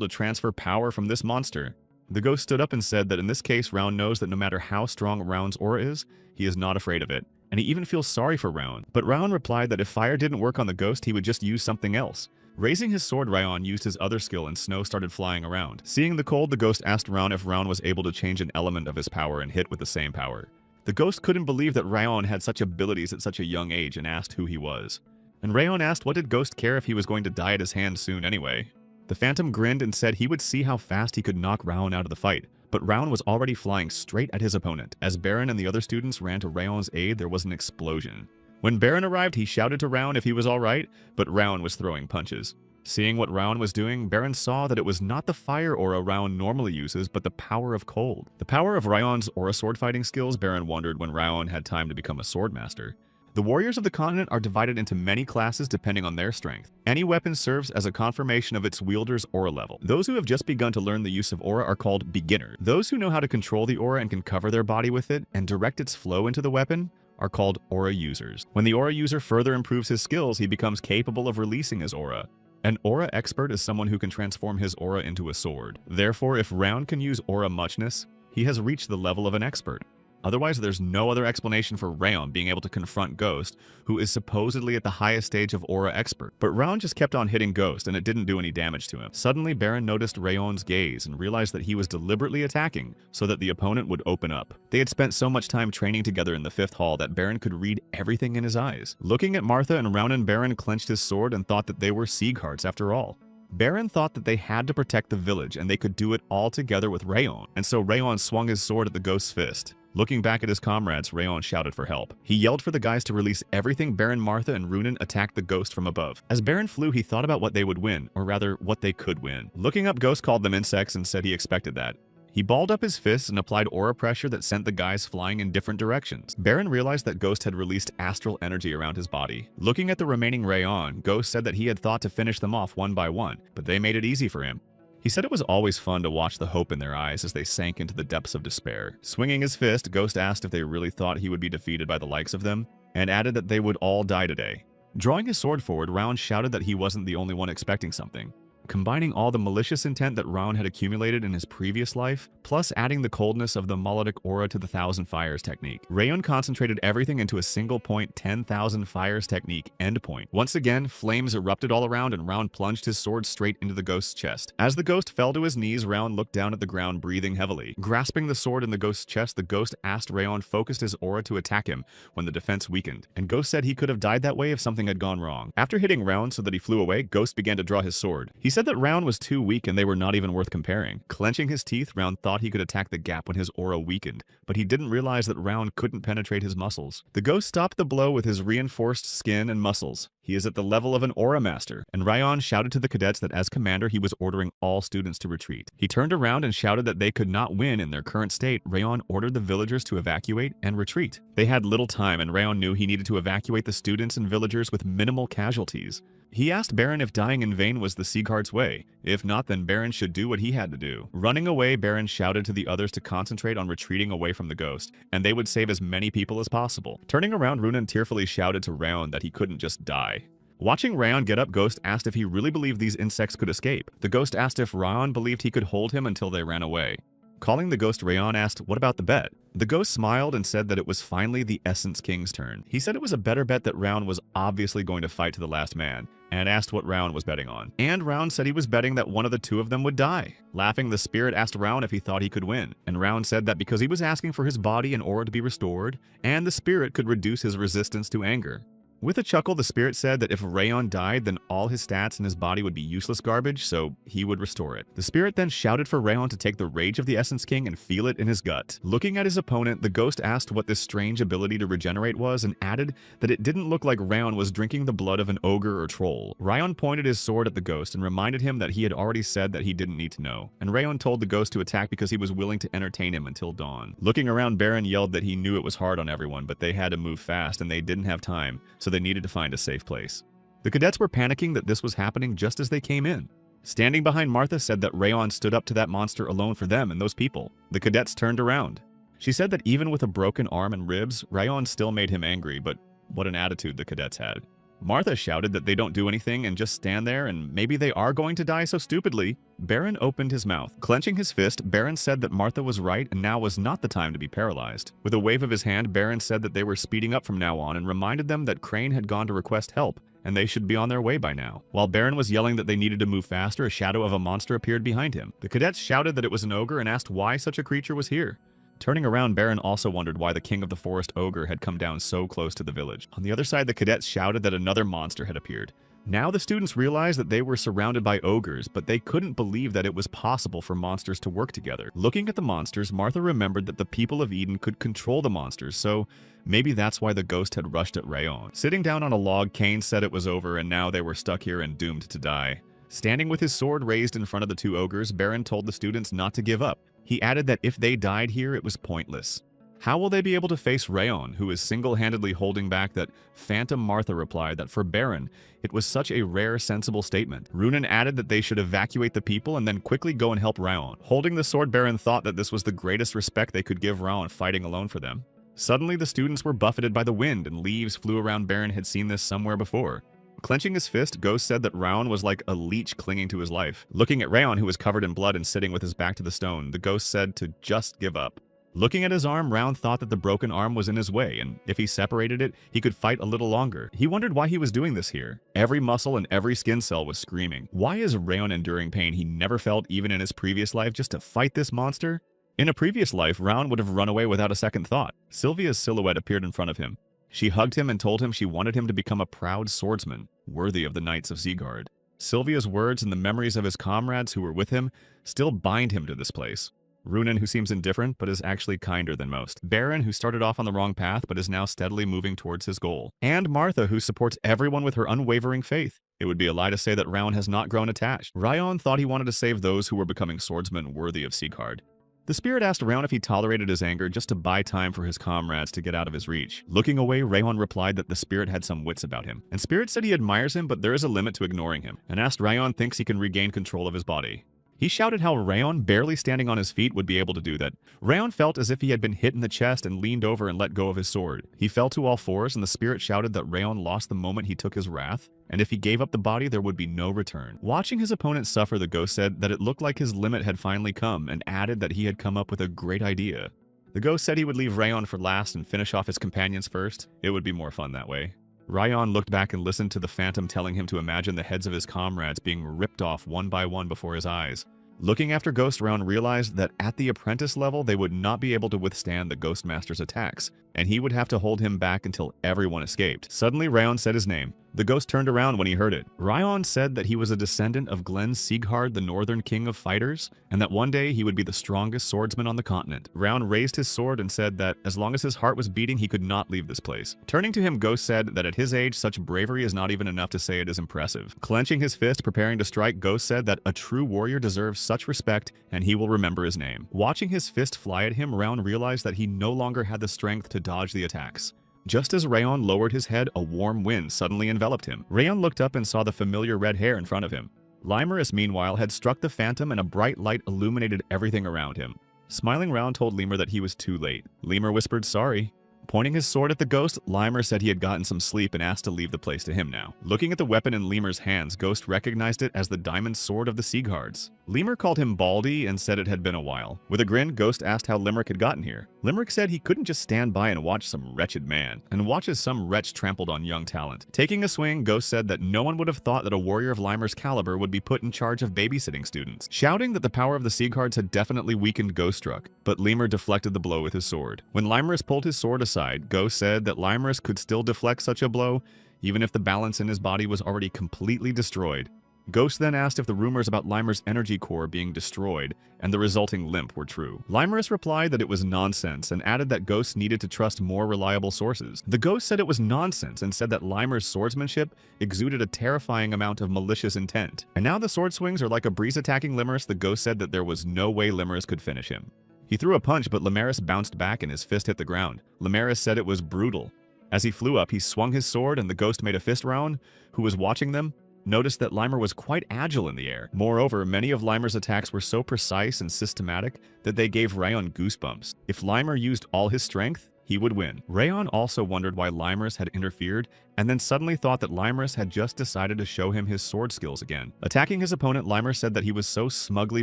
[SPEAKER 1] to transfer power from this monster. The ghost stood up and said that in this case, Rayon knows that no matter how strong Raon's aura is, he is not afraid of it, and he even feels sorry for Round. But Round replied that if fire didn't work on the ghost, he would just use something else. Raising his sword, Ryan used his other skill and snow started flying around. Seeing the cold, the ghost asked Round if Round was able to change an element of his power and hit with the same power. The ghost couldn't believe that Ryan had such abilities at such a young age and asked who he was. And Ryan asked what did Ghost care if he was going to die at his hand soon anyway. The Phantom grinned and said he would see how fast he could knock Round out of the fight. But Round was already flying straight at his opponent. As Baron and the other students ran to Ryan's aid, there was an explosion. When Baron arrived, he shouted to Round if he was alright, but Round was throwing punches. Seeing what Round was doing, Baron saw that it was not the fire aura Round normally uses, but the power of cold. The power of Ryan's aura sword fighting skills, Baron wondered when Ryan had time to become a swordmaster. The warriors of the continent are divided into many classes depending on their strength. Any weapon serves as a confirmation of its wielder's aura level. Those who have just begun to learn the use of aura are called beginners. Those who know how to control the aura and can cover their body with it and direct its flow into the weapon are called aura users. When the aura user further improves his skills, he becomes capable of releasing his aura. An aura expert is someone who can transform his aura into a sword. Therefore, if Round can use aura muchness, he has reached the level of an expert. Otherwise, there's no other explanation for Rayon being able to confront Ghost, who is supposedly at the highest stage of Aura Expert. But Rayon just kept on hitting Ghost, and it didn't do any damage to him. Suddenly, Baron noticed Rayon's gaze and realized that he was deliberately attacking so that the opponent would open up. They had spent so much time training together in the 5th hall that Baron could read everything in his eyes. Looking at Martha and Raunin, Baron clenched his sword and thought that they were Sieghardts after all. Baron thought that they had to protect the village, and they could do it all together with Rayon, and so Rayon swung his sword at the Ghost's fist. Looking back at his comrades, Rayon shouted for help. He yelled for the guys to release everything. Baron, Martha, and Runin attacked the Ghost from above. As Baron flew, he thought about what they would win, or rather, what they could win. Looking up, Ghost called them insects and said he expected that. He balled up his fists and applied aura pressure that sent the guys flying in different directions. Baron realized that Ghost had released astral energy around his body. Looking at the remaining Rayon, Ghost said that he had thought to finish them off one by one, but they made it easy for him. He said it was always fun to watch the hope in their eyes as they sank into the depths of despair. Swinging his fist, Ghost asked if they really thought he would be defeated by the likes of them, and added that they would all die today. Drawing his sword forward, Round shouted that he wasn't the only one expecting something. Combining all the malicious intent that Round had accumulated in his previous life, plus adding the coldness of the Molodic aura to the 1,000 Fires technique, Rayon concentrated everything into a single point 10,000 Fires technique endpoint. Once again, flames erupted all around and Round plunged his sword straight into the Ghost's chest. As the Ghost fell to his knees, Round looked down at the ground, breathing heavily. Grasping the sword in the Ghost's chest, the Ghost asked Rayon focused his aura to attack him when the defense weakened, and Ghost said he could have died that way if something had gone wrong. After hitting Round so that he flew away, Ghost began to draw his sword. He said that Round was too weak and they were not even worth comparing. Clenching his teeth, Round thought he could attack the gap when his aura weakened, but he didn't realize that Round couldn't penetrate his muscles. The Ghost stopped the blow with his reinforced skin and muscles. He is at the level of an aura master, and Rayon shouted to the cadets that as commander he was ordering all students to retreat. He turned around and shouted that they could not win in their current state. Rayon ordered the villagers to evacuate and retreat. They had little time, and Rayon knew he needed to evacuate the students and villagers with minimal casualties. He asked Baron if dying in vain was the Sieghardt's way. If not, then Baron should do what he had to do. Running away, Baron shouted to the others to concentrate on retreating away from the Ghost, and they would save as many people as possible. Turning around, Runin tearfully shouted to Rayon that he couldn't just die. Watching Rayon get up, Ghost asked if he really believed these insects could escape. The Ghost asked if Rayon believed he could hold him until they ran away. Calling the Ghost, Rayon asked, "What about the bet?" The Ghost smiled and said that it was finally the Essence King's turn. He said it was a better bet that Round was obviously going to fight to the last man, and asked what Round was betting on. And Round said he was betting that one of the two of them would die. Laughing, the Spirit asked Round if he thought he could win, and Round said that because he was asking for his body and aura to be restored, and the Spirit could reduce his resistance to anger. With a chuckle, the Spirit said that if Rayon died, then all his stats and his body would be useless garbage, so he would restore it. The Spirit then shouted for Rayon to take the rage of the Essence King and feel it in his gut. Looking at his opponent, the Ghost asked what this strange ability to regenerate was and added that it didn't look like Rayon was drinking the blood of an ogre or troll. Rayon pointed his sword at the Ghost and reminded him that he had already said that he didn't need to know, and Rayon told the Ghost to attack because he was willing to entertain him until dawn. Looking around, Baron yelled that he knew it was hard on everyone, but they had to move fast and they didn't have time, so they needed to find a safe place. The cadets were panicking that this was happening just as they came in. Standing behind Martha said that Rayon stood up to that monster alone for them and those people. The cadets turned around. She said that even with a broken arm and ribs, Rayon still made him angry, but what an attitude the cadets had. Martha shouted that they don't do anything and just stand there and maybe they are going to die so stupidly. Baron opened his mouth. Clenching his fist, Baron said that Martha was right and now was not the time to be paralyzed. With a wave of his hand, Baron said that they were speeding up from now on and reminded them that Crane had gone to request help and they should be on their way by now. While Baron was yelling that they needed to move faster, a shadow of a monster appeared behind him. The cadets shouted that it was an ogre and asked why such a creature was here. Turning around, Baron also wondered why the king of the forest ogre had come down so close to the village. On the other side, the cadets shouted that another monster had appeared. Now the students realized that they were surrounded by ogres, but they couldn't believe that it was possible for monsters to work together. Looking at the monsters, Martha remembered that the people of Eden could control the monsters, so maybe that's why the ghost had rushed at Rayon. Sitting down on a log, Cain said it was over and now they were stuck here and doomed to die. Standing with his sword raised in front of the two ogres, Baron told the students not to give up. He added that if they died here, it was pointless. How will they be able to face Rayon, who is single-handedly holding back that Phantom? Martha replied that for Baron, it was such a rare, sensible statement. Runan added that they should evacuate the people and then quickly go and help Rayon. Holding the sword, Baron thought that this was the greatest respect they could give Rayon fighting alone for them. Suddenly, the students were buffeted by the wind and leaves flew around. Baron had seen this somewhere before. Clenching his fist, Ghost said that Rayon was like a leech clinging to his life. Looking at Rayon, who was covered in blood and sitting with his back to the stone, the ghost said to just give up. Looking at his arm, Rayon thought that the broken arm was in his way, and if he separated it, he could fight a little longer. He wondered why he was doing this here. Every muscle and every skin cell was screaming. Why is Rayon enduring pain he never felt even in his previous life just to fight this monster? In a previous life, Rayon would have run away without a second thought. Sylvia's silhouette appeared in front of him. She hugged him and told him she wanted him to become a proud swordsman, worthy of the Knights of Seagard. Sylvia's words and the memories of his comrades who were with him still bind him to this place. Runan, who seems indifferent but is actually kinder than most. Baron, who started off on the wrong path but is now steadily moving towards his goal. And Martha, who supports everyone with her unwavering faith. It would be a lie to say that Rayon has not grown attached. Rayon thought he wanted to save those who were becoming swordsmen worthy of Seagard. The spirit asked Rayon if he tolerated his anger just to buy time for his comrades to get out of his reach. Looking away, Rayon replied that the spirit had some wits about him. And Spirit said he admires him, but there is a limit to ignoring him, and asked Rayon thinks he can regain control of his body. He shouted how Rayon, barely standing on his feet, would be able to do that. Rayon felt as if he had been hit in the chest and leaned over and let go of his sword. He fell to all fours, and the spirit shouted that Rayon lost the moment he took his wrath, and if he gave up the body, there would be no return. Watching his opponent suffer, the ghost said that it looked like his limit had finally come, and added that he had come up with a great idea. The ghost said he would leave Rayon for last and finish off his companions first. It would be more fun that way. Rayon looked back and listened to the phantom telling him to imagine the heads of his comrades being ripped off one by one before his eyes. Looking after Ghost, Rayon realized that at the apprentice level, they would not be able to withstand the Ghost Master's attacks, and he would have to hold him back until everyone escaped. Suddenly, Rayon said his name. The ghost turned around when he heard it. Rayon said that he was a descendant of Glenn Sieghard, the Northern King of Fighters, and that one day he would be the strongest swordsman on the continent. Rayon raised his sword and said that as long as his heart was beating, he could not leave this place. Turning to him, Ghost said that at his age, such bravery is not even enough to say it is impressive. Clenching his fist, preparing to strike, Ghost said that a true warrior deserves such respect, and he will remember his name. Watching his fist fly at him, Rayon realized that he no longer had the strength to dodge the attacks. Just as Rayon lowered his head, a warm wind suddenly enveloped him. Rayon looked up and saw the familiar red hair in front of him. Limerus, meanwhile, had struck the phantom and a bright light illuminated everything around him. Smiling, Rayon told Lemur that he was too late. Lemur whispered sorry. Pointing his sword at the ghost, Lemur said he had gotten some sleep and asked to leave the place to him now. Looking at the weapon in Lemur's hands, Ghost recognized it as the diamond sword of the Sieghards. Lemur called him Baldy and said it had been a while. With a grin, Ghost asked how Limerick had gotten here. Limerick said he couldn't just stand by and watch some wretched man, and watch as some wretch trampled on young talent. Taking a swing, Ghost said that no one would have thought that a warrior of Limer's caliber would be put in charge of babysitting students. Shouting that the power of the Sieghards had definitely weakened Ghost struck, but Lemur deflected the blow with his sword. When Limerus pulled his sword aside, Ghost said that Limerus could still deflect such a blow, even if the balance in his body was already completely destroyed. Ghost then asked if the rumors about Limer's energy core being destroyed and the resulting limp were true. Limerus replied that it was nonsense and added that Ghost needed to trust more reliable sources. The ghost said it was nonsense and said that Limer's swordsmanship exuded a terrifying amount of malicious intent. And now the sword swings are like a breeze attacking Limerus. The ghost said that there was no way Limerus could finish him. He threw a punch, but Limerus bounced back and his fist hit the ground. Limerus said it was brutal. As he flew up, he swung his sword and the ghost made a fist round. Who was watching them noticed that Limer was quite agile in the air. Moreover, many of Limer's attacks were so precise and systematic that they gave Rayon goosebumps. If Limer used all his strength, he would win. Rayon also wondered why Limers had interfered, and then suddenly thought that Limers had just decided to show him his sword skills again. Attacking his opponent, Limer said that he was so smugly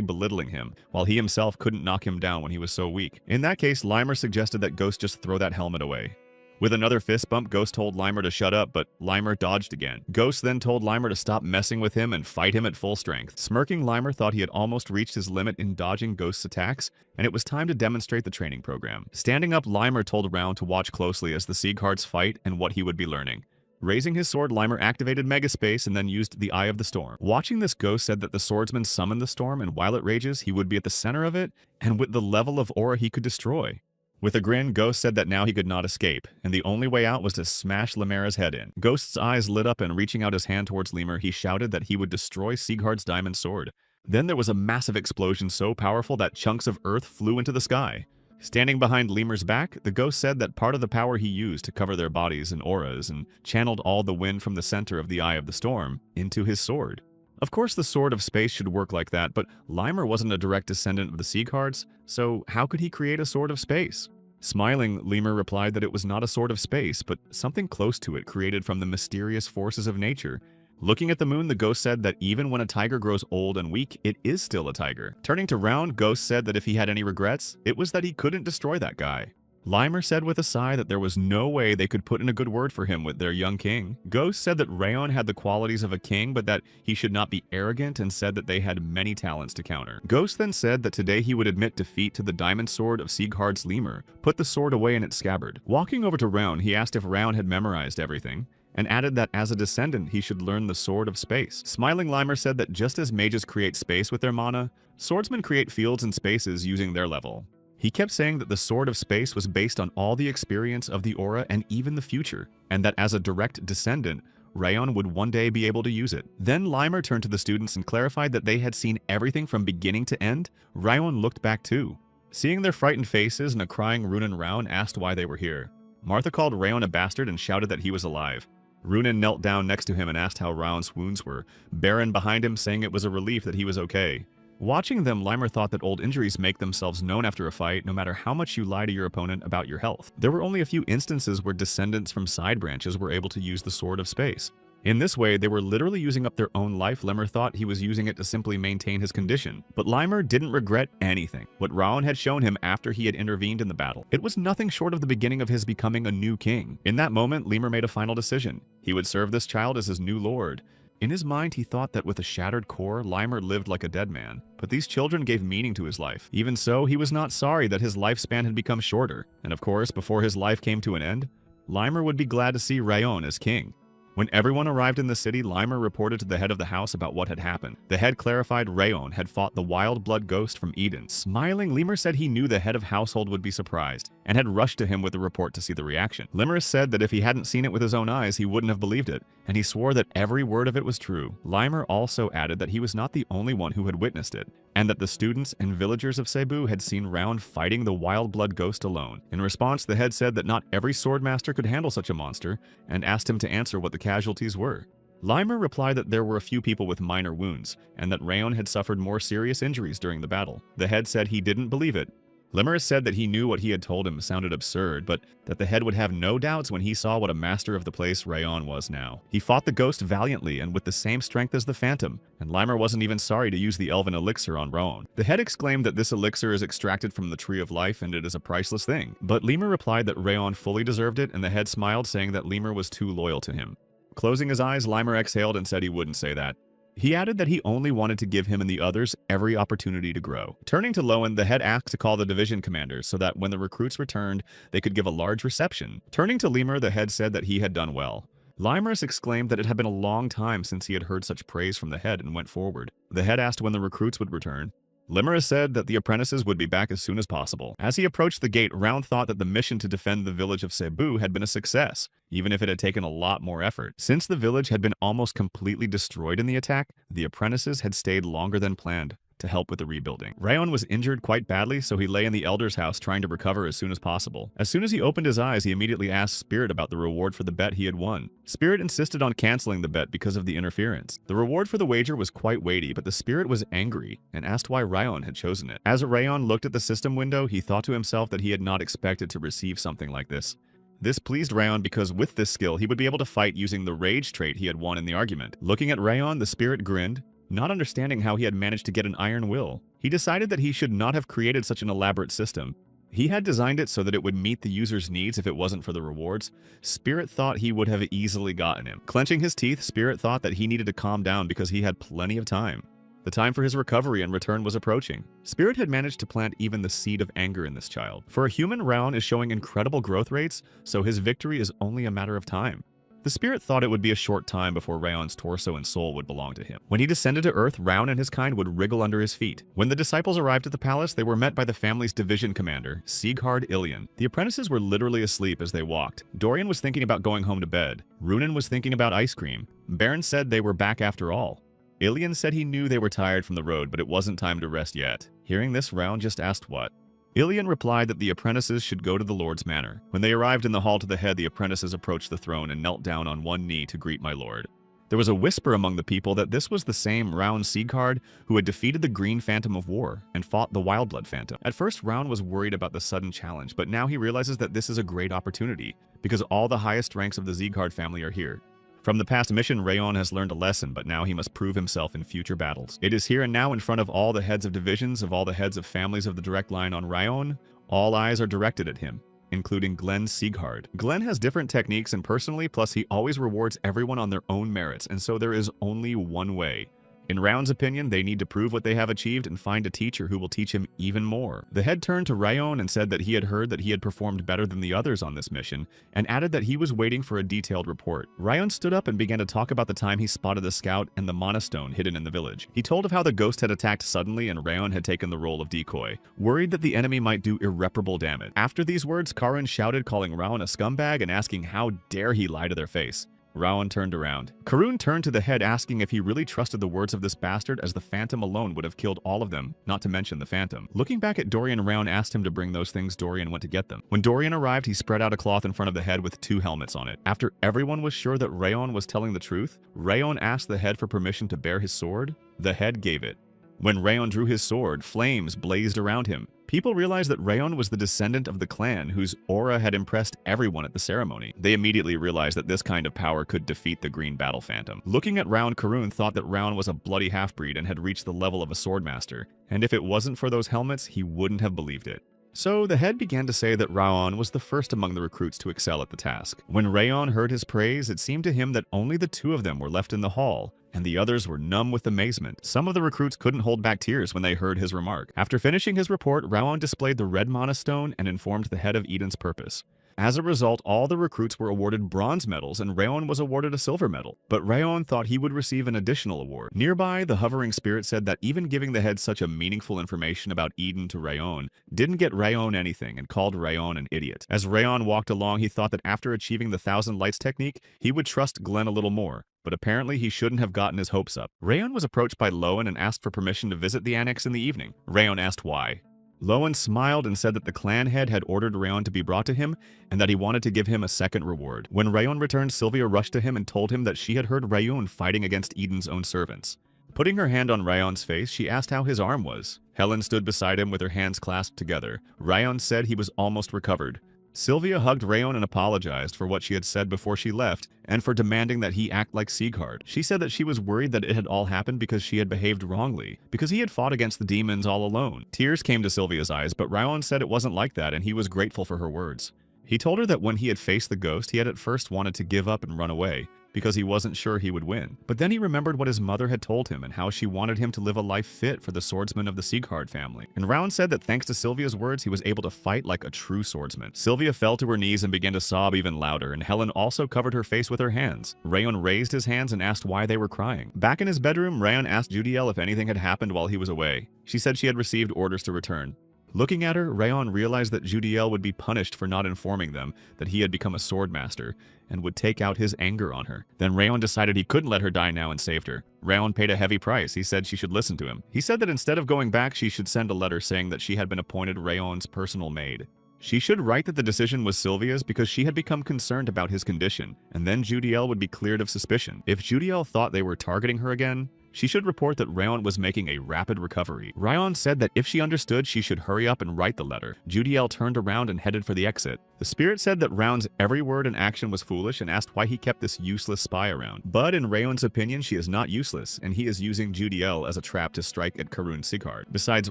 [SPEAKER 1] belittling him, while he himself couldn't knock him down when he was so weak. In that case, Limer suggested that Ghost just throw that helmet away. With another fist bump, Ghost told Limer to shut up, but Limer dodged again. Ghost then told Limer to stop messing with him and fight him at full strength. Smirking, Limer thought he had almost reached his limit in dodging Ghost's attacks, and it was time to demonstrate the training program. Standing up, Limer told Round to watch closely as the Sieghards fight and what he would be learning. Raising his sword, Limer activated Megaspace and then used the Eye of the Storm. Watching this, Ghost said that the swordsman summoned the storm, and while it rages, he would be at the center of it, and with the level of aura he could destroy. With a grin, Ghost said that now he could not escape, and the only way out was to smash Lemera's head in. Ghost's eyes lit up, and reaching out his hand towards Lemur, he shouted that he would destroy Sieghard's diamond sword. Then there was a massive explosion so powerful that chunks of earth flew into the sky. Standing behind Lemur's back, the ghost said that part of the power he used to cover their bodies in auras and channeled all the wind from the center of the Eye of the Storm into his sword. Of course, the Sword of Space should work like that, but Limer wasn't a direct descendant of the Sieghards, so how could he create a Sword of Space? Smiling, Lemur replied that it was not a Sword of Space, but something close to it created from the mysterious forces of nature. Looking at the moon, the ghost said that even when a tiger grows old and weak, it is still a tiger. Turning to Round, Ghost said that if he had any regrets, it was that he couldn't destroy that guy. Limer said with a sigh that there was no way they could put in a good word for him with their young king. Ghost said that Rayon had the qualities of a king, but that he should not be arrogant, and said that they had many talents to counter. Ghost then said that today he would admit defeat to the diamond sword of Sieghard's Lemur, put the sword away in its scabbard. Walking over to Round, he asked if Round had memorized everything, and added that as a descendant he should learn the Sword of Space. Smiling, Limer said that just as mages create space with their mana, swordsmen create fields and spaces using their level. He kept saying that the Sword of Space was based on all the experience of the aura and even the future, and that as a direct descendant, Rayon would one day be able to use it. Then Limer turned to the students and clarified that they had seen everything from beginning to end. Rayon looked back too. Seeing their frightened faces and a crying Runan, Round asked why they were here. Martha called Rayon a bastard and shouted that he was alive. Runan knelt down next to him and asked how Round's wounds were, Baron behind him saying it was a relief that he was okay. Watching them, Limer thought that old injuries make themselves known after a fight, no matter how much you lie to your opponent about your health. There were only a few instances where descendants from side branches were able to use the Sword of Space. In this way, they were literally using up their own life. Limer thought he was using it to simply maintain his condition. But Limer didn't regret anything. What Raon had shown him after he had intervened in the battle. It was nothing short of the beginning of his becoming a new king. In that moment, Limer made a final decision. He would serve this child as his new lord. In his mind, he thought that with a shattered core, Limer lived like a dead man. But these children gave meaning to his life. Even so, he was not sorry that his lifespan had become shorter. And of course, before his life came to an end, Limer would be glad to see Rayon as king. When everyone arrived in the city, Limer reported to the head of the house about what had happened. The head clarified Rayon had fought the wild blood ghost from Eden. Smiling, Limer said he knew the head of household would be surprised, and had rushed to him with the report to see the reaction. Limer said that if he hadn't seen it with his own eyes, he wouldn't have believed it, and he swore that every word of it was true. Limer also added that he was not the only one who had witnessed it, and that the students and villagers of Cebu had seen Round fighting the wild blood ghost alone. In response, the head said that not every swordmaster could handle such a monster, and asked him to answer what the casualties were. Limer replied that there were a few people with minor wounds, and that Rayon had suffered more serious injuries during the battle. The head said he didn't believe it. Limer said that he knew what he had told him sounded absurd, but that the head would have no doubts when he saw what a master of the place Rayon was now. He fought the ghost valiantly and with the same strength as the phantom, and Limer wasn't even sorry to use the elven elixir on Rayon. The head exclaimed that this elixir is extracted from the Tree of Life and it is a priceless thing, but Limer replied that Rayon fully deserved it, and the head smiled, saying that Limer was too loyal to him. Closing his eyes, Limer exhaled and said he wouldn't say that. He added that he only wanted to give him and the others every opportunity to grow. Turning to Lowen, the head asked to call the division commanders so that when the recruits returned, they could give a large reception. Turning to Limer, the head said that he had done well. Limer exclaimed that it had been a long time since he had heard such praise from the head and went forward. The head asked when the recruits would return. Limer said that the apprentices would be back as soon as possible. As he approached the gate, Round thought that the mission to defend the village of Cebu had been a success, even if it had taken a lot more effort. Since the village had been almost completely destroyed in the attack, the apprentices had stayed longer than planned. to help with the rebuilding. Rayon was injured quite badly, so he lay in the elder's house trying to recover as soon as possible. As soon as he opened his eyes, he immediately asked Spirit about the reward for the bet he had won. Spirit insisted on canceling the bet because of the interference. The reward for the wager was quite weighty, but the Spirit was angry and asked why Rayon had chosen it. As Rayon looked at the system window, he thought to himself that he had not expected to receive something like this. This pleased Rayon because with this skill, he would be able to fight using the rage trait he had won in the argument. Looking at Rayon, the Spirit grinned, not understanding how he had managed to get an iron will. He decided that he should not have created such an elaborate system. He had designed it so that it would meet the user's needs if it wasn't for the rewards. Spirit thought he would have easily gotten him. Clenching his teeth, Spirit thought that he needed to calm down because he had plenty of time. The time for his recovery and return was approaching. Spirit had managed to plant even the seed of anger in this child. For a human, Rayon is showing incredible growth rates, so his victory is only a matter of time. The Spirit thought it would be a short time before Rayon's torso and soul would belong to him. When he descended to Earth, Rayon and his kind would wriggle under his feet. When the disciples arrived at the palace, they were met by the family's division commander, Sieghard Ilian. The apprentices were literally asleep as they walked. Dorian was thinking about going home to bed. Runan was thinking about ice cream. Baron said they were back after all. Ilian said he knew they were tired from the road, but it wasn't time to rest yet. Hearing this, Rayon just asked what. Ilian replied that the apprentices should go to the Lord's manor. When they arrived in the hall to the head, the apprentices approached the throne and knelt down on one knee to greet my lord. There was a whisper among the people that this was the same Rayon Sieghard who had defeated the Green Phantom of War and fought the Wildblood Phantom. At first, Rayon was worried about the sudden challenge, but now he realizes that this is a great opportunity because all the highest ranks of the Sieghard family are here. From the past mission, Rayon has learned a lesson, but now he must prove himself in future battles. It is here and now in front of all the heads of divisions, of all the heads of families of the direct line on Rayon. All eyes are directed at him, including Glenn Sieghard. Glenn has different techniques and personally, plus he always rewards everyone on their own merits, and so there is only one way. In Rayon's opinion, they need to prove what they have achieved and find a teacher who will teach him even more. The head turned to Rayon and said that he had heard that he had performed better than the others on this mission, and added that he was waiting for a detailed report. Rayon stood up and began to talk about the time he spotted the scout and the monostone hidden in the village. He told of how the ghost had attacked suddenly and Rayon had taken the role of decoy, worried that the enemy might do irreparable damage. After these words, Karun shouted, calling Rayon a scumbag and asking how dare he lie to their face. Rayon turned around. Karun turned to the head asking if he really trusted the words of this bastard, as the Phantom alone would have killed all of them, not to mention the Phantom. Looking back at Dorian, Rayon asked him to bring those things. Dorian went to get them. When Dorian arrived, he spread out a cloth in front of the head with 2 helmets on it. After everyone was sure that Rayon was telling the truth, Rayon asked the head for permission to bear his sword. The head gave it. When Rayon drew his sword, flames blazed around him. People realized that Rayon was the descendant of the clan whose aura had impressed everyone at the ceremony. They immediately realized that this kind of power could defeat the Green Battle Phantom. Looking at Rayon, Karun thought that Rayon was a bloody half-breed and had reached the level of a swordmaster, and if it wasn't for those helmets, he wouldn't have believed it. So the head began to say that Rayon was the first among the recruits to excel at the task. When Rayon heard his praise, it seemed to him that only the 2 of them were left in the hall, and the others were numb with amazement. Some of the recruits couldn't hold back tears when they heard his remark. After finishing his report, Rayon displayed the red monostone and informed the head of Eden's purpose. As a result, all the recruits were awarded bronze medals and Rayon was awarded a silver medal. But Rayon thought he would receive an additional award. Nearby, the hovering spirit said that even giving the head such a meaningful information about Eden to Rayon didn't get Rayon anything and called Rayon an idiot. As Rayon walked along, he thought that after achieving the 1,000 lights technique, he would trust Glenn a little more. But apparently he shouldn't have gotten his hopes up. Rayon was approached by Lowen and asked for permission to visit the annex in the evening. Rayon asked why. Lowen smiled and said that the clan head had ordered Rayon to be brought to him and that he wanted to give him a second reward. When Rayon returned, Sylvia rushed to him and told him that she had heard Rayon fighting against Eden's own servants. Putting her hand on Rayon's face, she asked how his arm was. Helen stood beside him with her hands clasped together. Rayon said he was almost recovered. Sylvia hugged Rayon and apologized for what she had said before she left and for demanding that he act like Sieghard. She said that she was worried that it had all happened because she had behaved wrongly, because he had fought against the demons all alone. Tears came to Sylvia's eyes, but Rayon said it wasn't like that and he was grateful for her words. He told her that when he had faced the ghost, he had at first wanted to give up and run away, because he wasn't sure he would win. But then he remembered what his mother had told him and how she wanted him to live a life fit for the swordsman of the Sieghard family. And Rayon said that thanks to Sylvia's words, he was able to fight like a true swordsman. Sylvia fell to her knees and began to sob even louder, and Helen also covered her face with her hands. Rayon raised his hands and asked why they were crying. Back in his bedroom, Rayon asked Judiel if anything had happened while he was away. She said she had received orders to return. Looking at her, Rayon realized that Judiel would be punished for not informing them that he had become a sword master, and would take out his anger on her. Then Rayon decided he couldn't let her die now and saved her. Rayon paid a heavy price. He said she should listen to him. He said that instead of going back, she should send a letter saying that she had been appointed Rayon's personal maid. She should write that the decision was Sylvia's because she had become concerned about his condition, and then Judiel would be cleared of suspicion. If Judiel thought they were targeting her again, she should report that Rayon was making a rapid recovery. Rayon said that if she understood, she should hurry up and write the letter. Judiel turned around and headed for the exit. The spirit said that Rayon's every word and action was foolish and asked why he kept this useless spy around. But in Rayon's opinion, she is not useless, and he is using Judiel as a trap to strike at Karun Sigard. Besides,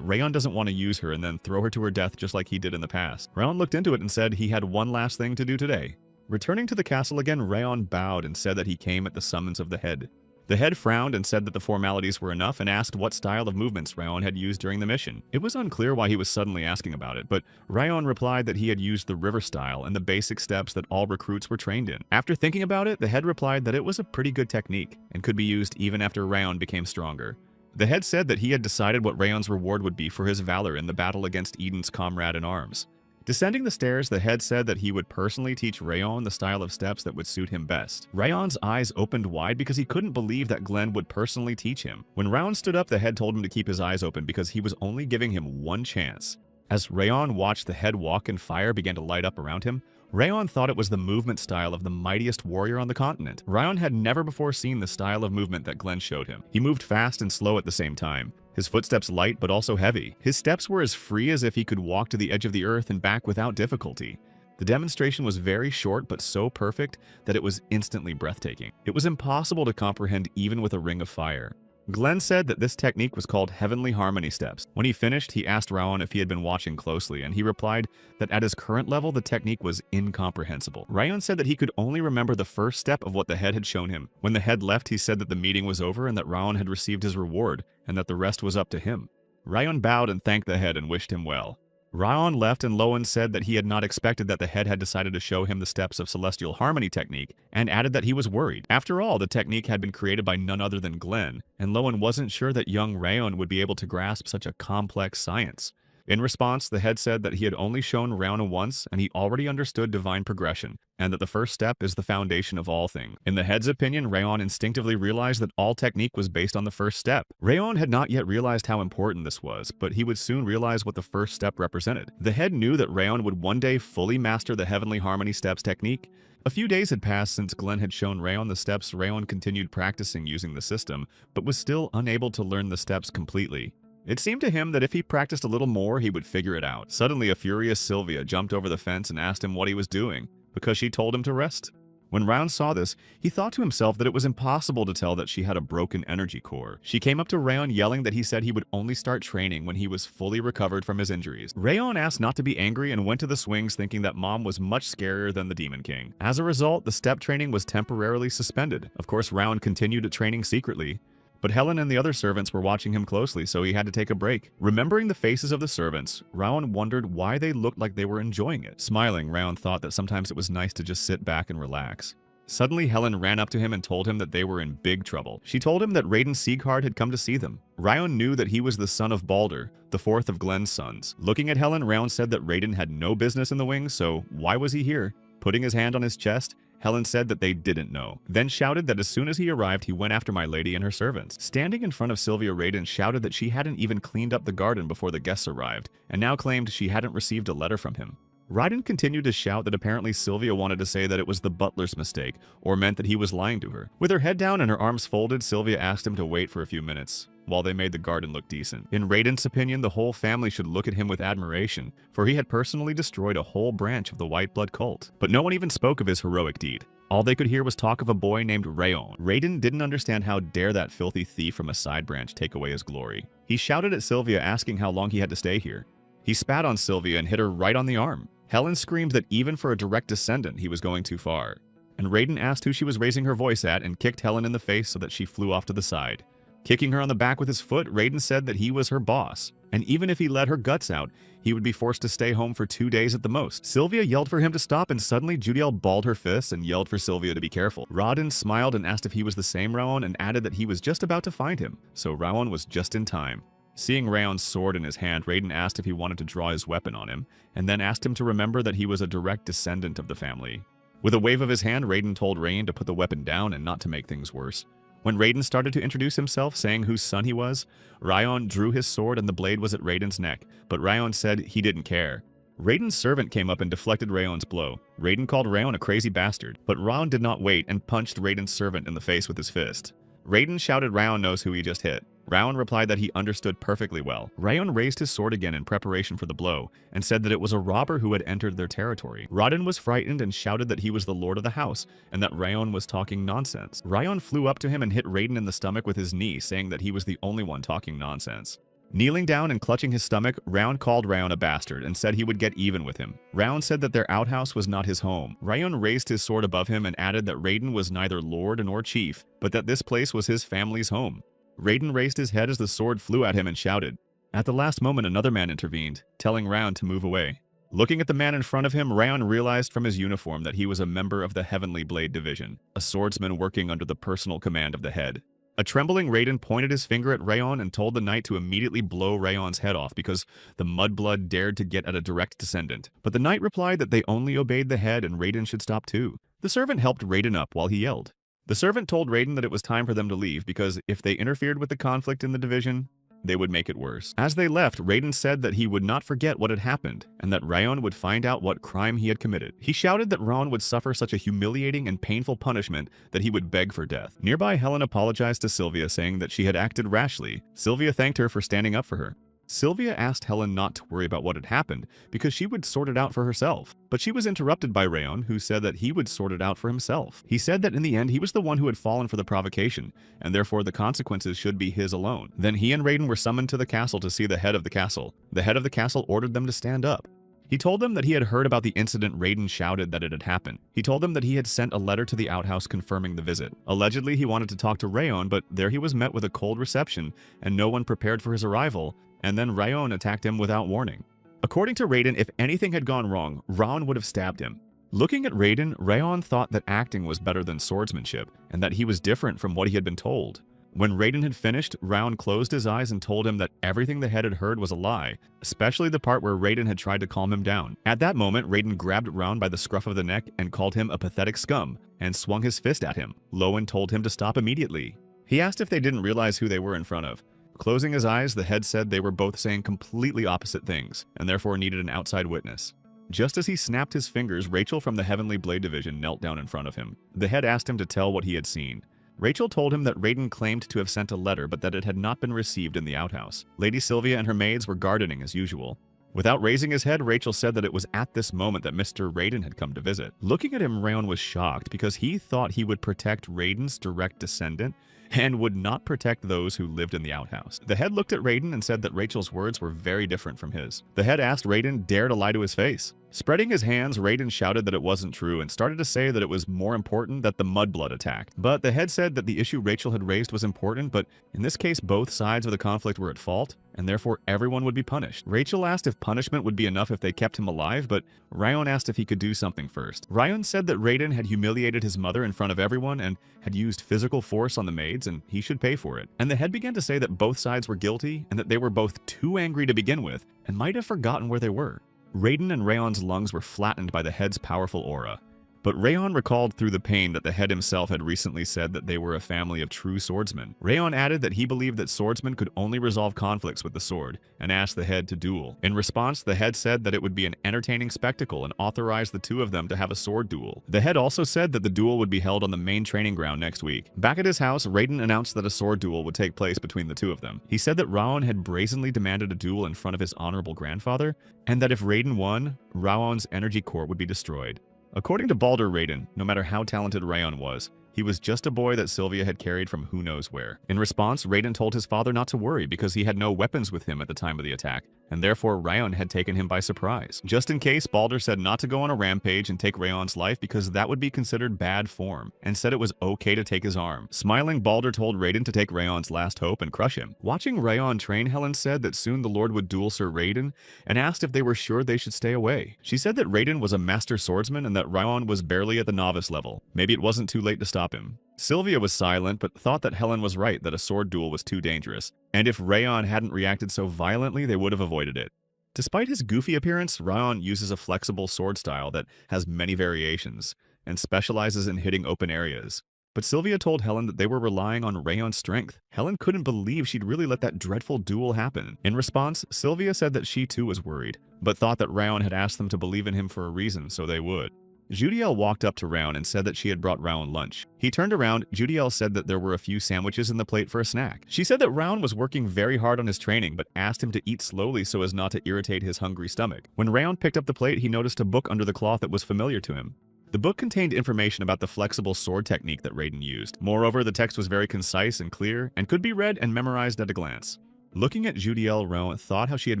[SPEAKER 1] Rayon doesn't want to use her and then throw her to her death just like he did in the past. Rayon looked into it and said he had one last thing to do today. Returning to the castle again, Rayon bowed and said that he came at the summons of the head. The head frowned and said that the formalities were enough and asked what style of movements Rayon had used during the mission. It was unclear why he was suddenly asking about it, but Rayon replied that he had used the river style and the basic steps that all recruits were trained in. After thinking about it, the head replied that it was a pretty good technique and could be used even after Rayon became stronger. The head said that he had decided what Rayon's reward would be for his valor in the battle against Eden's comrade in arms. Descending the stairs, the head said that he would personally teach Rayon the style of steps that would suit him best. Rayon's eyes opened wide because he couldn't believe that Glenn would personally teach him. When Rayon stood up, the head told him to keep his eyes open because he was only giving him one chance. As Rayon watched the head walk and fire began to light up around him, Rayon thought it was the movement style of the mightiest warrior on the continent. Rayon had never before seen the style of movement that Glenn showed him. He moved fast and slow at the same time. His footsteps light but also heavy. His steps were as free as if he could walk to the edge of the earth and back without difficulty. The demonstration was very short but so perfect that it was instantly breathtaking. It was impossible to comprehend even with a ring of fire. Glenn said that this technique was called Heavenly Harmony Steps. When he finished, he asked Rayon if he had been watching closely, and he replied that at his current level, the technique was incomprehensible. Rayon said that he could only remember the first step of what the head had shown him. When the head left, he said that the meeting was over and that Rayon had received his reward, and that the rest was up to him. Rayon bowed and thanked the head and wished him well. Rayon left, and Lowen said that he had not expected that the head had decided to show him the steps of Celestial Harmony technique, and added that he was worried. After all, the technique had been created by none other than Glenn, and Lowen wasn't sure that young Rayon would be able to grasp such a complex science. In response, the head said that he had only shown Rayon once, and he already understood divine progression, and that the first step is the foundation of all things. In the head's opinion, Rayon instinctively realized that all technique was based on the first step. Rayon had not yet realized how important this was, but he would soon realize what the first step represented. The head knew that Rayon would one day fully master the Heavenly Harmony Steps technique. A few days had passed since Glenn had shown Rayon the steps. Rayon continued practicing using the system, but was still unable to learn the steps completely. It seemed to him that if he practiced a little more, he would figure it out. Suddenly, a furious Sylvia jumped over the fence and asked him what he was doing, because she told him to rest. When Rayon saw this, he thought to himself that it was impossible to tell that she had a broken energy core. She came up to Rayon yelling that he said he would only start training when he was fully recovered from his injuries. Rayon asked not to be angry and went to the swings thinking that Mom was much scarier than the Demon King. As a result, the step training was temporarily suspended. Of course, Rayon continued training secretly, but Helen and the other servants were watching him closely, so he had to take a break. Remembering the faces of the servants, Rayon wondered why they looked like they were enjoying it. Smiling, Rayon thought that sometimes it was nice to just sit back and relax. Suddenly, Helen ran up to him and told him that they were in big trouble. She told him that Raiden Sieghard had come to see them. Rayon knew that he was the son of Balder, the fourth of Glenn's sons. Looking at Helen, Rayon said that Raiden had no business in the wings, so why was he here? Putting his hand on his chest, Helen said that they didn't know, then shouted that as soon as he arrived, he went after my lady and her servants. Standing in front of Sylvia, Raiden shouted that she hadn't even cleaned up the garden before the guests arrived, and now claimed she hadn't received a letter from him. Raiden continued to shout that apparently Sylvia wanted to say that it was the butler's mistake, or meant that he was lying to her. With her head down and her arms folded, Sylvia asked him to wait for a few minutes, while they made the garden look decent. In Raiden's opinion, the whole family should look at him with admiration, for he had personally destroyed a whole branch of the White Blood cult. But no one even spoke of his heroic deed. All they could hear was talk of a boy named Rayon. Raiden didn't understand how dare that filthy thief from a side branch take away his glory. He shouted at Sylvia, asking how long he had to stay here. He spat on Sylvia and hit her right on the arm. Helen screamed that even for a direct descendant, he was going too far. And Raiden asked who she was raising her voice at and kicked Helen in the face so that she flew off to the side. Kicking her on the back with his foot, Raiden said that he was her boss, and even if he let her guts out, he would be forced to stay home for 2 days at the most. Sylvia yelled for him to stop, and suddenly Judiel balled her fists and yelled for Sylvia to be careful. Raiden smiled and asked if he was the same Raon and added that he was just about to find him, so Raon was just in time. Seeing Raon's sword in his hand, Raiden asked if he wanted to draw his weapon on him, and then asked him to remember that he was a direct descendant of the family. With a wave of his hand, Raiden told Rain to put the weapon down and not to make things worse. When Raiden started to introduce himself, saying whose son he was, Raon drew his sword and the blade was at Raiden's neck, but Raon said he didn't care. Raiden's servant came up and deflected Raon's blow. Raiden called Raon a crazy bastard, but Raon did not wait and punched Raiden's servant in the face with his fist. Raiden shouted Raon knows who he just hit. Raon replied that he understood perfectly well. Raon raised his sword again in preparation for the blow, and said that it was a robber who had entered their territory. Raiden was frightened and shouted that he was the lord of the house, and that Raon was talking nonsense. Raon flew up to him and hit Raiden in the stomach with his knee, saying that he was the only one talking nonsense. Kneeling down and clutching his stomach, Raon called Raon a bastard and said he would get even with him. Raon said that their outhouse was not his home. Raon raised his sword above him and added that Raiden was neither lord nor chief, but that this place was his family's home. Raiden raised his head as the sword flew at him and shouted. At the last moment, another man intervened, telling Raon to move away. Looking at the man in front of him, Raon realized from his uniform that he was a member of the Heavenly Blade Division, a swordsman working under the personal command of the head. A trembling Raiden pointed his finger at Raon and told the knight to immediately blow Raon's head off because the mudblood dared to get at a direct descendant. But the knight replied that they only obeyed the head and Raiden should stop too. The servant helped Raiden up while he yelled. The servant told Raiden that it was time for them to leave because if they interfered with the conflict in the division, they would make it worse. As they left, Raiden said that he would not forget what had happened, and that Raon would find out what crime he had committed. He shouted that Raon would suffer such a humiliating and painful punishment that he would beg for death. Nearby, Helen apologized to Sylvia, saying that she had acted rashly. Sylvia thanked her for standing up for her. Sylvia asked Helen not to worry about what had happened, because she would sort it out for herself. But she was interrupted by Raon, who said that he would sort it out for himself. He said that in the end he was the one who had fallen for the provocation, and therefore the consequences should be his alone. Then he and Raiden were summoned to the castle to see the head of the castle. The head of the castle ordered them to stand up. He told them that he had heard about the incident Raiden shouted that it had happened. He told them that he had sent a letter to the outhouse confirming the visit. Allegedly, he wanted to talk to Raon, but there he was met with a cold reception, and no one prepared for his arrival, and then Raon attacked him without warning. According to Raiden, if anything had gone wrong, Raon would have stabbed him. Looking at Raiden, Raon thought that acting was better than swordsmanship, and that he was different from what he had been told. When Raiden had finished, Raon closed his eyes and told him that everything the head had heard was a lie, especially the part where Raiden had tried to calm him down. At that moment, Raiden grabbed Raon by the scruff of the neck and called him a pathetic scum, and swung his fist at him. Lowen told him to stop immediately. He asked if they didn't realize who they were in front of. Closing his eyes, the head said they were both saying completely opposite things, and therefore needed an outside witness. Just as he snapped his fingers, Rachel from the Heavenly Blade Division knelt down in front of him. The head asked him to tell what he had seen. Rachel told him that Raiden claimed to have sent a letter, but that it had not been received in the outhouse. Lady Sylvia and her maids were gardening as usual. Without raising his head, Rachel said that it was at this moment that Mr. Raiden had come to visit. Looking at him, Raon was shocked because he thought he would protect Raiden's direct descendant and would not protect those who lived in the outhouse. The head looked at Raiden and said that Rachel's words were very different from his. The head asked Raiden dare to lie to his face. Spreading his hands, Raiden shouted that it wasn't true and started to say that it was more important that the mudblood attacked. But the head said that the issue Rachel had raised was important, but in this case both sides of the conflict were at fault, and therefore everyone would be punished. Rachel asked if punishment would be enough if they kept him alive, but Raon asked if he could do something first. Raon said that Raiden had humiliated his mother in front of everyone and had used physical force on the maids, and he should pay for it. And the head began to say that both sides were guilty, and that they were both too angry to begin with, and might have forgotten where they were. Raiden and Raon's lungs were flattened by the head's powerful aura. But Raon recalled through the pain that the head himself had recently said that they were a family of true swordsmen. Raon added that he believed that swordsmen could only resolve conflicts with the sword, and asked the head to duel. In response, the head said that it would be an entertaining spectacle and authorized the two of them to have a sword duel. The head also said that the duel would be held on the main training ground next week. Back at his house, Raiden announced that a sword duel would take place between the two of them. He said that Raon had brazenly demanded a duel in front of his honorable grandfather, and that if Raiden won, Raon's energy core would be destroyed. According to Baldur Raiden, no matter how talented Raon was, he was just a boy that Sylvia had carried from who knows where. In response, Raiden told his father not to worry because he had no weapons with him at the time of the attack, and therefore Raon had taken him by surprise. Just in case, Baldur said not to go on a rampage and take Raon's life because that would be considered bad form, and said it was okay to take his arm. Smiling, Baldur told Raiden to take Raon's last hope and crush him. Watching Raon train, Helen said that soon the Lord would duel Sir Raiden, and asked if they were sure they should stay away. She said that Raiden was a master swordsman and that Raon was barely at the novice level. Maybe it wasn't too late to stop him. Sylvia was silent, but thought that Helen was right that a sword duel was too dangerous, and if Rayon hadn't reacted so violently, they would have avoided it. Despite his goofy appearance, Rayon uses a flexible sword style that has many variations, and specializes in hitting open areas. But Sylvia told Helen that they were relying on Rayon's strength. Helen couldn't believe she'd really let that dreadful duel happen. In response, Sylvia said that she too was worried, but thought that Rayon had asked them to believe in him for a reason, so they would. Judiel walked up to Rayon and said that she had brought Rayon lunch. He turned around, Judiel said that there were a few sandwiches in the plate for a snack. She said that Rayon was working very hard on his training, but asked him to eat slowly so as not to irritate his hungry stomach. When Rayon picked up the plate, he noticed a book under the cloth that was familiar to him. The book contained information about the flexible sword technique that Raiden used. Moreover, the text was very concise and clear, and could be read and memorized at a glance. Looking at Judiel, Rayon thought how she had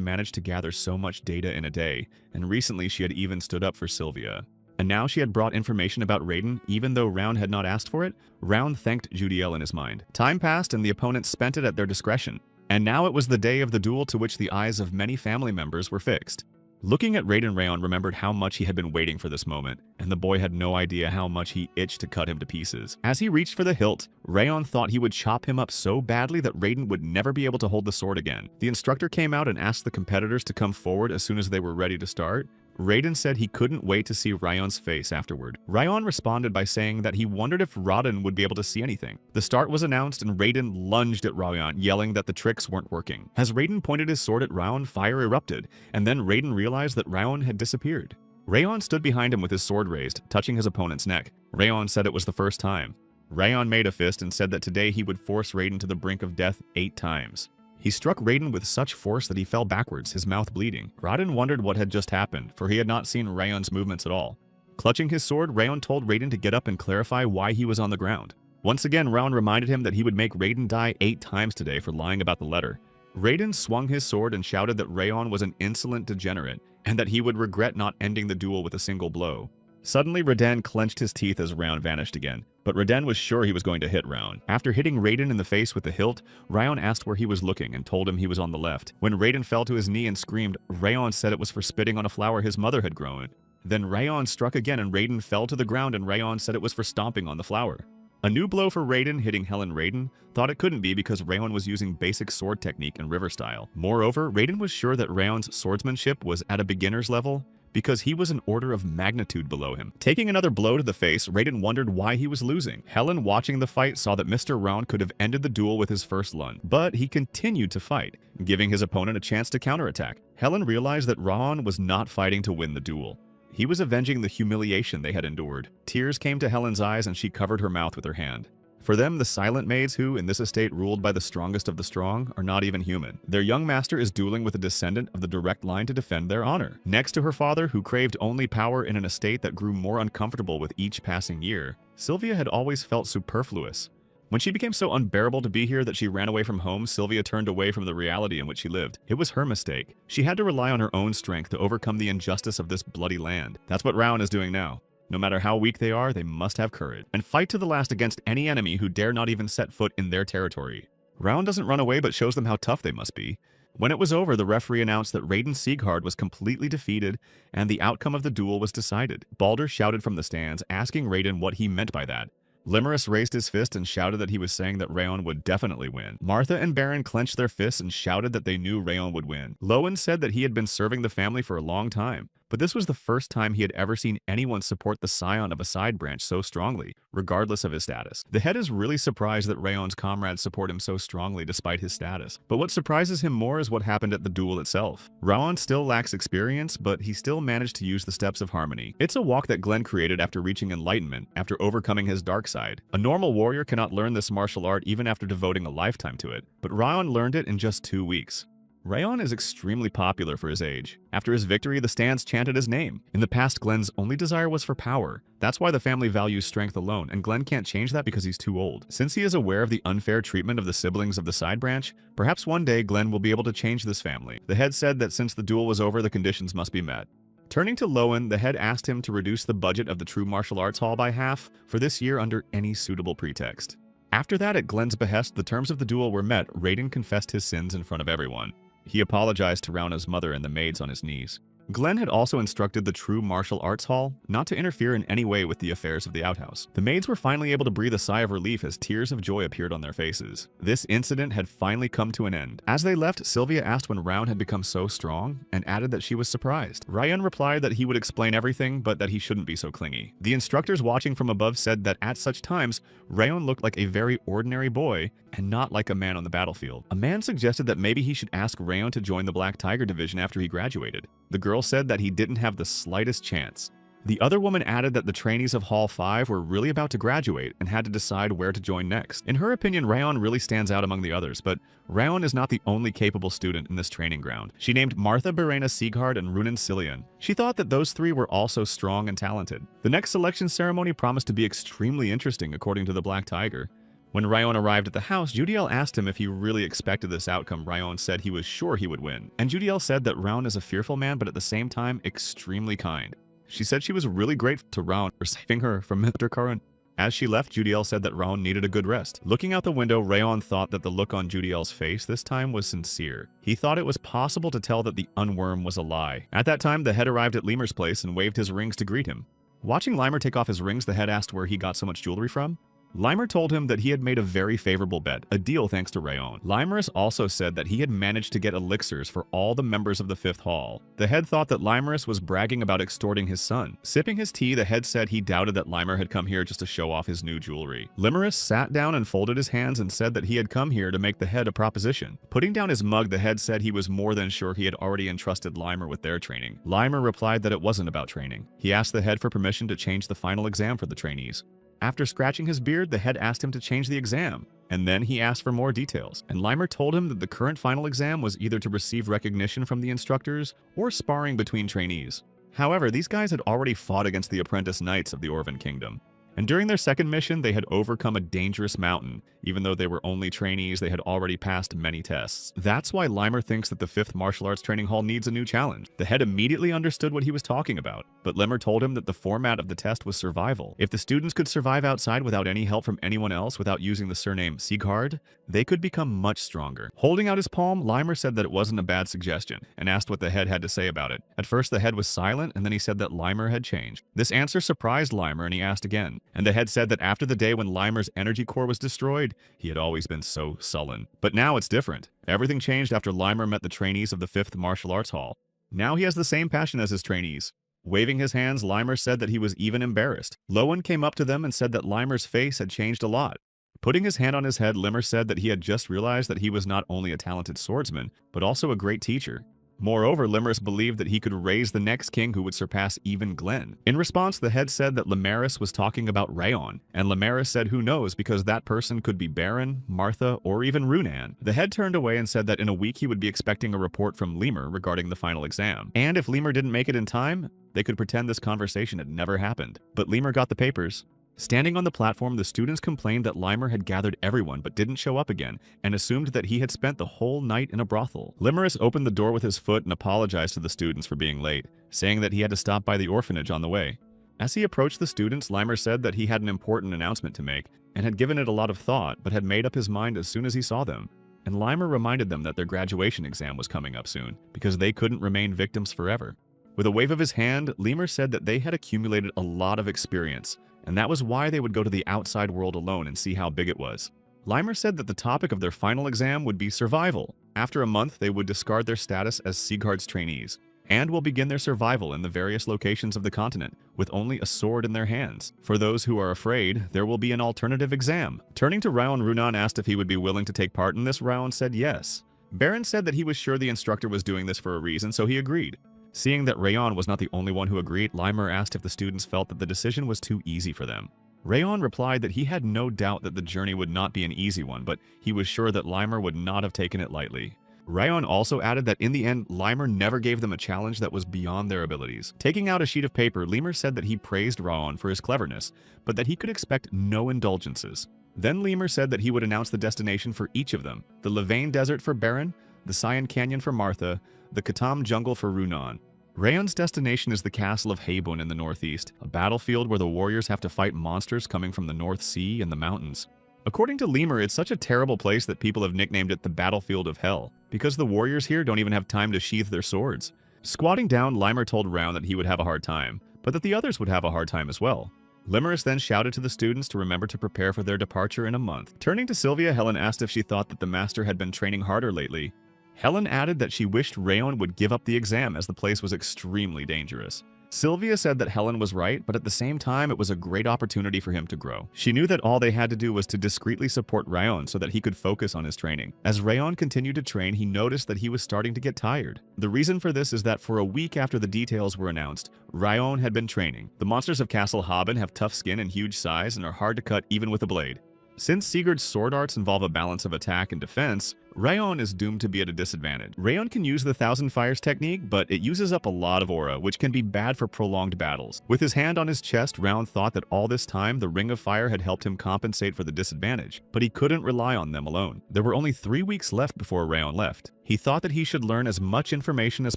[SPEAKER 1] managed to gather so much data in a day, and recently she had even stood up for Sylvia. And now she had brought information about Raiden, even though Round had not asked for it. Round thanked Judiel in his mind. Time passed and the opponents spent it at their discretion. And now it was the day of the duel to which the eyes of many family members were fixed. Looking at Raiden, Rayon remembered how much he had been waiting for this moment, and the boy had no idea how much he itched to cut him to pieces. As he reached for the hilt, Rayon thought he would chop him up so badly that Raiden would never be able to hold the sword again. The instructor came out and asked the competitors to come forward as soon as they were ready to start. Raiden said he couldn't wait to see Rayon's face afterward. Rayon responded by saying that he wondered if Raiden would be able to see anything. The start was announced and Raiden lunged at Rayon, yelling that the tricks weren't working. As Raiden pointed his sword at Rayon, fire erupted, and then Raiden realized that Rayon had disappeared. Rayon stood behind him with his sword raised, touching his opponent's neck. Rayon said it was the first time. Rayon made a fist and said that today he would force Raiden to the brink of death 8 times. He struck Raiden with such force that he fell backwards, his mouth bleeding. Raiden wondered what had just happened, for he had not seen Rayon's movements at all. Clutching his sword, Rayon told Raiden to get up and clarify why he was on the ground. Once again, Rayon reminded him that he would make Raiden die 8 times today for lying about the letter. Raiden swung his sword and shouted that Rayon was an insolent degenerate, and that he would regret not ending the duel with a single blow. Suddenly, Raiden clenched his teeth as Rayon vanished again, but Raiden was sure he was going to hit Rayon. After hitting Raiden in the face with the hilt, Rayon asked where he was looking and told him he was on the left. When Raiden fell to his knee and screamed, Rayon said it was for spitting on a flower his mother had grown. Then Rayon struck again and Raiden fell to the ground and Rayon said it was for stomping on the flower. A new blow for Raiden hitting Helen Raiden thought it couldn't be because Rayon was using basic sword technique and river style. Moreover, Raiden was sure that Rayon's swordsmanship was at a beginner's level, because he was an order of magnitude below him. Taking another blow to the face, Raiden wondered why he was losing. Helen, watching the fight, saw that Mr. Round could have ended the duel with his first lunge, but he continued to fight, giving his opponent a chance to counterattack. Helen realized that Raon was not fighting to win the duel. He was avenging the humiliation they had endured. Tears came to Helen's eyes and she covered her mouth with her hand. For them, the silent maids who, in this estate ruled by the strongest of the strong, are not even human. Their young master is dueling with a descendant of the direct line to defend their honor. Next to her father, who craved only power in an estate that grew more uncomfortable with each passing year, Sylvia had always felt superfluous. When she became so unbearable to be here that she ran away from home, Sylvia turned away from the reality in which she lived. It was her mistake. She had to rely on her own strength to overcome the injustice of this bloody land. That's what Rowan is doing now. No matter how weak they are, they must have courage, and fight to the last against any enemy who dare not even set foot in their territory. Round doesn't run away but shows them how tough they must be. When it was over, the referee announced that Raiden Sieghard was completely defeated, and the outcome of the duel was decided. Balder shouted from the stands, asking Raiden what he meant by that. Limerus raised his fist and shouted that he was saying that Rayon would definitely win. Martha and Baron clenched their fists and shouted that they knew Rayon would win. Lowen said that he had been serving the family for a long time, but this was the first time he had ever seen anyone support the scion of a side branch so strongly, regardless of his status. The head is really surprised that Rayon's comrades support him so strongly despite his status. But what surprises him more is what happened at the duel itself. Rayon still lacks experience, but he still managed to use the steps of harmony. It's a walk that Glenn created after reaching enlightenment, after overcoming his dark side. A normal warrior cannot learn this martial art even after devoting a lifetime to it, but Rayon learned it in just 2 weeks. Rayon is extremely popular for his age. After his victory, the stands chanted his name. In the past, Glenn's only desire was for power. That's why the family values strength alone, and Glenn can't change that because he's too old. Since he is aware of the unfair treatment of the siblings of the side branch, perhaps one day Glenn will be able to change this family. The head said that since the duel was over, the conditions must be met. Turning to Lowen, the head asked him to reduce the budget of the True Martial Arts Hall by half for this year under any suitable pretext. After that, at Glenn's behest, the terms of the duel were met. Raiden confessed his sins in front of everyone. He apologized to Rauna's mother and the maids on his knees. Glenn had also instructed the true martial arts hall not to interfere in any way with the affairs of the outhouse. The maids were finally able to breathe a sigh of relief as tears of joy appeared on their faces. This incident had finally come to an end. As they left, Sylvia asked when Round had become so strong and added that she was surprised. Ryan replied that he would explain everything, but that he shouldn't be so clingy. The instructors watching from above said that at such times, Rayon looked like a very ordinary boy and not like a man on the battlefield. A man suggested that maybe he should ask Rayon to join the Black Tiger Division after he graduated. The girl said that he didn't have the slightest chance. The other woman added that the trainees of Hall 5 were really about to graduate and had to decide where to join next. In her opinion, Rayon really stands out among the others, but Rayon is not the only capable student in this training ground. She named Martha Berena Sieghard and Runan Cillian. She thought that those three were also strong and talented. The next selection ceremony promised to be extremely interesting according to the Black Tiger. When Rayon arrived at the house, Judiel asked him if he really expected this outcome. Rayon said he was sure he would win. And Judiel said that Rayon is a fearful man, but at the same time, extremely kind. She said she was really grateful to Rayon for saving her from Mr. Curran. As she left, Judiel said that Rayon needed a good rest. Looking out the window, Rayon thought that the look on Judiel's face this time was sincere. He thought it was possible to tell that the unworm was a lie. At that time, the head arrived at Lemur's place and waved his rings to greet him. Watching Limer take off his rings, the head asked where he got so much jewelry from. Limer told him that he had made a very favorable bet, a deal thanks to Rayon. Limerus also said that he had managed to get elixirs for all the members of the 5th Hall. The head thought that Limerus was bragging about extorting his son. Sipping his tea, the head said he doubted that Limer had come here just to show off his new jewelry. Limerus sat down and folded his hands and said that he had come here to make the head a proposition. Putting down his mug, the head said he was more than sure he had already entrusted Limer with their training. Limer replied that it wasn't about training. He asked the head for permission to change the final exam for the trainees. After scratching his beard, the head asked him to change the exam, and then he asked for more details, and Limer told him that the current final exam was either to receive recognition from the instructors or sparring between trainees. However, these guys had already fought against the apprentice knights of the Orvan Kingdom. And during their second mission, they had overcome a dangerous mountain. Even though they were only trainees, they had already passed many tests. That's why Limer thinks that the 5th Martial Arts Training Hall needs a new challenge. The head immediately understood what he was talking about, but Limer told him that the format of the test was survival. If the students could survive outside without any help from anyone else without using the surname Sieghard, they could become much stronger. Holding out his palm, Limer said that it wasn't a bad suggestion, and asked what the head had to say about it. At first, the head was silent, and then he said that Limer had changed. This answer surprised Limer, and he asked again. And the head said that after the day when Limer's energy core was destroyed, he had always been so sullen. But now it's different. Everything changed after Limer met the trainees of the 5th Martial Arts Hall. Now he has the same passion as his trainees. Waving his hands, Limer said that he was even embarrassed. Lowen came up to them and said that Limer's face had changed a lot. Putting his hand on his head, Limer said that he had just realized that he was not only a talented swordsman, but also a great teacher. Moreover, Limerus believed that he could raise the next king who would surpass even Glenn. In response, the head said that Limerus was talking about Rayon, and Limerus said who knows because that person could be Baron, Martha, or even Runan. The head turned away and said that in a week he would be expecting a report from Lemur regarding the final exam. And if Lemur didn't make it in time, they could pretend this conversation had never happened. But Lemur got the papers. Standing on the platform, the students complained that Limer had gathered everyone but didn't show up again, and assumed that he had spent the whole night in a brothel. Limerus opened the door with his foot and apologized to the students for being late, saying that he had to stop by the orphanage on the way. As he approached the students, Limer said that he had an important announcement to make, and had given it a lot of thought, but had made up his mind as soon as he saw them. And Limer reminded them that their graduation exam was coming up soon, because they couldn't remain victims forever. With a wave of his hand, Limer said that they had accumulated a lot of experience, and that was why they would go to the outside world alone and see how big it was. Limer said that the topic of their final exam would be survival. After a month, they would discard their status as Sieghard's trainees, and will begin their survival in the various locations of the continent, with only a sword in their hands. For those who are afraid, there will be an alternative exam. Turning to Rayon, Runan asked if he would be willing to take part in this. Rayon said yes. Baron said that he was sure the instructor was doing this for a reason, so he agreed. Seeing that Rayon was not the only one who agreed, Limer asked if the students felt that the decision was too easy for them. Rayon replied that he had no doubt that the journey would not be an easy one, but he was sure that Limer would not have taken it lightly. Rayon also added that in the end, Limer never gave them a challenge that was beyond their abilities. Taking out a sheet of paper, Limer said that he praised Rayon for his cleverness, but that he could expect no indulgences. Then Limer said that he would announce the destination for each of them: the Levain Desert for Baron, the Cyan Canyon for Martha, the Katam Jungle for Runan. Rayon's destination is the castle of Habun in the northeast, a battlefield where the warriors have to fight monsters coming from the North Sea and the mountains. According to Lemur, it's such a terrible place that people have nicknamed it the Battlefield of Hell, because the warriors here don't even have time to sheath their swords. Squatting down, Limer told Round that he would have a hard time, but that the others would have a hard time as well. Limerus then shouted to the students to remember to prepare for their departure in a month. Turning to Sylvia, Helen asked if she thought that the master had been training harder lately. Helen added that she wished Rayon would give up the exam as the place was extremely dangerous. Sylvia said that Helen was right, but at the same time it was a great opportunity for him to grow. She knew that all they had to do was to discreetly support Rayon so that he could focus on his training. As Rayon continued to train, he noticed that he was starting to get tired. The reason for this is that for a week after the details were announced, Rayon had been training. The monsters of Castle Haben have tough skin and huge size and are hard to cut even with a blade. Since Sigurd's sword arts involve a balance of attack and defense, Rayon is doomed to be at a disadvantage. Rayon can use the Thousand Fires technique, but it uses up a lot of aura, which can be bad for prolonged battles. With his hand on his chest, Rayon thought that all this time the Ring of Fire had helped him compensate for the disadvantage, but he couldn't rely on them alone. There were only 3 weeks left before Rayon left. He thought that he should learn as much information as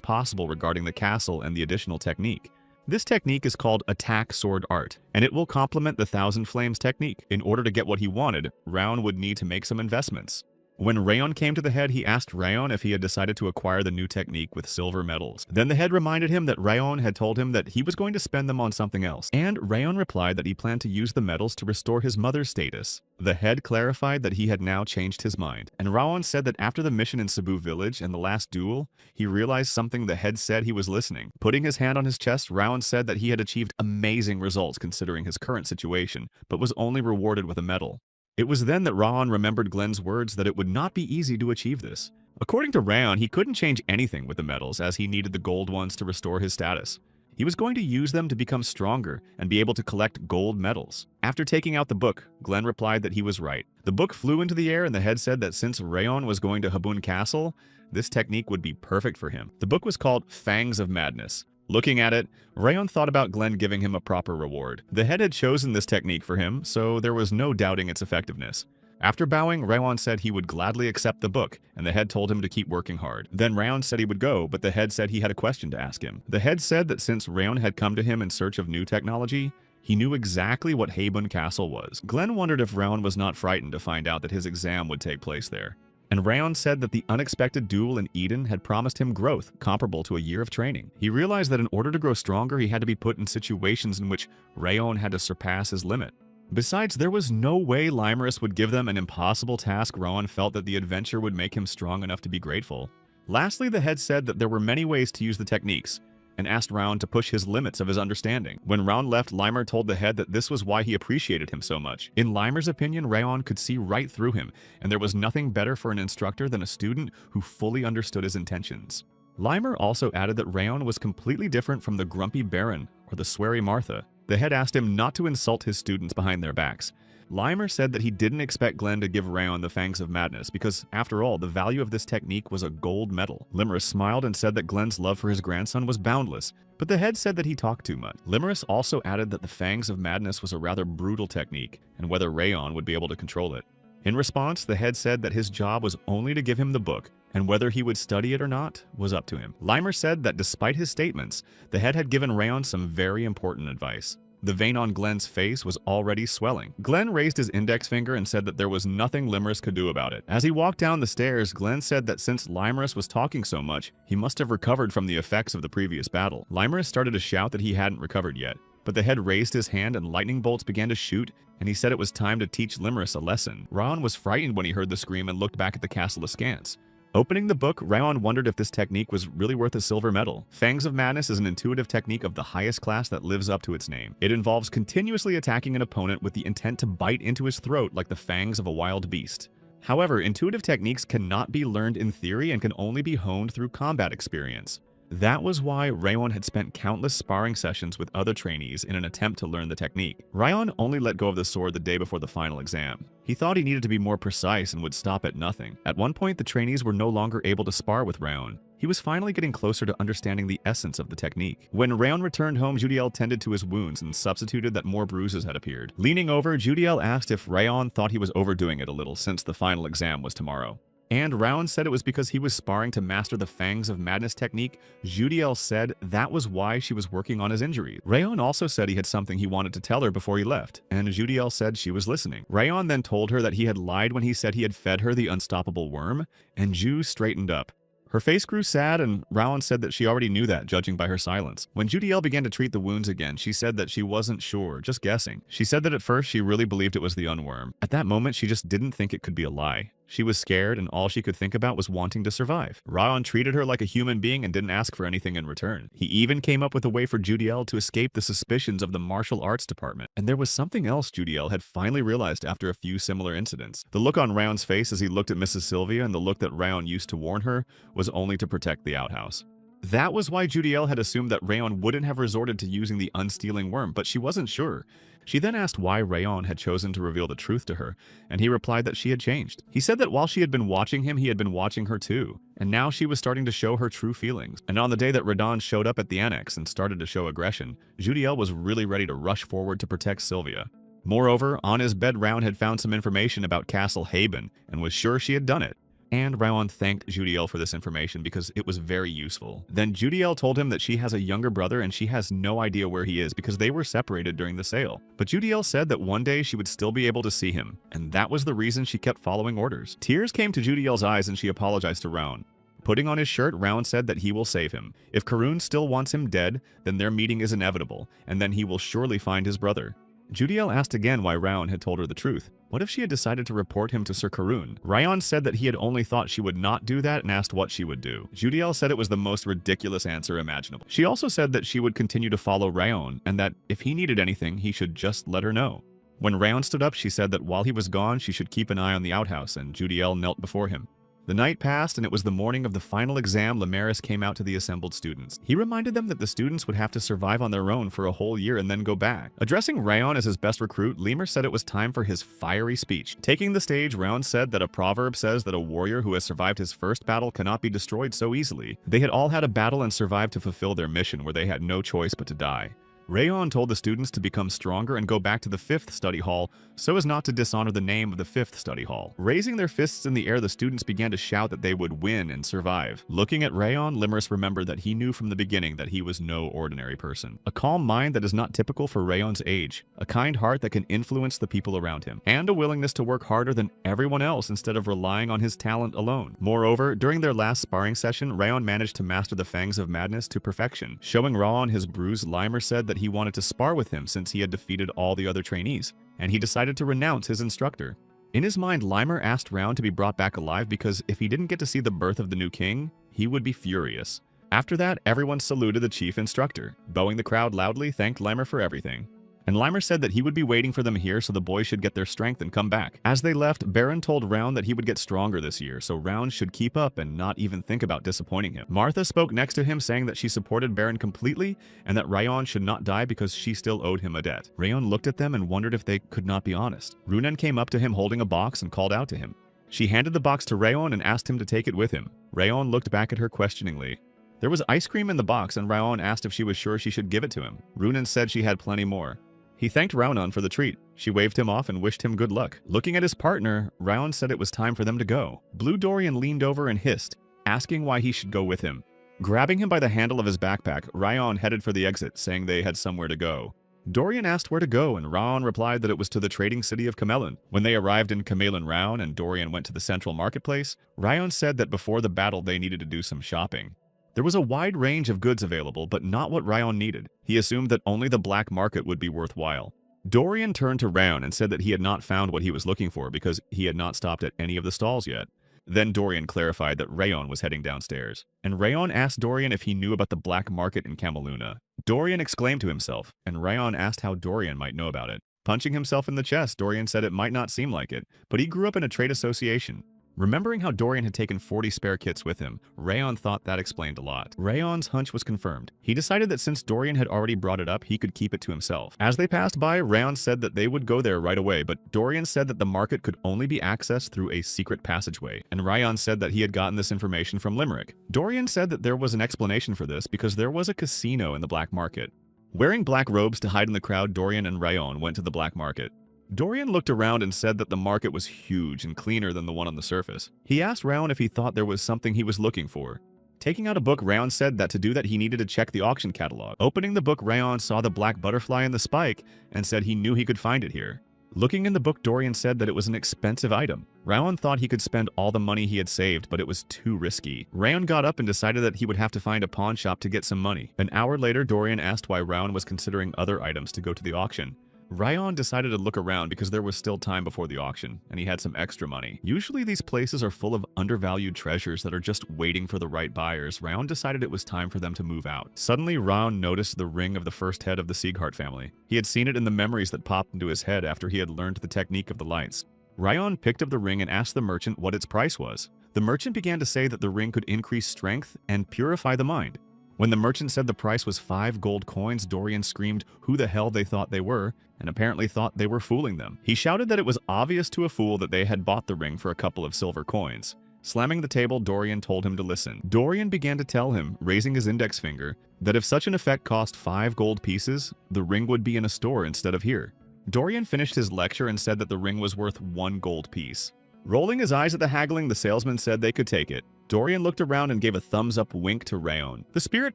[SPEAKER 1] possible regarding the castle and the additional technique. This technique is called Attack Sword Art, and it will complement the Thousand Flames technique. In order to get what he wanted, Rayon would need to make some investments. When Rayon came to the head, he asked Rayon if he had decided to acquire the new technique with silver medals. Then the head reminded him that Rayon had told him that he was going to spend them on something else, and Rayon replied that he planned to use the medals to restore his mother's status. The head clarified that he had now changed his mind, and Rayon said that after the mission in Cebu village and the last duel, he realized something the head said. He was listening. Putting his hand on his chest, Rayon said that he had achieved amazing results considering his current situation, but was only rewarded with a medal. It was then that Rayon remembered Glenn's words that it would not be easy to achieve this. According to Rayon, he couldn't change anything with the medals as he needed the gold ones to restore his status. He was going to use them to become stronger and be able to collect gold medals. After taking out the book, Glenn replied that he was right. The book flew into the air and the head said that since Rayon was going to Habun Castle, this technique would be perfect for him. The book was called Fangs of Madness. Looking at it, Rayon thought about Glenn giving him a proper reward. The head had chosen this technique for him, so there was no doubting its effectiveness. After bowing, Rayon said he would gladly accept the book, and the head told him to keep working hard. Then Rayon said he would go, but the head said he had a question to ask him. The head said that since Rayon had come to him in search of new technology, he knew exactly what Habun Castle was. Glenn wondered if Rayon was not frightened to find out that his exam would take place there. And Rayon said that the unexpected duel in Eden had promised him growth comparable to a year of training. He realized that in order to grow stronger, he had to be put in situations in which Rayon had to surpass his limit. Besides, there was no way Limerus would give them an impossible task. Rayon felt that the adventure would make him strong enough to be grateful. Lastly, the head said that there were many ways to use the techniques, and asked Round to push his limits of his understanding. When Round left, Limer told the head that this was why he appreciated him so much. In Limer's opinion, Rayon could see right through him, and there was nothing better for an instructor than a student who fully understood his intentions. Limer also added that Rayon was completely different from the grumpy Baron or the sweary Martha. The head asked him not to insult his students behind their backs. Limer said that he didn't expect Glenn to give Rayon the Fangs of Madness because, after all, the value of this technique was a gold medal. Limerus smiled and said that Glenn's love for his grandson was boundless, but the head said that he talked too much. Limerus also added that the Fangs of Madness was a rather brutal technique and whether Rayon would be able to control it. In response, the head said that his job was only to give him the book, and whether he would study it or not was up to him. Limer said that despite his statements, the head had given Rayon some very important advice. The vein on Glenn's face was already swelling. Glenn raised his index finger and said that there was nothing Limerus could do about it. As he walked down the stairs, Glenn said that since Limerus was talking so much, he must have recovered from the effects of the previous battle. Limerus started to shout that he hadn't recovered yet, but the head raised his hand and lightning bolts began to shoot, and he said it was time to teach Limerus a lesson. Rayon was frightened when he heard the scream and looked back at the castle askance. Opening the book, Rayon wondered if this technique was really worth a silver medal. Fangs of Madness is an intuitive technique of the highest class that lives up to its name. It involves continuously attacking an opponent with the intent to bite into his throat like the fangs of a wild beast. However, intuitive techniques cannot be learned in theory and can only be honed through combat experience. That was why Rayon had spent countless sparring sessions with other trainees in an attempt to learn the technique. Rayon only let go of the sword the day before the final exam. He thought he needed to be more precise and would stop at nothing. At one point, the trainees were no longer able to spar with Rayon. He was finally getting closer to understanding the essence of the technique. When Rayon returned home, Judiel tended to his wounds and substituted that more bruises had appeared. Leaning over, Judiel asked if Rayon thought he was overdoing it a little since the final exam was tomorrow. And Rayon said it was because he was sparring to master the Fangs of Madness technique. Judiel said that was why she was working on his injury. Rayon also said he had something he wanted to tell her before he left, and Judiel said she was listening. Rayon then told her that he had lied when he said he had fed her the unstoppable worm, and Ju straightened up. Her face grew sad, and Rowan said that she already knew that, judging by her silence. When Judiel began to treat the wounds again, she said that she wasn't sure, just guessing. She said that at first she really believed it was the unworm. At that moment, she just didn't think it could be a lie. She was scared, and all she could think about was wanting to survive. Rowan treated her like a human being and didn't ask for anything in return. He even came up with a way for Judiel to escape the suspicions of the martial arts department. And there was something else Judiel had finally realized after a few similar incidents. The look on Rowan's face as he looked at Mrs. Sylvia and the look that Rowan used to warn her was only to protect the outhouse. That was why Judiel had assumed that Rayon wouldn't have resorted to using the unstealing worm, but she wasn't sure. She then asked why Rayon had chosen to reveal the truth to her, and he replied that she had changed. He said that while she had been watching him, he had been watching her too, and now she was starting to show her true feelings. And on the day that Radon showed up at the annex and started to show aggression, Judiel was really ready to rush forward to protect Sylvia. Moreover, on his bed, Rowan had found some information about Castle Haben and was sure she had done it. And Rowan thanked Judiel for this information because it was very useful. Then Judiel told him that she has a younger brother and she has no idea where he is because they were separated during the sale. But Judiel said that one day she would still be able to see him, and that was the reason she kept following orders. Tears came to Judiel's eyes and she apologized to Rowan. Putting on his shirt, Rowan said that he will save him. If Karun still wants him dead, then their meeting is inevitable, and then he will surely find his brother. Judiel asked again why Rowan had told her the truth. What if she had decided to report him to Sir Karun? Rayon said that he had only thought she would not do that and asked what she would do. Judiel said it was the most ridiculous answer imaginable. She also said that she would continue to follow Rayon and that if he needed anything, he should just let her know. When Rayon stood up, she said that while he was gone, she should keep an eye on the outhouse, and Judiel knelt before him. The night passed, and it was the morning of the final exam. Lemaris came out to the assembled students. He reminded them that the students would have to survive on their own for a whole year and then go back. Addressing Rayon as his best recruit, Lemur said it was time for his fiery speech. Taking the stage, Rayon said that a proverb says that a warrior who has survived his first battle cannot be destroyed so easily. They had all had a battle and survived to fulfill their mission where they had no choice but to die. Rayon told the students to become stronger and go back to the 5th study hall so as not to dishonor the name of the 5th study hall. Raising their fists in the air, the students began to shout that they would win and survive. Looking at Rayon, Limerick remembered that he knew from the beginning that he was no ordinary person. A calm mind that is not typical for Rayon's age, a kind heart that can influence the people around him, and a willingness to work harder than everyone else instead of relying on his talent alone. Moreover, during their last sparring session, Rayon managed to master the Fangs of Madness to perfection. Showing Rayon his bruise, Limer said that he wanted to spar with him since he had defeated all the other trainees, and he decided to renounce his instructor. In his mind, Limer asked Round to be brought back alive because if he didn't get to see the birth of the new king, he would be furious. After that, everyone saluted the chief instructor. Bowing the crowd loudly, thanked Limer for everything. And Limer said that he would be waiting for them here so the boys should get their strength and come back. As they left, Baron told Round that he would get stronger this year, so Round should keep up and not even think about disappointing him. Martha spoke next to him, saying that she supported Baron completely and that Rayon should not die because she still owed him a debt. Rayon looked at them and wondered if they could not be honest. Runen came up to him holding a box and called out to him. She handed the box to Rayon and asked him to take it with him. Rayon looked back at her questioningly. There was ice cream in the box, and Rayon asked if she was sure she should give it to him. Runen said she had plenty more. He thanked Raunon for the treat. She waved him off and wished him good luck. Looking at his partner, Rayon said it was time for them to go. Blue Dorian leaned over and hissed, asking why he should go with him. Grabbing him by the handle of his backpack, Rayon headed for the exit, saying they had somewhere to go. Dorian asked where to go, and Rayon replied that it was to the trading city of Camelin. When they arrived in Camelin Round and Dorian went to the central marketplace, Rayon said that before the battle they needed to do some shopping. There was a wide range of goods available, but not what Rayon needed. He assumed that only the black market would be worthwhile. Dorian turned to Round and said that he had not found what he was looking for because he had not stopped at any of the stalls yet. Then Dorian clarified that Rayon was heading downstairs, and Rayon asked Dorian if he knew about the black market in Cameluna. Dorian exclaimed to himself, and Rayon asked how Dorian might know about it. Punching himself in the chest, Dorian said it might not seem like it, but he grew up in a trade association. Remembering how Dorian had taken 40 spare kits with him, Rayon thought that explained a lot. Rayon's hunch was confirmed. He decided that since Dorian had already brought it up, he could keep it to himself. As they passed by, Rayon said that they would go there right away, but Dorian said that the market could only be accessed through a secret passageway, and Rayon said that he had gotten this information from Limerick. Dorian said that there was an explanation for this because there was a casino in the black market. Wearing black robes to hide in the crowd, Dorian and Rayon went to the black market. Dorian looked around and said that the market was huge and cleaner than the one on the surface. He asked Round if he thought there was something he was looking for. Taking out a book, Round said that to do that he needed to check the auction catalog. Opening the book, Rayon saw the black butterfly and the spike and said he knew he could find it here. Looking in the book, Dorian said that it was an expensive item. Raon thought he could spend all the money he had saved, but it was too risky. Raon got up and decided that he would have to find a pawn shop to get some money. An hour later, Dorian asked why Raon was considering other items to go to the auction. Raon decided to look around because there was still time before the auction, and he had some extra money. Usually these places are full of undervalued treasures that are just waiting for the right buyers. Raon decided it was time for them to move out. Suddenly, Raon noticed the ring of the first head of the Sieghart family. He had seen it in the memories that popped into his head after he had learned the technique of the lights. Raon picked up the ring and asked the merchant what its price was. The merchant began to say that the ring could increase strength and purify the mind. When the merchant said the price was 5 gold coins, Dorian screamed who the hell they thought they were, and apparently thought they were fooling them. He shouted that it was obvious to a fool that they had bought the ring for a couple of silver coins. Slamming the table, Dorian told him to listen. Dorian began to tell him, raising his index finger, that if such an effect cost 5 gold pieces, the ring would be in a store instead of here. Dorian finished his lecture and said that the ring was worth 1 gold piece. Rolling his eyes at the haggling, the salesman said they could take it. Dorian looked around and gave a thumbs-up wink to Raon. The spirit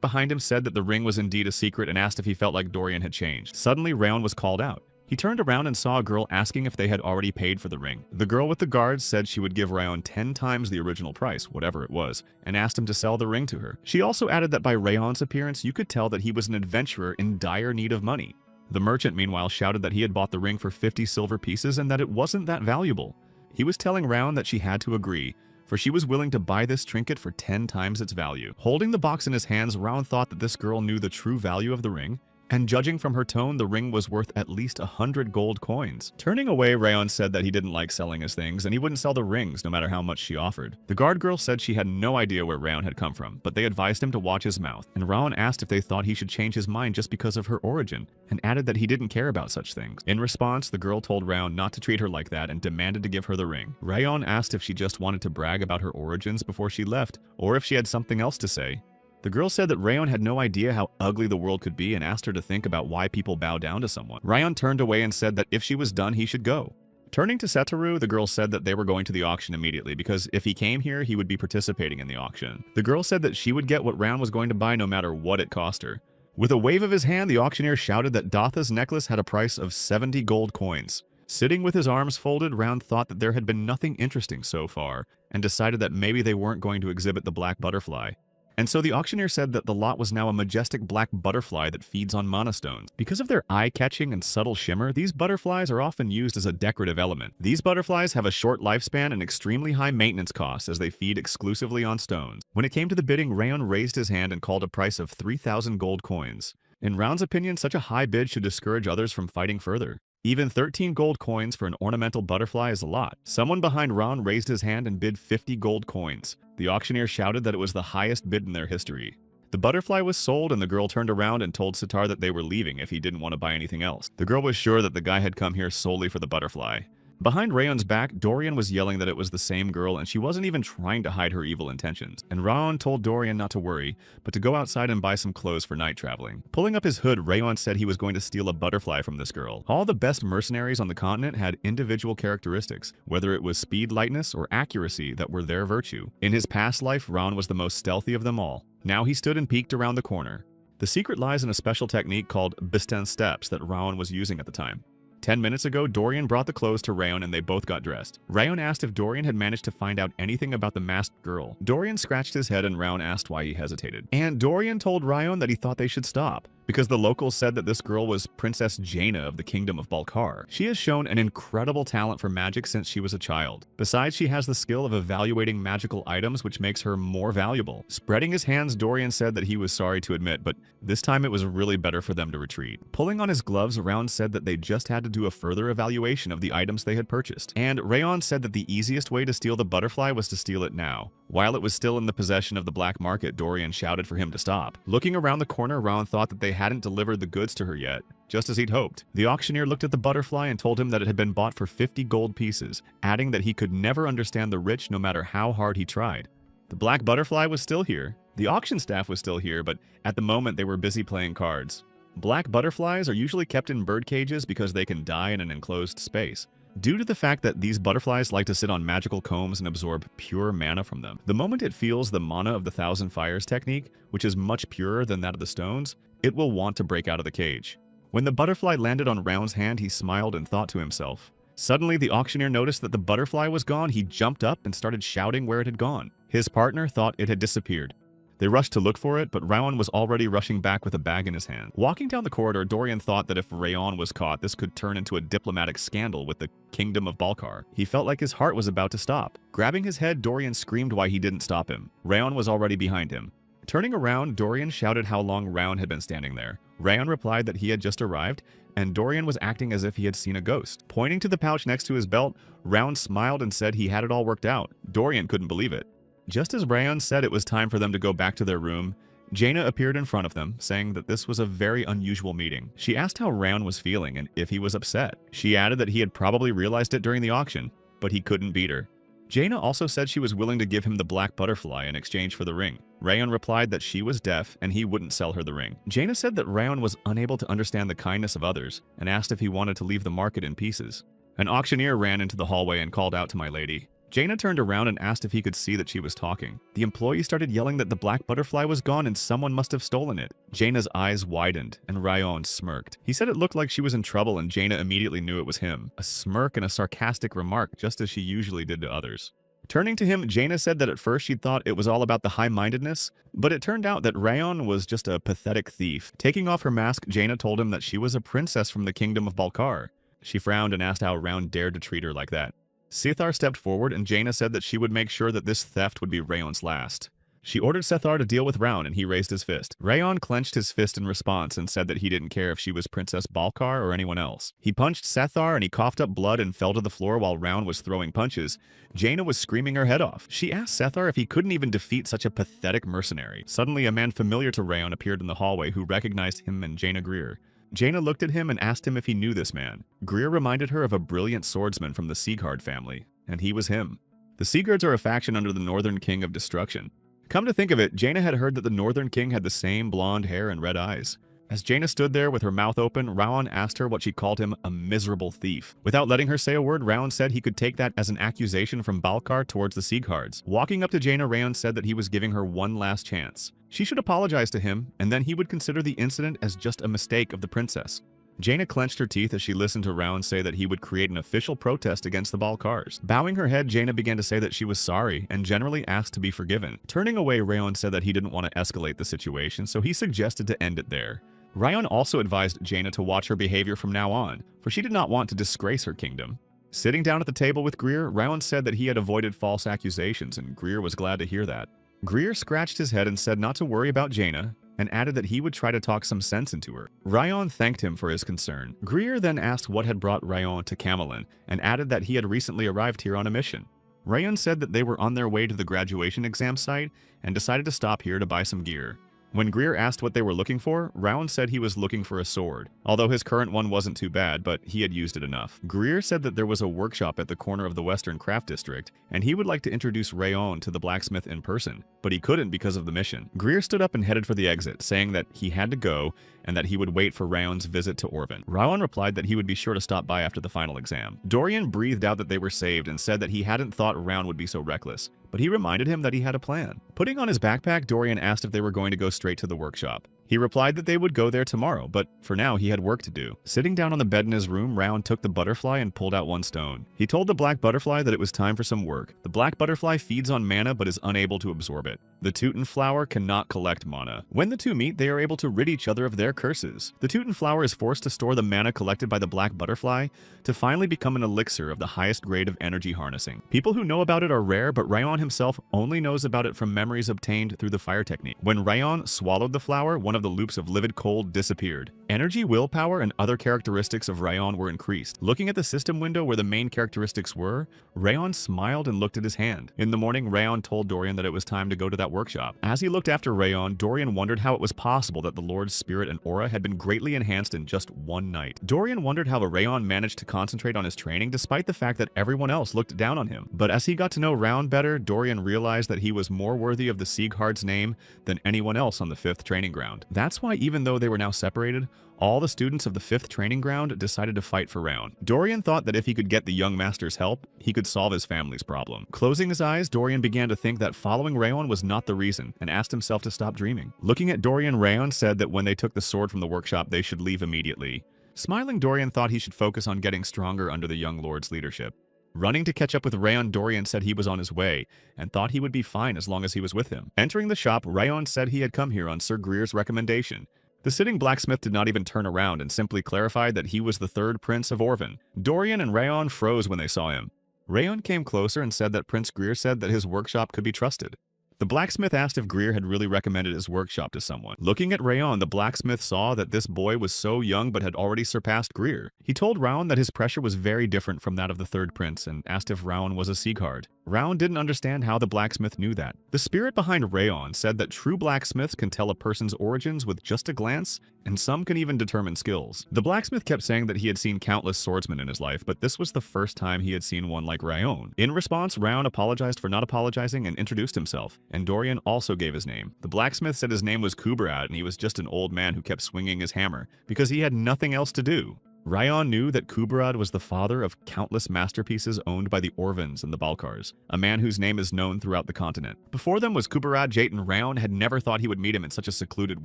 [SPEAKER 1] behind him said that the ring was indeed a secret and asked if he felt like Dorian had changed. Suddenly, Raon was called out. He turned around and saw a girl asking if they had already paid for the ring. The girl with the guards said she would give Raon 10 times the original price, whatever it was, and asked him to sell the ring to her. She also added that by Raon's appearance, you could tell that he was an adventurer in dire need of money. The merchant, meanwhile, shouted that he had bought the ring for 50 silver pieces and that it wasn't that valuable. He was telling Raon that she had to agree, for she was willing to buy this trinket for 10 times its value. Holding the box in his hands, Raon thought that this girl knew the true value of the ring, and judging from her tone, the ring was worth at least 100 gold coins. Turning away, Raon said that he didn't like selling his things, and he wouldn't sell the rings no matter how much she offered. The guard girl said she had no idea where Raon had come from, but they advised him to watch his mouth, and Raon asked if they thought he should change his mind just because of her origin, and added that he didn't care about such things. In response, the girl told Raon not to treat her like that and demanded to give her the ring. Raon asked if she just wanted to brag about her origins before she left, or if she had something else to say. The girl said that Raon had no idea how ugly the world could be and asked her to think about why people bow down to someone. Raon turned away and said that if she was done, he should go. Turning to Setoru, the girl said that they were going to the auction immediately because if he came here, he would be participating in the auction. The girl said that she would get what Raon was going to buy no matter what it cost her. With a wave of his hand, the auctioneer shouted that Dotha's necklace had a price of 70 gold coins. Sitting with his arms folded, Raon thought that there had been nothing interesting so far and decided that maybe they weren't going to exhibit the black butterfly. And so the auctioneer said that the lot was now a majestic black butterfly that feeds on mana stones. Because of their eye-catching and subtle shimmer, these butterflies are often used as a decorative element. These butterflies have a short lifespan and extremely high maintenance costs as they feed exclusively on stones. When it came to the bidding, Raon raised his hand and called a price of 3,000 gold coins. In Raon's opinion, such a high bid should discourage others from fighting further. Even 13 gold coins for an ornamental butterfly is a lot. Someone behind Raon raised his hand and bid 50 gold coins. The auctioneer shouted that it was the highest bid in their history. The butterfly was sold and the girl turned around and told Sitar that they were leaving if he didn't want to buy anything else. The girl was sure that the guy had come here solely for the butterfly. Behind Raon's back, Dorian was yelling that it was the same girl and she wasn't even trying to hide her evil intentions. And Raon told Dorian not to worry, but to go outside and buy some clothes for night traveling. Pulling up his hood, Raon said he was going to steal a butterfly from this girl. All the best mercenaries on the continent had individual characteristics, whether it was speed, lightness, or accuracy that were their virtue. In his past life, Raon was the most stealthy of them all. Now he stood and peeked around the corner. The secret lies in a special technique called Bisten steps that Raon was using at the time. 10 minutes ago, Dorian brought the clothes to Raon and they both got dressed. Raon asked if Dorian had managed to find out anything about the masked girl. Dorian scratched his head and Raon asked why he hesitated. And Dorian told Raon that he thought they should stop, because the locals said that this girl was Princess Jaina of the Kingdom of Balkar. She has shown an incredible talent for magic since she was a child. Besides, she has the skill of evaluating magical items, which makes her more valuable. Spreading his hands, Dorian said that he was sorry to admit, but this time it was really better for them to retreat. Pulling on his gloves, Raon said that they just had to do a further evaluation of the items they had purchased. And Raon said that the easiest way to steal the butterfly was to steal it now. While it was still in the possession of the black market, Dorian shouted for him to stop. Looking around the corner, Raon thought that they hadn't delivered the goods to her yet, just as he'd hoped. The auctioneer looked at the butterfly and told him that it had been bought for 50 gold pieces, adding that he could never understand the rich no matter how hard he tried. The black butterfly was still here. The auction staff was still here, but at the moment they were busy playing cards. Black butterflies are usually kept in bird cages because they can die in an enclosed space. Due to the fact that these butterflies like to sit on magical combs and absorb pure mana from them, the moment it feels the mana of the Thousand Fires technique, which is much purer than that of the stones, it will want to break out of the cage. When the butterfly landed on Round's hand, he smiled and thought to himself. Suddenly, the auctioneer noticed that the butterfly was gone. He jumped up and started shouting where it had gone. His partner thought it had disappeared. They rushed to look for it, but Rayon was already rushing back with a bag in his hand. Walking down the corridor, Dorian thought that if Rayon was caught, this could turn into a diplomatic scandal with the Kingdom of Balkar. He felt like his heart was about to stop. Grabbing his head, Dorian screamed why he didn't stop him. Rayon was already behind him. Turning around, Dorian shouted how long Rayon had been standing there. Rayon replied that he had just arrived, and Dorian was acting as if he had seen a ghost. Pointing to the pouch next to his belt, Rayon smiled and said he had it all worked out. Dorian couldn't believe it. Just as Rayon said it was time for them to go back to their room, Jaina appeared in front of them, saying that this was a very unusual meeting. She asked how Rayon was feeling and if he was upset. She added that he had probably realized it during the auction, but he couldn't beat her. Jaina also said she was willing to give him the black butterfly in exchange for the ring. Rayon replied that she was deaf and he wouldn't sell her the ring. Jaina said that Rayon was unable to understand the kindness of others and asked if he wanted to leave the market in pieces. An auctioneer ran into the hallway and called out to my lady. Jaina turned around and asked if he could see that she was talking. The employee started yelling that the black butterfly was gone and someone must have stolen it. Jaina's eyes widened and Rayon smirked. He said it looked like she was in trouble and Jaina immediately knew it was him. A smirk and a sarcastic remark, just as she usually did to others. Turning to him, Jaina said that at first she'd thought it was all about the high-mindedness, but it turned out that Rayon was just a pathetic thief. Taking off her mask, Jaina told him that she was a princess from the Kingdom of Balkar. She frowned and asked how Rayon dared to treat her like that. Sethar stepped forward and Jaina said that she would make sure that this theft would be Rayon's last. She ordered Sethar to deal with Rayon and he raised his fist. Rayon clenched his fist in response and said that he didn't care if she was Princess Balkar or anyone else. He punched Sethar and he coughed up blood and fell to the floor while Rayon was throwing punches. Jaina was screaming her head off. She asked Sethar if he couldn't even defeat such a pathetic mercenary. Suddenly, a man familiar to Rayon appeared in the hallway who recognized him and Jaina Greer. Jaina looked at him and asked him if he knew this man. Greer reminded her of a brilliant swordsman from the Sigurd family, and he was him. The Sigurds are a faction under the Northern King of Destruction. Come to think of it, Jaina had heard that the Northern King had the same blonde hair and red eyes. As Jaina stood there with her mouth open, Rayon asked her what she called him a miserable thief. Without letting her say a word, Rayon said he could take that as an accusation from Balkar towards the Sigurds. Walking up to Jaina, Rayon said that he was giving her one last chance. She should apologize to him, and then he would consider the incident as just a mistake of the princess. Jaina clenched her teeth as she listened to Rayon say that he would create an official protest against the Balkars. Bowing her head, Jaina began to say that she was sorry and generally asked to be forgiven. Turning away, Rayon said that he didn't want to escalate the situation, so he suggested to end it there. Rayon also advised Jaina to watch her behavior from now on, for she did not want to disgrace her kingdom. Sitting down at the table with Greer, Rayon said that he had avoided false accusations, and Greer was glad to hear that. Greer scratched his head and said not to worry about Jaina, and added that he would try to talk some sense into her. Rayon thanked him for his concern. Greer then asked what had brought Rayon to Camelin, and added that he had recently arrived here on a mission. Rayon said that they were on their way to the graduation exam site, and decided to stop here to buy some gear. When Greer asked what they were looking for, Rayon said he was looking for a sword, although his current one wasn't too bad, but he had used it enough. Greer said that there was a workshop at the corner of the Western Craft District, and he would like to introduce Rayon to the blacksmith in person, but he couldn't because of the mission. Greer stood up and headed for the exit, saying that he had to go and that he would wait for Rayon's visit to Orvin. Rayon replied that he would be sure to stop by after the final exam. Dorian breathed out that they were saved and said that he hadn't thought Rayon would be so reckless, but he reminded him that he had a plan. Putting on his backpack, Dorian asked if they were going to go straight to the workshop. He replied that they would go there tomorrow, but for now he had work to do. Sitting down on the bed in his room, Rayon took the butterfly and pulled out one stone. He told the black butterfly that it was time for some work. The black butterfly feeds on mana but is unable to absorb it. The Teuton flower cannot collect mana. When the two meet, they are able to rid each other of their curses. The Teuton flower is forced to store the mana collected by the black butterfly to finally become an elixir of the highest grade of energy harnessing. People who know about it are rare, but Rayon himself only knows about it from memories obtained through the fire technique. When Rayon swallowed the flower, one of the loops of livid cold disappeared. Energy, willpower, and other characteristics of Rayon were increased. Looking at the system window where the main characteristics were, Rayon smiled and looked at his hand. In the morning, Rayon told Dorian that it was time to go to that workshop. As he looked after Rayon, Dorian wondered how it was possible that the Lord's spirit and aura had been greatly enhanced in just one night. Dorian wondered how Rayon managed to concentrate on his training despite the fact that everyone else looked down on him. But as he got to know Rayon better, Dorian realized that he was more worthy of the Sieghards name than anyone else on the 5th training ground. That's why even though they were now separated, all the students of the 5th training ground decided to fight for Raon. Dorian thought that if he could get the young master's help, he could solve his family's problem. Closing his eyes, Dorian began to think that following Raon was not the reason, and asked himself to stop dreaming. Looking at Dorian, Raon said that when they took the sword from the workshop, they should leave immediately. Smiling, Dorian thought he should focus on getting stronger under the young lord's leadership. Running to catch up with Raon, Dorian said he was on his way, and thought he would be fine as long as he was with him. Entering the shop, Raon said he had come here on Sir Greer's recommendation. The sitting blacksmith did not even turn around and simply clarified that he was the 3rd prince of Orvan. Dorian and Raon froze when they saw him. Raon came closer and said that Prince Greer said that his workshop could be trusted. The blacksmith asked if Greer had really recommended his workshop to someone. Looking at Raon, the blacksmith saw that this boy was so young but had already surpassed Greer. He told Raon that his pressure was very different from that of the 3rd prince and asked if Raon was a Seaguard. Raon didn't understand how the blacksmith knew that. The spirit behind Raon said that true blacksmiths can tell a person's origins with just a glance, and some can even determine skills. The blacksmith kept saying that he had seen countless swordsmen in his life, but this was the first time he had seen one like Raon. In response, Raon apologized for not apologizing and introduced himself, and Dorian also gave his name. The blacksmith said his name was Kuberad and he was just an old man who kept swinging his hammer because he had nothing else to do. Raon knew that Kuberad was the father of countless masterpieces owned by the Orvans and the Balkars, a man whose name is known throughout the continent. Before them was Kuberad. Jate and Raon had never thought he would meet him in such a secluded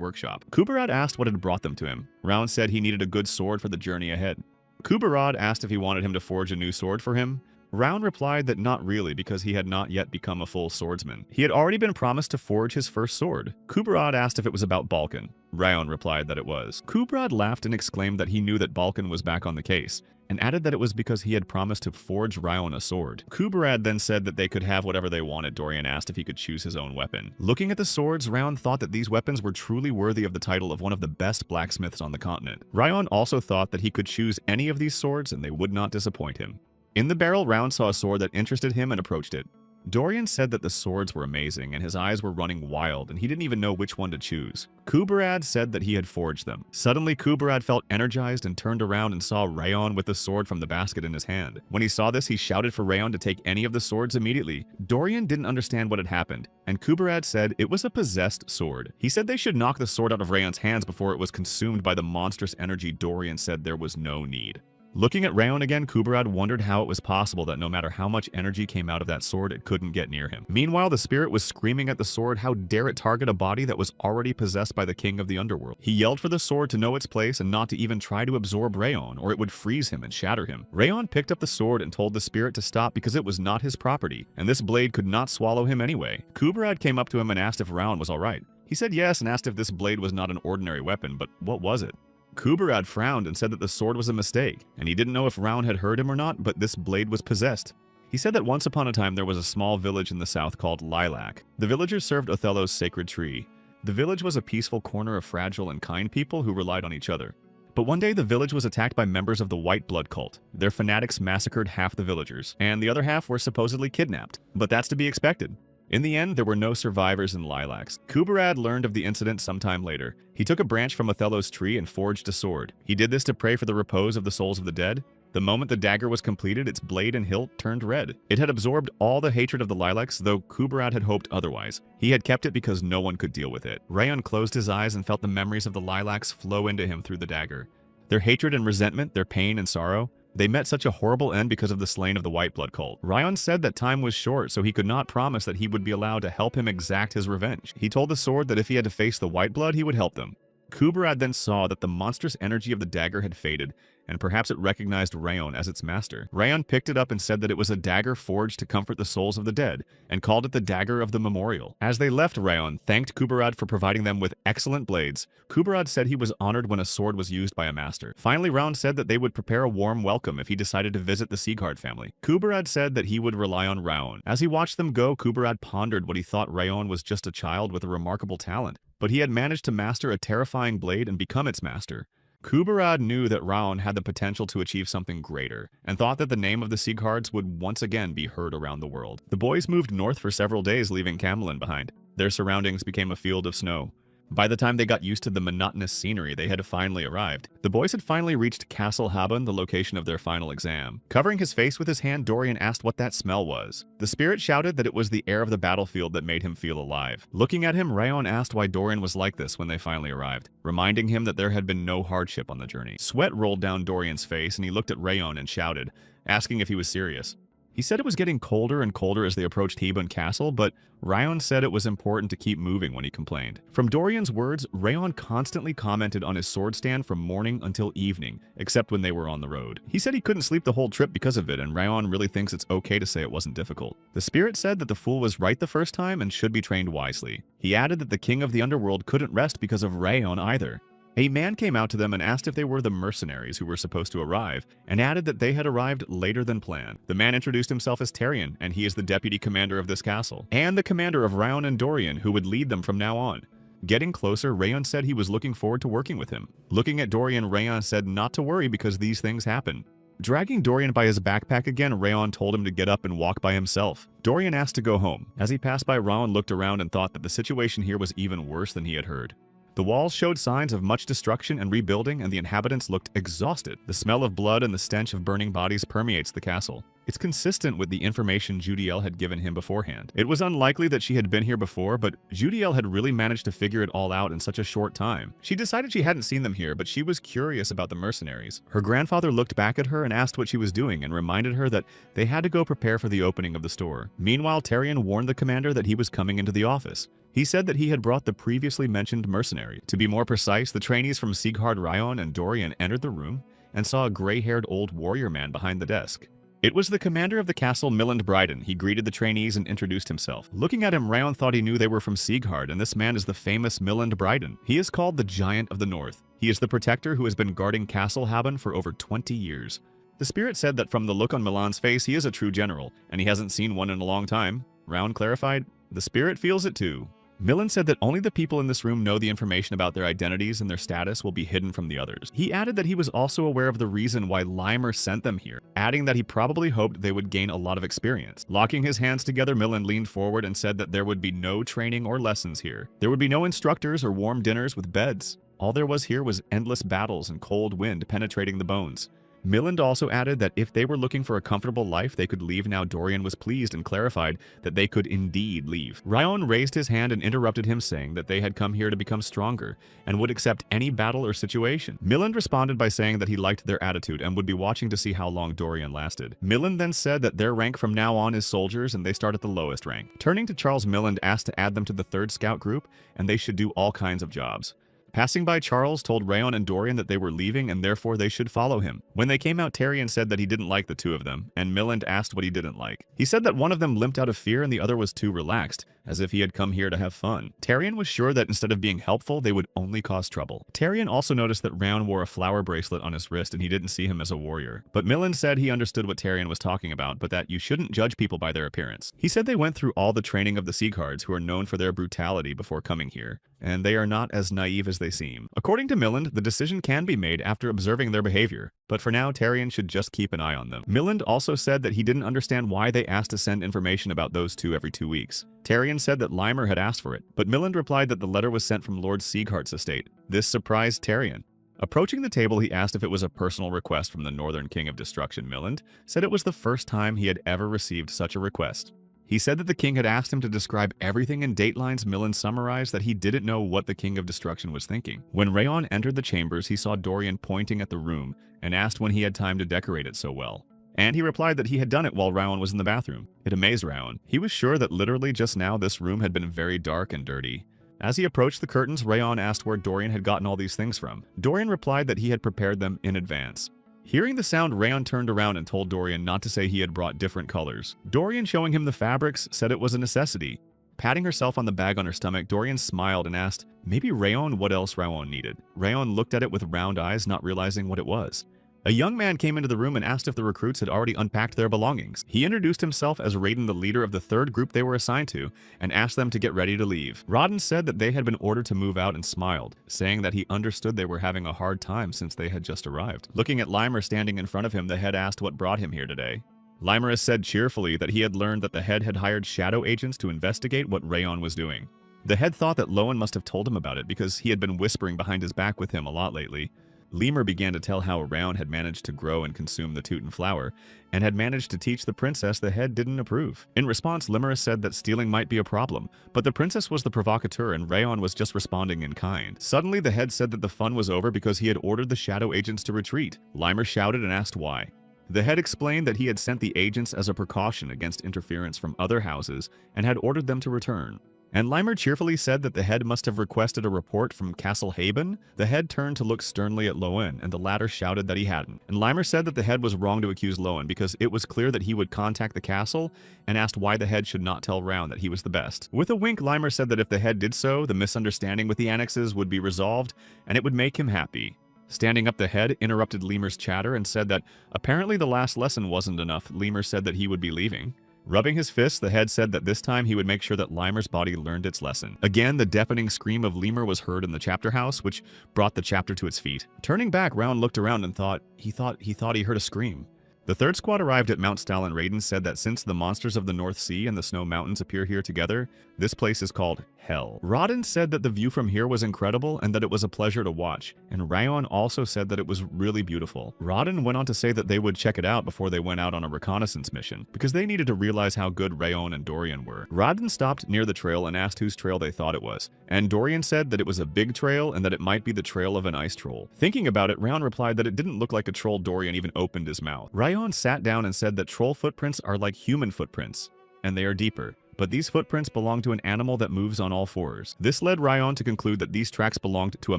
[SPEAKER 1] workshop. Kuberad asked what had brought them to him. Raon said he needed a good sword for the journey ahead. Kuberad asked if he wanted him to forge a new sword for him. Raon replied that not really because he had not yet become a full swordsman. He had already been promised to forge his first sword. Kuberad asked if it was about Balkan. Raon replied that it was. Kuberad laughed and exclaimed that he knew that Balkan was back on the case, and added that it was because he had promised to forge Raon a sword. Kuberad then said that they could have whatever they wanted. Dorian asked if he could choose his own weapon. Looking at the swords, Raon thought that these weapons were truly worthy of the title of one of the best blacksmiths on the continent. Raon also thought that he could choose any of these swords and they would not disappoint him. In the barrel, Raon saw a sword that interested him and approached it. Dorian said that the swords were amazing and his eyes were running wild and he didn't even know which one to choose. Kuberad said that he had forged them. Suddenly, Kuberad felt energized and turned around and saw Raon with the sword from the basket in his hand. When he saw this, he shouted for Raon to take any of the swords immediately. Dorian didn't understand what had happened, and Kuberad said it was a possessed sword. He said they should knock the sword out of Raon's hands before it was consumed by the monstrous energy. Dorian said there was no need. Looking at Raon again, Kuberad wondered how it was possible that no matter how much energy came out of that sword, it couldn't get near him. Meanwhile, the spirit was screaming at the sword, how dare it target a body that was already possessed by the king of the underworld. He yelled for the sword to know its place and not to even try to absorb Raon, or it would freeze him and shatter him. Raon picked up the sword and told the spirit to stop because it was not his property, and this blade could not swallow him anyway. Kuberad came up to him and asked if Raon was alright. He said yes and asked if this blade was not an ordinary weapon, but what was it? Kuberad frowned and said that the sword was a mistake, and he didn't know if Raon had heard him or not, but this blade was possessed. He said that once upon a time there was a small village in the south called Lilac. The villagers served Othello's sacred tree. The village was a peaceful corner of fragile and kind people who relied on each other. But one day the village was attacked by members of the White Blood cult. Their fanatics massacred half the villagers, and the other half were supposedly kidnapped. But that's to be expected. In the end, there were no survivors in Lilacs. Kuberad learned of the incident sometime later. He took a branch from Othello's tree and forged a sword. He did this to pray for the repose of the souls of the dead. The moment the dagger was completed, its blade and hilt turned red. It had absorbed all the hatred of the Lilacs, though Kuberad had hoped otherwise. He had kept it because no one could deal with it. Raon closed his eyes and felt the memories of the Lilacs flow into him through the dagger. Their hatred and resentment, their pain and sorrow, they met such a horrible end because of the slaying of the White Blood cult. Raon said that time was short, so he could not promise that he would be allowed to help him exact his revenge. He told the sword that if he had to face the White Blood, he would help them. Kuberad then saw that the monstrous energy of the dagger had faded, and perhaps it recognized Raon as its master. Raon picked it up and said that it was a dagger forged to comfort the souls of the dead, and called it the Dagger of the Memorial. As they left, Raon thanked Kuberad for providing them with excellent blades. Kuberad said he was honored when a sword was used by a master. Finally, Raon said that they would prepare a warm welcome if he decided to visit the Seaguard family. Kuberad said that he would rely on Raon. As he watched them go, Kuberad pondered what he thought Raon was just a child with a remarkable talent, but he had managed to master a terrifying blade and become its master. Kuberad knew that Raon had the potential to achieve something greater, and thought that the name of the Seaguards would once again be heard around the world. The boys moved north for several days, leaving Camelin behind. Their surroundings became a field of snow. By the time they got used to the monotonous scenery, they had finally arrived. The boys had finally reached Castle Haben, the location of their final exam. Covering his face with his hand, Dorian asked what that smell was. The spirit shouted that it was the air of the battlefield that made him feel alive. Looking at him, Rayon asked why Dorian was like this when they finally arrived, reminding him that there had been no hardship on the journey. Sweat rolled down Dorian's face, and he looked at Rayon and shouted, asking if he was serious. He said it was getting colder and colder as they approached Hebun Castle, but Rayon said it was important to keep moving when he complained. From Dorian's words, Rayon constantly commented on his sword stand from morning until evening, except when they were on the road. He said he couldn't sleep the whole trip because of it, and Rayon really thinks it's okay to say it wasn't difficult. The spirit said that the fool was right the first time and should be trained wisely. He added that the king of the underworld couldn't rest because of Rayon either. A man came out to them and asked if they were the mercenaries who were supposed to arrive, and added that they had arrived later than planned. The man introduced himself as Tarion, and he is the deputy commander of this castle, and the commander of Rayon and Dorian, who would lead them from now on. Getting closer, Rayon said he was looking forward to working with him. Looking at Dorian, Rayon said not to worry because these things happen. Dragging Dorian by his backpack again, Rayon told him to get up and walk by himself. Dorian asked to go home. As he passed by, Rayon looked around and thought that the situation here was even worse than he had heard. The walls showed signs of much destruction and rebuilding, and the inhabitants looked exhausted. The smell of blood and the stench of burning bodies permeates the castle. It's consistent with the information Judiel had given him beforehand. It was unlikely that she had been here before, but Judiel had really managed to figure it all out in such a short time. She decided she hadn't seen them here, but she was curious about the mercenaries. Her grandfather looked back at her and asked what she was doing and reminded her that they had to go prepare for the opening of the store. Meanwhile, Tarion warned the commander that he was coming into the office. He said that he had brought the previously mentioned mercenary. To be more precise, the trainees from Sieghard Rayon and Dorian entered the room and saw a gray-haired old warrior man behind the desk. It was the commander of the castle, Milland Bryden. He greeted the trainees and introduced himself. Looking at him, Rayon thought he knew they were from Sieghard, and this man is the famous Milland Bryden. He is called the Giant of the North. He is the protector who has been guarding Castle Haben for over 20 years. The spirit said that from the look on Milan's face, he is a true general, and he hasn't seen one in a long time. Rayon clarified, the spirit feels it too. Millen said that only the people in this room know the information about their identities, and their status will be hidden from the others. He added that he was also aware of the reason why Limer sent them here, adding that he probably hoped they would gain a lot of experience. Locking his hands together, Millen leaned forward and said that there would be no training or lessons here. There would be no instructors or warm dinners with beds. All there was here was endless battles and cold wind penetrating the bones. Milland also added that if they were looking for a comfortable life, they could leave now. Dorian was pleased and clarified that they could indeed leave. Rayon raised his hand and interrupted him, saying that they had come here to become stronger and would accept any battle or situation. Milland responded by saying that he liked their attitude and would be watching to see how long Dorian lasted. Milland then said that their rank from now on is soldiers and they start at the lowest rank. Turning to Charles, Milland asked to add them to the 3rd Scout group and they should do all kinds of jobs. Passing by, Charles told Rayon and Dorian that they were leaving and therefore they should follow him. When they came out, Tarion said that he didn't like the two of them, and Milland asked what he didn't like. He said that one of them limped out of fear and the other was too relaxed, as if he had come here to have fun. Tarion was sure that instead of being helpful, they would only cause trouble. Tarion also noticed that Rayon wore a flower bracelet on his wrist and he didn't see him as a warrior. But Milland said he understood what Tarion was talking about, but that you shouldn't judge people by their appearance. He said they went through all the training of the Sieghards, who are known for their brutality before coming here, and they are not as naive as they seem. According to Milland, the decision can be made after observing their behavior, but for now, Tarion should just keep an eye on them. Milland also said that he didn't understand why they asked to send information about those two every 2 weeks. Tarion said that Limer had asked for it, but Milland replied that the letter was sent from Lord Sieghart's estate. This surprised Tarion. Approaching the table, he asked if it was a personal request from the Northern King of Destruction. Milland said it was the first time he had ever received such a request. He said that the king had asked him to describe everything in datelines. Milland summarized that he didn't know what the King of Destruction was thinking. When Rayon entered the chambers, he saw Dorian pointing at the room and asked when he had time to decorate it so well. And he replied that he had done it while Rayon was in the bathroom. It amazed Rayon. He was sure that literally just now this room had been very dark and dirty. As he approached the curtains, Rayon asked where Dorian had gotten all these things from. Dorian replied that he had prepared them in advance. Hearing the sound, Rayon turned around and told Dorian not to say he had brought different colors. Dorian, showing him the fabrics, said it was a necessity. Patting herself on the bag on her stomach, Dorian smiled and asked, maybe Rayon, what else Rayon needed. Rayon looked at it with round eyes, not realizing what it was. A young man came into the room and asked if the recruits had already unpacked their belongings. He introduced himself as Raiden, the leader of the 3rd group they were assigned to, and asked them to get ready to leave. Rodden said that they had been ordered to move out and smiled, saying that he understood they were having a hard time since they had just arrived. Looking at Limer standing in front of him, the head asked what brought him here today. Limer said cheerfully that he had learned that the head had hired shadow agents to investigate what Rayon was doing. The head thought that Lowen must have told him about it because he had been whispering behind his back with him a lot lately. Lemur began to tell how Round had managed to grow and consume the Teuton flower, and had managed to teach the princess the head didn't approve. In response, Lemur said that stealing might be a problem, but the princess was the provocateur and Rayon was just responding in kind. Suddenly, the head said that the fun was over because he had ordered the shadow agents to retreat. Lemur shouted and asked why. The head explained that he had sent the agents as a precaution against interference from other houses and had ordered them to return. And Lemur cheerfully said that the head must have requested a report from Castle Haben. The head turned to look sternly at Lowen, and the latter shouted that he hadn't. And Lemur said that the head was wrong to accuse Lowen because it was clear that he would contact the castle, and asked why the head should not tell Round that he was the best. With a wink, Lemur said that if the head did so, the misunderstanding with the annexes would be resolved, and it would make him happy. Standing up, the head interrupted Lemur's chatter and said that apparently the last lesson wasn't enough. Lemur said that he would be leaving. Rubbing his fists, the head said that this time he would make sure that Lemur's body learned its lesson. Again, the deafening scream of Lemur was heard in the chapter house, which brought the chapter to its feet. Turning back, Round looked around and thought he heard a scream. The third squad arrived at Mount Stal, and Raiden said that since the monsters of the North Sea and the Snow Mountains appear here together, this place is called Hell. Rodin said that the view from here was incredible and that it was a pleasure to watch, and Rayon also said that it was really beautiful. Rodin went on to say that they would check it out before they went out on a reconnaissance mission, because they needed to realize how good Rayon and Dorian were. Rodin stopped near the trail and asked whose trail they thought it was, and Dorian said that it was a big trail and that it might be the trail of an ice troll. Thinking about it, Rayon replied that it didn't look like a troll. Dorian even opened his mouth. Rayon sat down and said that troll footprints are like human footprints, and they are deeper. But these footprints belong to an animal that moves on all fours. This led Rayon to conclude that these tracks belonged to a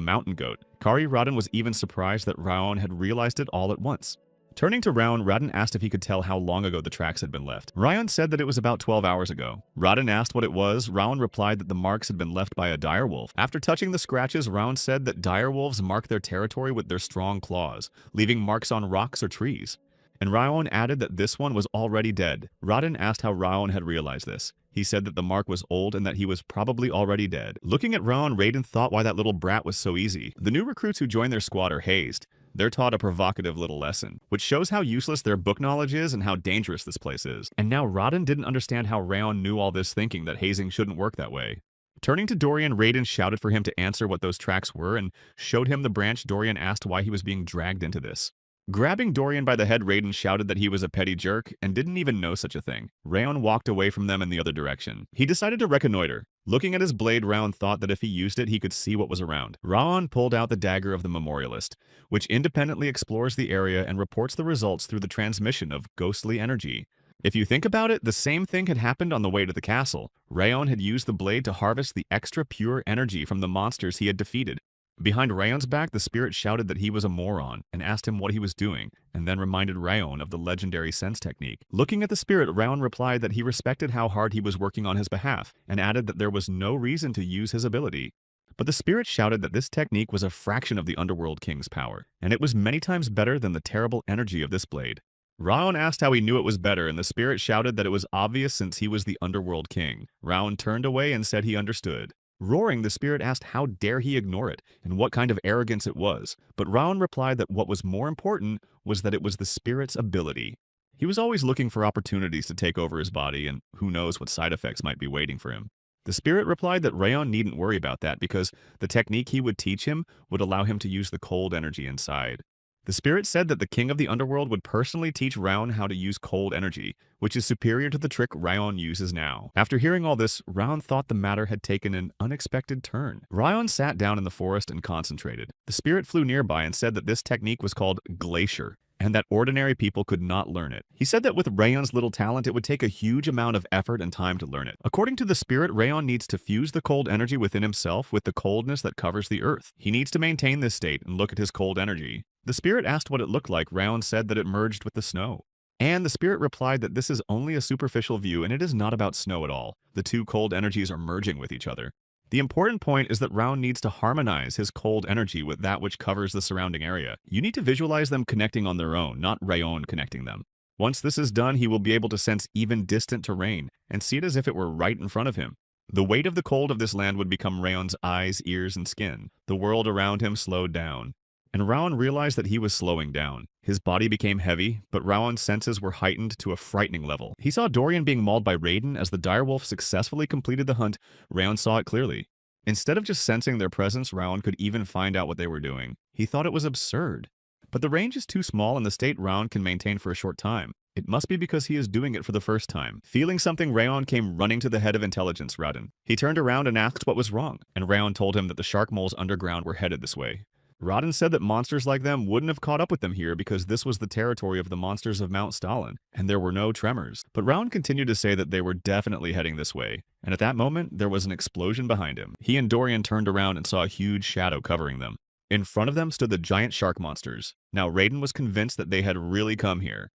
[SPEAKER 1] mountain goat. Kari Rodin was even surprised that Rayon had realized it all at once. Turning to Rayon, Rodin asked if he could tell how long ago the tracks had been left. Rayon said that it was about 12 hours ago. Rodin asked what it was. Rayon replied that the marks had been left by a direwolf. After touching the scratches, Rayon said that direwolves mark their territory with their strong claws, leaving marks on rocks or trees. And Rayon added that this one was already dead. Rodin asked how Rayon had realized this. He said that the mark was old and that he was probably already dead. Looking at Rayon, Raiden thought why that little brat was so easy. The new recruits who join their squad are hazed. They're taught a provocative little lesson, which shows how useless their book knowledge is and how dangerous this place is. And now Rodin didn't understand how Rayon knew all this, thinking that hazing shouldn't work that way. Turning to Dorian, Raiden shouted for him to answer what those tracks were and showed him the branch. Dorian asked why he was being dragged into this. Grabbing Dorian by the head, Raiden shouted that he was a petty jerk and didn't even know such a thing. Rayon walked away from them in the other direction. He decided to reconnoiter. Looking at his blade, Rayon thought that if he used it, he could see what was around. Rayon pulled out the dagger of the Memorialist, which independently explores the area and reports the results through the transmission of ghostly energy. If you think about it, the same thing had happened on the way to the castle. Rayon had used the blade to harvest the extra pure energy from the monsters he had defeated. Behind Rayon's back, the spirit shouted that he was a moron and asked him what he was doing, and then reminded Rayon of the legendary sense technique. Looking at the spirit, Rayon replied that he respected how hard he was working on his behalf, and added that there was no reason to use his ability. But the spirit shouted that this technique was a fraction of the Underworld King's power, and it was many times better than the terrible energy of this blade. Rayon asked how he knew it was better, and the spirit shouted that it was obvious since he was the Underworld King. Rayon turned away and said he understood. Roaring, the spirit asked how dare he ignore it, and what kind of arrogance it was, but Rayon replied that what was more important was that it was the spirit's ability. He was always looking for opportunities to take over his body, and who knows what side effects might be waiting for him. The spirit replied that Rayon needn't worry about that because the technique he would teach him would allow him to use the cold energy inside. The spirit said that the king of the underworld would personally teach Rayon how to use cold energy, which is superior to the trick Rayon uses now. After hearing all this, Rayon thought the matter had taken an unexpected turn. Rayon sat down in the forest and concentrated. The spirit flew nearby and said that this technique was called Glacier, and that ordinary people could not learn it. He said that with Rayon's little talent, it would take a huge amount of effort and time to learn it. According to the spirit, Rayon needs to fuse the cold energy within himself with the coldness that covers the earth. He needs to maintain this state and look at his cold energy. The spirit asked what it looked like. Rayon said that it merged with the snow. And the spirit replied that this is only a superficial view and it is not about snow at all. The two cold energies are merging with each other. The important point is that Rayon needs to harmonize his cold energy with that which covers the surrounding area. You need to visualize them connecting on their own, not Rayon connecting them. Once this is done, he will be able to sense even distant terrain and see it as if it were right in front of him. The weight of the cold of this land would become Rayon's eyes, ears, and skin. The world around him slowed down. and Rowan realized that he was slowing down. His body became heavy, but Rowan's senses were heightened to a frightening level. He saw Dorian being mauled by Raiden as the direwolf successfully completed the hunt. Rowan saw it clearly. Instead of just sensing their presence, Rowan could even find out what they were doing. He thought it was absurd. But the range is too small and the state Rowan can maintain for a short time. It must be because he is doing it for the first time. Feeling something, Rayon came running to the head of intelligence, Rauden. He turned around and asked what was wrong, and Rayon told him that the shark moles underground were headed this way. Rauden said that monsters like them wouldn't have caught up with them here because this was the territory of the monsters of Mount Stalin, and there were no tremors. But Rauden continued to say that they were definitely heading this way, and at that moment, there was an explosion behind him. He and Dorian turned around and saw a huge shadow covering them. In front of them stood the giant shark monsters. Now Raiden was convinced that they had really come here.